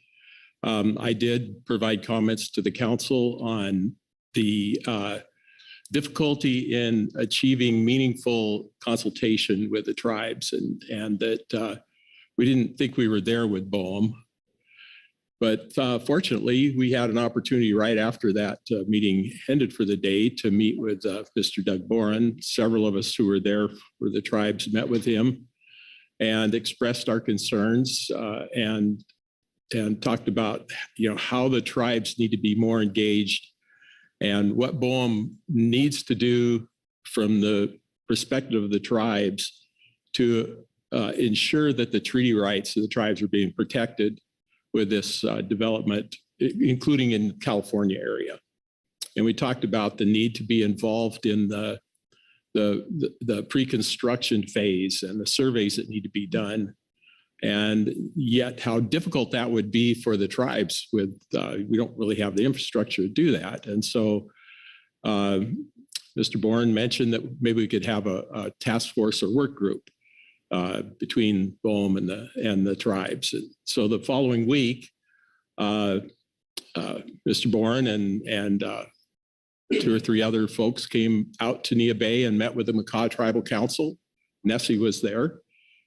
I did provide comments to the council on the difficulty in achieving meaningful consultation with the tribes, and that we didn't think we were there with BOEM. But fortunately, we had an opportunity right after that meeting ended for the day to meet with Mr. Doug Boren. Several of us who were there for the tribes met with him and expressed our concerns and talked about, you know, how the tribes need to be more engaged and what BOEM needs to do from the perspective of the tribes to ensure that the treaty rights of the tribes are being protected with this development, including in the California area. And we talked about the need to be involved in the pre-construction phase and the surveys that need to be done. And yet how difficult that would be for the tribes with, we don't really have the infrastructure to do that. And so Mr. Boren mentioned that maybe we could have a task force or work group between BOEM and the tribes. And so the following week, Mr. Boren and 2 or 3 other folks came out to Nia Bay and met with the Makah Tribal Council. Nessie was there.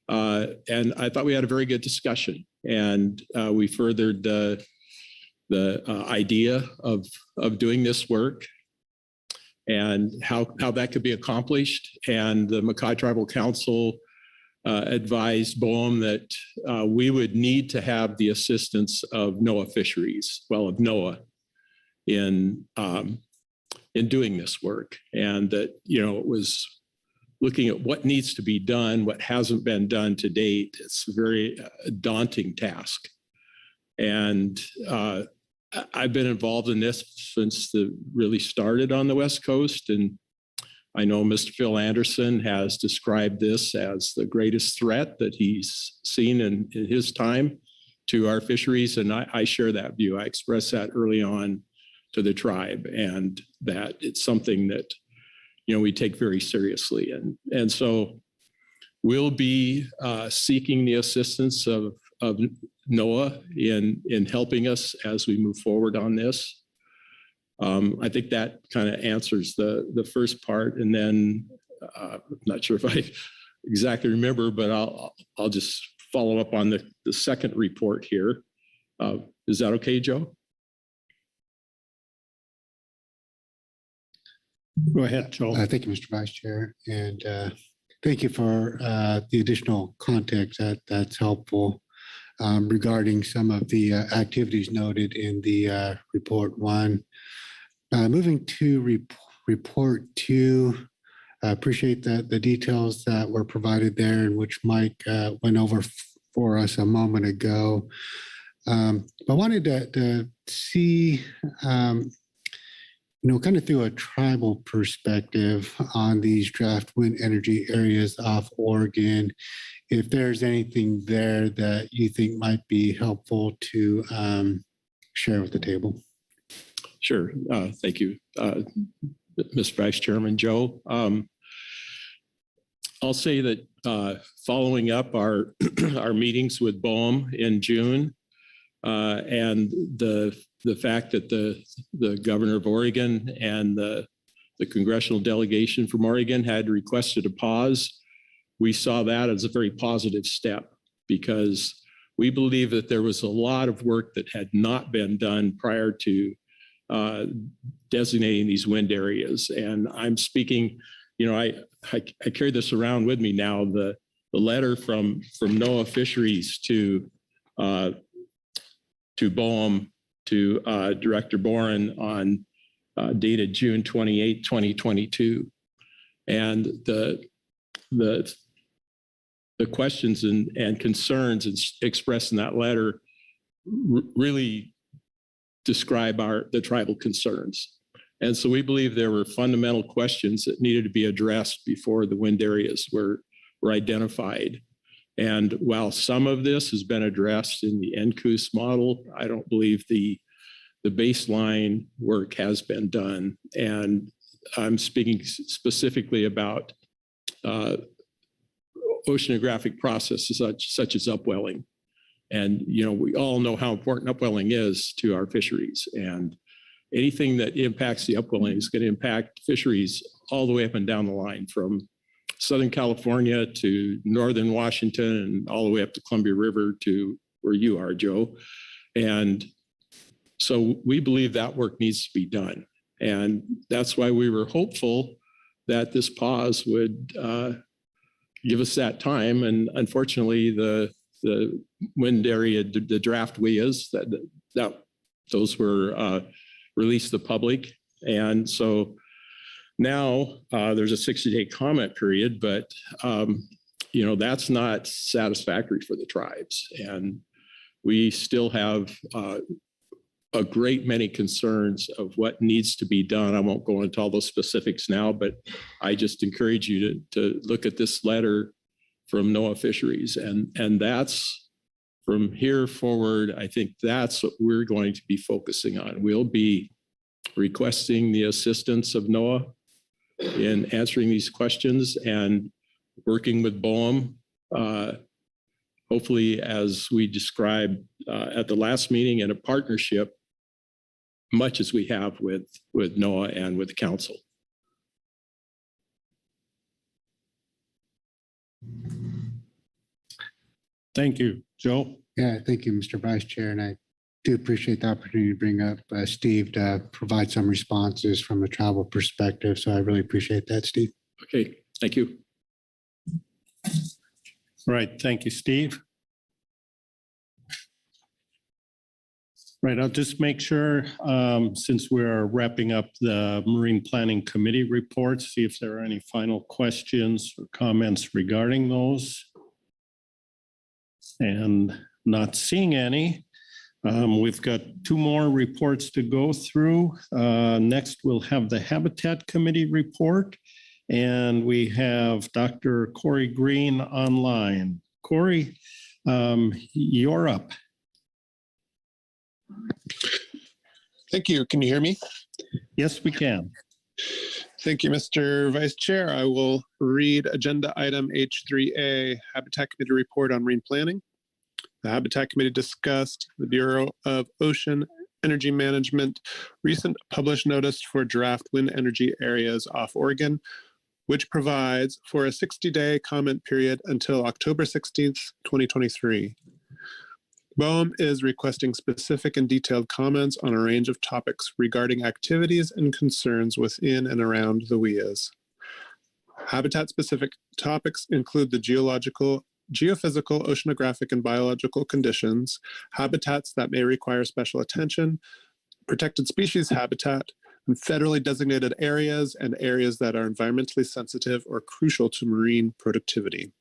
And I thought we had a very good discussion, and we furthered the idea of doing this work and how that could be accomplished. And the Makah Tribal Council advised BOEM that we would need to have the assistance of NOAA Fisheries, of NOAA, in doing this work, and that, you know, it was looking at what needs to be done, what hasn't been done to date. It's a very daunting task. And I've been involved in this since it really started on the West Coast. And I know Mr. Phil Anderson has described this as the greatest threat that he's seen in his time to our fisheries. And I share that view. I expressed that early on to the tribe, and that it's something that, you know, we take very seriously. And so we'll be seeking the assistance of NOAA in helping us as we move forward on this. I think that kind of answers the first part. And then I'm not sure if I exactly remember, but I'll just follow up on the second report here. Is that okay, Joe? Go ahead, Joel. Thank you, Mr. Vice Chair. And thank you for the additional context. That's helpful. regarding some of the activities noted in the report one. Moving to report two, I appreciate the details that were provided there, and which Mike went over for us a moment ago. I wanted to see, kind of through a tribal perspective on these draft wind energy areas off Oregon, if there's anything there that you think might be helpful to share with the table. Sure. Thank you, Mr. Vice Chairman Joe. I'll say that following up our our meetings with BOEM in June, and the fact that the governor of Oregon and the congressional delegation from Oregon had requested a pause, we saw that as a very positive step, because we believe that there was a lot of work that had not been done prior to designating these wind areas. And I'm speaking, I carry this around with me now, the letter from NOAA Fisheries to BOEM, to Director Boren on dated June 28, 2022. And the questions and concerns expressed in that letter really describe the tribal concerns. And so we believe there were fundamental questions that needed to be addressed before the wind areas were identified. And while some of this has been addressed in the NCOOS model, I don't believe the baseline work has been done. And I'm speaking specifically about oceanographic processes such as upwelling. And, we all know how important upwelling is to our fisheries. And anything that impacts the upwelling is going to impact fisheries all the way up and down the line, from Southern California to Northern Washington and all the way up the Columbia River to where you are, Joe. And so we believe that work needs to be done. And that's why we were hopeful that this pause would give us that time. And unfortunately, the wind area, the draft WIAs, those were released to the public. And so now there's a 60-day comment period, but that's not satisfactory for the tribes. And we still have a great many concerns of what needs to be done. I won't go into all those specifics now, but I just encourage you to look at this letter from NOAA Fisheries. And that's, from here forward, I think that's what we're going to be focusing on. We'll be requesting the assistance of NOAA in answering these questions and working with BOEM, hopefully, as we described at the last meeting, in a partnership, much as we have with NOAA and with the council. Thank you, Joe. Yeah, thank you, Mr. Vice Chair. And I do appreciate the opportunity to bring up Steve to provide some responses from a travel perspective. So I really appreciate that, Steve. Okay, thank you. Right, thank you, Steve. Right, I'll just make sure, since we're wrapping up the Marine Planning Committee reports, see if there are any final questions or comments regarding those. And not seeing any. We've got two more reports to go through. Next, we'll have the Habitat Committee report, and we have Dr. Corey Green online. Corey, you're up. Thank you. Can you hear me? Yes, we can. Thank you, Mr. Vice Chair. I will read agenda item H3A, Habitat Committee report on marine planning. The Habitat Committee discussed the Bureau of Ocean Energy Management recent published notice for draft wind energy areas off Oregon, which provides for a 60-day comment period until October 16th, 2023. BOEM is requesting specific and detailed comments on a range of topics regarding activities and concerns within and around the WIAs. Habitat-specific topics include the geological geophysical, oceanographic, and biological conditions, habitats that may require special attention, protected species habitat, and federally designated areas and areas that are environmentally sensitive or crucial to marine productivity.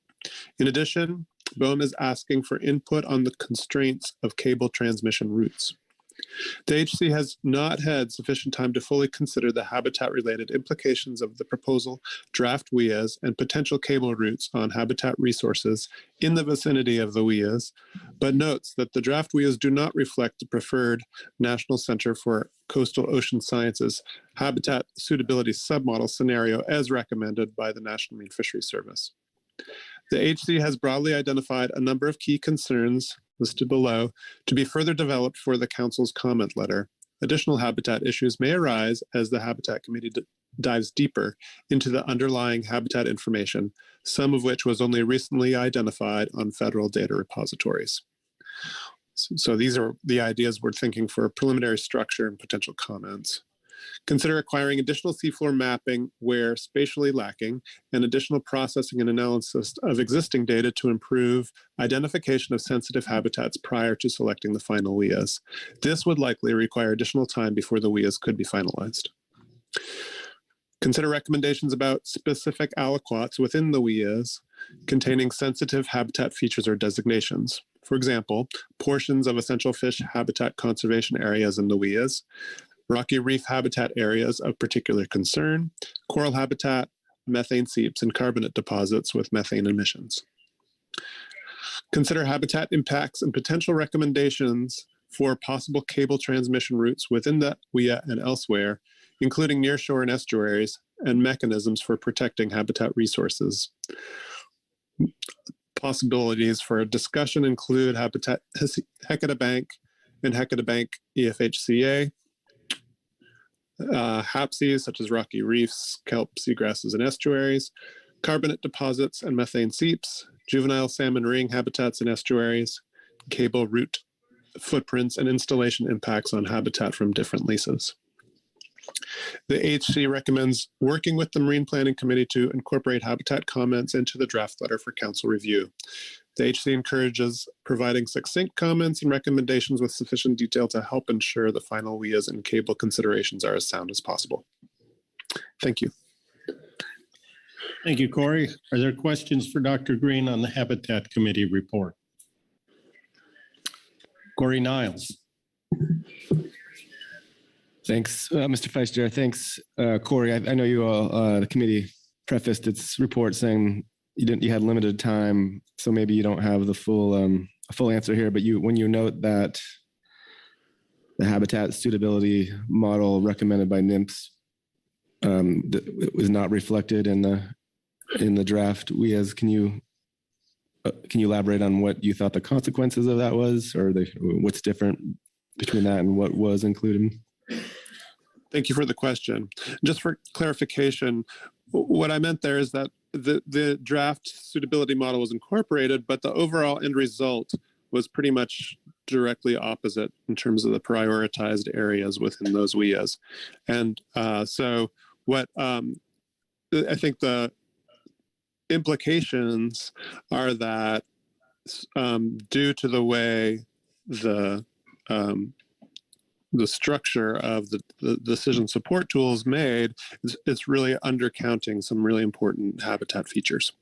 In addition, BOEM is asking for input on the constraints of cable transmission routes. The HC has not had sufficient time to fully consider the habitat-related implications of the proposal, draft WIAs, and potential cable routes on habitat resources in the vicinity of the WIAs, but notes that the draft WIAs do not reflect the preferred National Center for Coastal Ocean Sciences habitat suitability submodel scenario as recommended by the National Marine Fisheries Service. The HC has broadly identified a number of key concerns listed below to be further developed for the Council's comment letter. Additional habitat issues may arise as the Habitat Committee dives deeper into the underlying habitat information, some of which was only recently identified on federal data repositories. So these are the ideas we're thinking for preliminary structure and potential comments. Consider acquiring additional seafloor mapping where spatially lacking, and additional processing and analysis of existing data to improve identification of sensitive habitats prior to selecting the final WIAs. This would likely require additional time before the WIAs could be finalized. Consider recommendations about specific aliquots within the WIAs containing sensitive habitat features or designations. For example, portions of essential fish habitat conservation areas in the WIAs, rocky reef habitat areas of particular concern, coral habitat, methane seeps, and carbonate deposits with methane emissions. Consider habitat impacts and potential recommendations for possible cable transmission routes within the WIA and elsewhere, including nearshore and estuaries, and mechanisms for protecting habitat resources. Possibilities for discussion include habitat Hecata Bank and Hecata Bank EFHCA, HAPSEs such as rocky reefs, kelp, seagrasses, and estuaries, carbonate deposits and methane seeps, juvenile salmon ring habitats and estuaries, cable route footprints, and installation impacts on habitat from different leases. The HC recommends working with the Marine Planning Committee to incorporate habitat comments into the draft letter for council review. The HC encourages providing succinct comments and recommendations with sufficient detail to help ensure the final WIAs and cable considerations are as sound as possible. Thank you. Thank you, Corey. Are there questions for Dr. Green on the Habitat Committee report? Corey Niles. Thanks, Mr. Vice Chair. Thanks, Corey. I know you all, the committee prefaced its report saying you had limited time, so maybe you don't have the full answer here. But when you note that the habitat suitability model recommended by NIMS was not reflected in the draft WIAs, can you elaborate on what you thought the consequences of that was, or what's different between that and what was included? Thank you for the question. Just for clarification, what I meant there is that the draft suitability model was incorporated, but the overall end result was pretty much directly opposite in terms of the prioritized areas within those WIAs. And so what I think the implications are that due to the way the structure of the decision support tool is made, it's really undercounting some really important habitat features.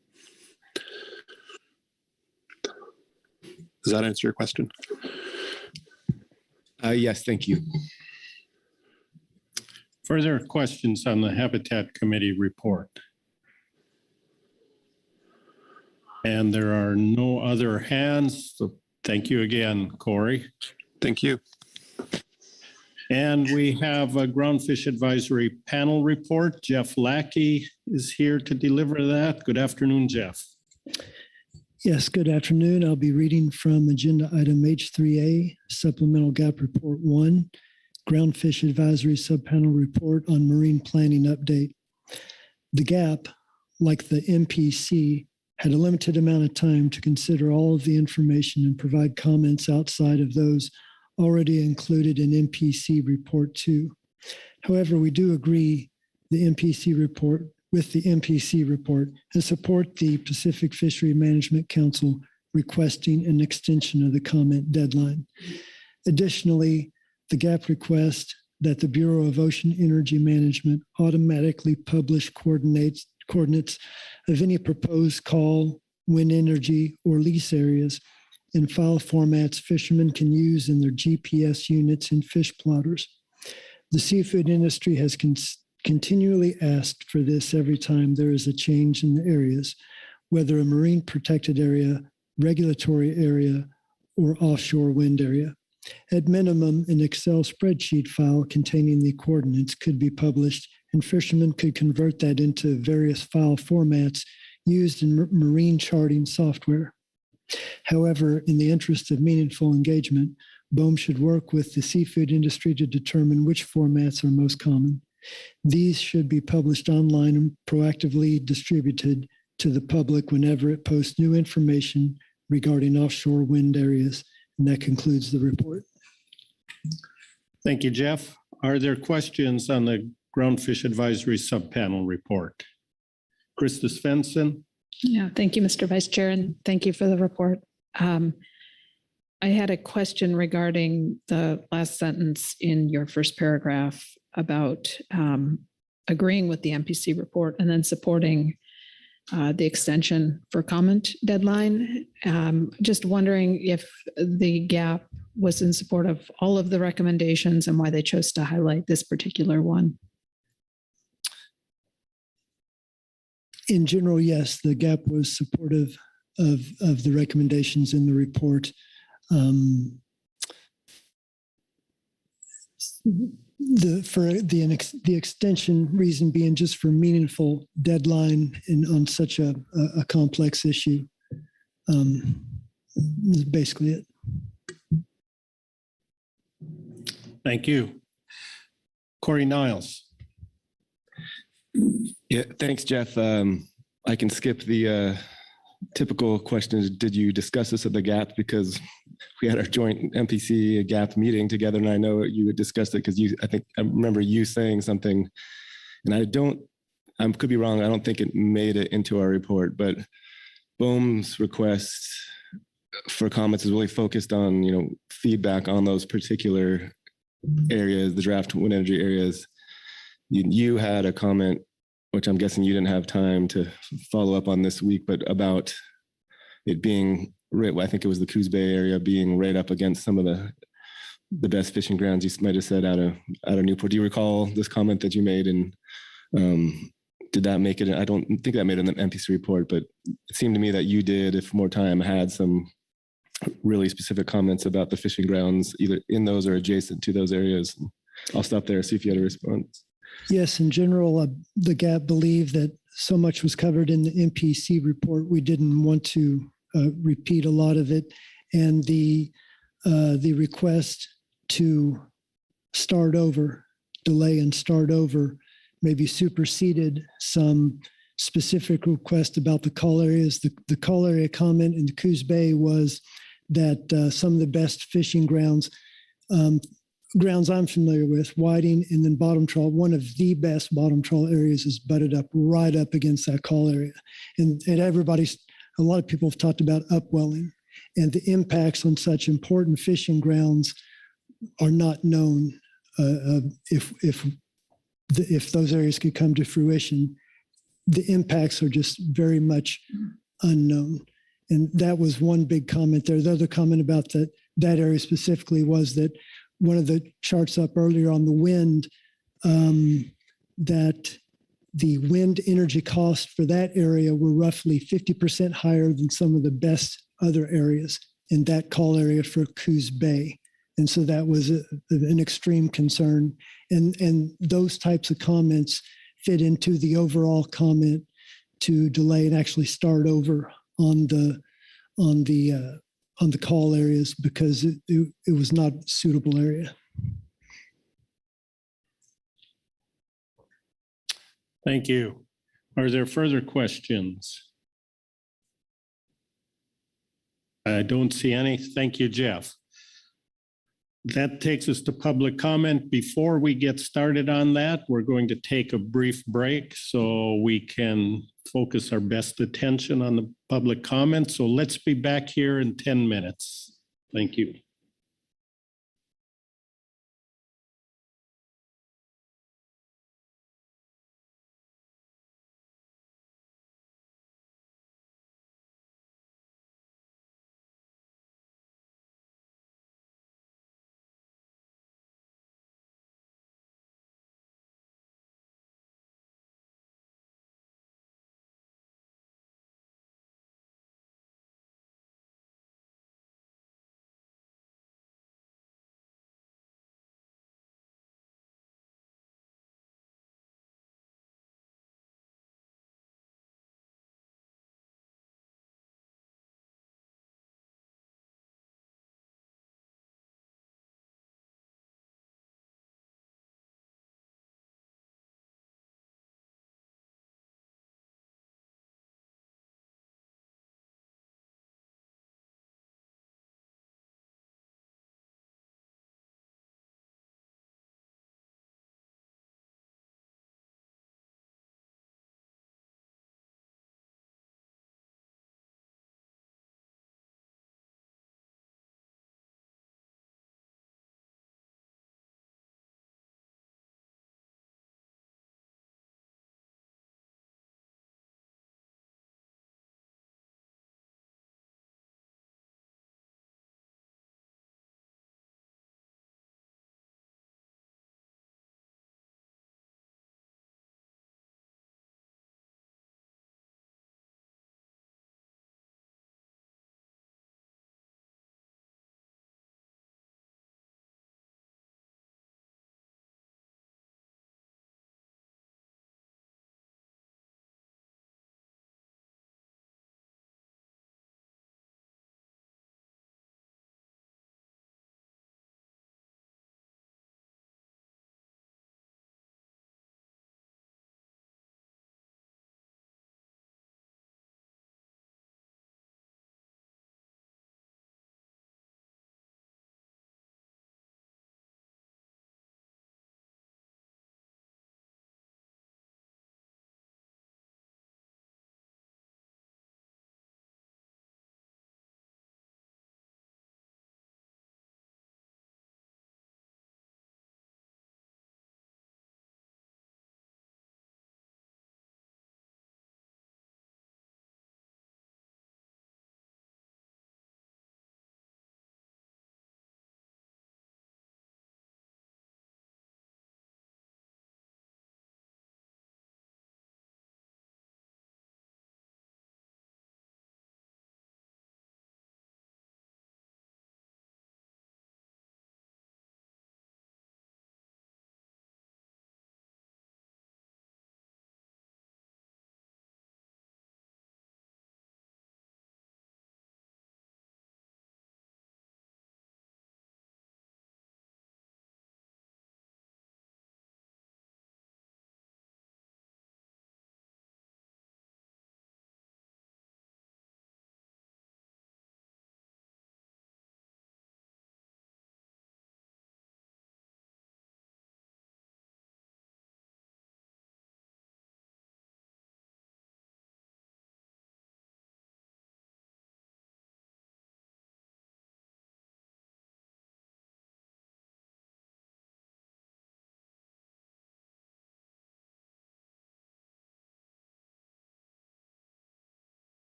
Does that answer your question? Yes, thank you. Further questions on the Habitat Committee report? And there are no other hands. So thank you again, Corey. Thank you. And we have a Groundfish Advisory Panel report. Jeff Lackey is here to deliver that. Good afternoon, Jeff. Yes, good afternoon. I'll be reading from Agenda Item H3A, Supplemental Gap Report 1, Groundfish Advisory Subpanel Report on Marine Planning Update. The GAP, like the MPC, had a limited amount of time to consider all of the information and provide comments outside of those already included in MPC Report 2. However, we do agree the MPC report with the MPC report and support the Pacific Fishery Management Council requesting an extension of the comment deadline. Additionally, the GAP request that the Bureau of Ocean Energy Management automatically publish coordinates of any proposed call, wind energy, or lease areas in file formats fishermen can use in their GPS units and fish plotters. The seafood industry has continually asked for this every time there is a change in the areas, whether a marine protected area, regulatory area, or offshore wind area. At minimum, an Excel spreadsheet file containing the coordinates could be published, and fishermen could convert that into various file formats used in marine charting software. However, in the interest of meaningful engagement, BOEM should work with the seafood industry to determine which formats are most common. These should be published online and proactively distributed to the public whenever it posts new information regarding offshore wind areas. And that concludes the report. Thank you, Jeff. Are there questions on the Groundfish Advisory Subpanel report? Krista Svensson. Yeah, thank you, Mr. Vice Chair, and thank you for the report. I had a question regarding the last sentence in your first paragraph about agreeing with the MPC report and then supporting the extension for comment deadline. Just wondering if the GAP was in support of all of the recommendations and why they chose to highlight this particular one. In general, yes, the GAP was supportive of the recommendations in the report. The extension reason being just for meaningful deadline on such a complex issue. Is basically it. Thank you. Corey Niles. Yeah, thanks, Jeff. I can skip the typical questions. Did you discuss this at the GAP? Because we had our joint MPC GAP meeting together, and I know you had discussed it because I remember you saying something, and I could be wrong. I don't think it made it into our report, but BOEM's request for comments is really focused on, feedback on those particular areas, the draft wind energy areas. You had a comment, which I'm guessing you didn't have time to follow up on this week, but about it being, I think it was the Coos Bay area being right up against some of the best fishing grounds you might have said out of Newport. Do you recall this comment that you made? And did that make it? I don't think that made it in the MPC report, but it seemed to me that you did, if more time, had some really specific comments about the fishing grounds, either in those or adjacent to those areas. I'll stop there, see if you had a response. Yes, in general, the GAP believed that so much was covered in the MPC report. We didn't want to repeat a lot of it. And the request to start over, delay and start over, maybe superseded some specific request about the call areas. The call area comment in the Coos Bay was that some of the best fishing grounds I'm familiar with, whiting and then bottom trawl, one of the best bottom trawl areas is butted up right up against that call area. And a lot of people have talked about upwelling, and the impacts on such important fishing grounds are not known. If those areas could come to fruition, the impacts are just very much unknown. And that was one big comment there. The other comment about that area specifically was that one of the charts up earlier on the wind, that the wind energy costs for that area were roughly 50% higher than some of the best other areas in that call area for Coos Bay. And so that was an extreme concern. And those types of comments fit into the overall comment to delay and actually start over on the call areas because it was not a suitable area. Thank you. Are there further questions? I don't see any. Thank you, Jeff. That takes us to public comment. Before we get started on that, we're going to take a brief break so we can focus our best attention on the public comment. So let's be back here in 10 minutes. Thank you.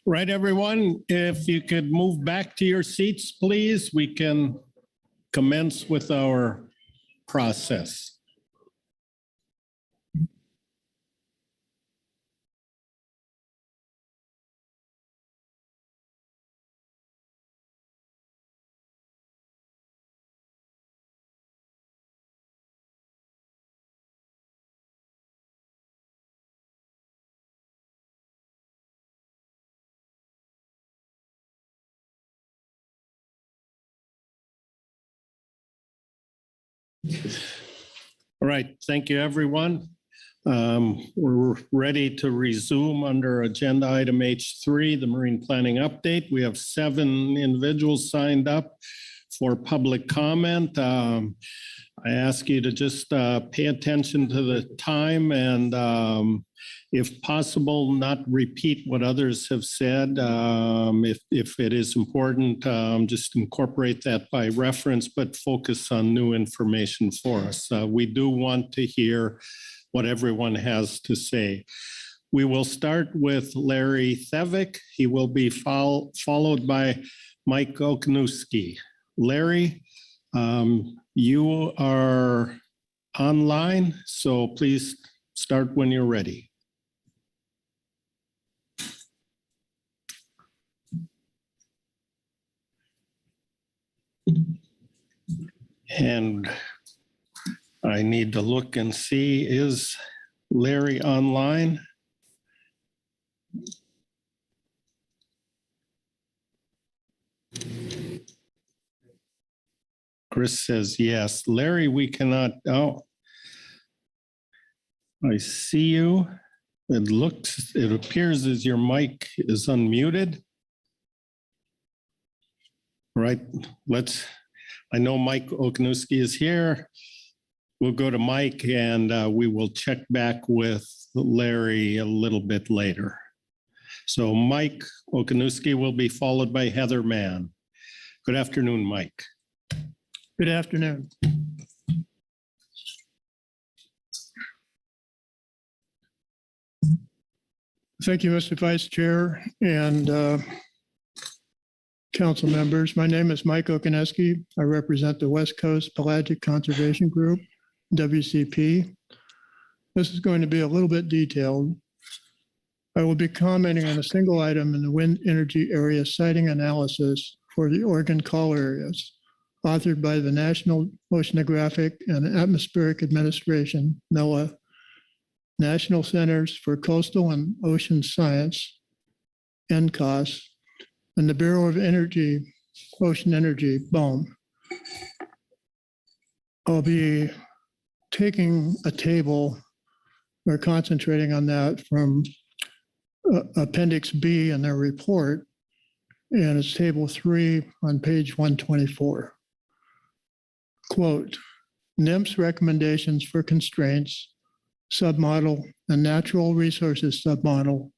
Right, everyone, if you could move back to your seats, please, we can commence with our process. All right, thank you, everyone. We're ready to resume under agenda item H3, the marine planning update. We have 7 individuals signed up for public comment. I ask you to just pay attention to the time and if possible, not repeat what others have said. If it is important, just incorporate that by reference, but focus on new information for us. We do want to hear what everyone has to say. We will start with Larry Thevick. He will be followed by Mike Oknuski. Larry, you are online, so please start when you're ready. And I need to look and see, is Larry online? Chris says yes. Larry, we cannot, oh, I see you. It appears as your mic is unmuted. Right, I know Mike Oknuski is here. We'll go to Mike and we will check back with Larry a little bit later. So Mike Oknuski will be followed by Heather Mann. Good afternoon, Mike. Good afternoon. Thank you, Mr. Vice Chair and council members. My name is Mike Oknuski. I represent the West Coast Pelagic Conservation Group, WCP. This is going to be a little bit detailed. I will be commenting on a single item in the wind energy area siting analysis for the Oregon call areas, authored by the National Oceanographic and Atmospheric Administration, NOAA, National Centers for Coastal and Ocean Science, NCOS, and the Bureau of Ocean Energy, BOEM. I'll be taking a table or concentrating on that from Appendix B in their report, and it's Table 3 on page 124. Quote, NIMS recommendations for constraints, submodel, and natural resources submodel.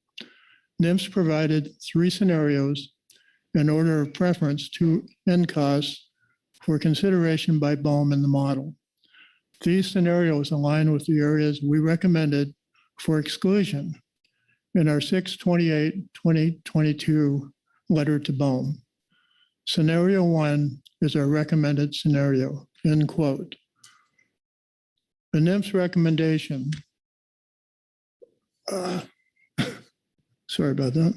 NIMS provided 3 scenarios in order of preference to NCOS for consideration by BOEM in the model. These scenarios align with the areas we recommended for exclusion in our 6/28/2022 letter to BOEM. Scenario 1 is our recommended scenario, end quote. The NIMS recommendation, sorry about that.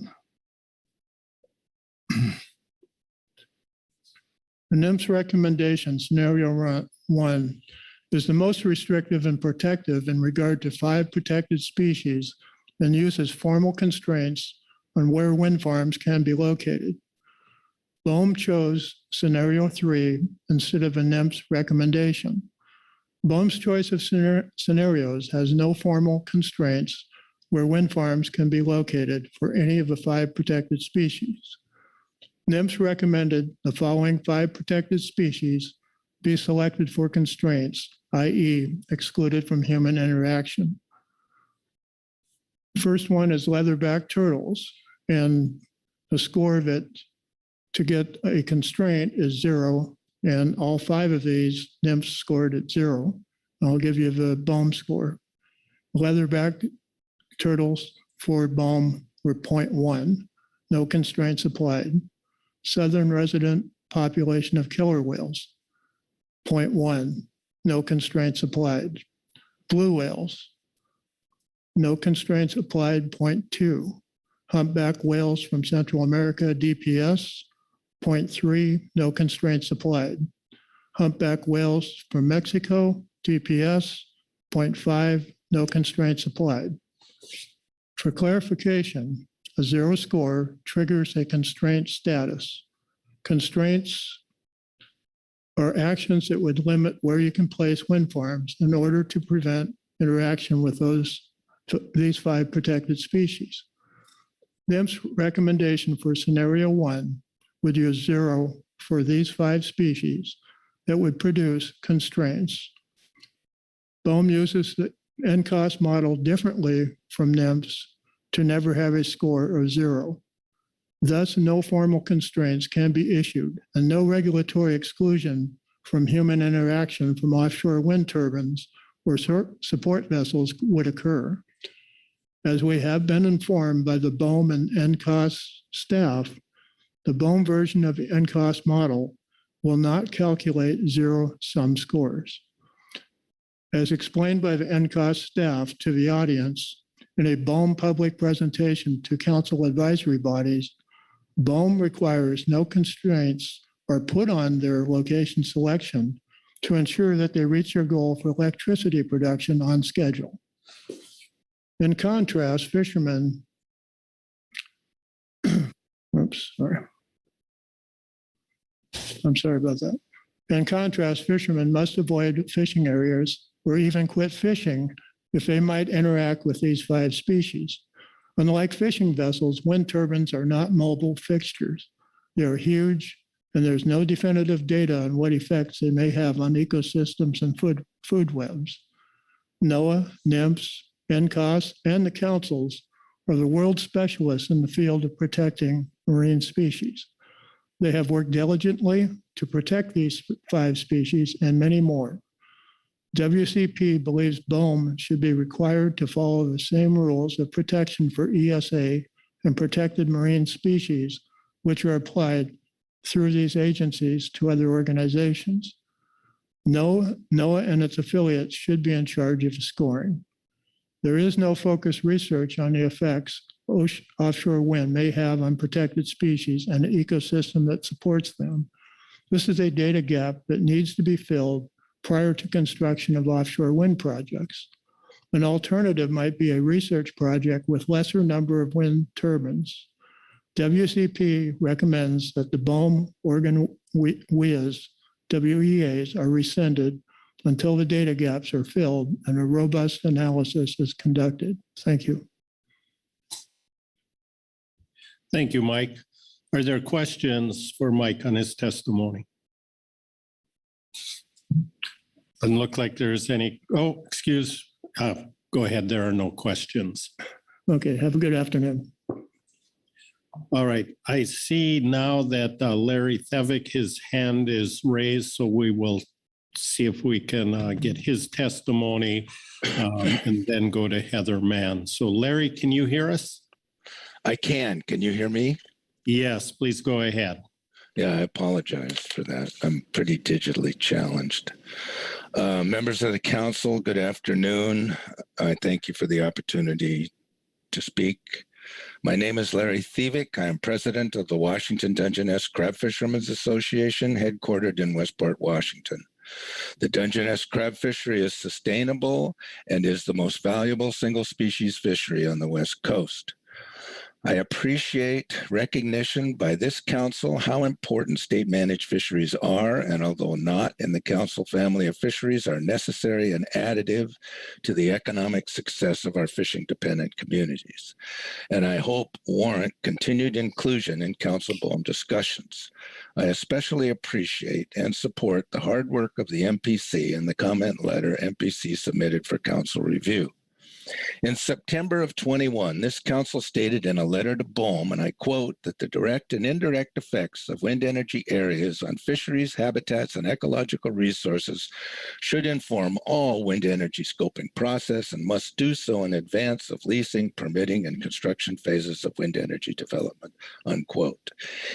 The NIMS recommendation, scenario 1, is the most restrictive and protective in regard to 5 protected species and uses formal constraints on where wind farms can be located. BOEM chose scenario 3 instead of a NIMS recommendation. BOEM's choice of scenarios has no formal constraints where wind farms can be located for any of the 5 protected species. NIMS recommended the following 5 protected species be selected for constraints, i.e. excluded from human interaction. The first one is leatherback turtles, and the score of it to get a constraint is 0, and all 5 of these NIMS scored at 0. I'll give you the BOEM score. Leatherback turtles for Bohm were 0.1, no constraints applied. Southern resident population of killer whales, 0.1, no constraints applied. Blue whales, no constraints applied, 0.2. Humpback whales from Central America, DPS, 0.3, no constraints applied. Humpback whales from Mexico, DPS, 0.5, no constraints applied. For clarification, a 0 score triggers a constraint status. Constraints are actions that would limit where you can place wind farms in order to prevent interaction with these 5 protected species. NIM's recommendation for scenario 1 would use 0 for these 5 species that would produce constraints. Bohm uses the NCOS model differently from NIMS to never have a score of 0. Thus, no formal constraints can be issued and no regulatory exclusion from human interaction from offshore wind turbines or support vessels would occur. As we have been informed by the Bohm and NCOS staff, the Bohm version of the NCOS model will not calculate zero-sum scores. As explained by the NCOS staff to the audience in a Bohm public presentation to council advisory bodies, Bohm requires no constraints are put on their location selection to ensure that they reach their goal for electricity production on schedule. In contrast, fishermen, I'm sorry about that. In contrast, fishermen must avoid fishing areas or even quit fishing if they might interact with these 5 species. Unlike fishing vessels, wind turbines are not mobile fixtures. They are huge, and there's no definitive data on what effects they may have on ecosystems and food webs. NOAA, NIMS, NCOS, and the councils are the world specialists in the field of protecting marine species. They have worked diligently to protect these 5 species and many more. WCP believes Bohm should be required to follow the same rules of protection for ESA and protected marine species, which are applied through these agencies to other organizations. NOAA and its affiliates should be in charge of scoring. There is no focused research on the effects offshore wind may have on protected species and the ecosystem that supports them. This is a data gap that needs to be filled prior to construction of offshore wind projects. An alternative might be a research project with lesser number of wind turbines. WCP recommends that the Bohm Oregon WEAs are rescinded until the data gaps are filled and a robust analysis is conducted. Thank you. Thank you, Mike. Are there questions for Mike on his testimony? Doesn't look like there's any. Oh, excuse. Go ahead. There are no questions. Okay. Have a good afternoon. All right. I see now that Larry Thevick, his hand is raised, so we will see if we can get his testimony and then go to Heather Mann. So Larry, can you hear us? I can. Can you hear me? Yes, please go ahead. Yeah, I apologize for that. I'm pretty digitally challenged. Members of the council, good afternoon. I thank you for the opportunity to speak. My name is Larry Thevick. I am president of the Washington Dungeness Crab Fishermen's Association, headquartered in Westport, Washington. The Dungeness crab fishery is sustainable and is the most valuable single species fishery on the West Coast. I appreciate recognition by this council how important state-managed fisheries are, and although not in the council family of fisheries, are necessary and additive to the economic success of our fishing-dependent communities. And I hope warrant continued inclusion in Council Bohm discussions. I especially appreciate and support the hard work of the MPC and the comment letter MPC submitted for council review. In September of 21, this council stated in a letter to BOEM, and I quote, that the direct and indirect effects of wind energy areas on fisheries, habitats, and ecological resources should inform all wind energy scoping process and must do so in advance of leasing, permitting, and construction phases of wind energy development, unquote.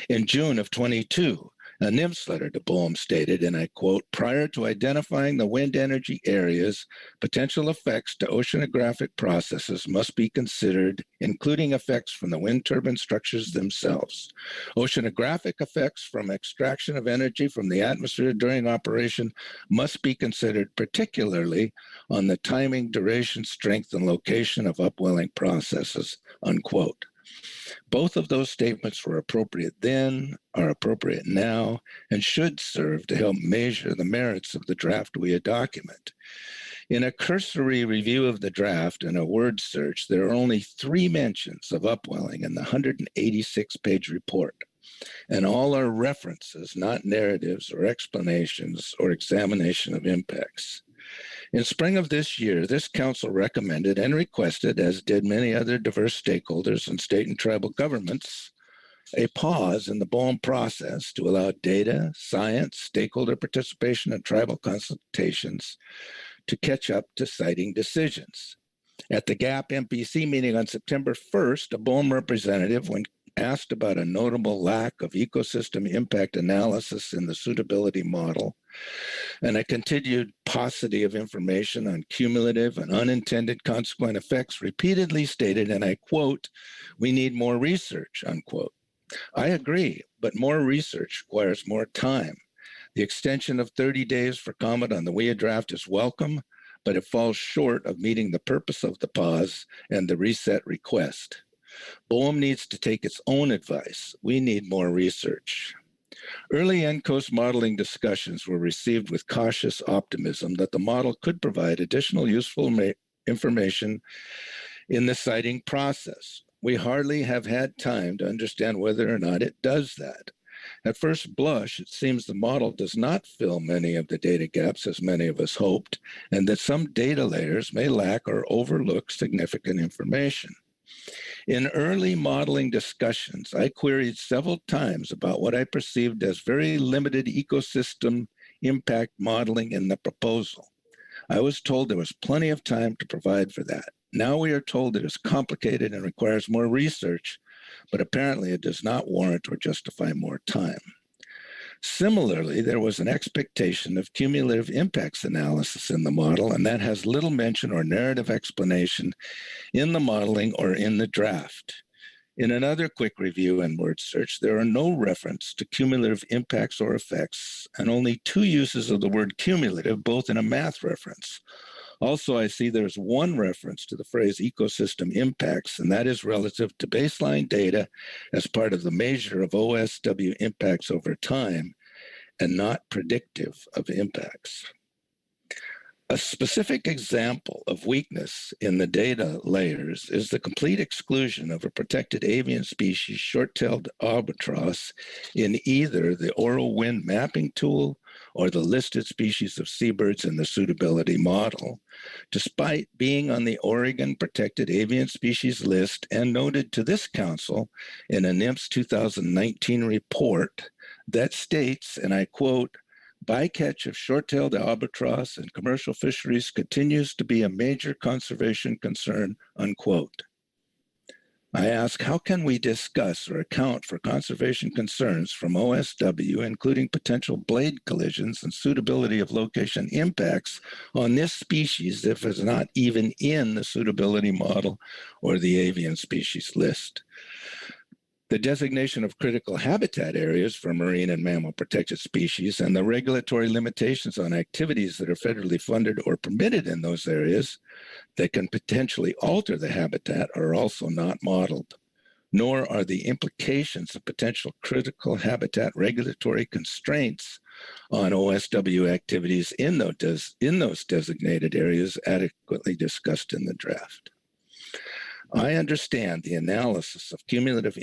In June of 22, a NIMS letter to BOEM stated, and I quote, prior to identifying the wind energy areas, potential effects to oceanographic processes must be considered, including effects from the wind turbine structures themselves. Oceanographic effects from extraction of energy from the atmosphere during operation must be considered, particularly on the timing, duration, strength, and location of upwelling processes, unquote. Both of those statements were appropriate then, are appropriate now, and should serve to help measure the merits of the draft WIA document. In a cursory review of the draft and a word search, there are only 3 mentions of upwelling in the 186-page report, and all are references, not narratives or explanations or examination of impacts. In spring of this year, this council recommended and requested, as did many other diverse stakeholders and state and tribal governments, a pause in the BOEM process to allow data, science, stakeholder participation, and tribal consultations to catch up to siting decisions. At the GAP MPC meeting on September 1st, a BOEM representative, when asked about a notable lack of ecosystem impact analysis in the suitability model and a continued paucity of information on cumulative and unintended consequent effects, repeatedly stated, and I quote, we need more research, unquote. I agree, but more research requires more time. The extension of 30 days for comment on the WIA draft is welcome, but it falls short of meeting the purpose of the pause and the reset request. BOEM needs to take its own advice. We need more research. Early ENCOAST modeling discussions were received with cautious optimism that the model could provide additional useful information in the siting process. We hardly have had time to understand whether or not it does that. At first blush, it seems the model does not fill many of the data gaps as many of us hoped, and that some data layers may lack or overlook significant information. In early modeling discussions, I queried several times about what I perceived as very limited ecosystem impact modeling in the proposal. I was told there was plenty of time to provide for that. Now we are told it is complicated and requires more research, but apparently it does not warrant or justify more time. Similarly, there was an expectation of cumulative impacts analysis in the model, and that has little mention or narrative explanation in the modeling or in the draft. In another quick review and word search, there are no reference to cumulative impacts or effects, and only 2 uses of the word cumulative, both in a math reference. Also, I see there's 1 reference to the phrase ecosystem impacts, and that is relative to baseline data as part of the measure of OSW impacts over time and not predictive of impacts. A specific example of weakness in the data layers is the complete exclusion of a protected avian species, short-tailed albatross, in either the oral wind mapping tool or the listed species of seabirds in the suitability model, despite being on the Oregon Protected Avian Species List and noted to this council in a NIMS 2019 report that states, and I quote, bycatch of short-tailed albatross in commercial fisheries continues to be a major conservation concern, unquote. I ask, how can we discuss or account for conservation concerns from OSW, including potential blade collisions and suitability of location impacts on this species if it's not even in the suitability model or the avian species list? The designation of critical habitat areas for marine and mammal protected species and the regulatory limitations on activities that are federally funded or permitted in those areas that can potentially alter the habitat are also not modeled, nor are the implications of potential critical habitat regulatory constraints on OSW activities in those designated areas adequately discussed in the draft. I understand the analysis of cumulative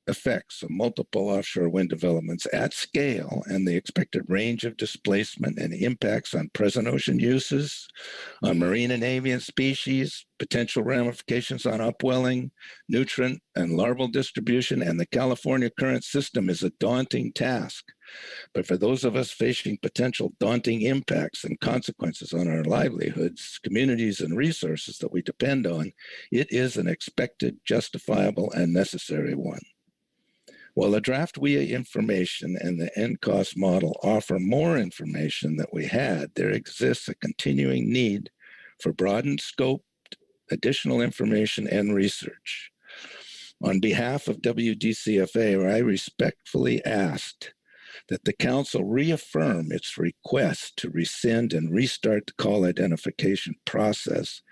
effects of multiple offshore wind developments at scale and the expected range of displacement and impacts on present ocean uses, on marine and avian species, potential ramifications on upwelling, nutrient and larval distribution, and the California current system is a daunting task. But for those of us facing potential daunting impacts and consequences on our livelihoods, communities, and resources that we depend on, it is an expected, justifiable, and necessary one. While the draft WIA information and the end cost model offer more information than we had, there exists a continuing need for broadened scope, additional information, and research. On behalf of WDCFA, I respectfully asked that the council reaffirm its request to rescind and restart the call identification process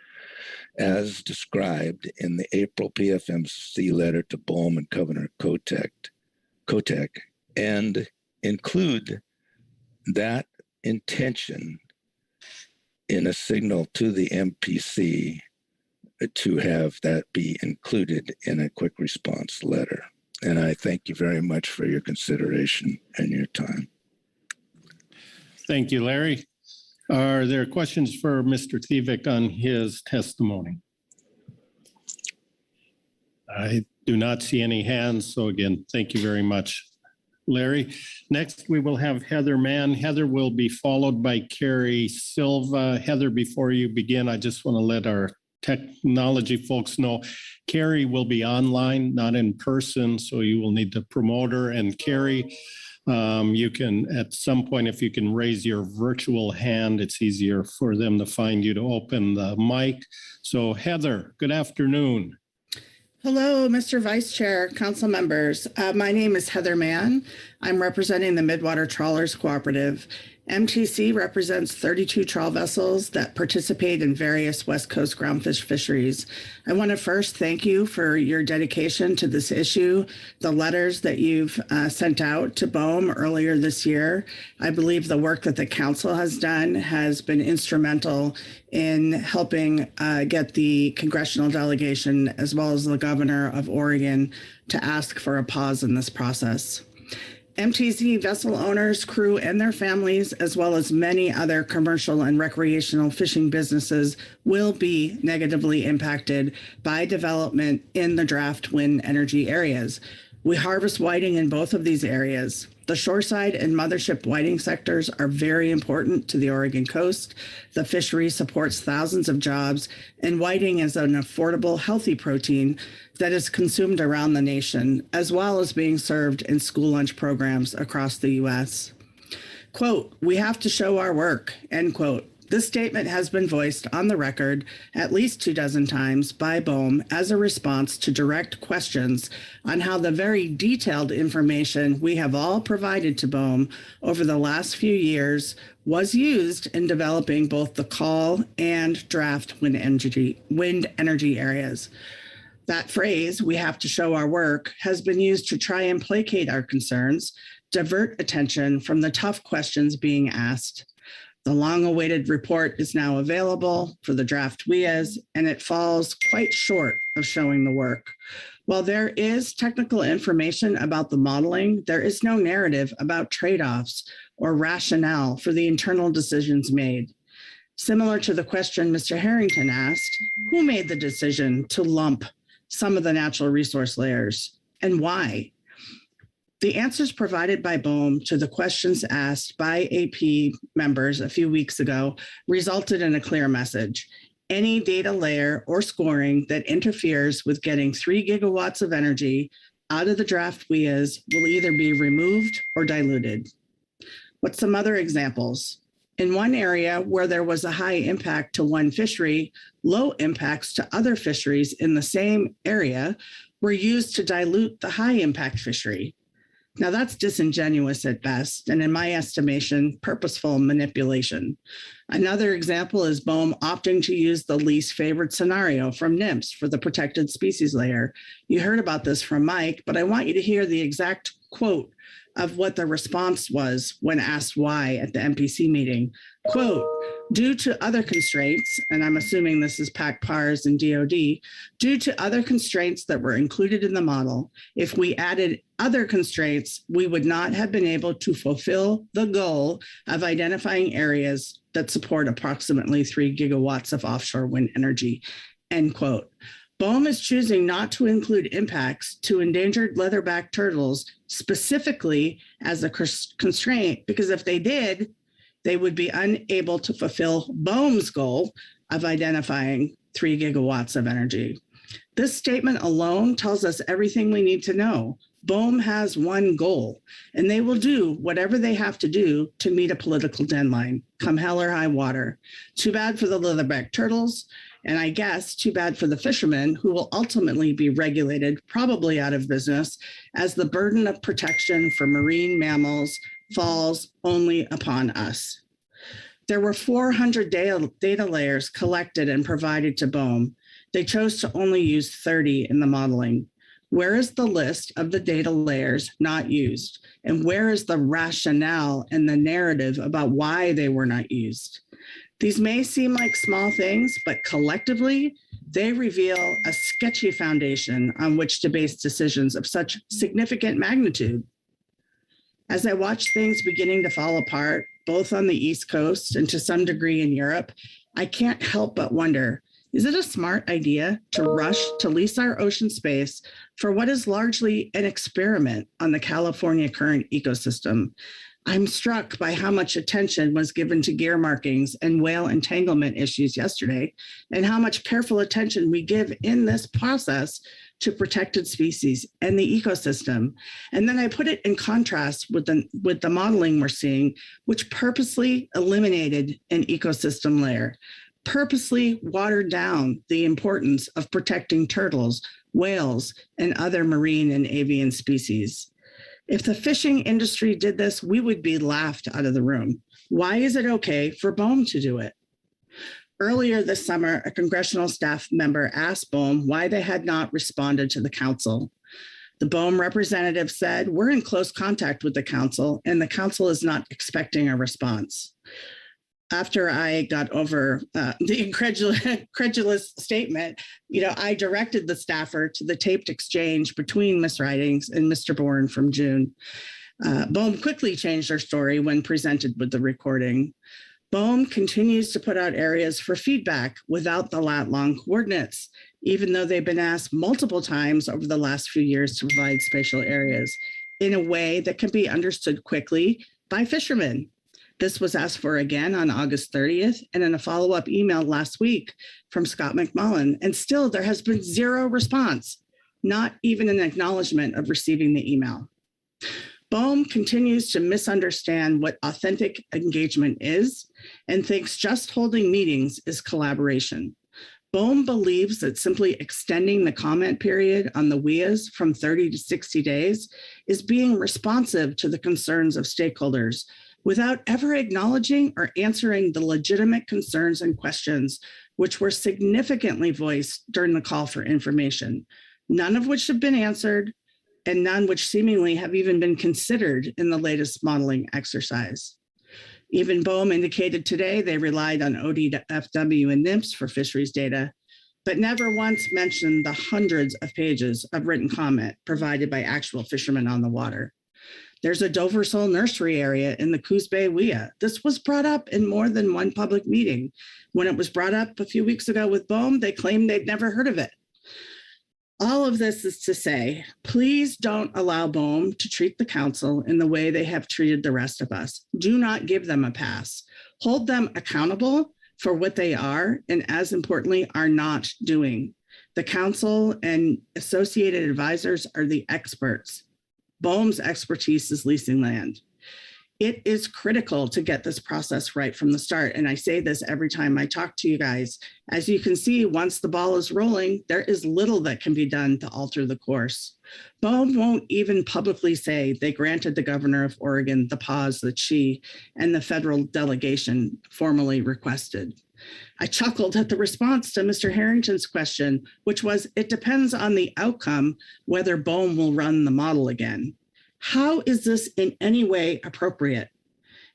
as described in the April PFMC letter to BOEM and Governor Kotek, and include that intention in a signal to the MPC to have that be included in a quick response letter. And I thank you very much for your consideration and your time. Thank you, Larry. Are there questions for Mr. Thievik on his testimony? I do not see any hands. So again, thank you very much, Larry. Next, we will have Heather Mann. Heather will be followed by Carrie Silva. Heather, before you begin, I just want to let our technology folks know Carrie will be online, not in person, so you will need to promote her. And Carrie, you can, at some point, if you can raise your virtual hand, it's easier for them to find you to open the mic. So Heather, good afternoon. Hello, Mr. Vice Chair, council members. My name is Heather Mann. I'm representing the Midwater Trawlers Cooperative. MTC represents 32 trawl vessels that participate in various West Coast groundfish fisheries. I want to first thank you for your dedication to this issue, the letters that you've sent out to BOEM earlier this year. I believe the work that the council has done has been instrumental in helping get the congressional delegation as well as the governor of Oregon to ask for a pause in this process. MTC vessel owners, crew, and their families, as well as many other commercial and recreational fishing businesses, will be negatively impacted by development in the draft wind energy areas. We harvest whiting in both of these areas. The shoreside and mothership whiting sectors are very important to the Oregon coast. The fishery supports thousands of jobs, and whiting is an affordable, healthy protein that is consumed around the nation, as well as being served in school lunch programs across the U.S. Quote, "We have to show our work," end quote. This statement has been voiced on the record at least 24 times by BOEM as a response to direct questions on how the very detailed information we have all provided to BOEM over the last few years was used in developing both the call and draft wind energy areas. That phrase, "we have to show our work," has been used to try and placate our concerns, divert attention from the tough questions being asked. The long-awaited report is now available for the draft WIAs, and it falls quite short of showing the work. While there is technical information about the modeling, there is no narrative about trade-offs or rationale for the internal decisions made. Similar to the question Mr. Harrington asked, who made the decision to lump some of the natural resource layers, and why? The answers provided by BOEM to the questions asked by AP members a few weeks ago resulted in a clear message. Any data layer or scoring that interferes with getting 3 gigawatts of energy out of the draft WIAs will either be removed or diluted. What's some other examples? In one area where there was a high impact to one fishery, low impacts to other fisheries in the same area were used to dilute the high impact fishery. Now that's disingenuous at best, and in my estimation, purposeful manipulation. Another example is BOEM opting to use the least favored scenario from NIMS for the protected species layer. You heard about this from Mike, but I want you to hear the exact quote of what the response was when asked why at the MPC meeting. Quote, Due to other constraints, and I'm assuming this is PAC PARS and DOD, due to other constraints that were included in the model, if we added other constraints, we would not have been able to fulfill the goal of identifying areas that support approximately 3 gigawatts of offshore wind energy, end quote. BOEM is choosing not to include impacts to endangered leatherback turtles specifically as a constraint, because if they did, they would be unable to fulfill BOEM's goal of identifying 3 gigawatts of energy. This statement alone tells us everything we need to know. BOEM has one goal, and they will do whatever they have to do to meet a political deadline, come hell or high water. Too bad for the leatherback turtles, and I guess too bad for the fishermen, who will ultimately be regulated, probably out of business, as the burden of protection for marine mammals falls only upon us. There were 400 data layers collected and provided to BOEM. They chose to only use 30 in the modeling. Where is the list of the data layers not used? And where is the rationale and the narrative about why they were not used? These may seem like small things, but collectively, they reveal a sketchy foundation on which to base decisions of such significant magnitude. As I watch things beginning to fall apart, both on the East Coast and to some degree in Europe, I can't help but wonder, is it a smart idea to rush to lease our ocean space for what is largely an experiment on the California current ecosystem? I'm struck by how much attention was given to gear markings and whale entanglement issues yesterday, and how much careful attention we give in this process to protected species and the ecosystem. And then I put it in contrast with the modeling we're seeing, which purposely eliminated an ecosystem layer, purposely watered down the importance of protecting turtles, whales, and other marine and avian species. If the fishing industry did this, we would be laughed out of the room. Why is it okay for BOEM to do it? Earlier this summer, a congressional staff member asked BOEM why they had not responded to the council. The BOEM representative said, "We're in close contact with the council, and the council is not expecting a response." After I got over the incredulous statement, I directed the staffer to the taped exchange between Ms. Ridings and Mr. Bourne from June. BOEM quickly changed their story when presented with the recording. BOEM continues to put out areas for feedback without the lat-long coordinates, even though they've been asked multiple times over the last few years to provide spatial areas in a way that can be understood quickly by fishermen. This was asked for again on August 30th and in a follow-up email last week from Scott McMullen, and still there has been zero response, not even an acknowledgement of receiving the email. BOEM continues to misunderstand what authentic engagement is and thinks just holding meetings is collaboration. BOEM believes that simply extending the comment period on the WIAs from 30 to 60 days is being responsive to the concerns of stakeholders without ever acknowledging or answering the legitimate concerns and questions which were significantly voiced during the call for information, none of which have been answered and none which seemingly have even been considered in the latest modeling exercise. Even BOEM indicated today they relied on ODFW and NIMS for fisheries data, but never once mentioned the hundreds of pages of written comment provided by actual fishermen on the water. There's a Dover Sole nursery area in the Coos Bay WIA. This was brought up in more than one public meeting. When it was brought up a few weeks ago with BOEM, they claimed they'd never heard of it. All of this is to say, please don't allow BOEM to treat the council in the way they have treated the rest of us. Do not give them a pass. Hold them accountable for what they are, and as importantly, are not doing. The council and associated advisors are the experts. BOEM's expertise is leasing land. It is critical to get this process right from the start. And I say this every time I talk to you guys. As you can see, once the ball is rolling, there is little that can be done to alter the course. BOEM won't even publicly say they granted the governor of Oregon the pause that she and the federal delegation formally requested. I chuckled at the response to Mr. Harrington's question, which was, it depends on the outcome whether BOEM will run the model again. How is this in any way appropriate?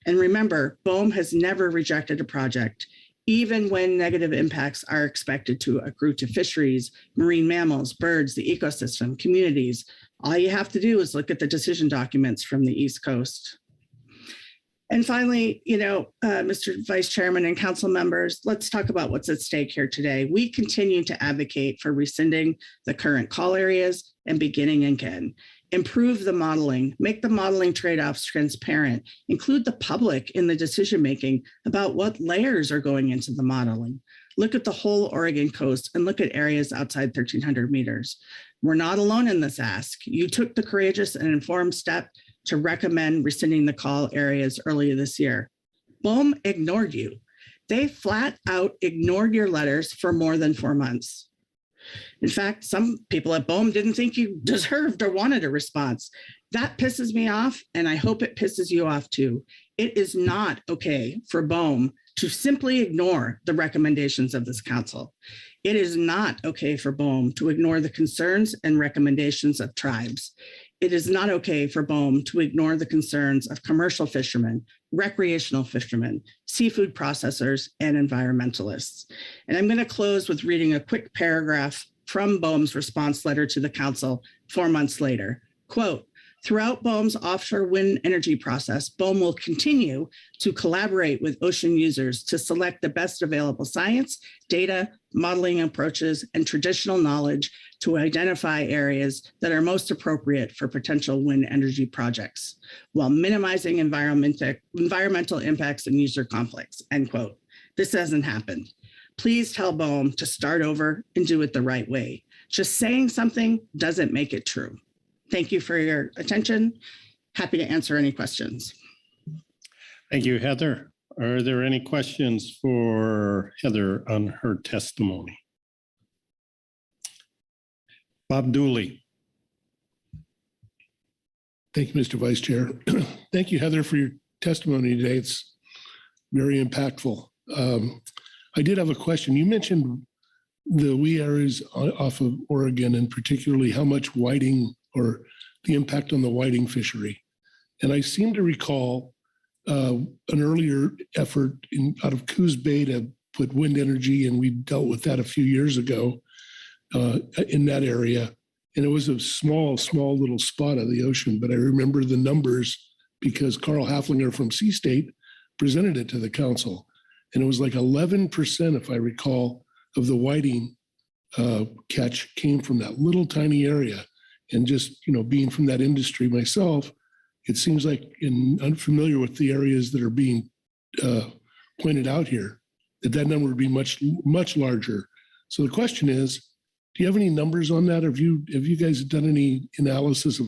And remember, BOEM has never rejected a project, even when negative impacts are expected to accrue to fisheries, marine mammals, birds, the ecosystem, communities. All you have to do is look at the decision documents from the East Coast. And finally, Mr. Vice Chairman and council members, let's talk about what's at stake here today. We continue to advocate for rescinding the current call areas and beginning again. Improve the modeling, make the modeling trade-offs transparent, include the public in the decision-making about what layers are going into the modeling. Look at the whole Oregon coast and look at areas outside 1,300 meters. We're not alone in this ask. You took the courageous and informed step to recommend rescinding the call areas earlier this year. BOEM ignored you. They flat out ignored your letters for more than 4 months. In fact, some people at BOEM didn't think you deserved or wanted a response. That pisses me off, and I hope it pisses you off too. It is not okay for BOEM to simply ignore the recommendations of this council. It is not okay for BOEM to ignore the concerns and recommendations of tribes. It is not okay for BOEM to ignore the concerns of commercial fishermen, recreational fishermen, seafood processors, and environmentalists. And I'm going to close with reading a quick paragraph from BOEM's response letter to the council 4 months later. Quote, throughout BOEM's offshore wind energy process, BOEM will continue to collaborate with ocean users to select the best available science, data, modeling approaches, and traditional knowledge to identify areas that are most appropriate for potential wind energy projects, while minimizing environmental impacts and user conflicts, end quote. This hasn't happened. Please tell BOEM to start over and do it the right way. Just saying something doesn't make it true. Thank you for your attention. Happy to answer any questions. Thank you, Heather. Are there any questions for Heather on her testimony? Bob Dooley. Thank you, Mr. Vice Chair. Thank you, Heather, for your testimony today. It's very impactful. I did have a question. You mentioned the wee areas off of Oregon, and particularly how much whiting or the impact on the whiting fishery. And I seem to recall an earlier effort out of Coos Bay to put wind energy, and we dealt with that a few years ago in that area. And it was a small little spot of the ocean, but I remember the numbers because Carl Haflinger from Sea State presented it to the council. And it was like 11%, if I recall, of the whiting catch came from that little tiny area. And just, being from that industry myself, it seems like, and I'm familiar with the areas that are being pointed out here, that number would be much, much larger. So the question is, do you have any numbers on that? Have you guys done any analysis of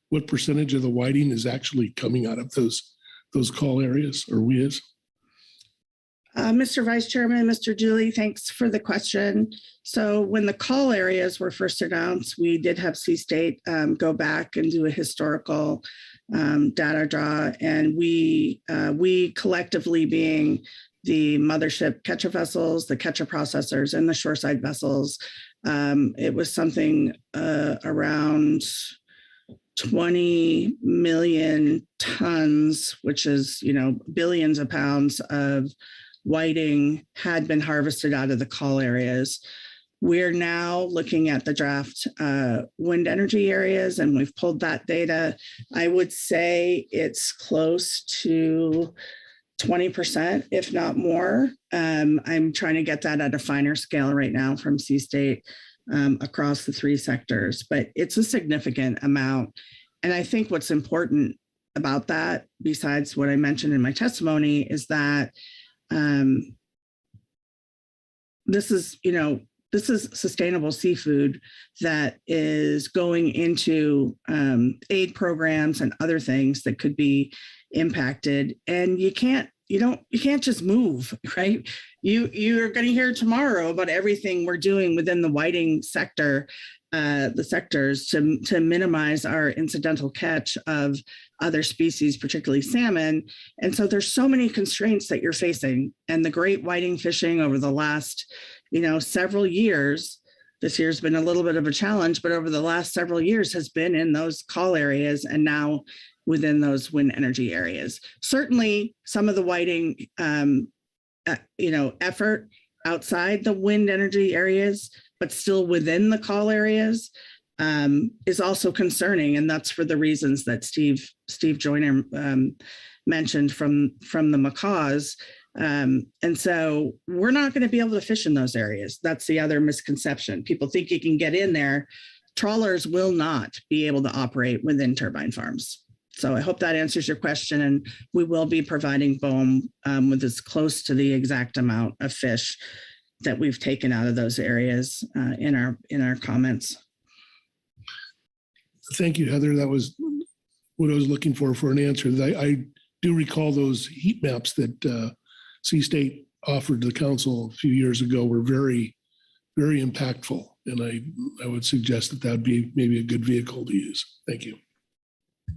what percentage of the whiting is actually coming out of those call areas or WIAs? Mr. Vice Chairman, Mr. Dooley, thanks for the question. So when the call areas were first announced, we did have Sea State go back and do a historical data draw, and we collectively, being the mothership catcher vessels, the catcher processors, and the shoreside vessels, it was something around 20 million tons, which is, billions of pounds of whiting had been harvested out of the call areas. We're now looking at the draft wind energy areas, and we've pulled that data. I would say it's close to 20%, if not more. I'm trying to get that at a finer scale right now from Sea State across the 3 sectors, but it's a significant amount. And I think what's important about that, besides what I mentioned in my testimony, is that this is sustainable seafood that is going into aid programs and other things that could be impacted. And you can't just move, right? You're going to hear tomorrow about everything we're doing within the whiting sector, the sectors to minimize our incidental catch of other species, particularly salmon. And so there's so many constraints that you're facing. And the great whiting fishing over the last, several years, this year's been a little bit of a challenge, but over the last several years has been in those call areas. And now within those wind energy areas. Certainly some of the whiting, effort outside the wind energy areas, but still within the call areas is also concerning. And that's for the reasons that Steve Joyner mentioned from the macaws. And so we're not going to be able to fish in those areas. That's the other misconception. People think you can get in there. Trawlers will not be able to operate within turbine farms. So I hope that answers your question. And we will be providing BOEM with as close to the exact amount of fish that we've taken out of those areas in our comments. Thank you, Heather. That was what I was looking for an answer. I do recall those heat maps that C-State offered the council a few years ago were very, very impactful. And I would suggest that would be maybe a good vehicle to use. Thank you.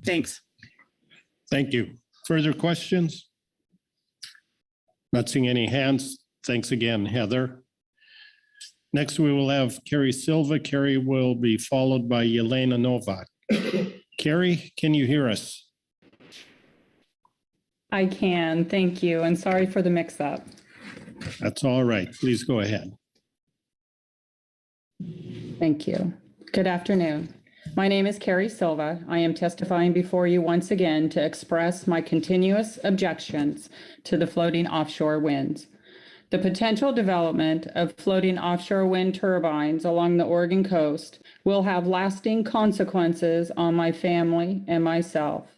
Thanks. Thank you. Further questions? Not seeing any hands. Thanks again, Heather. Next, we will have Carrie Silva. Carrie will be followed by Yelena Novak. Carrie, can you hear us? I can, thank you, and sorry for the mix-up. That's all right. Please go ahead. Thank you. Good afternoon. My name is Carrie Silva. I am testifying before you once again to express my continuous objections to the floating offshore winds. The potential development of floating offshore wind turbines along the Oregon coast will have lasting consequences on my family and myself.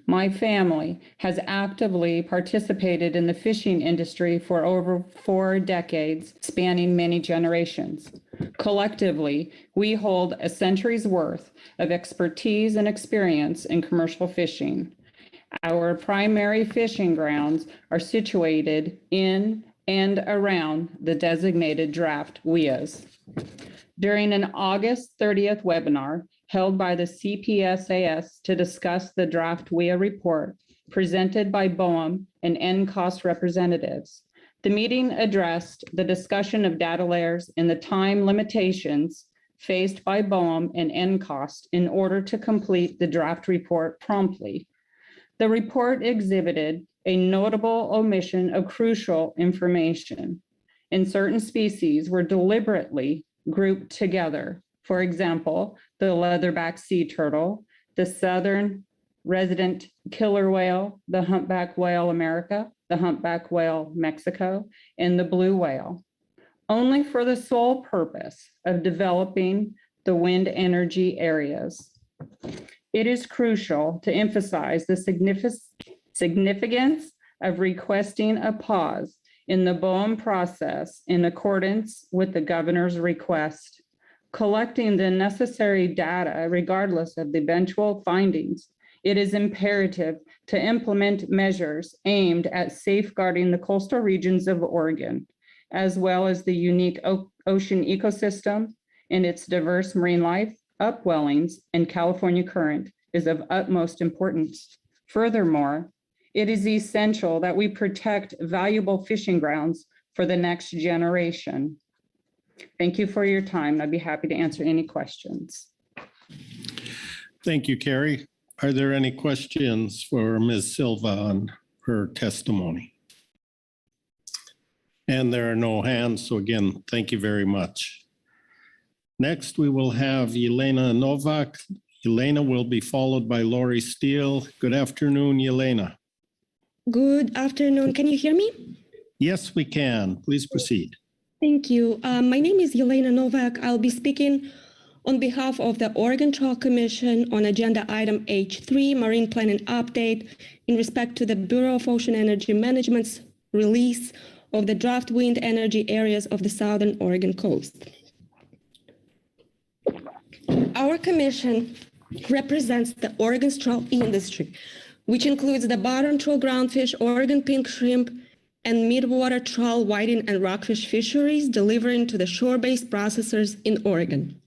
My family has actively participated in the fishing industry for over 4 decades, spanning many generations. Collectively, we hold a century's worth of expertise and experience in commercial fishing. Our primary fishing grounds are situated in and around the designated draft WIAs. During an August 30th webinar held by the CPSAS to discuss the draft WIA report presented by BOEM and NCOST representatives, the meeting addressed the discussion of data layers and the time limitations faced by BOEM and NCOST in order to complete the draft report promptly. The report exhibited a notable omission of crucial information, and certain species were deliberately grouped together. For example, the leatherback sea turtle, the southern resident killer whale, the humpback whale America, the humpback whale Mexico, and the blue whale, only for the sole purpose of developing the wind energy areas. It is crucial to emphasize the significance of requesting a pause in the BOEM process in accordance with the governor's request. Collecting the necessary data regardless of the eventual findings, it is imperative to implement measures aimed at safeguarding the coastal regions of Oregon, as well as the unique ocean ecosystem and its diverse marine life, upwellings, and California current is of utmost importance. Furthermore, it is essential that we protect valuable fishing grounds for the next generation. Thank you for your time. I'd be happy to answer any questions. Thank you, Carrie. Are there any questions for Ms. Silva on her testimony? And there are no hands, so again, thank you very much. Next, we will have Yelena Novak. Yelena will be followed by Lori Steele. Good afternoon, Yelena. Good afternoon. Can you hear me? Yes, we can. Please proceed. Thank you. My name is Yelena Novak. I'll be speaking on behalf of the Oregon Trail Commission on agenda item H3, Marine Planning Update, in respect to the Bureau of Ocean Energy Management's release of the draft wind energy areas of the southern Oregon coast. Our commission represents the Oregon trawl industry, which includes the bottom trawl groundfish, Oregon pink shrimp, and midwater trawl whiting and rockfish fisheries delivering to the shore-based processors in Oregon.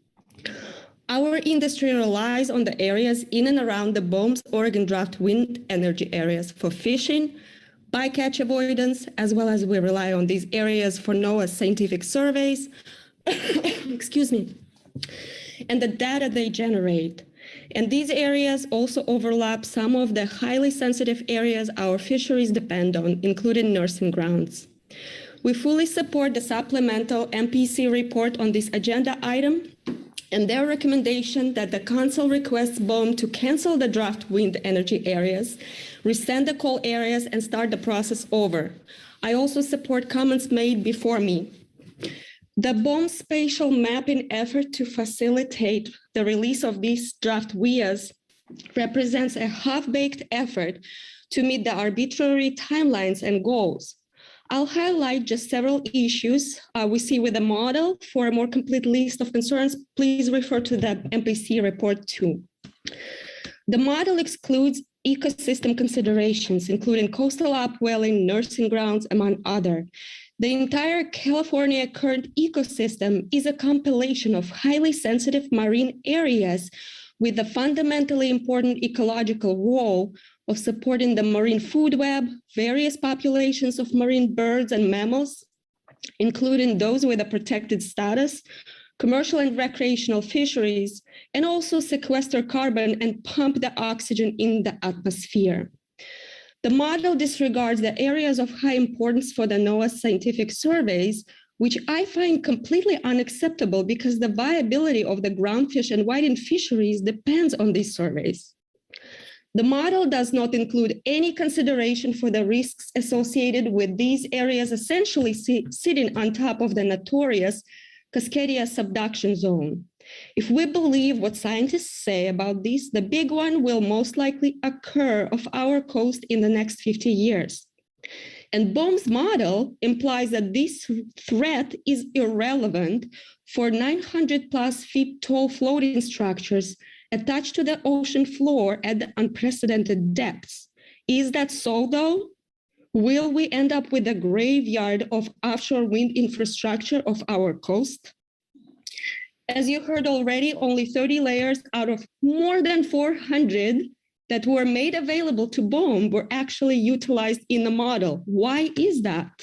Our industry relies on the areas in and around the BOEM's Oregon draft wind energy areas for fishing, bycatch avoidance, as well as we rely on these areas for NOAA's scientific surveys, excuse me, and the data they generate. And these areas also overlap some of the highly sensitive areas our fisheries depend on, including nursing grounds. We fully support the supplemental MPC report on this agenda item and their recommendation that the council requests BOEM to cancel the draft wind energy areas, rescind the coal areas, and start the process over. I also support comments made before me. The BOEM spatial mapping effort to facilitate the release of these draft WIAs represents a half-baked effort to meet the arbitrary timelines and goals. I'll highlight just several issues we see with the model. For a more complete list of concerns, please refer to the MPC report too. The model excludes ecosystem considerations, including coastal upwelling, nursing grounds, among other. The entire California current ecosystem is a compilation of highly sensitive marine areas with a fundamentally important ecological role of supporting the marine food web, various populations of marine birds and mammals, including those with a protected status, commercial and recreational fisheries, and also sequester carbon and pump the oxygen in the atmosphere. The model disregards the areas of high importance for the NOAA scientific surveys, which I find completely unacceptable because the viability of the groundfish and whiting fisheries depends on these surveys. The model does not include any consideration for the risks associated with these areas essentially sitting on top of the notorious Cascadia subduction zone. If we believe what scientists say about this, the big one will most likely occur off our coast in the next 50 years. And BOEM's model implies that this threat is irrelevant for 900 plus feet tall floating structures attached to the ocean floor at the unprecedented depths. Is that so though? Will we end up with a graveyard of offshore wind infrastructure of our coast? As you heard already, only 30 layers out of more than 400 that were made available to BOEM were actually utilized in the model. Why is that?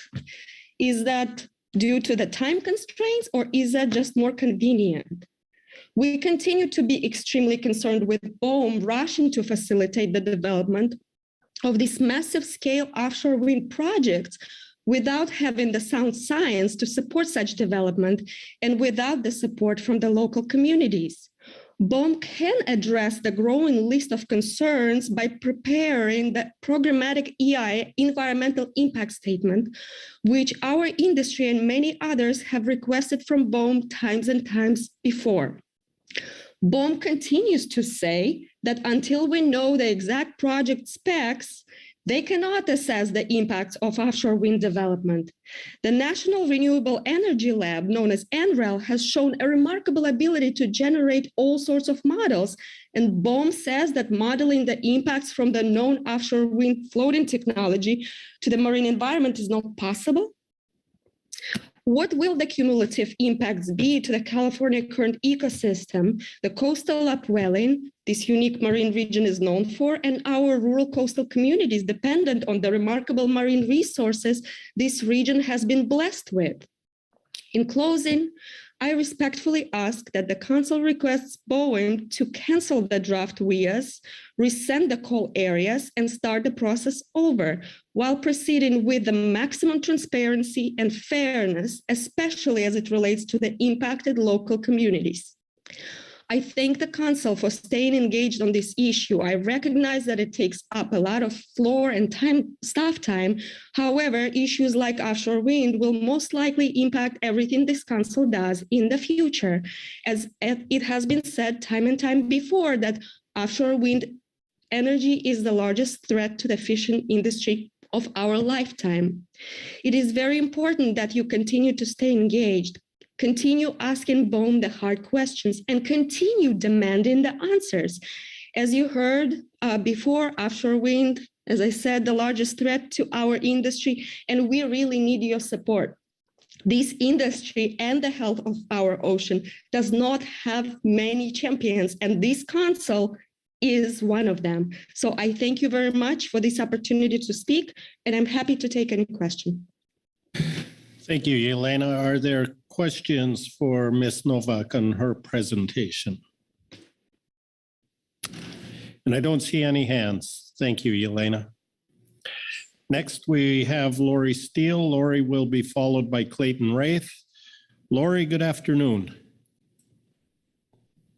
Is that due to the time constraints, or is that just more convenient? We continue to be extremely concerned with BOEM rushing to facilitate the development of these massive scale offshore wind projects without having the sound science to support such development and without the support from the local communities. BOEM can address the growing list of concerns by preparing the programmatic EI, environmental impact statement, which our industry and many others have requested from BOEM times and times before. BOEM continues to say that until we know the exact project specs, they cannot assess the impacts of offshore wind development. The National Renewable Energy Lab, known as NREL, has shown a remarkable ability to generate all sorts of models. And BOEM says that modeling the impacts from the known offshore wind floating technology to the marine environment is not possible. What will the cumulative impacts be to the California current ecosystem, the coastal upwelling this unique marine region is known for, and our rural coastal communities dependent on the remarkable marine resources this region has been blessed with? In closing, I respectfully ask that the Council requests BOEM to cancel the draft WIAs, rescind the coal areas, and start the process over while proceeding with the maximum transparency and fairness, especially as it relates to the impacted local communities. I thank the Council for staying engaged on this issue. I recognize that it takes up a lot of floor and staff time. However, issues like offshore wind will most likely impact everything this Council does in the future. As it has been said time and time before that offshore wind energy is the largest threat to the fishing industry of our lifetime. It is very important that you continue to stay engaged, continue asking BOEM the hard questions, and continue demanding the answers. As you heard before, offshore wind, as I said, the largest threat to our industry, and we really need your support. This industry and the health of our ocean does not have many champions, and this Council is one of them. So I thank you very much for this opportunity to speak, and I'm happy to take any question. Thank you, Yelena. Are there questions for Ms. Novak on her presentation? And I don't see any hands. Thank you, Yelena. Next, we have Lori Steele. Lori will be followed by Clayton Wraith. Lori, good afternoon.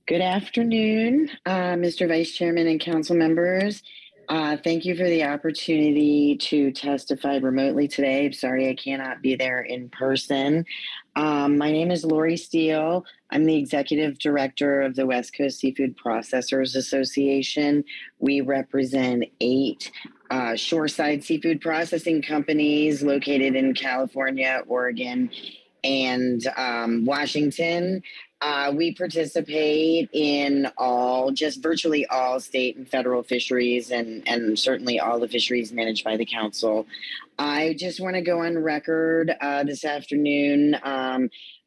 Good afternoon, Mr. Vice Chairman and council members. Thank you for the opportunity to testify remotely today. I'm sorry I cannot be there in person. My name is Lori Steele. I'm the Executive Director of the West Coast Seafood Processors Association. We represent 8 shoreside seafood processing companies located in California, Oregon, and Washington. We participate in virtually all state and federal fisheries and certainly all the fisheries managed by the council. I just want to go on record this afternoon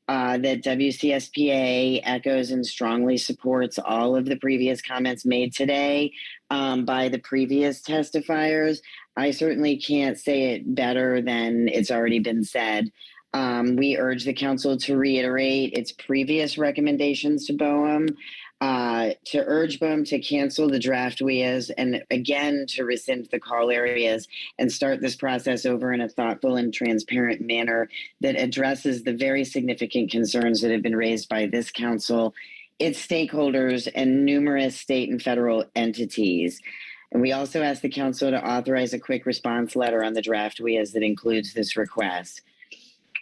that WCSPA echoes and strongly supports all of the previous comments made today by the previous testifiers. I certainly can't say it better than it's already been said. We urge the council to reiterate its previous recommendations to BOEM, to urge BOEM to cancel the draft WIAs and again to rescind the call areas and start this process over in a thoughtful and transparent manner that addresses the very significant concerns that have been raised by this council, its stakeholders, and numerous state and federal entities. And we also ask the council to authorize a quick response letter on the draft WIAs that includes this request.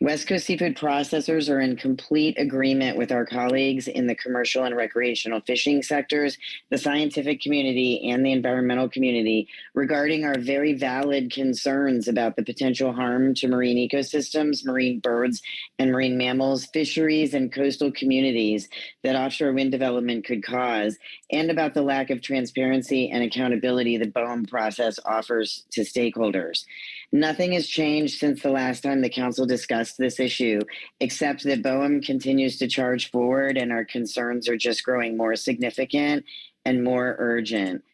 West Coast Seafood Processors are in complete agreement with our colleagues in the commercial and recreational fishing sectors, the scientific community, and the environmental community regarding our very valid concerns about the potential harm to marine ecosystems, marine birds and marine mammals, fisheries, and coastal communities that offshore wind development could cause, and about the lack of transparency and accountability the BOEM process offers to stakeholders. Nothing has changed since the last time the council discussed this issue, except that BOEM continues to charge forward and our concerns are just growing more significant and more urgent.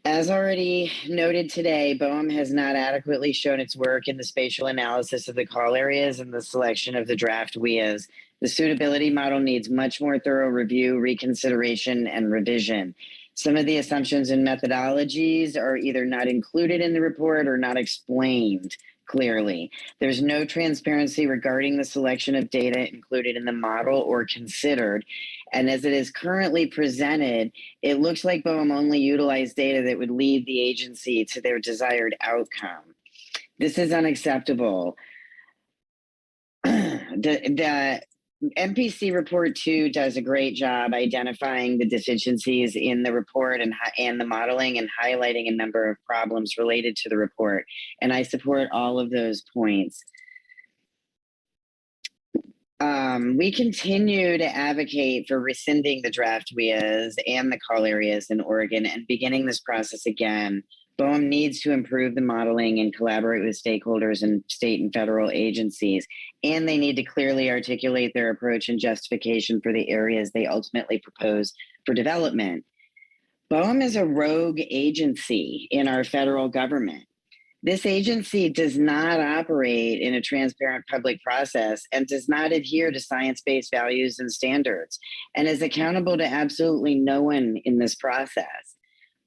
As already noted today, BOEM has not adequately shown its work in the spatial analysis of the call areas and the selection of the draft WIAs. The suitability model needs much more thorough review, reconsideration, and revision. Some of the assumptions and methodologies are either not included in the report or not explained clearly. There's no transparency regarding the selection of data included in the model or considered. And as it is currently presented, it looks like BOEM only utilized data that would lead the agency to their desired outcome. This is unacceptable. The MPC Report 2 does a great job identifying the deficiencies in the report and the modeling and highlighting a number of problems related to the report. And I support all of those points. We continue to advocate for rescinding the draft WIAs and the call areas in Oregon and beginning this process again. BOEM needs to improve the modeling and collaborate with stakeholders and state and federal agencies, and they need to clearly articulate their approach and justification for the areas they ultimately propose for development. BOEM is a rogue agency in our federal government. This agency does not operate in a transparent public process and does not adhere to science-based values and standards, and is accountable to absolutely no one in this process.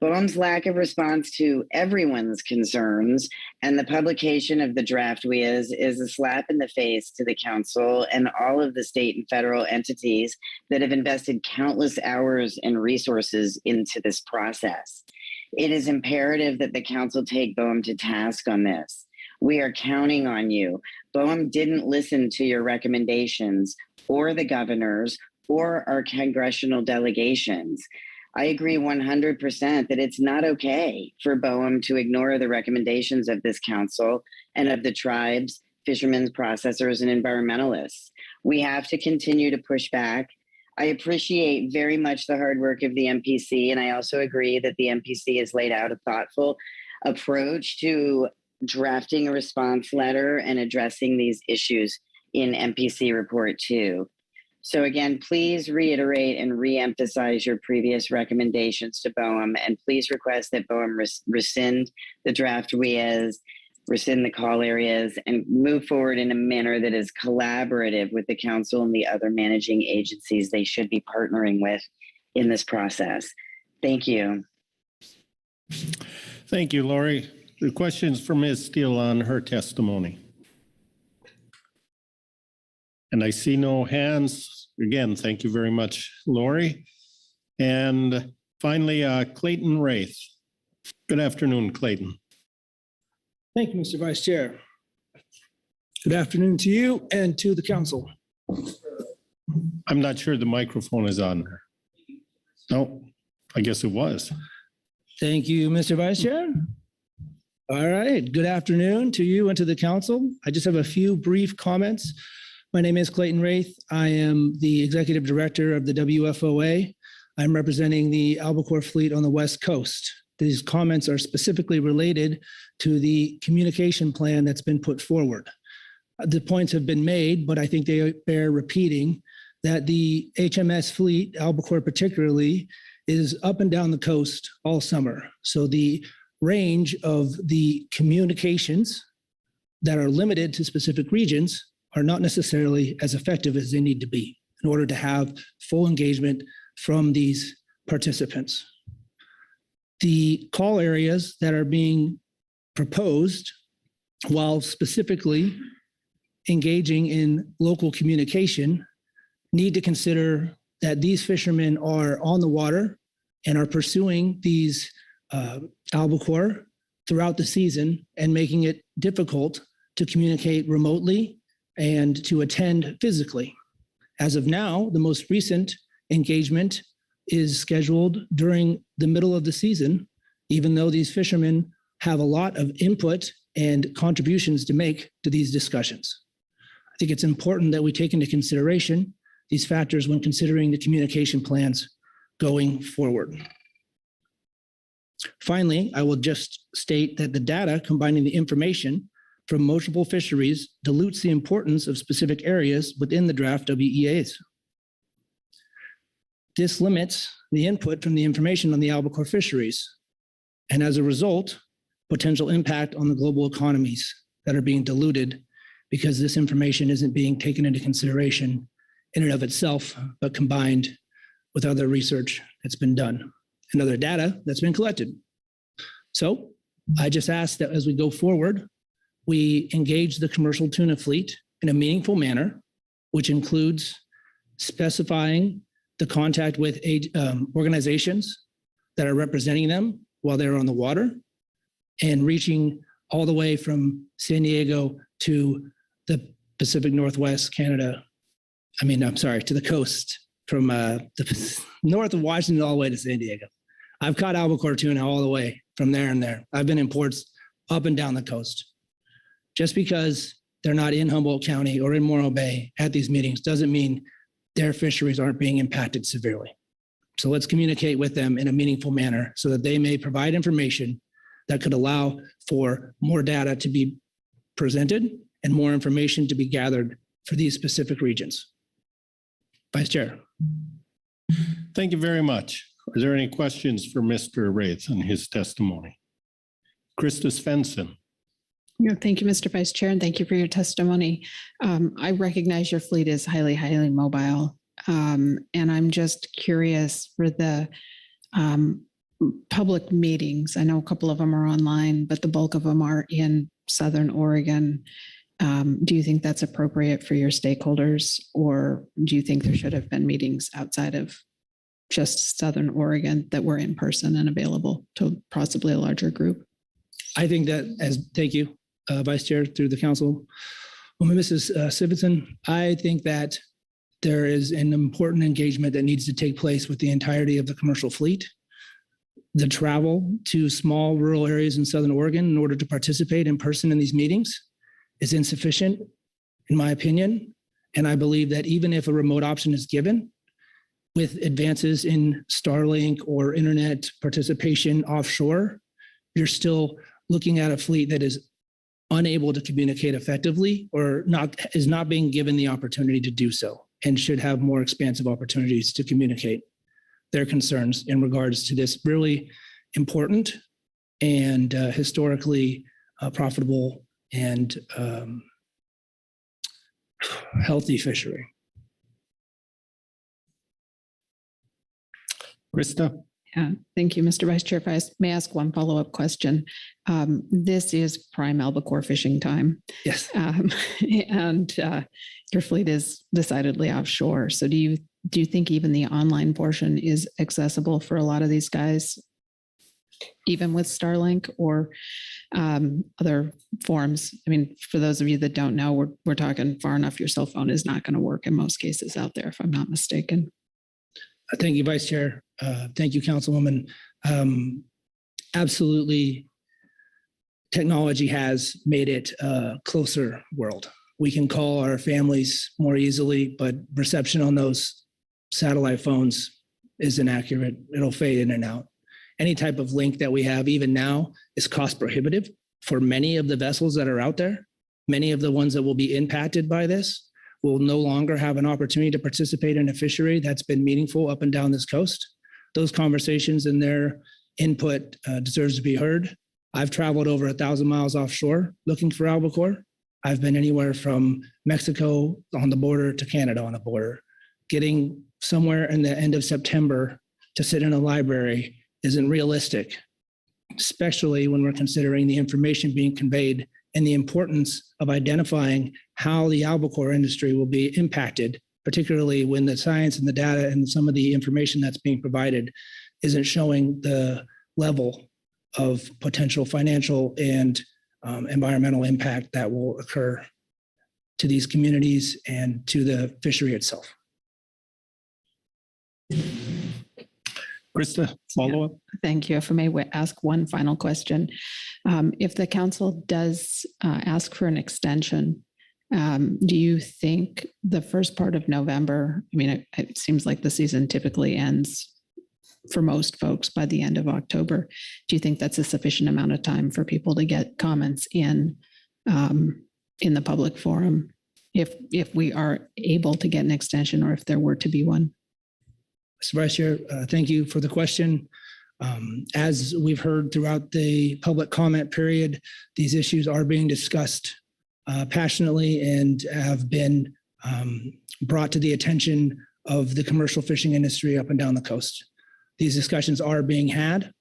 BOEM's lack of response to everyone's concerns and the publication of the draft WIAs is a slap in the face to the council and all of the state and federal entities that have invested countless hours and resources into this process. It is imperative that the council take BOEM to task on this. We are counting on you. BOEM didn't listen to your recommendations or the governors or our congressional delegations. I agree 100% that it's not okay for BOEM to ignore the recommendations of this council and of the tribes, fishermen, processors, and environmentalists. We have to continue to push back. I appreciate very much the hard work of the MPC, and I also agree that the MPC has laid out a thoughtful approach to drafting a response letter and addressing these issues in MPC Report 2. So again, please reiterate and re-emphasize your previous recommendations to BOEM, and please request that BOEM rescind the draft WIAs, rescind the call areas, and move forward in a manner that is collaborative with the council and the other managing agencies they should be partnering with in this process. Thank you. Thank you, Lori. The questions for Ms. Steele on her testimony. And I see no hands. Again, thank you very much, Lori. And finally, Clayton Wraith. Good afternoon, Clayton. Thank you, Mr. Vice Chair. Good afternoon to you and to the council. I'm not sure the microphone is on there. No, I guess it was. Thank you, Mr. Vice Chair. All right, good afternoon to you and to the council. I just have a few brief comments. My name is Clayton Wraith. I am the Executive Director of the WFOA. I'm representing the albacore fleet on the West Coast. These comments are specifically related to the communication plan that's been put forward. The points have been made, but I think they bear repeating that the HMS fleet, albacore particularly, is up and down the coast all summer. So the range of the communications that are limited to specific regions are not necessarily as effective as they need to be in order to have full engagement from these participants. The call areas that are being proposed, while specifically engaging in local communication, need to consider that these fishermen are on the water and are pursuing these albacore throughout the season and making it difficult to communicate remotely and to attend physically. As of now, the most recent engagement is scheduled during the middle of the season, even though these fishermen have a lot of input and contributions to make to these discussions. I think it's important that we take into consideration these factors when considering the communication plans going forward. Finally, I will just state that the data combining the information from multiple fisheries dilutes the importance of specific areas within the draft WEAs. This limits the input from the information on the albacore fisheries, and as a result, potential impact on the global economies that are being diluted because this information isn't being taken into consideration in and of itself, but combined with other research that's been done and other data that's been collected. So I just ask that as we go forward, we engage the commercial tuna fleet in a meaningful manner, which includes specifying the contact with organizations that are representing them while they're on the water and reaching all the way from San Diego to the Pacific Northwest, Canada. To the coast from the north of Washington all the way to San Diego. I've caught albacore tuna all the way from there and there. I've been in ports up and down the coast. Just because they're not in Humboldt County or in Morro Bay at these meetings doesn't mean their fisheries aren't being impacted severely. So let's communicate with them in a meaningful manner so that they may provide information that could allow for more data to be presented and more information to be gathered for these specific regions. Vice Chair. Thank you very much. Are there any questions for Mr. Wraith and his testimony? Krista Svensson. Yeah, thank you, Mr. Vice Chair, and thank you for your testimony. I recognize your fleet is highly, highly mobile, and I'm just curious for the public meetings. I know a couple of them are online, but the bulk of them are in Southern Oregon. Do you think that's appropriate for your stakeholders, or do you think there should have been meetings outside of just Southern Oregon that were in person and available to possibly a larger group? I think that thank you, Vice Chair, through the council. Mrs. Sivertson, I think that there is an important engagement that needs to take place with the entirety of the commercial fleet. The travel to small rural areas in Southern Oregon in order to participate in person in these meetings is insufficient, in my opinion. And I believe that even if a remote option is given, with advances in Starlink or internet participation offshore, you're still looking at a fleet that is unable to communicate effectively or is not being given the opportunity to do so and should have more expansive opportunities to communicate their concerns in regards to this really important and historically profitable and healthy fishery. Krista? Thank you, Mr. Vice Chair. If I may ask one follow-up question. This is prime albacore fishing time. Yes. And your fleet is decidedly offshore. So do you think even the online portion is accessible for a lot of these guys, even with Starlink or other forms? I mean, for those of you that don't know, we're talking far enough. Your cell phone is not going to work in most cases out there, if I'm not mistaken. Thank you, Vice Chair. Thank you, Councilwoman. Absolutely, technology has made it a closer world. We can call our families more easily, but reception on those satellite phones is inaccurate. It'll fade in and out. Any type of link that we have, even now, is cost prohibitive for many of the vessels that are out there. Many of the ones that will be impacted by this will no longer have an opportunity to participate in a fishery that's been meaningful up and down this coast. Those conversations and their input deserves to be heard. I've traveled over 1,000 miles offshore looking for albacore. I've been anywhere from Mexico on the border to Canada on the border. Getting somewhere in the end of September to sit in a library isn't realistic, especially when we're considering the information being conveyed and the importance of identifying how the albacore industry will be impacted, particularly when the science and the data and some of the information that's being provided isn't showing the level of potential financial and environmental impact that will occur to these communities and to the fishery itself. Krista, follow up? Thank you. If I may ask one final question. If the council does ask for an extension, do you think the first part of November, I mean, it seems like the season typically ends for most folks by the end of October. Do you think that's a sufficient amount of time for people to get comments in the public forum if we are able to get an extension or if there were to be one? Mr. Vice Chair, thank you for the question. As we've heard throughout the public comment period, these issues are being discussed passionately and have been brought to the attention of the commercial fishing industry up and down the coast. These discussions are being had.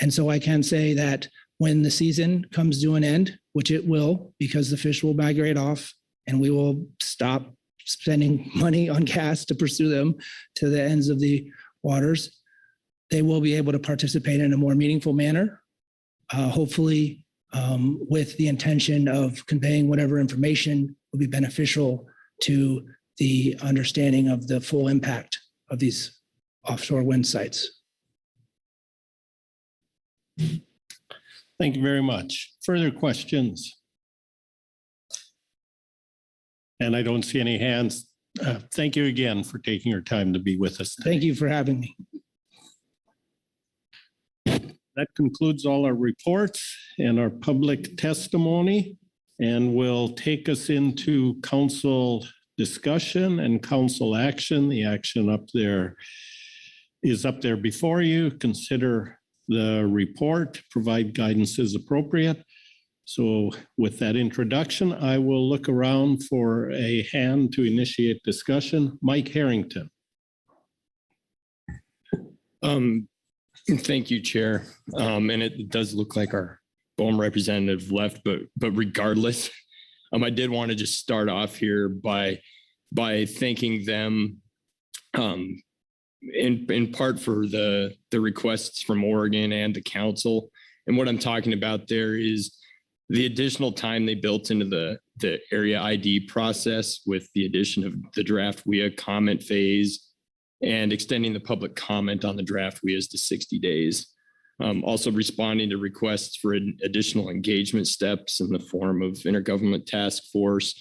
And so I can say that when the season comes to an end, which it will, because the fish will migrate off and we will stop spending money on gas to pursue them to the ends of the waters, they will be able to participate in a more meaningful manner, hopefully with the intention of conveying whatever information will be beneficial to the understanding of the full impact of these offshore wind sites. Thank you very much. Further questions? And I don't see any hands. Thank you again for taking your time to be with us today. Thank you for having me. That concludes all our reports and our public testimony, and will take us into council discussion and council action. The action up there is up there before you. Consider the report, provide guidance as appropriate. So with that introduction, I will look around for a hand to initiate discussion. Mike Harrington. Thank you, Chair. And it does look like our BOEM representative left, but regardless, I did want to just start off here by thanking them in part for the requests from Oregon and the council. And what I'm talking about there is the additional time they built into the area ID process with the addition of the draft WIA comment phase and extending the public comment on the draft WIAs to 60 days. Also responding to requests for additional engagement steps in the form of intergovernment task force,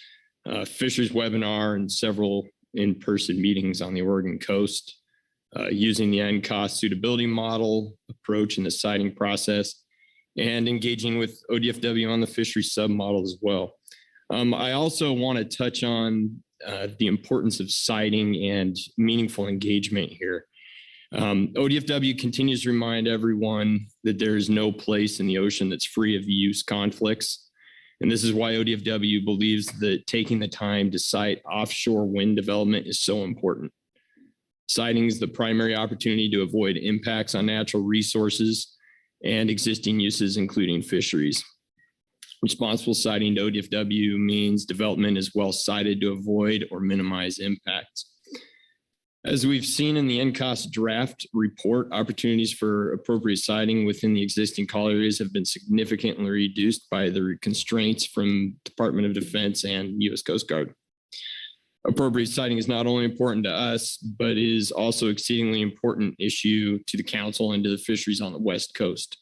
fisheries webinar, and several in-person meetings on the Oregon coast, using the end cost suitability model approach in the siting process, and engaging with ODFW on the fishery submodel as well. I also want to touch on the importance of siting and meaningful engagement here. ODFW continues to remind everyone that there is no place in the ocean that's free of use conflicts. And this is why ODFW believes that taking the time to site offshore wind development is so important. Citing is the primary opportunity to avoid impacts on natural resources and existing uses, including fisheries. Responsible siting to ODFW means development is well sited to avoid or minimize impacts. As we've seen in the NCOS draft report, opportunities for appropriate siting within the existing call areas have been significantly reduced by the constraints from Department of Defense and U.S. Coast Guard. Appropriate siting is not only important to us, but is also exceedingly important issue to the council and to the fisheries on the West Coast.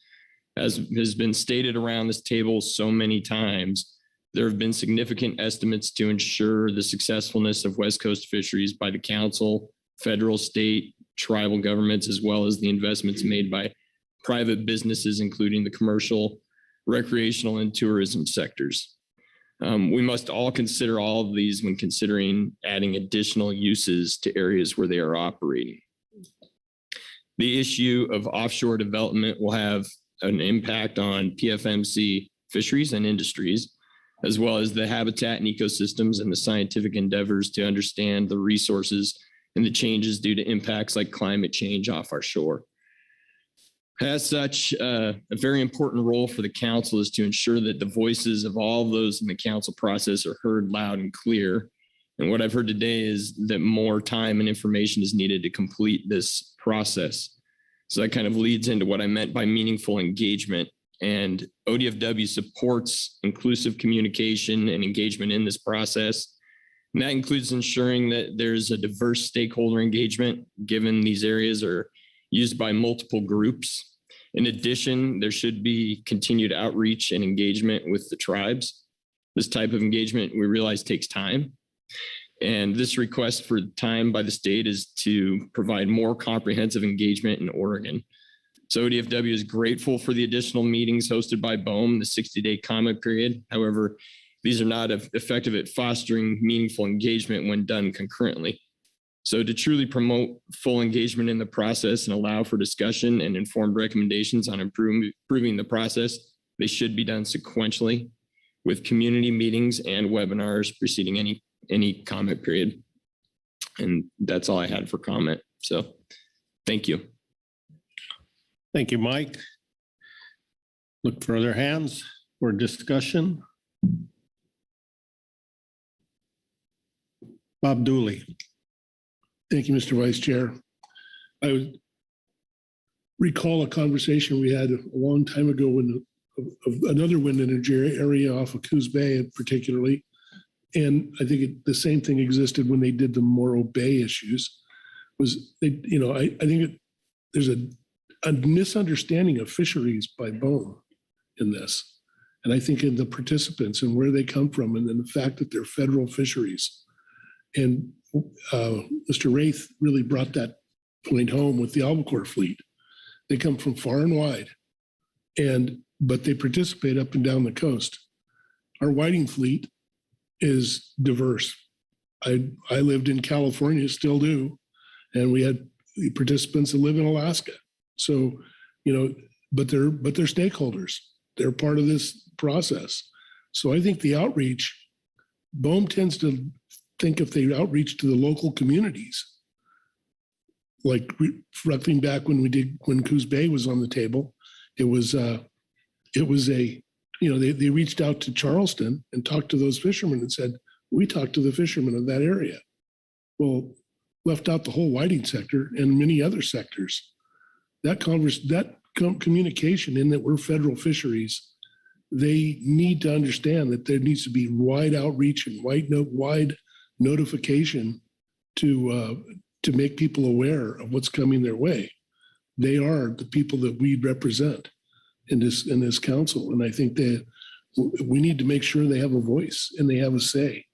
As has been stated around this table so many times, there have been significant estimates to ensure the successfulness of West Coast fisheries by the council, federal, state, tribal governments, as well as the investments made by private businesses, including the commercial, recreational, and tourism sectors. We must all consider all of these when considering adding additional uses to areas where they are operating. The issue of offshore development will have an impact on PFMC fisheries and industries, as well as the habitat and ecosystems and the scientific endeavors to understand the resources and the changes due to impacts like climate change off our shore. As such, a very important role for the council is to ensure that the voices of all those in the council process are heard loud and clear. And what I've heard today is that more time and information is needed to complete this process. So that kind of leads into what I meant by meaningful engagement. And ODFW supports inclusive communication and engagement in this process. And that includes ensuring that there's a diverse stakeholder engagement, given these areas are used by multiple groups. In addition, there should be continued outreach and engagement with the tribes. This type of engagement, we realize, takes time. And this request for time by the state is to provide more comprehensive engagement in Oregon. So ODFW is grateful for the additional meetings hosted by BOEM, the 60-day comment period. However, these are not effective at fostering meaningful engagement when done concurrently. So to truly promote full engagement in the process and allow for discussion and informed recommendations on improving the process, they should be done sequentially with community meetings and webinars preceding any comment period. And that's all I had for comment. So thank you. Thank you, Mike. Look for other hands for discussion. Bob Dooley. Thank you, Mr. Vice Chair. I would recall a conversation we had a long time ago when of another wind energy area off of Coos Bay particularly. And I think the same thing existed when they did the Morro Bay issues. Was they, I think there's a misunderstanding of fisheries by BOEM in this. And I think in the participants and where they come from, and then the fact that they're federal fisheries. And Mr. Wraith really brought that point home with the albacore fleet. They come from far and wide, but they participate up and down the coast. Our whiting fleet is diverse. I lived in California, still do, and we had participants that live in Alaska. So, but they're stakeholders. They're part of this process. So I think the outreach, BOEM tends to think if they outreach to the local communities, like reflecting back when Coos Bay was on the table, they reached out to Charleston and talked to those fishermen and said, we talked to the fishermen of that area. Well, left out the whole whiting sector and many other sectors. That communication in that we're federal fisheries, they need to understand that there needs to be wide outreach and wide notification to make people aware of what's coming their way. They are the people that we represent in this council, and I think that we need to make sure they have a voice and they have a say.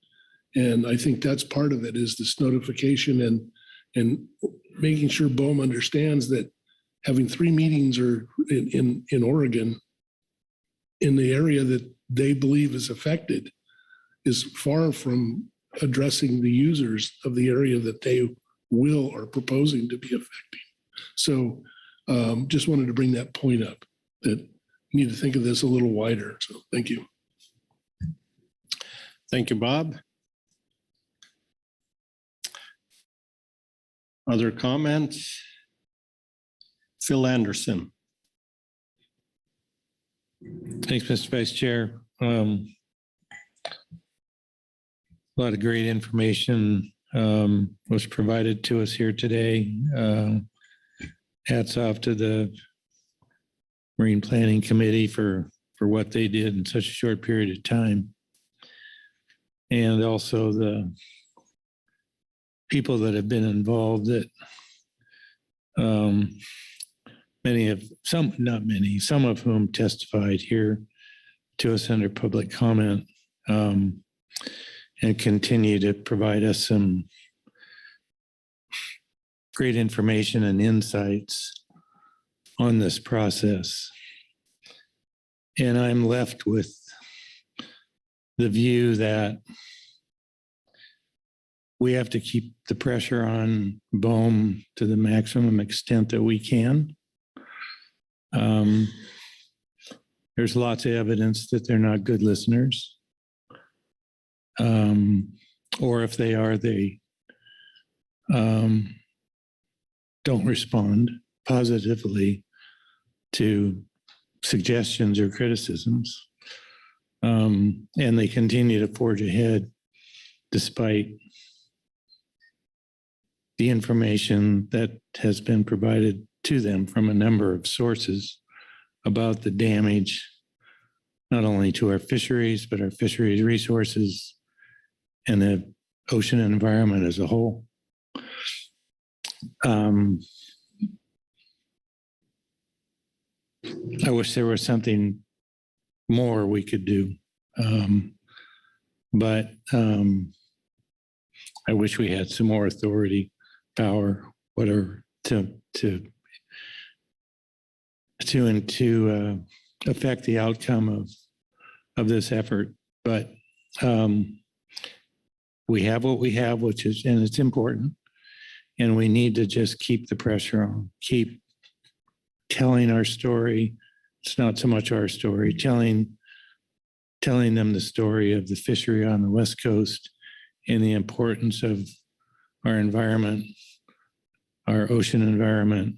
And I think that's part of it, is this notification and making sure BOEM understands that having 3 meetings or in Oregon in the area that they believe is affected is far from addressing the users of the area that they will are proposing to be affecting. So just wanted to bring that point up, that we need to think of this a little wider. So thank you. Thank you, Bob. Other comments? Phil Anderson. Thanks, Mr. Vice Chair. A lot of great information was provided to us here today. Hats off to the Marine Planning Committee for what they did in such a short period of time. And also the people that have been involved that some of whom testified here to us under public comment, and continue to provide us some great information and insights on this process. And I'm left with the view that we have to keep the pressure on BOEM to the maximum extent that we can. There's lots of evidence that they're not good listeners. Or if they are, they don't respond positively to suggestions or criticisms. And they continue to forge ahead despite the information that has been provided to them from a number of sources about the damage, not only to our fisheries, but our fisheries resources and the ocean environment as a whole. I wish there was something more we could do. But I wish we had some more authority, power, whatever, to affect the outcome of this effort. But we have what we have, which is, and it's important, and we need to just keep the pressure on, keep telling our story. It's not so much our story, telling them the story of the fishery on the West Coast and the importance of our environment, our ocean environment,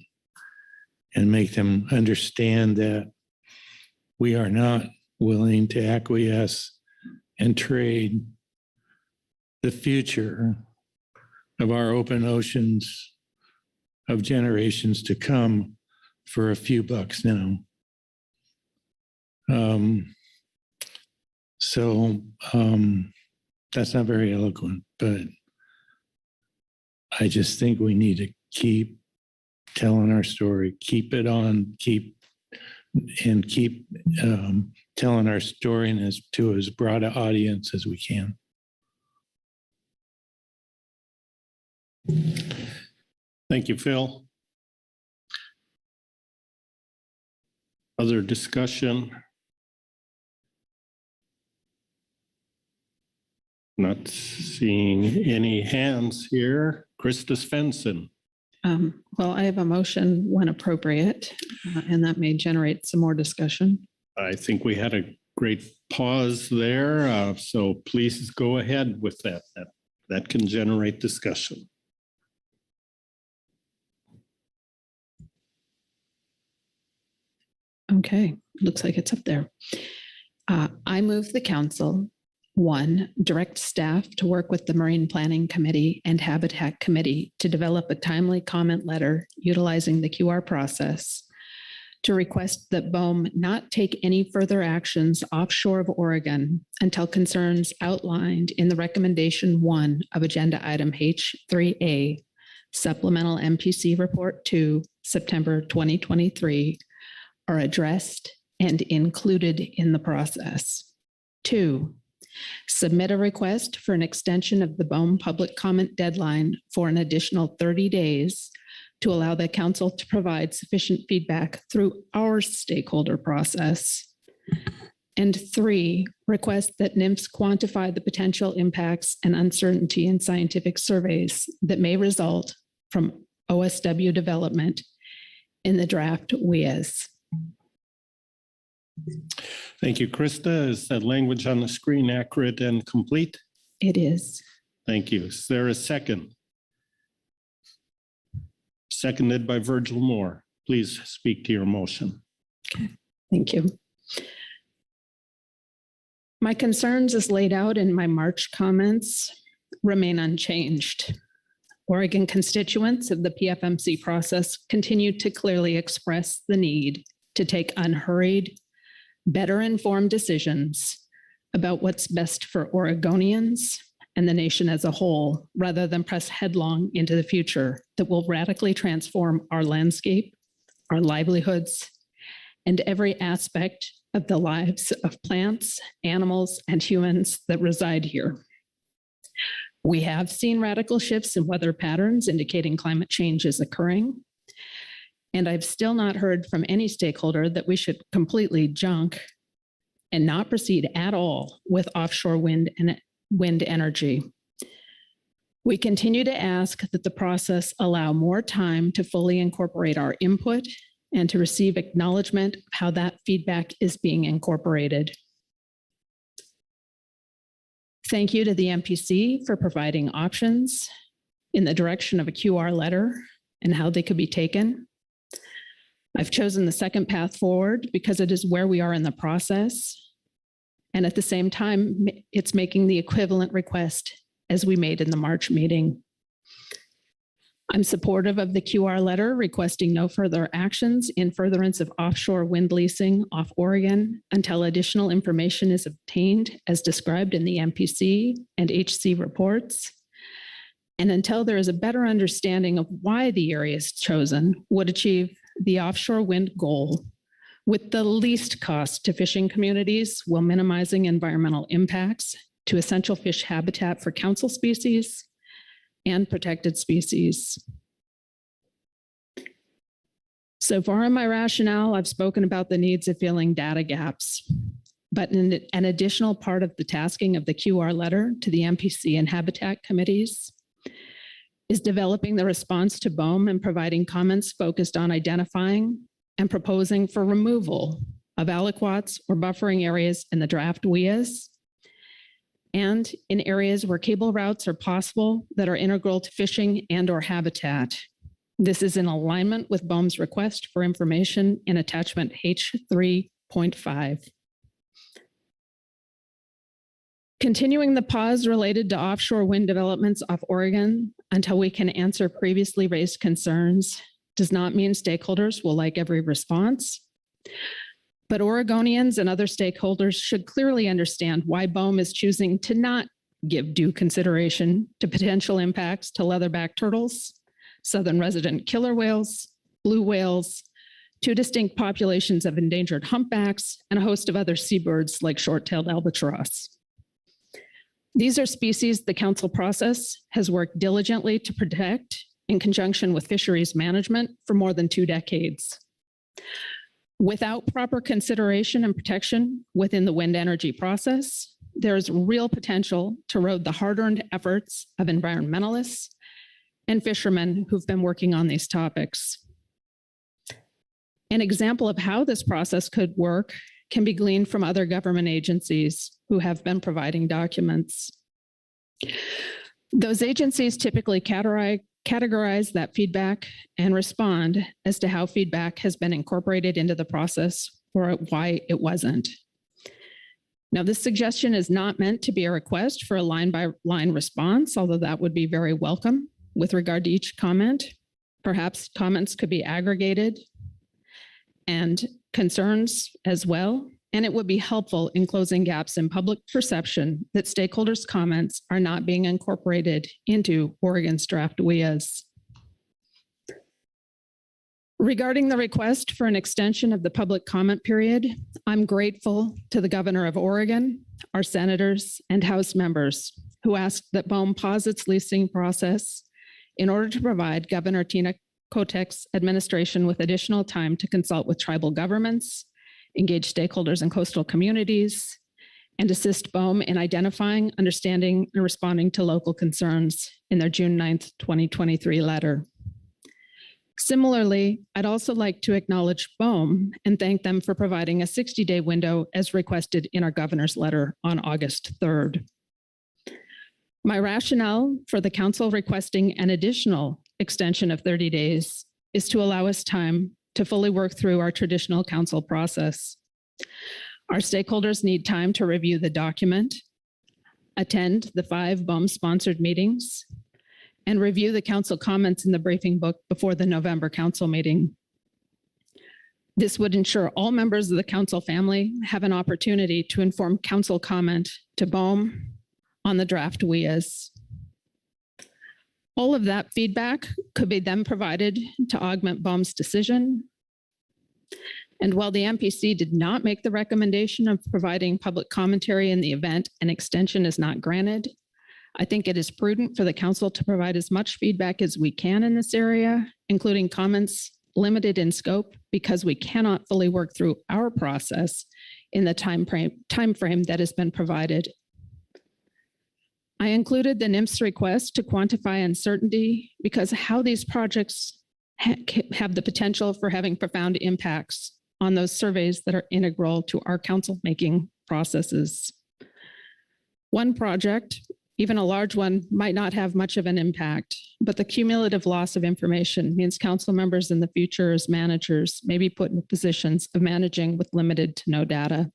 and make them understand that we are not willing to acquiesce and trade the future of our open oceans of generations to come for a few bucks now. That's not very eloquent, but I just think we need to keep telling our story, keep it on, keep telling our story and to as broad an audience as we can. Thank you, Phil. Other discussion? Not seeing any hands here. Krista Svensson. Well, I have a motion when appropriate, and that may generate some more discussion. I think we had a great pause there, so please go ahead with that. That can generate discussion. Okay, looks like it's up there. I move the council, 1, direct staff to work with the Marine Planning Committee and Habitat Committee to develop a timely comment letter utilizing the QR process, to request that BOEM not take any further actions offshore of Oregon until concerns outlined in the recommendation 1 of agenda item H3A, supplemental MPC report 2, September 2023, are addressed and included in the process. 2, submit a request for an extension of the BOEM public comment deadline for an additional 30 days to allow the council to provide sufficient feedback through our stakeholder process. And 3, request that NIMS quantify the potential impacts and uncertainty in scientific surveys that may result from OSW development in the draft WIAS. Thank you, Krista. Is that language on the screen accurate and complete? It is. Thank you. Is there a second? seconded by Virgil Moore. Please speak to your motion. Thank you. My concerns as laid out in my March comments remain unchanged. Oregon constituents of the PFMC process continue to clearly express the need to take unhurried, better informed decisions about what's best for Oregonians and the nation as a whole, rather than press headlong into the future that will radically transform our landscape, our livelihoods, and every aspect of the lives of plants, animals, and humans that reside here. We have seen radical shifts in weather patterns indicating climate change is occurring. And I've still not heard from any stakeholder that we should completely junk and not proceed at all with offshore wind and wind energy. We continue to ask that the process allow more time to fully incorporate our input and to receive acknowledgement of how that feedback is being incorporated. Thank you to the MPC for providing options in the direction of a QR letter and how they could be taken. I've chosen the second path forward because it is where we are in the process. And at the same time, it's making the equivalent request as we made in the March meeting. I'm supportive of the QR letter requesting no further actions in furtherance of offshore wind leasing off Oregon until additional information is obtained as described in the MPC and HC reports, and until there is a better understanding of why the areas chosen would achieve the offshore wind goal with the least cost to fishing communities while minimizing environmental impacts to essential fish habitat for council species and protected species. So far in my rationale, I've spoken about the needs of filling data gaps, but an additional part of the tasking of the QR letter to the MPC and habitat committees is developing the response to BOEM and providing comments focused on identifying and proposing for removal of aliquots or buffering areas in the draft WIAs, and in areas where cable routes are possible that are integral to fishing and or habitat. This is in alignment with BOEM's request for information in attachment H3.5. Continuing the pause related to offshore wind developments off Oregon until we can answer previously raised concerns does not mean stakeholders will like every response. But Oregonians and other stakeholders should clearly understand why BOEM is choosing to not give due consideration to potential impacts to leatherback turtles, southern resident killer whales, blue whales, two distinct populations of endangered humpbacks, and a host of other seabirds like short-tailed albatross. These are species the council process has worked diligently to protect in conjunction with fisheries management for more than 2 decades. Without proper consideration and protection within the wind energy process, there is real potential to erode the hard-earned efforts of environmentalists and fishermen who've been working on these topics. An example of how this process could work can be gleaned from other government agencies who have been providing documents. Those agencies typically categorize that feedback and respond as to how feedback has been incorporated into the process or why it wasn't. Now, this suggestion is not meant to be a request for a line-by-line response, although that would be very welcome with regard to each comment. Perhaps comments could be aggregated and concerns as well, and it would be helpful in closing gaps in public perception that stakeholders' comments are not being incorporated into Oregon's draft WIAs. Regarding the request for an extension of the public comment period, I'm grateful to the governor of Oregon, our senators, and House members who asked that BOEM pause its leasing process in order to provide Governor Tina Kotek's administration with additional time to consult with tribal governments, engage stakeholders in coastal communities, and assist BOEM in identifying, understanding, and responding to local concerns in their June 9th, 2023 letter. Similarly, I'd also like to acknowledge BOEM and thank them for providing a 60-day window as requested in our governor's letter on August 3rd. My rationale for the council requesting an additional extension of 30 days is to allow us time to fully work through our traditional council process. Our stakeholders need time to review the document, attend the 5 BOM-sponsored meetings, and review the council comments in the briefing book before the November council meeting. This would ensure all members of the council family have an opportunity to inform council comment to BOM on the draft WIAs. All of that feedback could be then provided to augment BOM's decision. And while the MPC did not make the recommendation of providing public commentary in the event an extension is not granted, I think it is prudent for the council to provide as much feedback as we can in this area, including comments limited in scope, because we cannot fully work through our process in the time frame that has been provided. I included the NIMS request to quantify uncertainty because how these projects have the potential for having profound impacts on those surveys that are integral to our council making processes. One project, even a large one, might not have much of an impact, but the cumulative loss of information means council members in the future as managers may be put in positions of managing with limited to no data.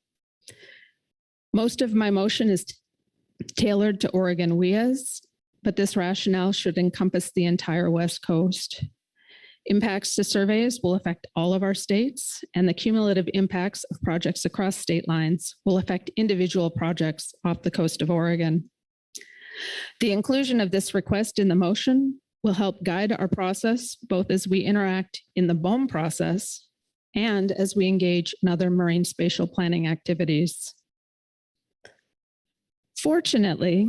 Most of my motion is tailored to Oregon WIAs, but this rationale should encompass the entire West Coast. Impacts to surveys will affect all of our states, and the cumulative impacts of projects across state lines will affect individual projects off the coast of Oregon. The inclusion of this request in the motion will help guide our process, both as we interact in the BOM process and as we engage in other marine spatial planning activities. Fortunately,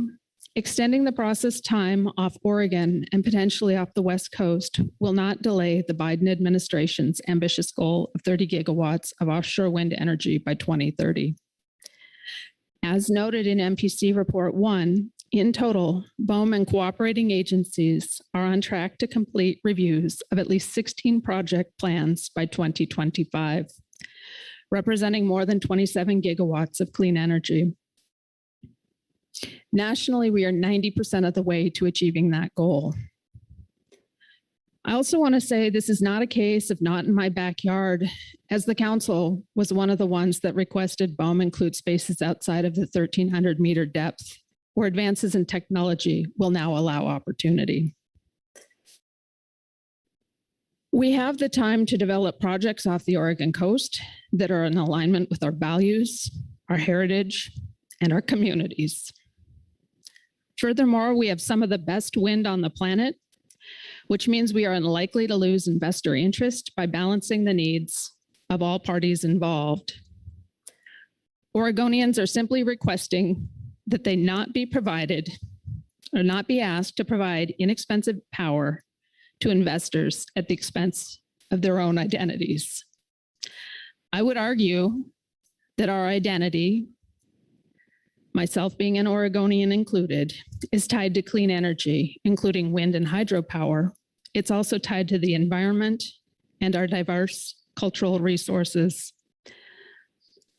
extending the process time off Oregon and potentially off the West Coast will not delay the Biden administration's ambitious goal of 30 gigawatts of offshore wind energy by 2030. As noted in MPC Report 1, in total, BOM and cooperating agencies are on track to complete reviews of at least 16 project plans by 2025, representing more than 27 gigawatts of clean energy. Nationally, we are 90% of the way to achieving that goal. I also want to say this is not a case of not in my backyard, as the council was one of the ones that requested BOM include spaces outside of the 1,300 meter depth, where advances in technology will now allow opportunity. We have the time to develop projects off the Oregon coast that are in alignment with our values, our heritage, and our communities. Furthermore, we have some of the best wind on the planet, which means we are unlikely to lose investor interest by balancing the needs of all parties involved. Oregonians are simply requesting that they not be provided or not be asked to provide inexpensive power to investors at the expense of their own identities. I would argue that our identity, myself being an Oregonian included, is tied to clean energy, including wind and hydropower. It's also tied to the environment and our diverse cultural resources.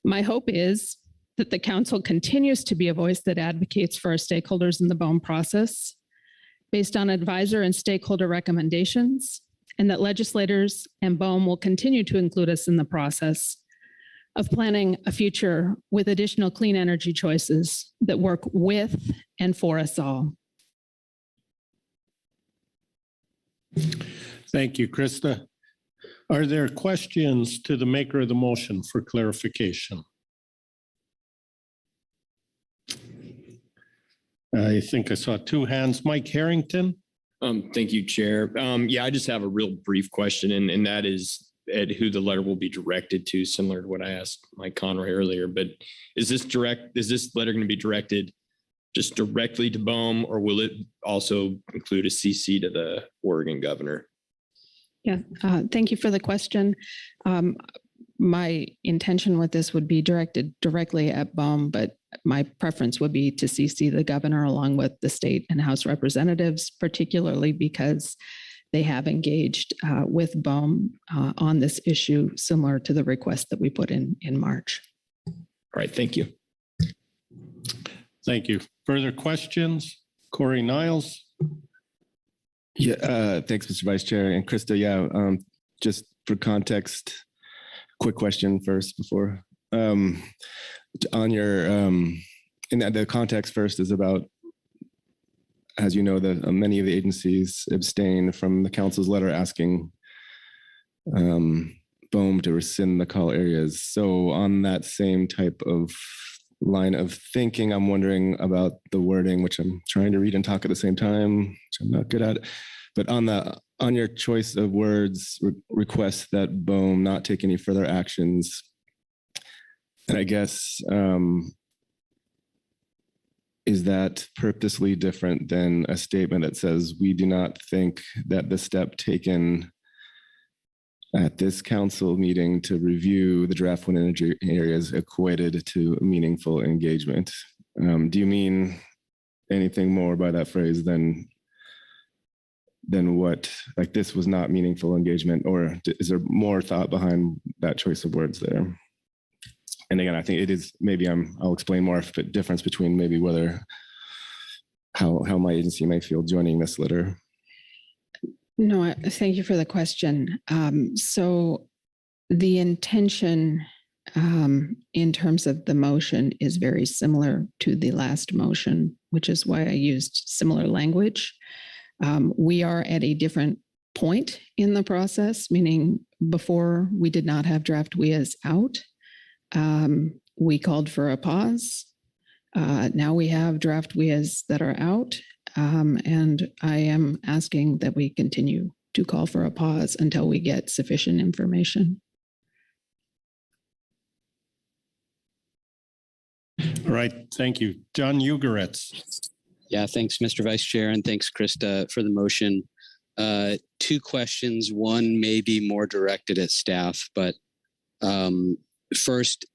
My hope is that the council continues to be a voice that advocates for our stakeholders in the BOM process based on advisor and stakeholder recommendations, and that legislators and BOM will continue to include us in the process of planning a future with additional clean energy choices that work with and for us all. Thank you, Krista. Are there questions to the maker of the motion for clarification? I think I saw 2 hands. Mike Harrington. Thank you, Chair. Yeah, I just have a real brief question, and that is at who the letter will be directed to, similar to what I asked Mike Conroy earlier. But is this letter going to be directed just directly to BOM, or will it also include a CC to the Oregon governor? Yeah, thank you for the question. My intention with this would be directed directly at BOM, but my preference would be to CC the governor along with the state and House representatives, particularly because they have engaged with BOM on this issue, similar to the request that we put in March. All right, thank you. Thank you. Further questions? Corey Niles. Yeah, thanks, Mr. Vice Chair. And Krista, yeah, just for context, quick question first before on your in the context first is about, as you know, that many of the agencies abstain from the council's letter asking BOEM to rescind the call areas. So on that same type of line of thinking, I'm wondering about the wording, which I'm trying to read and talk at the same time, which I'm not good at. But on your choice of words, request that BOEM not take any further actions. And I guess, is that purposely different than a statement that says we do not think that the step taken at this council meeting to review the draft wind energy areas equated to meaningful engagement? Do you mean anything more by that phrase than what, like this was not meaningful engagement, or is there more thought behind that choice of words there? And again, I think it is, maybe I'll explain more if the difference between maybe whether, how my agency may feel joining this letter. No, thank you for the question. So the intention in terms of the motion is very similar to the last motion, which is why I used similar language. We are at a different point in the process, meaning before we did not have draft WIAs out. We called for a pause. Now we have draft WIAs that are out. And I am asking that we continue to call for a pause until we get sufficient information. All right, thank you. John Ugoretz. Yeah, thanks, Mr. Vice Chair, and thanks, Krista, for the motion. Two questions. One may be more directed at staff, but first,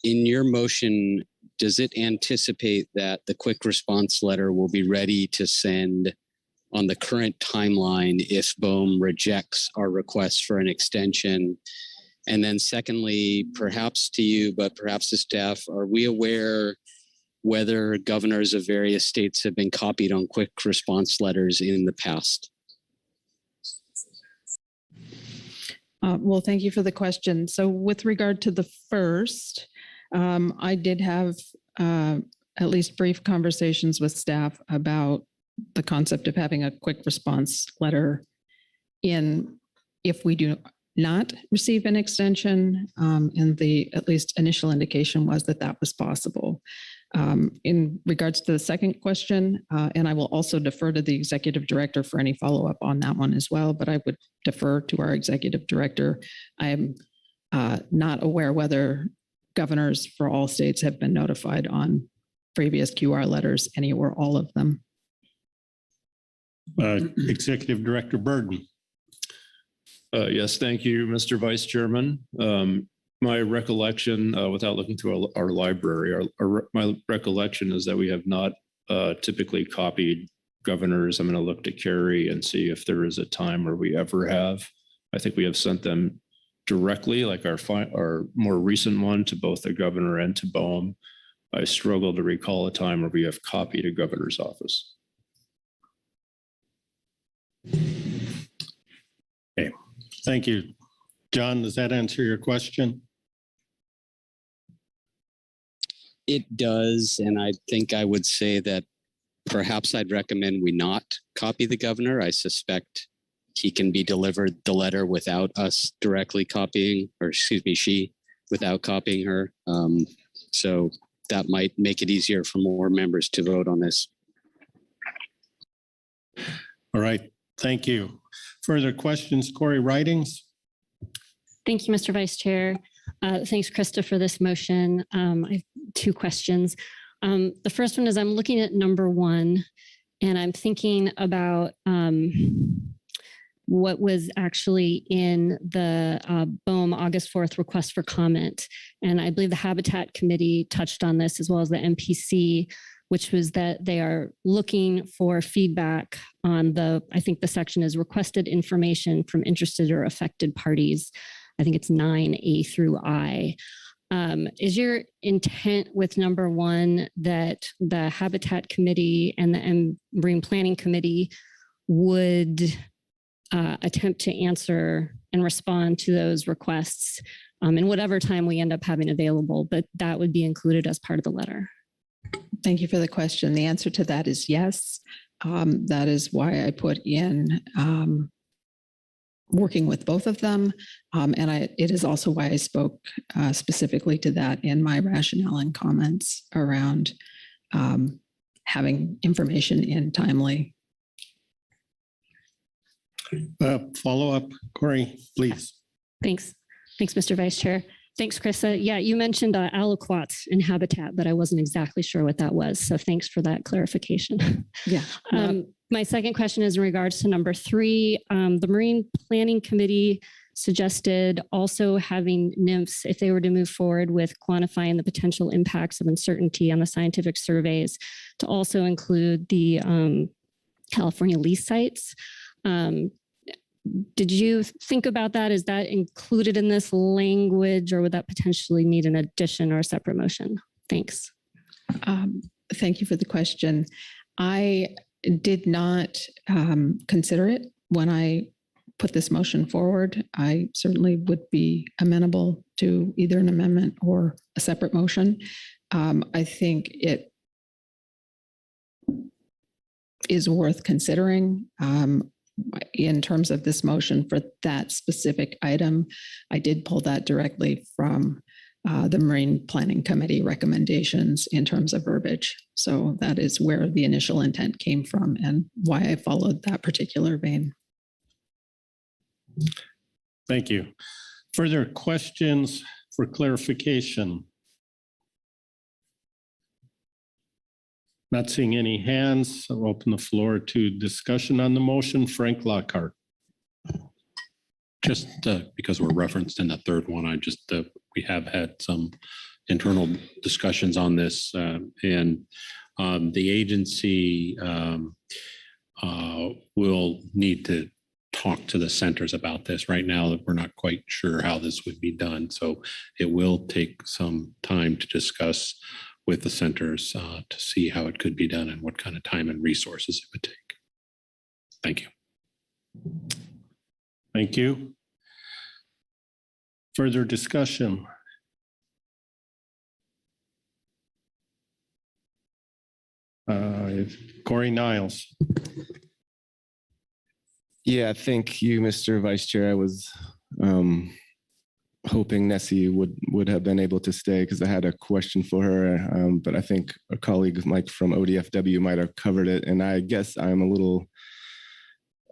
in your motion, does it anticipate that the quick response letter will be ready to send on the current timeline if BOEM rejects our request for an extension? And then secondly, perhaps to you, but perhaps to staff, are we aware whether governors of various states have been copied on quick response letters in the past? Well, thank you for the question. So with regard to the first, I did have at least brief conversations with staff about the concept of having a quick response letter in if we do not receive an extension, and the at least initial indication was that that was possible. In regards to the second question, and I will also defer to the executive director for any follow-up on that one as well, but I would defer to our executive director. I am not aware whether governors for all states have been notified on previous QR letters, any or all of them. Executive Director Burden. Yes, thank you, Mr. Vice Chairman. My recollection, without looking through our library, my recollection is that we have not typically copied governors. I'm going to look to Carrie and see if there is a time where we ever have. I think we have sent them directly, like our more recent one, to both the governor and to BOEM. I struggle to recall a time where we have copied a governor's office. Okay, thank you. John, does that answer your question? It does, and I think I would say that perhaps I'd recommend we not copy the governor. I suspect he can be delivered the letter without us directly copying, or excuse me, she, without copying her. So that might make it easier for more members to vote on this. All right, thank you. Further questions, Corey Ridings? Thank you, Mr. Vice Chair. Thanks, Krista, for this motion. I have two questions. The first one is I'm looking at number 1, and I'm thinking about what was actually in the BOEM August 4th request for comment. And I believe the Habitat Committee touched on this as well as the MPC, which was that they are looking for feedback on I think the section is requested information from interested or affected parties. I think it's 9A through I. Is your intent with number 1 that the Habitat Committee and the Marine Planning Committee would attempt to answer and respond to those requests in whatever time we end up having available, but that would be included as part of the letter. Thank you for the question. The answer to that is yes. That is why I put in working with both of them. It is also why I spoke specifically to that in my rationale and comments around having information in timely. Follow up, Corey, please. Thanks. Thanks, Mr. Vice Chair. Thanks, Krista. Yeah, you mentioned aliquots and habitat, but I wasn't exactly sure what that was. So thanks for that clarification. Yeah. My second question is in regards to number 3. The Marine Planning Committee suggested also having NIMFs, if they were to move forward with quantifying the potential impacts of uncertainty on the scientific surveys, to also include the California lease sites. Did you think about that? Is that included in this language, or would that potentially need an addition or a separate motion? Thanks. Thank you for the question. I did not consider it when I put this motion forward. I certainly would be amenable to either an amendment or a separate motion. I think it is worth considering. In terms of this motion for that specific item, I did pull that directly from the Marine Planning Committee recommendations in terms of verbiage. So that is where the initial intent came from and why I followed that particular vein. Thank you. Further questions for clarification? Not seeing any hands. I'll open the floor to discussion on the motion. Frank Lockhart. Just because we're referenced in the third one, we have had some internal discussions on this, and the agency will need to talk to the centers about this. Right now, we're not quite sure how this would be done, so it will take some time to discuss with the centers to see how it could be done and what kind of time and resources it would take. Thank you. Thank you. Further discussion? Corey Niles. Yeah, thank you, Mr. Vice Chair. I was hoping Nessie would have been able to stay because I had a question for her, but I think a colleague, Mike from ODFW, might have covered it. And I guess I'm a little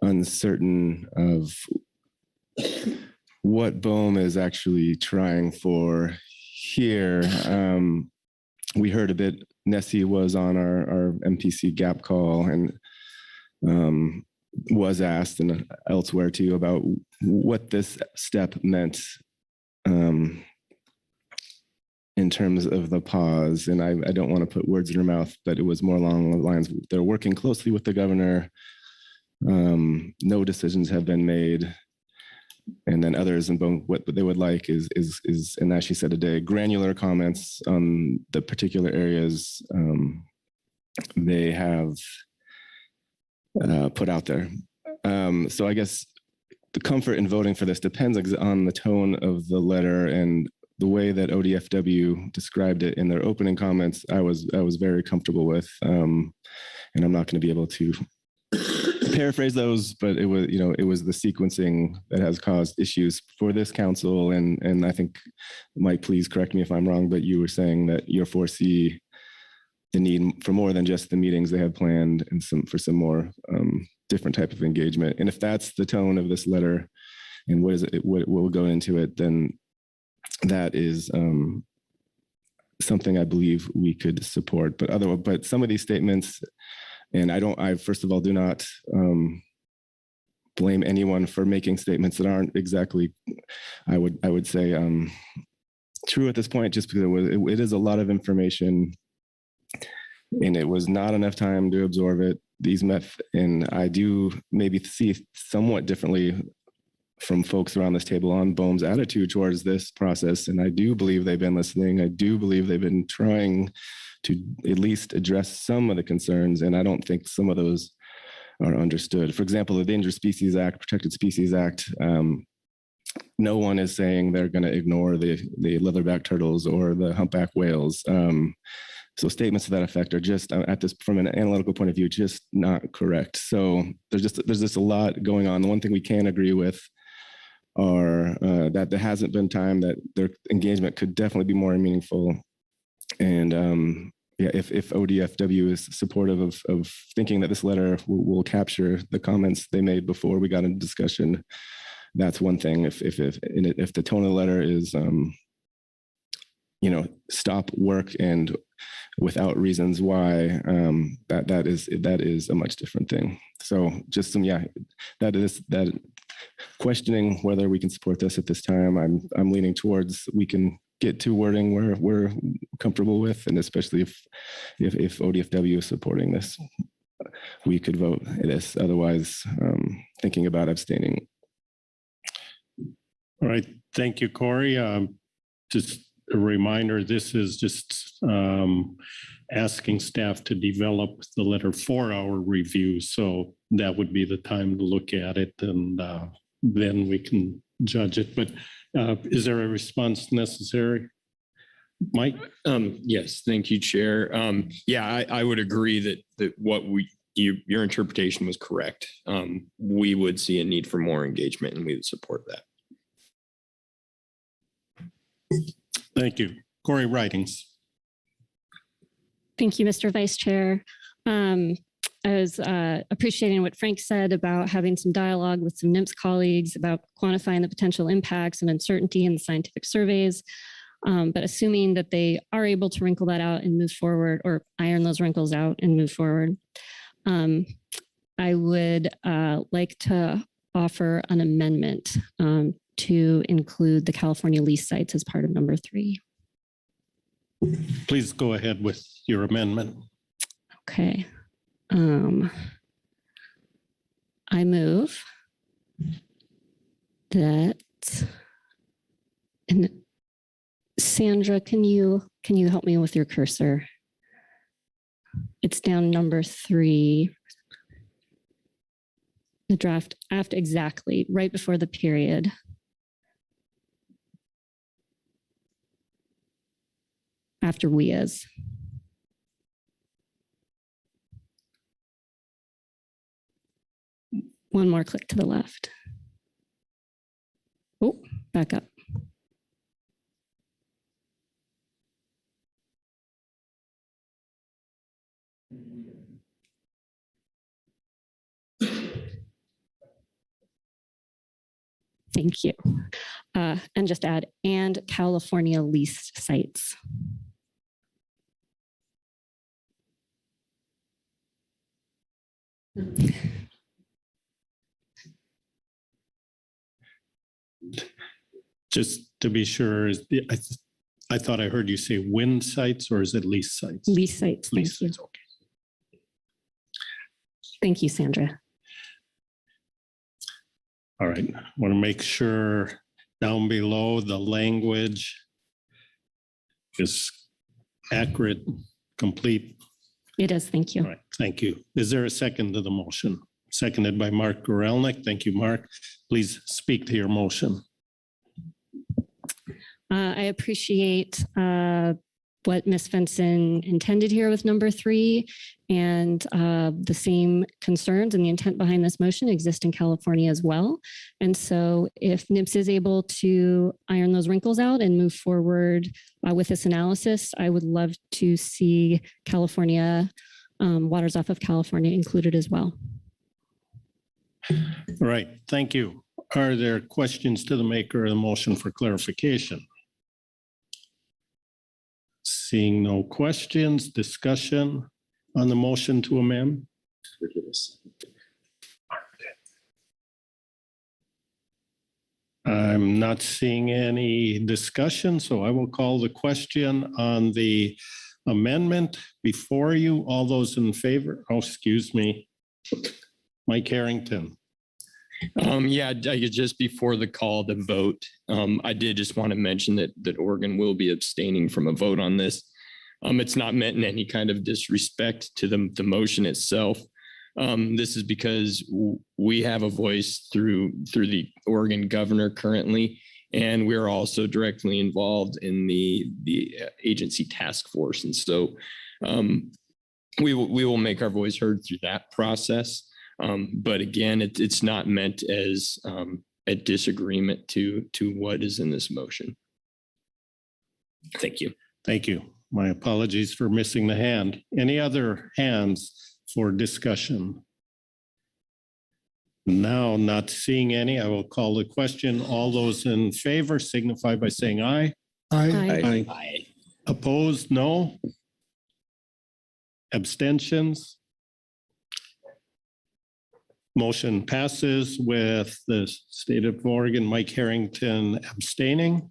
uncertain of what BOEM is actually trying for here. We heard a bit, Nessie was on our MPC gap call and was asked and elsewhere too about what this step meant in terms of the pause. And I don't want to put words in her mouth, but it was more along the lines, they're working closely with the governor. No decisions have been made. And then others, and what they would like is, and as she said today, granular comments on the particular areas they have put out there. So I guess the comfort in voting for this depends on the tone of the letter, and the way that ODFW described it in their opening comments, I was very comfortable with, and I'm not going to be able to paraphrase those, but it was the sequencing that has caused issues for this council. And I think, Mike, please correct me if I'm wrong, but you were saying that you foresee the need for more than just the meetings they have planned and for some more different type of engagement. And if that's the tone of this letter and what will go into it, then that is something I believe we could support. But some of these statements, and I first of all do not blame anyone for making statements that aren't exactly, I would say, true at this point, just because it is a lot of information and it was not enough time to absorb it. And I do maybe see somewhat differently from folks around this table on BOEM's attitude towards this process. And I do believe they've been listening. I do believe they've been trying to at least address some of the concerns. And I don't think some of those are understood. For example, the Endangered Species Act, Protected Species Act, no one is saying they're going to ignore the leatherback turtles or the humpback whales. So statements to that effect are just from an analytical point of view, just not correct. So there's just a lot going on. The one thing we can agree with are that there hasn't been time, that their engagement could definitely be more meaningful. And if ODFW is supportive of thinking that this letter will capture the comments they made before we got into discussion, that's one thing. If the tone of the letter is, stop work and without reasons why, that is a much different thing. So just that questioning whether we can support this at this time. I'm leaning towards we can get to wording where we're comfortable with, and especially if ODFW is supporting this, we could vote this. Otherwise, thinking about abstaining. All right, thank you, Corey. Just a reminder, this is just asking staff to develop the letter for our review. So that would be the time to look at it, and then we can judge it. But is there a response necessary? Mike? Yes, thank you, Chair. I would agree that what your interpretation was correct. We would see a need for more engagement, and we would support that. Thank you. Corey Ridings. Thank you, Mr. Vice Chair. I was appreciating what Frank said about having some dialogue with some NIMS colleagues about quantifying the potential impacts and uncertainty in the scientific surveys. But assuming that they are able to wrinkle that out and move forward, or iron those wrinkles out and move forward, I would like to offer an amendment to include the California lease sites as part of number 3. Please go ahead with your amendment. Okay. I move that, and Sandra, can you help me with your cursor? It's down number 3. The draft after, exactly right before the period. After we is. One more click to the left. Oh, back up. Thank you. And just add, and California leased sites. Just to be sure, I thought I heard you say wind sites, or is it lease sites? Lease sites, lease thank sites, you. okay. Thank you, Sandra. All right, want to make sure down below the language is accurate, complete. It is, thank you. All right, thank you. Is there a second to the motion? Seconded by Mark Gorelnik. Thank you, Mark. Please speak to your motion. I appreciate what Ms. Fenson intended here with number 3, and the same concerns and the intent behind this motion exist in California as well. And so if NIPS is able to iron those wrinkles out and move forward with this analysis, I would love to see California, waters off of California included as well. All right, thank you. Are there questions to the maker of the motion for clarification? Seeing no questions, discussion on the motion to amend? I'm not seeing any discussion, so I will call the question on the amendment before you. All those in favor? Oh, excuse me. Mike Harrington. Just before the call to vote, I did just want to mention that Oregon will be abstaining from a vote on this. It's not meant in any kind of disrespect to the motion itself. This is because we have a voice through the Oregon governor currently, and we're also directly involved in the agency task force. And so we will make our voice heard through that process. But again, it's not meant as a disagreement to what is in this motion. Thank you. Thank you. My apologies for missing the hand. Any other hands for discussion? Now, not seeing any, I will call the question. All those in favor signify by saying aye. Aye. Aye. Opposed, no. Abstentions? Motion passes with the state of Oregon, Mike Harrington abstaining.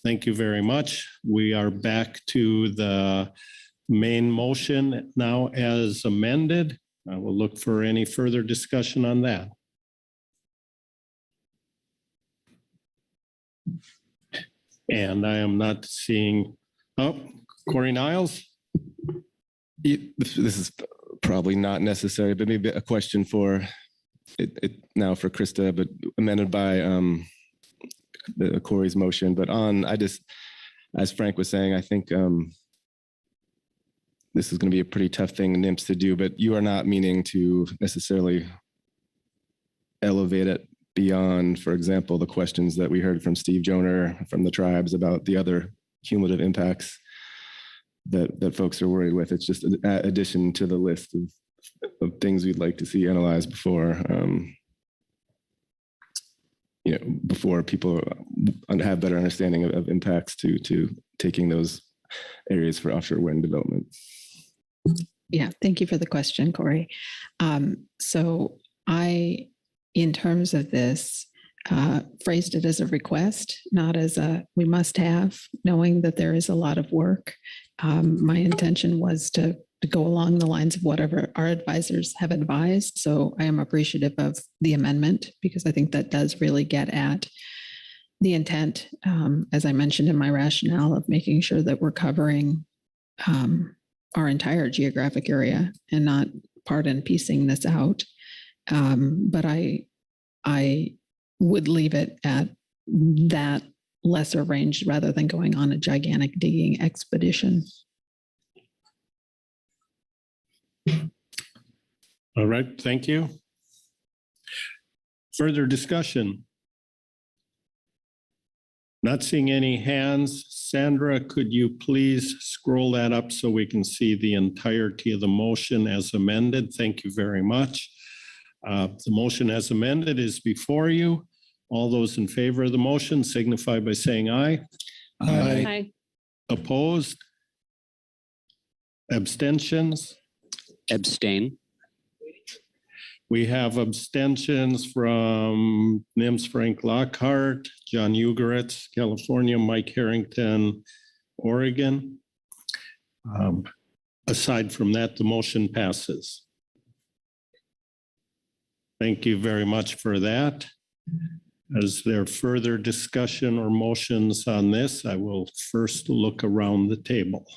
Thank you very much. We are back to the main motion now as amended. I will look for any further discussion on that. And I am not seeing, Corey Niles. This is probably not necessary, but maybe a question for it now for Krista, but amended by Corey's motion. But as Frank was saying, I think this is going to be a pretty tough thing, NIMS, to do, but you are not meaning to necessarily elevate it beyond, for example, the questions that we heard from Steve Joner from the tribes about the other cumulative impacts that folks are worried with. It's just an addition to the list of things we'd like to see analyzed before, before people have better understanding of impacts to taking those areas for offshore wind development. Yeah, thank you for the question, Corey. So I, in terms of this, phrased it as a request, not as a we must have, knowing that there is a lot of work. My intention was to go along the lines of whatever our advisors have advised. So I am appreciative of the amendment because I think that does really get at the intent, as I mentioned in my rationale, of making sure that we're covering our entire geographic area and not part and piecing this out. But I would leave it at that lesser range rather than going on a gigantic digging expedition. All right, thank you. Further discussion? Not seeing any hands. Sandra, could you please scroll that up so we can see the entirety of the motion as amended? Thank you very much. The motion as amended is before you. All those in favor of the motion signify by saying aye. Aye. Aye. Opposed? Abstentions? Abstain. We have abstentions from NIMS Frank Lockhart, John Ugaritz, California, Mike Harrington, Oregon. Aside from that, the motion passes. Thank you very much for that. Is there further discussion or motions on this? I will first look around the table.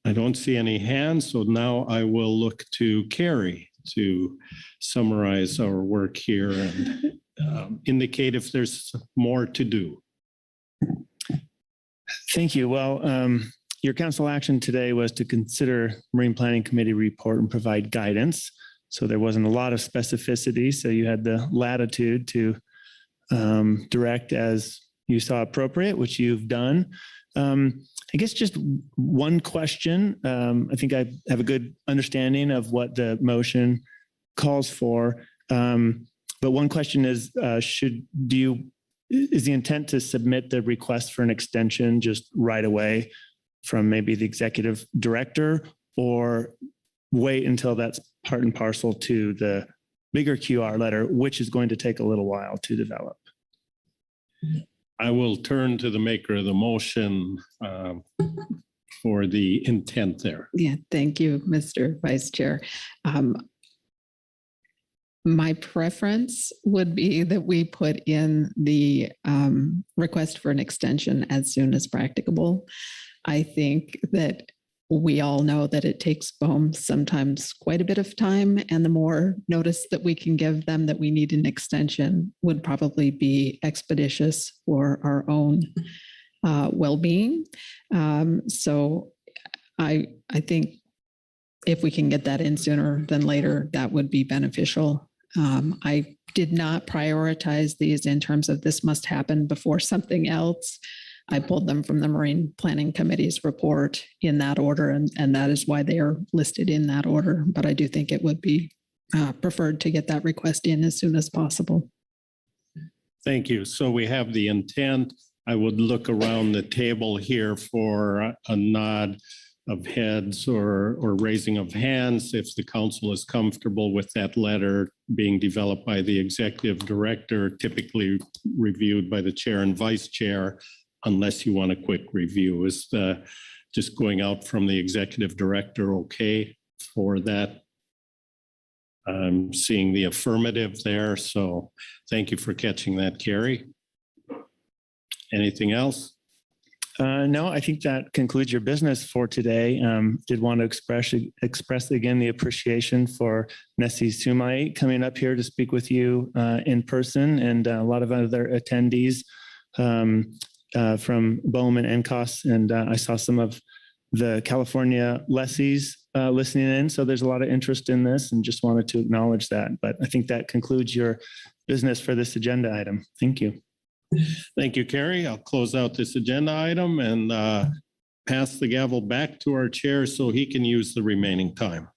I don't see any hands, so now I will look to Carrie to summarize our work here and indicate if there's more to do. Thank you. Well, your council action today was to consider Marine Planning Committee report and provide guidance. So there wasn't a lot of specificity. So you had the latitude to direct as you saw appropriate, which you've done. I guess just one question. I think I have a good understanding of what the motion calls for. But one question is, is the intent to submit the request for an extension just right away from maybe the executive director, or wait until that's part and parcel to the bigger QR letter, which is going to take a little while to develop? I will turn to the maker of the motion for the intent there. Yeah, thank you, Mr. Vice Chair. My preference would be that we put in the request for an extension as soon as practicable. I think that we all know that it takes BOEM sometimes quite a bit of time, and the more notice that we can give them that we need an extension would probably be expeditious for our own well-being. So I think if we can get that in sooner than later, that would be beneficial. I did not prioritize these in terms of this must happen before something else. I pulled them from the Marine Planning Committee's report in that order, and that is why they are listed in that order. But I do think it would be preferred to get that request in as soon as possible. Thank you. So we have the intent. I would look around the table here for a nod of heads or raising of hands if the council is comfortable with that letter being developed by the executive director, typically reviewed by the chair and vice chair, unless you want a quick review. Is just going out from the executive director okay for that? I'm seeing the affirmative there, so thank you for catching that, Carrie. Anything else? No, I think that concludes your business for today. Did want to express again the appreciation for Nessie Sumai coming up here to speak with you in person, and a lot of other attendees from BOEM and NCOS, and I saw some of the California lessees listening in. So there's a lot of interest in this, and just wanted to acknowledge that. But I think that concludes your business for this agenda item. Thank you. Thank you, Carrie. I'll close out this agenda item and pass the gavel back to our chair so he can use the remaining time.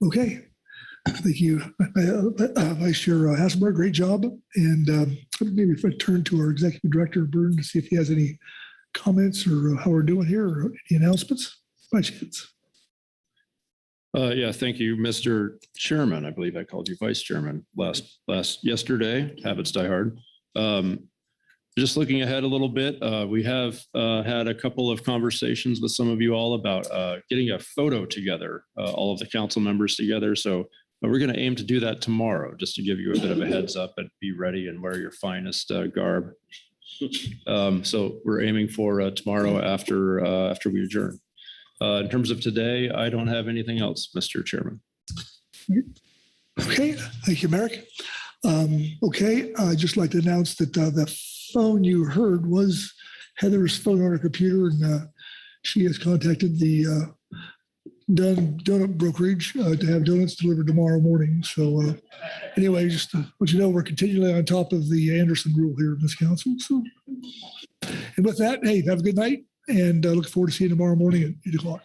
Okay. Thank you, Vice Chair Hasselberg. Great job. And maybe if I turn to our Executive Director, Burton, to see if he has any comments or how we're doing here or any announcements by chance. Yeah, thank you, Mr. Chairman. I believe I called you Vice Chairman yesterday. Habits die hard. Just looking ahead a little bit, we have had a couple of conversations with some of you all about getting a photo together, all of the council members together. So we're going to aim to do that tomorrow, just to give you a bit of a heads up and be ready and wear your finest garb. So we're aiming for tomorrow after we adjourn. In terms of today, I don't have anything else, Mr. Chairman. Okay, thank you, Merrick. Okay, I'd just like to announce that the phone you heard was Heather's phone on her computer, and she has contacted the donut brokerage to have donuts delivered tomorrow morning. So anyway, just to let you know, we're continually on top of the Anderson rule here in this council. So, and with that, hey, have a good night, and look forward to seeing you tomorrow morning at 8 o'clock.